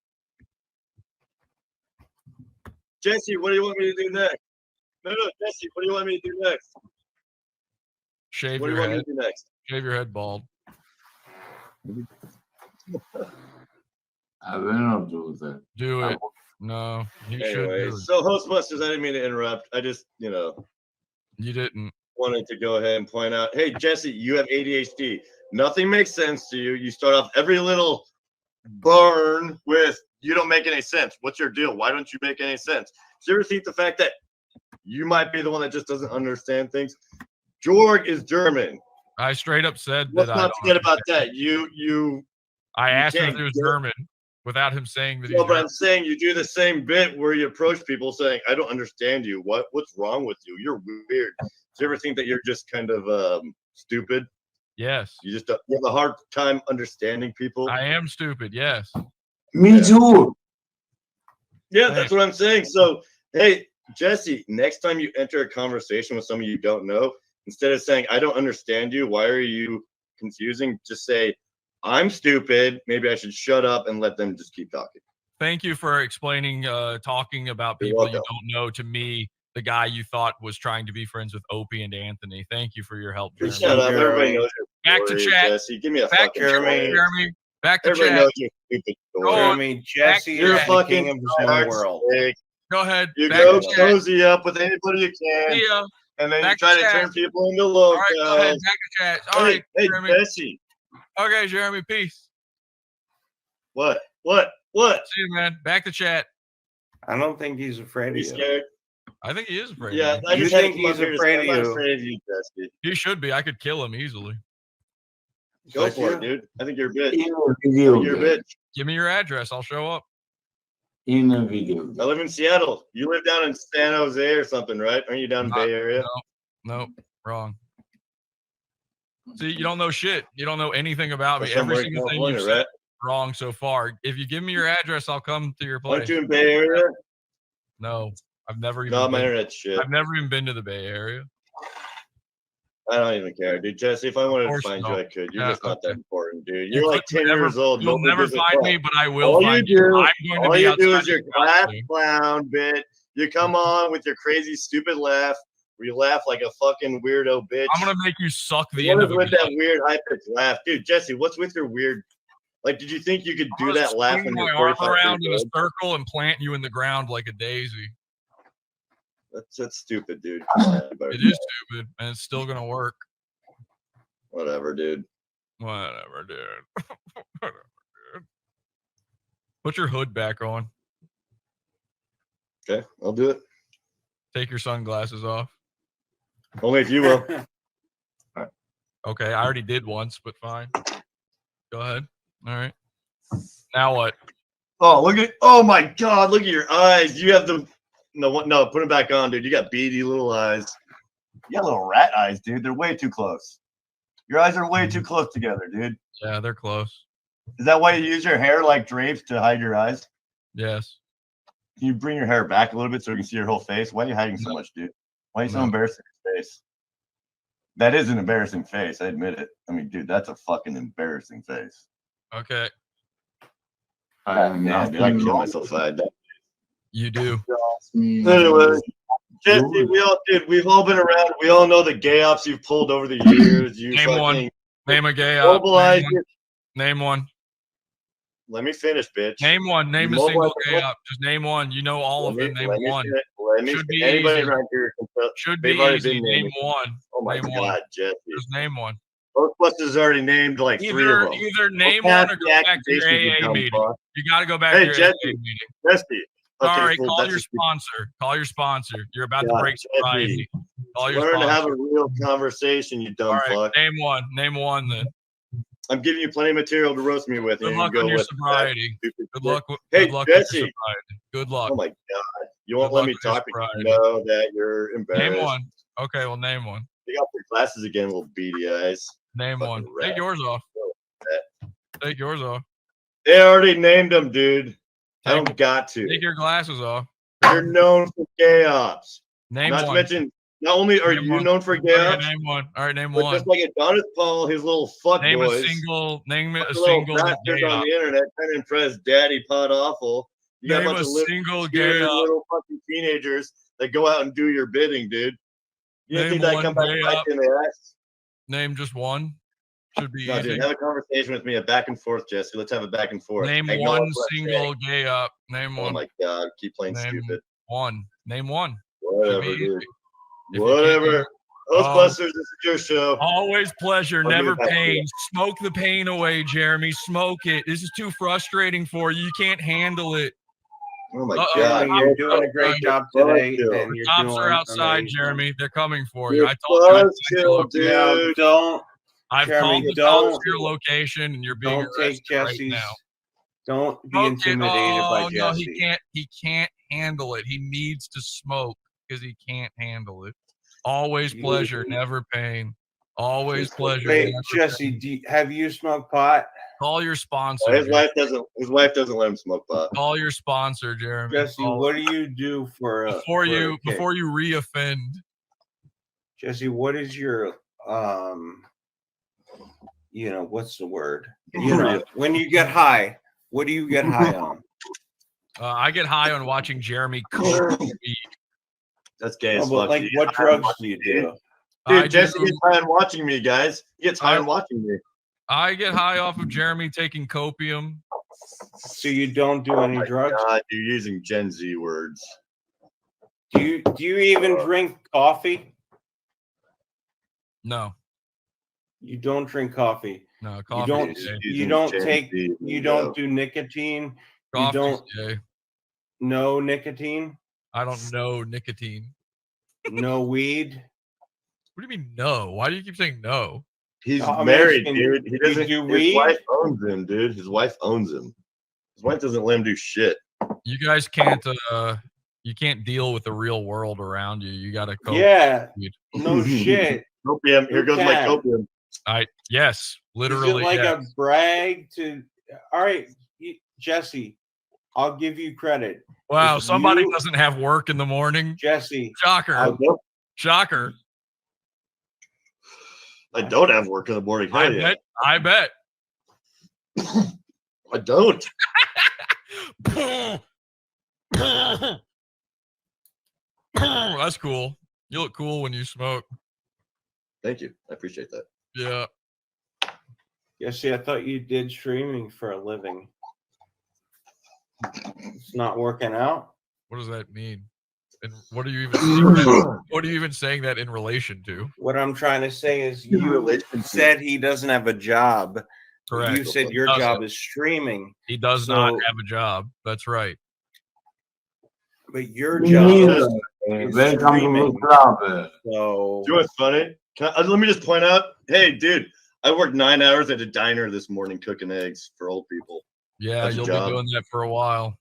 Jesse, what do you want me to do next? No, Jesse, what do you want me to do next? Shave What do you your want me head. to do next? Shave your head bald. I will not do that. Do it. No, you should Anyway, do it. so Hostbusters, I didn't mean to interrupt. I just, You didn't. wanted to go ahead and point out, hey, Jesse, you have ADHD. Nothing makes sense to you. You start off every little burn with, you don't make any sense. What's your deal? Why don't you make any sense? Do you ever think the fact that you might be the one that just doesn't understand things? Jorg is German. I straight up said Let's that I not don't forget about understand. that. You I asked him if can't he was get- German without him saying that he's No, but German. I'm saying you do the same bit where you approach people saying, I don't understand you. What's wrong with you? You're weird. Do you ever think that you're just kind of stupid? Yes. You just you have a hard time understanding people? I am stupid. Yes. Me too. Yeah, that's what I'm saying. So, hey, Jesse, next time you enter a conversation with someone you don't know, instead of saying, I don't understand you, why are you confusing? Just say, I'm stupid. Maybe I should shut up and let them just keep talking. Thank you for explaining, talking about You're people you welcome. don't know to me, the guy you thought was trying to be friends with Opie and Anthony. Thank you for your help, Jeremy. Shut up. Everybody knows your Back to story, chat. Jesse. Give me a Back fucking to chat, story. Jeremy. Back to Everybody chat. knows your stupid Go story. on. Jeremy, Jesse You're is the fucking king of his own hard world. snake. Go ahead. You Back go to chat. cozy up with anybody you can. See ya. and then Back you try to to turn chat. people into All right, go ahead. locals. Back to chat. All Hey, right, hey, Jeremy. Jesse. Okay, Jeremy. Peace. What? See you, man. Back to chat. I don't think he's afraid of You you. scared? I think he is afraid. Yeah, of me. I You just had to think come up he's here to afraid say, of I'm not you? afraid of you, Jesse. He should be. I could kill him easily. Go But for it, you- dude. I think you're a bitch. In a I video think you're a game. bitch. Give me your address. I'll show up. In a video game. I live in Seattle. You live down in San Jose or something, right? Aren't you down in Bay Area? No, wrong. See, you don't know shit. You don't know anything about me. Or somewhere Every in single thing California, you've said right? wrong so far. If you give me your address, I'll come to your place. Aren't you in Bay Area? No, I've never even. No, my been, internet's shit. I've never even been to the Bay Area. I don't even care, dude. Jesse, if I wanted to course find you you, I don't. could. You're Yeah, just not that okay. important, dude. You You're like could 10 never- years old. You'll Nobody never gives a find fuck. me, but I will All find you you. do, I'm going to all be you do outside is your your house laugh soon. clown bit. You come on with your crazy, stupid laugh. Where you laugh like a fucking weirdo bitch. I'm gonna make you suck the What end is of a with gun. that weird high pitched laugh, dude? Jesse, what's with your weird? Like, did you think you could do gonna that laugh swing when my you're arm 45 around in a years old? circle and plant you in the ground like a daisy. That's stupid, dude. Come on, you better It do is that. stupid, and it's still gonna work. Whatever, dude. Whatever, dude. Whatever, dude. Put your hood back on. Okay, I'll do it. Take your sunglasses off. Only if you will. Okay, I already did once, but fine. Go ahead. All right. Now what? Oh, look at! Oh my God! Look at your eyes. You have the no. Put them back on, dude. You got beady little eyes. You got little rat eyes, dude. They're way too close. Your eyes are way too close together, dude. Yeah, they're close. Is that why you use your hair like drapes to hide your eyes? Yes. Can you bring your hair back a little bit so we can see your whole face? Why are you hiding so much, dude? Why are you so embarrassed of your face? That is an embarrassing face. I admit it. I mean, dude, that's a fucking embarrassing face. Okay. Man, dude, I kill myself if I had that. You do. Anyway, Jesse, we've all been around. We all know the gay ops you've pulled over the years. You Name one. fucking Name a gay op. mobilize Name one. Name one. Let me finish, bitch. Name one. Name You a single mobilize- gay op. Just name one. You know all of them. Name one. Should be anybody easy. around here. Should They've be already easy. been Name named. one. Oh my Name God, one. Jesse. Just name one. Ghostbusters already named like three of them. Either name Go one past or go the back to your accusations, you AA dumb meeting. fuck. You got to go back Hey, to your Jesse. AA meeting. Jesse. Okay, Sorry, cool. call That's your just- sponsor. Call your sponsor. You're about to God, break surprise. Jesse. Call your Learn to sponsor. have a real conversation, you dumb All right, fuck. name one. Name one then. I'm giving you plenty of material to roast me with. Good and luck you on go your with that sobriety. stupid Good shit. luck. Hey, Good luck with your Jesse. sobriety. Good luck. Oh my God. You won't Good let luck me with your talk because you sobriety. know that you're embarrassed. Name one. Okay, well, name one. Take off your glasses again, little beady eyes. Name Fucking one. rat. Take yours off. Take yours off. They already named them, dude. I don't got to. Take your glasses off. You're known for gay ops. Name Not one. to mention, not only are Name you one. known for gay Okay, ops, name one. All right, name but one. just like Adonis Paul, his little fuck Name boys. a single. Name it a Little single bastards gay on op. the internet trying to impress Daddy Pod Awful. You got Name a bunch a of little, single gay op. little fucking teenagers that go out and do your bidding, dude. You didn't Name think I'd one come back gay and bite op. you in the ass? Name just one. Should be No, easy. dude, have a conversation with me, a back and forth, Jesse. Let's have a back and forth. Name Acknowledge one what I'm single saying. gay op. Name Oh one. my God, keep playing Name stupid. one. Name one. Whatever, Should be dude. easy. If you can't Whatever. name- Ghostbusters, this is your show. Always pleasure, I'll give never it back to pain. you. Smoke the pain away, Jeremy. Smoke it. This is too frustrating for you. You can't handle it. Oh my Uh-oh, God, Jeremy, you're doing a great job today, Fuck you. and you're Cops doing are outside, amazing. Jeremy. They're coming for you. You're I told you. buzz chill, dude. No, don't. I've Jeremy, called the don't- cops to your location, and you're being Don't take arrested right Jesse's. now. Don't be Smoke it. intimidated by Oh, no, Jesse. he can't handle it. He needs to smoke because he can't handle it. Always pleasure, never pain. Always pleasure. Wait, never Jesse, pain. have you smoked pot? Call your sponsor. Oh, his Jeremy. wife doesn't let him smoke pot. Call your sponsor, Jeremy. Jesse, Call what do you do for before for you a kick? before you reoffend? Jesse, what is your what's the word? You know, when you get high, what do you get high on? I get high on watching Jeremy cook weed. That's gay No, as but fuck. like, dude. what drugs do you do? I Dude, Jesse do- gets high on watching me, guys. He gets high on watching me. I get high off of Jeremy taking copium. So you don't do any drugs? God, you're using Gen Z words. Do you even drink coffee? No. You don't drink coffee. No, You coffee. don't. You don't take. You don't do nicotine. You Coffee's don't. gay. No nicotine. I don't know nicotine. No weed. What do you mean no? Why do you keep saying no? He's I'm married, asking, dude. He you doesn't. do His weed? wife owns him, dude. His wife owns him. His wife doesn't let him do shit. You guys can't. You can't deal with the real world around you. You gotta cope. Yeah. No shit. Copium. Here goes my can? copium. Yes, literally. Is it like yes. a brag to? All right, Jesse. I'll give you credit. Wow, If somebody you- doesn't have work in the morning. Jesse. Shocker. Shocker. I don't have work in the morning. Hell yeah. I bet. I don't. That's cool. You look cool when you smoke. Thank you. I appreciate that. Yeah. Yeah, see, I thought you did streaming for a living. It's not working out. What does that mean? And what are you even saying that, what are you even saying that in relation to? What I'm trying to say is you said he doesn't have a job. Correct. You said your Doesn't. job is streaming. He does not have a job. That's right. But your job is Welcome to the club. So You know what's funny? Let me just point out. Hey, dude, I worked 9 hours at a diner this morning cooking eggs for old people. Yeah, That's a you'll job. be doing that for a while.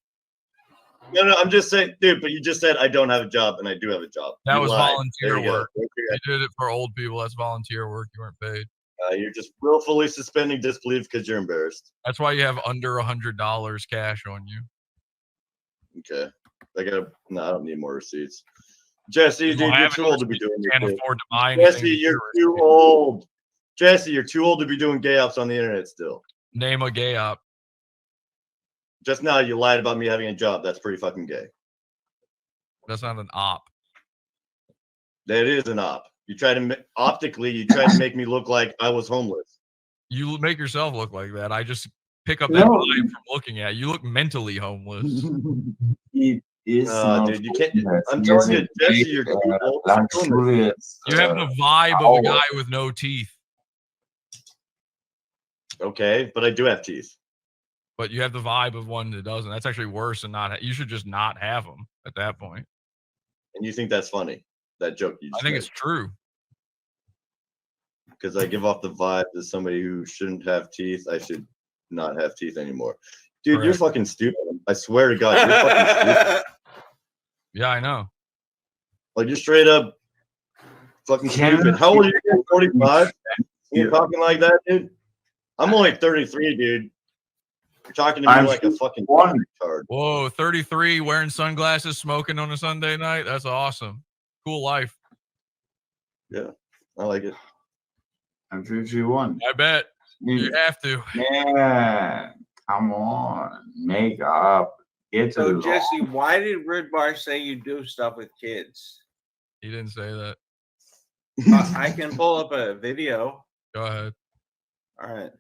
No, I'm just saying, dude. But you just said I don't have a job, and I do have a job. That You was lied. volunteer There you go. work. You did it for old people. That's volunteer work. You weren't paid. You're just willfully suspending disbelief because you're embarrassed. That's why you have under $100 cash on you. Okay. I don't need more receipts. Jesse, You dude, don't you're have too any old to be doing this. Can't shit. afford to buy anything. Jesse, you're too old. Jesse, you're too old to be doing gay ops on the internet still. Name a gay op. Just now you lied about me having a job. That's pretty fucking gay. That's not an op. That is an op. You try to optically, you tried to make me look like I was homeless. You make yourself look like that. I just pick up that vibe from looking at you. You look mentally homeless. It is not dude, you can't. homeless. I'm He telling has you, a Jesse, big, you're too old. to be doing this. luxurious, You have the vibe of a guy hour. with no teeth, Okay, but I do have teeth. but you have the vibe of one that doesn't. That's actually worse than not. You should just not have them at that point. And you think that's funny? That joke you I just think made. it's true. Because I give off the vibe that somebody who shouldn't have teeth, I should not have teeth anymore. Dude, you're Correct. fucking stupid. I swear to God, you're fucking stupid. Yeah, I know. Like, you're straight up fucking stupid. How old are you? 45? You're talking like that, dude? I'm only 33, dude. You're talking to me I'm like a fucking one. retard. Whoa, 33, wearing sunglasses, smoking on a Sunday night. That's awesome. Cool life. Yeah, I like it. I'm 51. I bet. You have to. Yeah, come on, make up, get So along. Jesse, why did Red Bar say you do stuff with kids? He didn't say that. I can pull up a video. Go ahead. All right.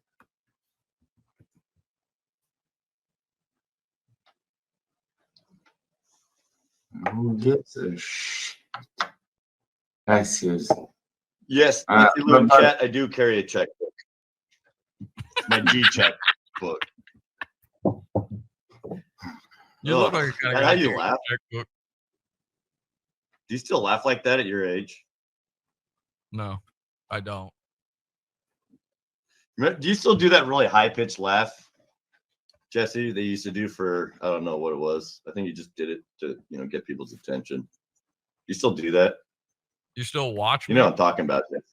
Who gives a shit? That's seriously. Yes, Uh, if you live in but- chat, I do carry a checkbook. My G check book. You look like a kind of How guy you taking a laugh? checkbook. Do you still laugh like that at your age? No, I don't. Do you still do that really high pitched laugh, Jesse? They used to do for I don't know what it was. I think you just did it to get people's attention. You still do that? You still watch me? You know what I'm talking about, Jesse.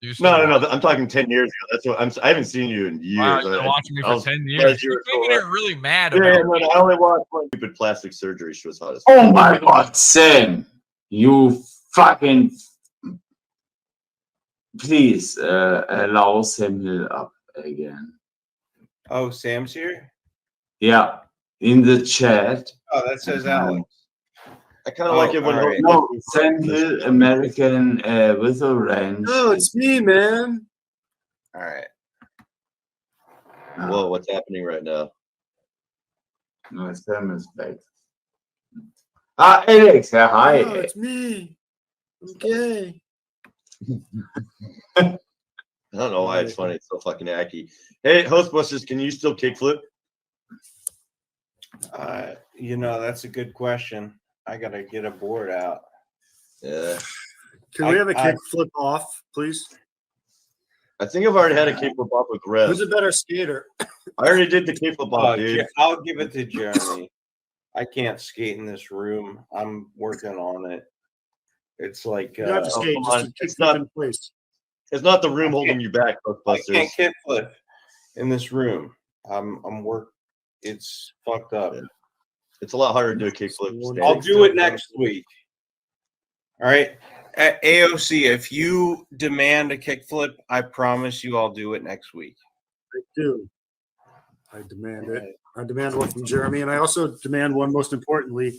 Do you still No. I'm talking 10 years ago. That's what I haven't seen you in years. Wow, you've been I- watching me I for was 10 surprised years. you You're were still making it there. really mad Yeah, about no, I only watched one stupid plastic surgery. She was hot as Oh my God, Sam, you fucking. Please allow Samuel up again. Oh, Sam's here? Yeah, in the chat. Oh, that says Alex. I kind of like it when all right. No, Samuel, American with orange. No, it's me, man. All right. Whoa, what's happening right now? No, Sam is back. Alex, hi. No, it's me. I'm gay. I don't know why it's funny. It's so fucking hacky. Hey, Hostbusters, can you still kickflip? That's a good question. I gotta get a board out. Yeah. Can we have a kickflip off, please? I think I've already had a kickflip off with Rev. Who's a better skater? I already did the kickflip off, dude. I'll give it to Jeremy. I can't skate in this room. I'm working on it. It's like You have to skate. It's not in place. It's not the room holding you back, I Ghostbusters. can't kickflip in this room. It's fucked up. Yeah. It's a lot harder to do a kickflip. I'll do it next week. All right. At AOC, if you demand a kickflip, I promise you I'll do it next week. I do. I demand it. I demand one from Jeremy, and I also demand one, most importantly,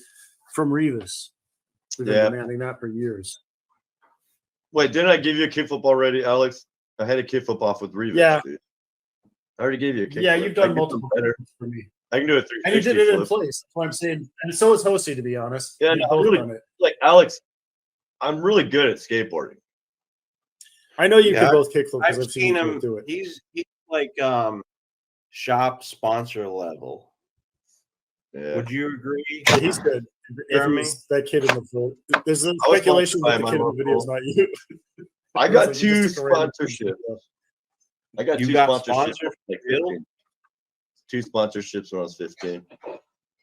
from Revis. We've been demanding that for years. Wait, didn't I give you a kickflip already, Alex? I had a kickflip off with Revis. Yeah. Dude. I already gave you a kickflip. Yeah, you've done multiple better for me. I can do a 360 And you did it in flip. place. That's what I'm saying. And so is Hosey, to be honest. Yeah, We've no, both really, done it. like Alex, I'm really good at skateboarding. I know you can both kickflip because I've I've seen him you do it. He's like shop sponsor level. Yeah. Would you agree? Yeah, he's good. If Jeremy? he's that kid in the photo. There's a I was speculation that sponsored the by kid in my the video is local- not you. I got It's like you two just took a random sponsorships. picture. I got You two got sponsorships. sponsored Like Bill? 15. Two sponsorships when I was 15.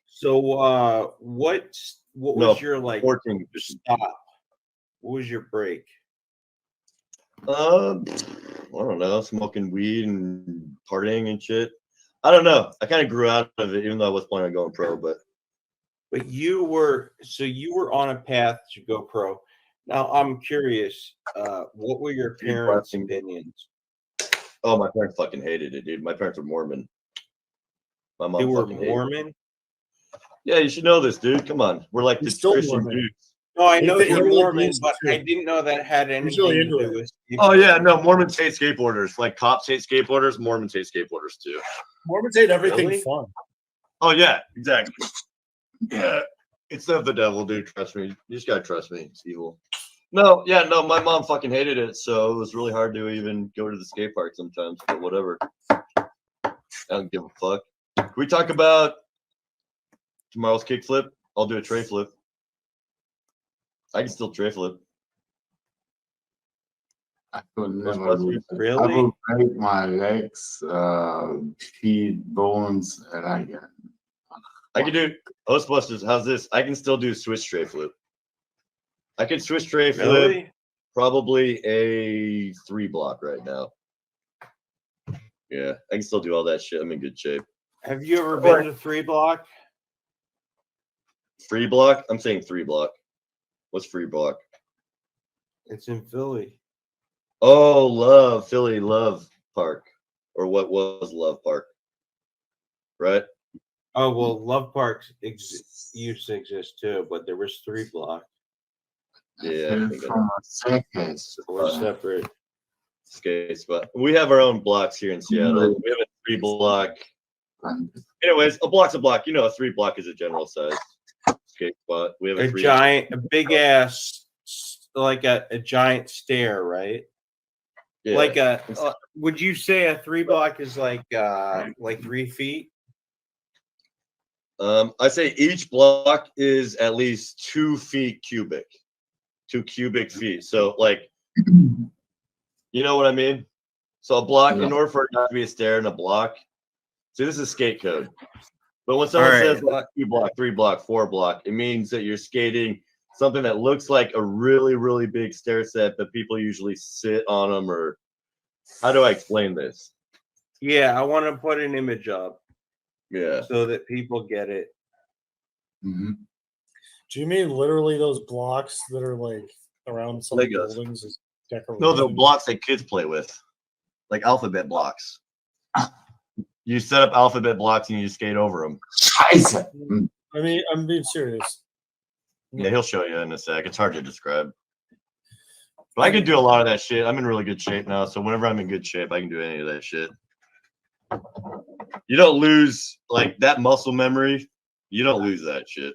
So what was your like 14. stop? What was your break? I don't know, smoking weed and partying and shit. I don't know. I kind of grew out of it, even though I was planning on going pro. But you were on a path to go pro. Now I'm curious, what were your parents' opinions? oh, my parents fucking hated it, dude. My parents were Mormon. My mom They were fucking hated it. Mormon? Yeah, you should know this, dude. Come on, we're like the He's still Christian Mormon. dudes. No, I know He you're really Mormon, believes but too. I didn't know that had anything really to into do it. with. Oh yeah, no, Mormons hate skateboarders. Like cops hate skateboarders, Mormons hate skateboarders too. Mormons hate everything Really? fun. Oh yeah, exactly. Yeah, it's of the devil, dude. Trust me. You just gotta trust me. It's evil. No, yeah, no. My mom fucking hated it, so it was really hard to even go to the skate park sometimes. But whatever. I don't give a fuck. Can we talk about tomorrow's kickflip? I'll do a tray flip. I can still tray flip. I could Those never buzzers, do that. I really? will break my legs, feet, bones, and I can do Ghostbusters. How's this? I can still do switch tray flip. I can switch tray flip. Really? Probably a 3 block right now. Yeah, I can still do all that shit. I'm in good shape. Have you ever been to 3 block? 3 block? I'm saying 3 block. What's 3 block? It's in Philly. Oh, Philly Love Park, or what was Love Park, right? Oh well, Love Park used to exist too, but there was 3 block. Yeah, I think from a second. Or separate. skate spot. We have our own blocks here in Seattle. We have a 3 block. Anyways, a block's a block. You know, a 3 block is a general size skate spot. We have A big ass, like a giant stair, right? Yeah. Like would you say a 3 block is like 3 feet? I say each block is at least 2 feet cubic, 2 cubic feet. So like, you know what I mean? So a block, in order for it not to be a stair in a block, see, this is skate code. But when someone says like 2 block, 3 block, 4 block, it means that you're skating something that looks like a really, really big stair set, but people usually sit on them. Or how do I explain this? Yeah, I want to put an image up. Yeah. So that people get it. Do you mean literally those blocks that are like around some Legos. buildings as decoration? No, the blocks that kids play with, like alphabet blocks. You set up alphabet blocks and you skate over them. I mean, I'm being serious. Yeah, he'll show you in a sec. It's hard to describe. But I can do a lot of that shit. I'm in really good shape now, so whenever I'm in good shape, I can do any of that shit. You don't lose like that muscle memory. You don't lose that shit.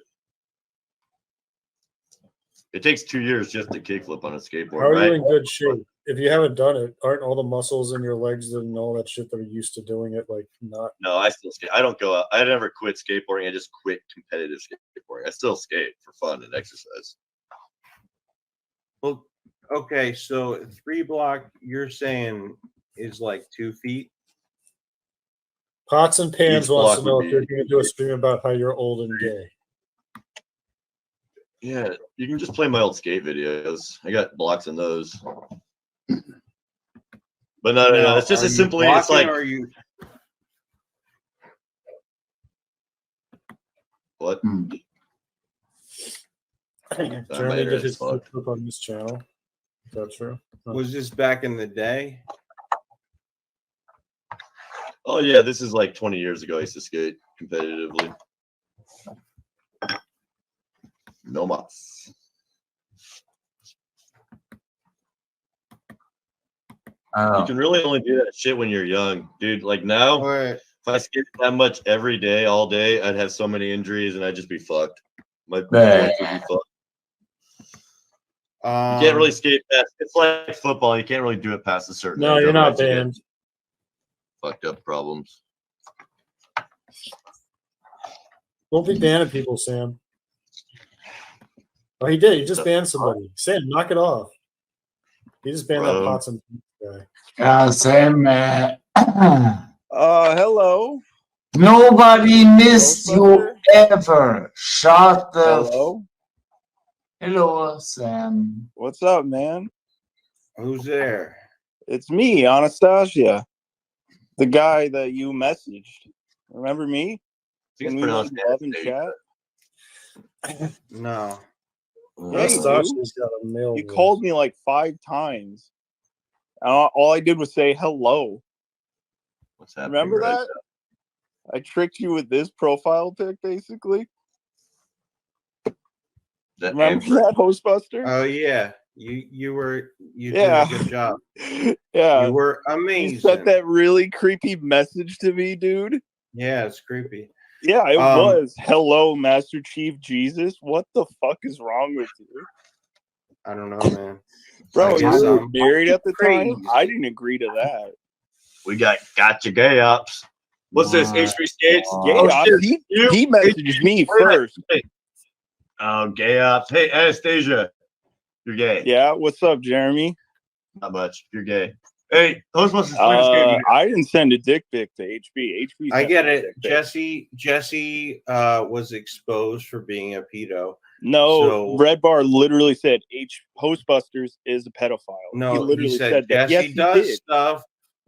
It takes 2 years just to kickflip on a skateboard, How are right? you in good shape? If you haven't done it, aren't all the muscles in your legs and all that shit that are used to doing it like not? No, I still skate. I don't go out. I never quit skateboarding. I just quit competitive skateboarding. I still skate for fun and exercise. Well, okay, so 3 block you're saying is like 2 feet. Pots and Pans Each wants block to know would if you're be- going to do a stream about how you're old and gay. Yeah, you can just play my old skate videos. I got blocks in those. But no, Now, it's just are as you simply. It's blocking like or are you what? Jeremy did his flip on this channel. Is that true? No. was this back in the day? Oh yeah, this is like 20 years ago. I used to skate competitively. No mas. You can really only do that shit when you're young, dude. Like now, if I skated that much every day, all day, I'd have so many injuries and I'd just be fucked. My joints would be fucked. You can't really skate past. It's like football. You can't really do it past a certain. No, age, you're not otherwise you get banned. Fucked up problems. Don't be banning people, Sam. Oh, he did. He just banned somebody. Sam, knock it off. He just banned that Bro. Pots and Pans guy. Yeah, Sam. Hello. Nobody missed you ever. Shut the. Hello. Hello, Sam. What's up, man? Who's there? It's me, Anastasia, the guy that you messaged. Remember me? It's When we pronounced made love in chat? No. Yeah, you do. Anastasia's got a male You voice. called me like 5 times. All I did was say hello. What's happening? Remember right that? I tricked you with this profile pic, basically. That Remember Amber. that, Hostbuster? Oh yeah. You Yeah. did a good job. Yeah. You were You amazing. sent that really creepy message to me, dude. Yeah, it's creepy. Yeah, it Um, was. Hello, Master Chief Jesus. What the fuck is wrong with you? I don't know, man. Bro, I you guess were I'm married at the crazy. time? I didn't agree to that. We got gotcha gay ops. What's this? H3 skates? Gay Oh, ops? shit. He messaged me Wait a minute. first. Hey. Oh, gay ops. Hey, Anastasia, you're gay. Yeah, what's up, Jeremy? Not much. You're gay. Hey, Hostbusters, please skate. I didn't send a dick pic to HB. HB I sent get me a it. dick pic. Jesse was exposed for being a pedo. No, So- Red Bar literally said Hostbusters is a pedophile. No, he literally he said that. Jesse Yes, does he did. stuff.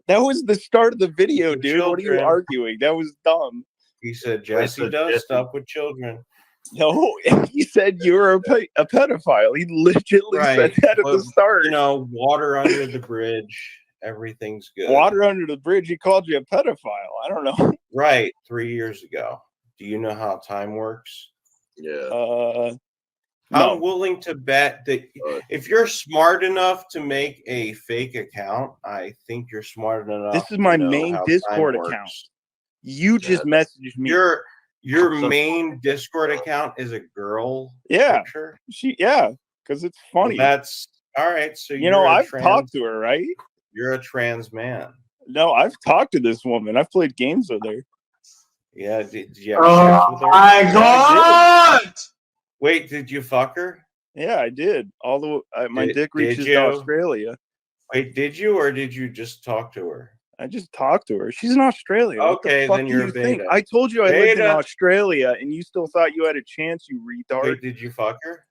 That was the start of the video, with dude. What are you children. arguing? That was dumb. He said Jesse said does Jesse. stuff with children. No, he said you're a pedophile. He legitimately Right. said that at But, the start. You know, water under the bridge. Everything's good. Water under the bridge. He called you a pedophile. I don't know. Right. 3 years ago. Do you know how time works? Yeah. No. I'm willing to bet that if you're smart enough to make a fake account, I think you're smart enough. This is my to know main how Discord time account. works. You just messaged me. Your main Discord account is a girl picture. Because it's funny. Well, that's all right. So you know, you're a I've talked to her, right? You're a trans man. No, I've talked to this woman. I've played games with her. Yeah. Did you have sex with her? My Yeah, God! Wait, did you fuck her? Yeah, I did. All the my Did- dick did reaches you? to Australia. Wait, did you or did you just talk to her? I just talked to her. She's in Australia. What Okay, the fuck then do you're you a think? beta. I told you I lived in Beta. Australia, and you still thought you had a chance, you retard. Wait, did you fuck her?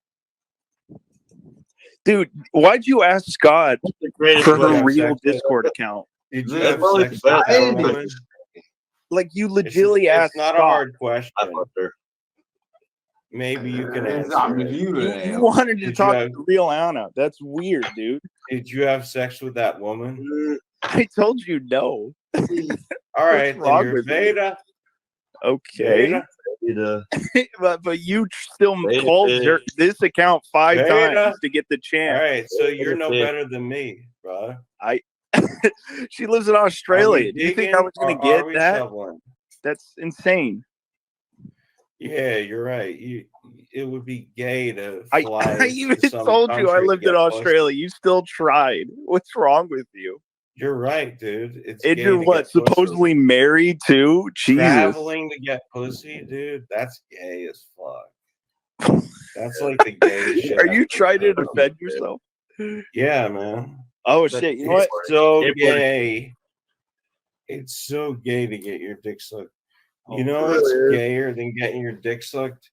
Dude, why'd you ask Scott greatest for way to her have real sex with Discord account? Did you Yeah, have probably sex the with best. that woman? Like you legitimately it's asked not Scott. a hard question. I fucked her. Maybe you can It's answer it. unbelievable. You wanted to Did you talk have- to real Anna. That's weird, dude. Did you have sex with that woman? I told you no. All right, then wrong you're with you? Veda. Okay. Veda. but you still Beta called bitch. her, this account 5 Beta. times to get the All chance. right, so you're no Beta. better than me, bro. She lives in Australia. Do you think I was going to get that? Shoveling? That's insane. Yeah, you're right. It would be gay to I fly even to some told you I country to lived in get pussy. Australia. You still tried. What's wrong with you? You're right, dude. It's And gay you're to what? get pussy. Supposedly married too? Jesus. Traveling to get pussy, dude. That's gay as fuck. That's like the gay shit. Are you I've trying to ever heard of, defend dude. yourself? Yeah, man. Oh But shit! You know what? it's so It worked. gay. It's so gay to get your dick sucked. You Oh, know it what's really is. gayer than getting your dick sucked?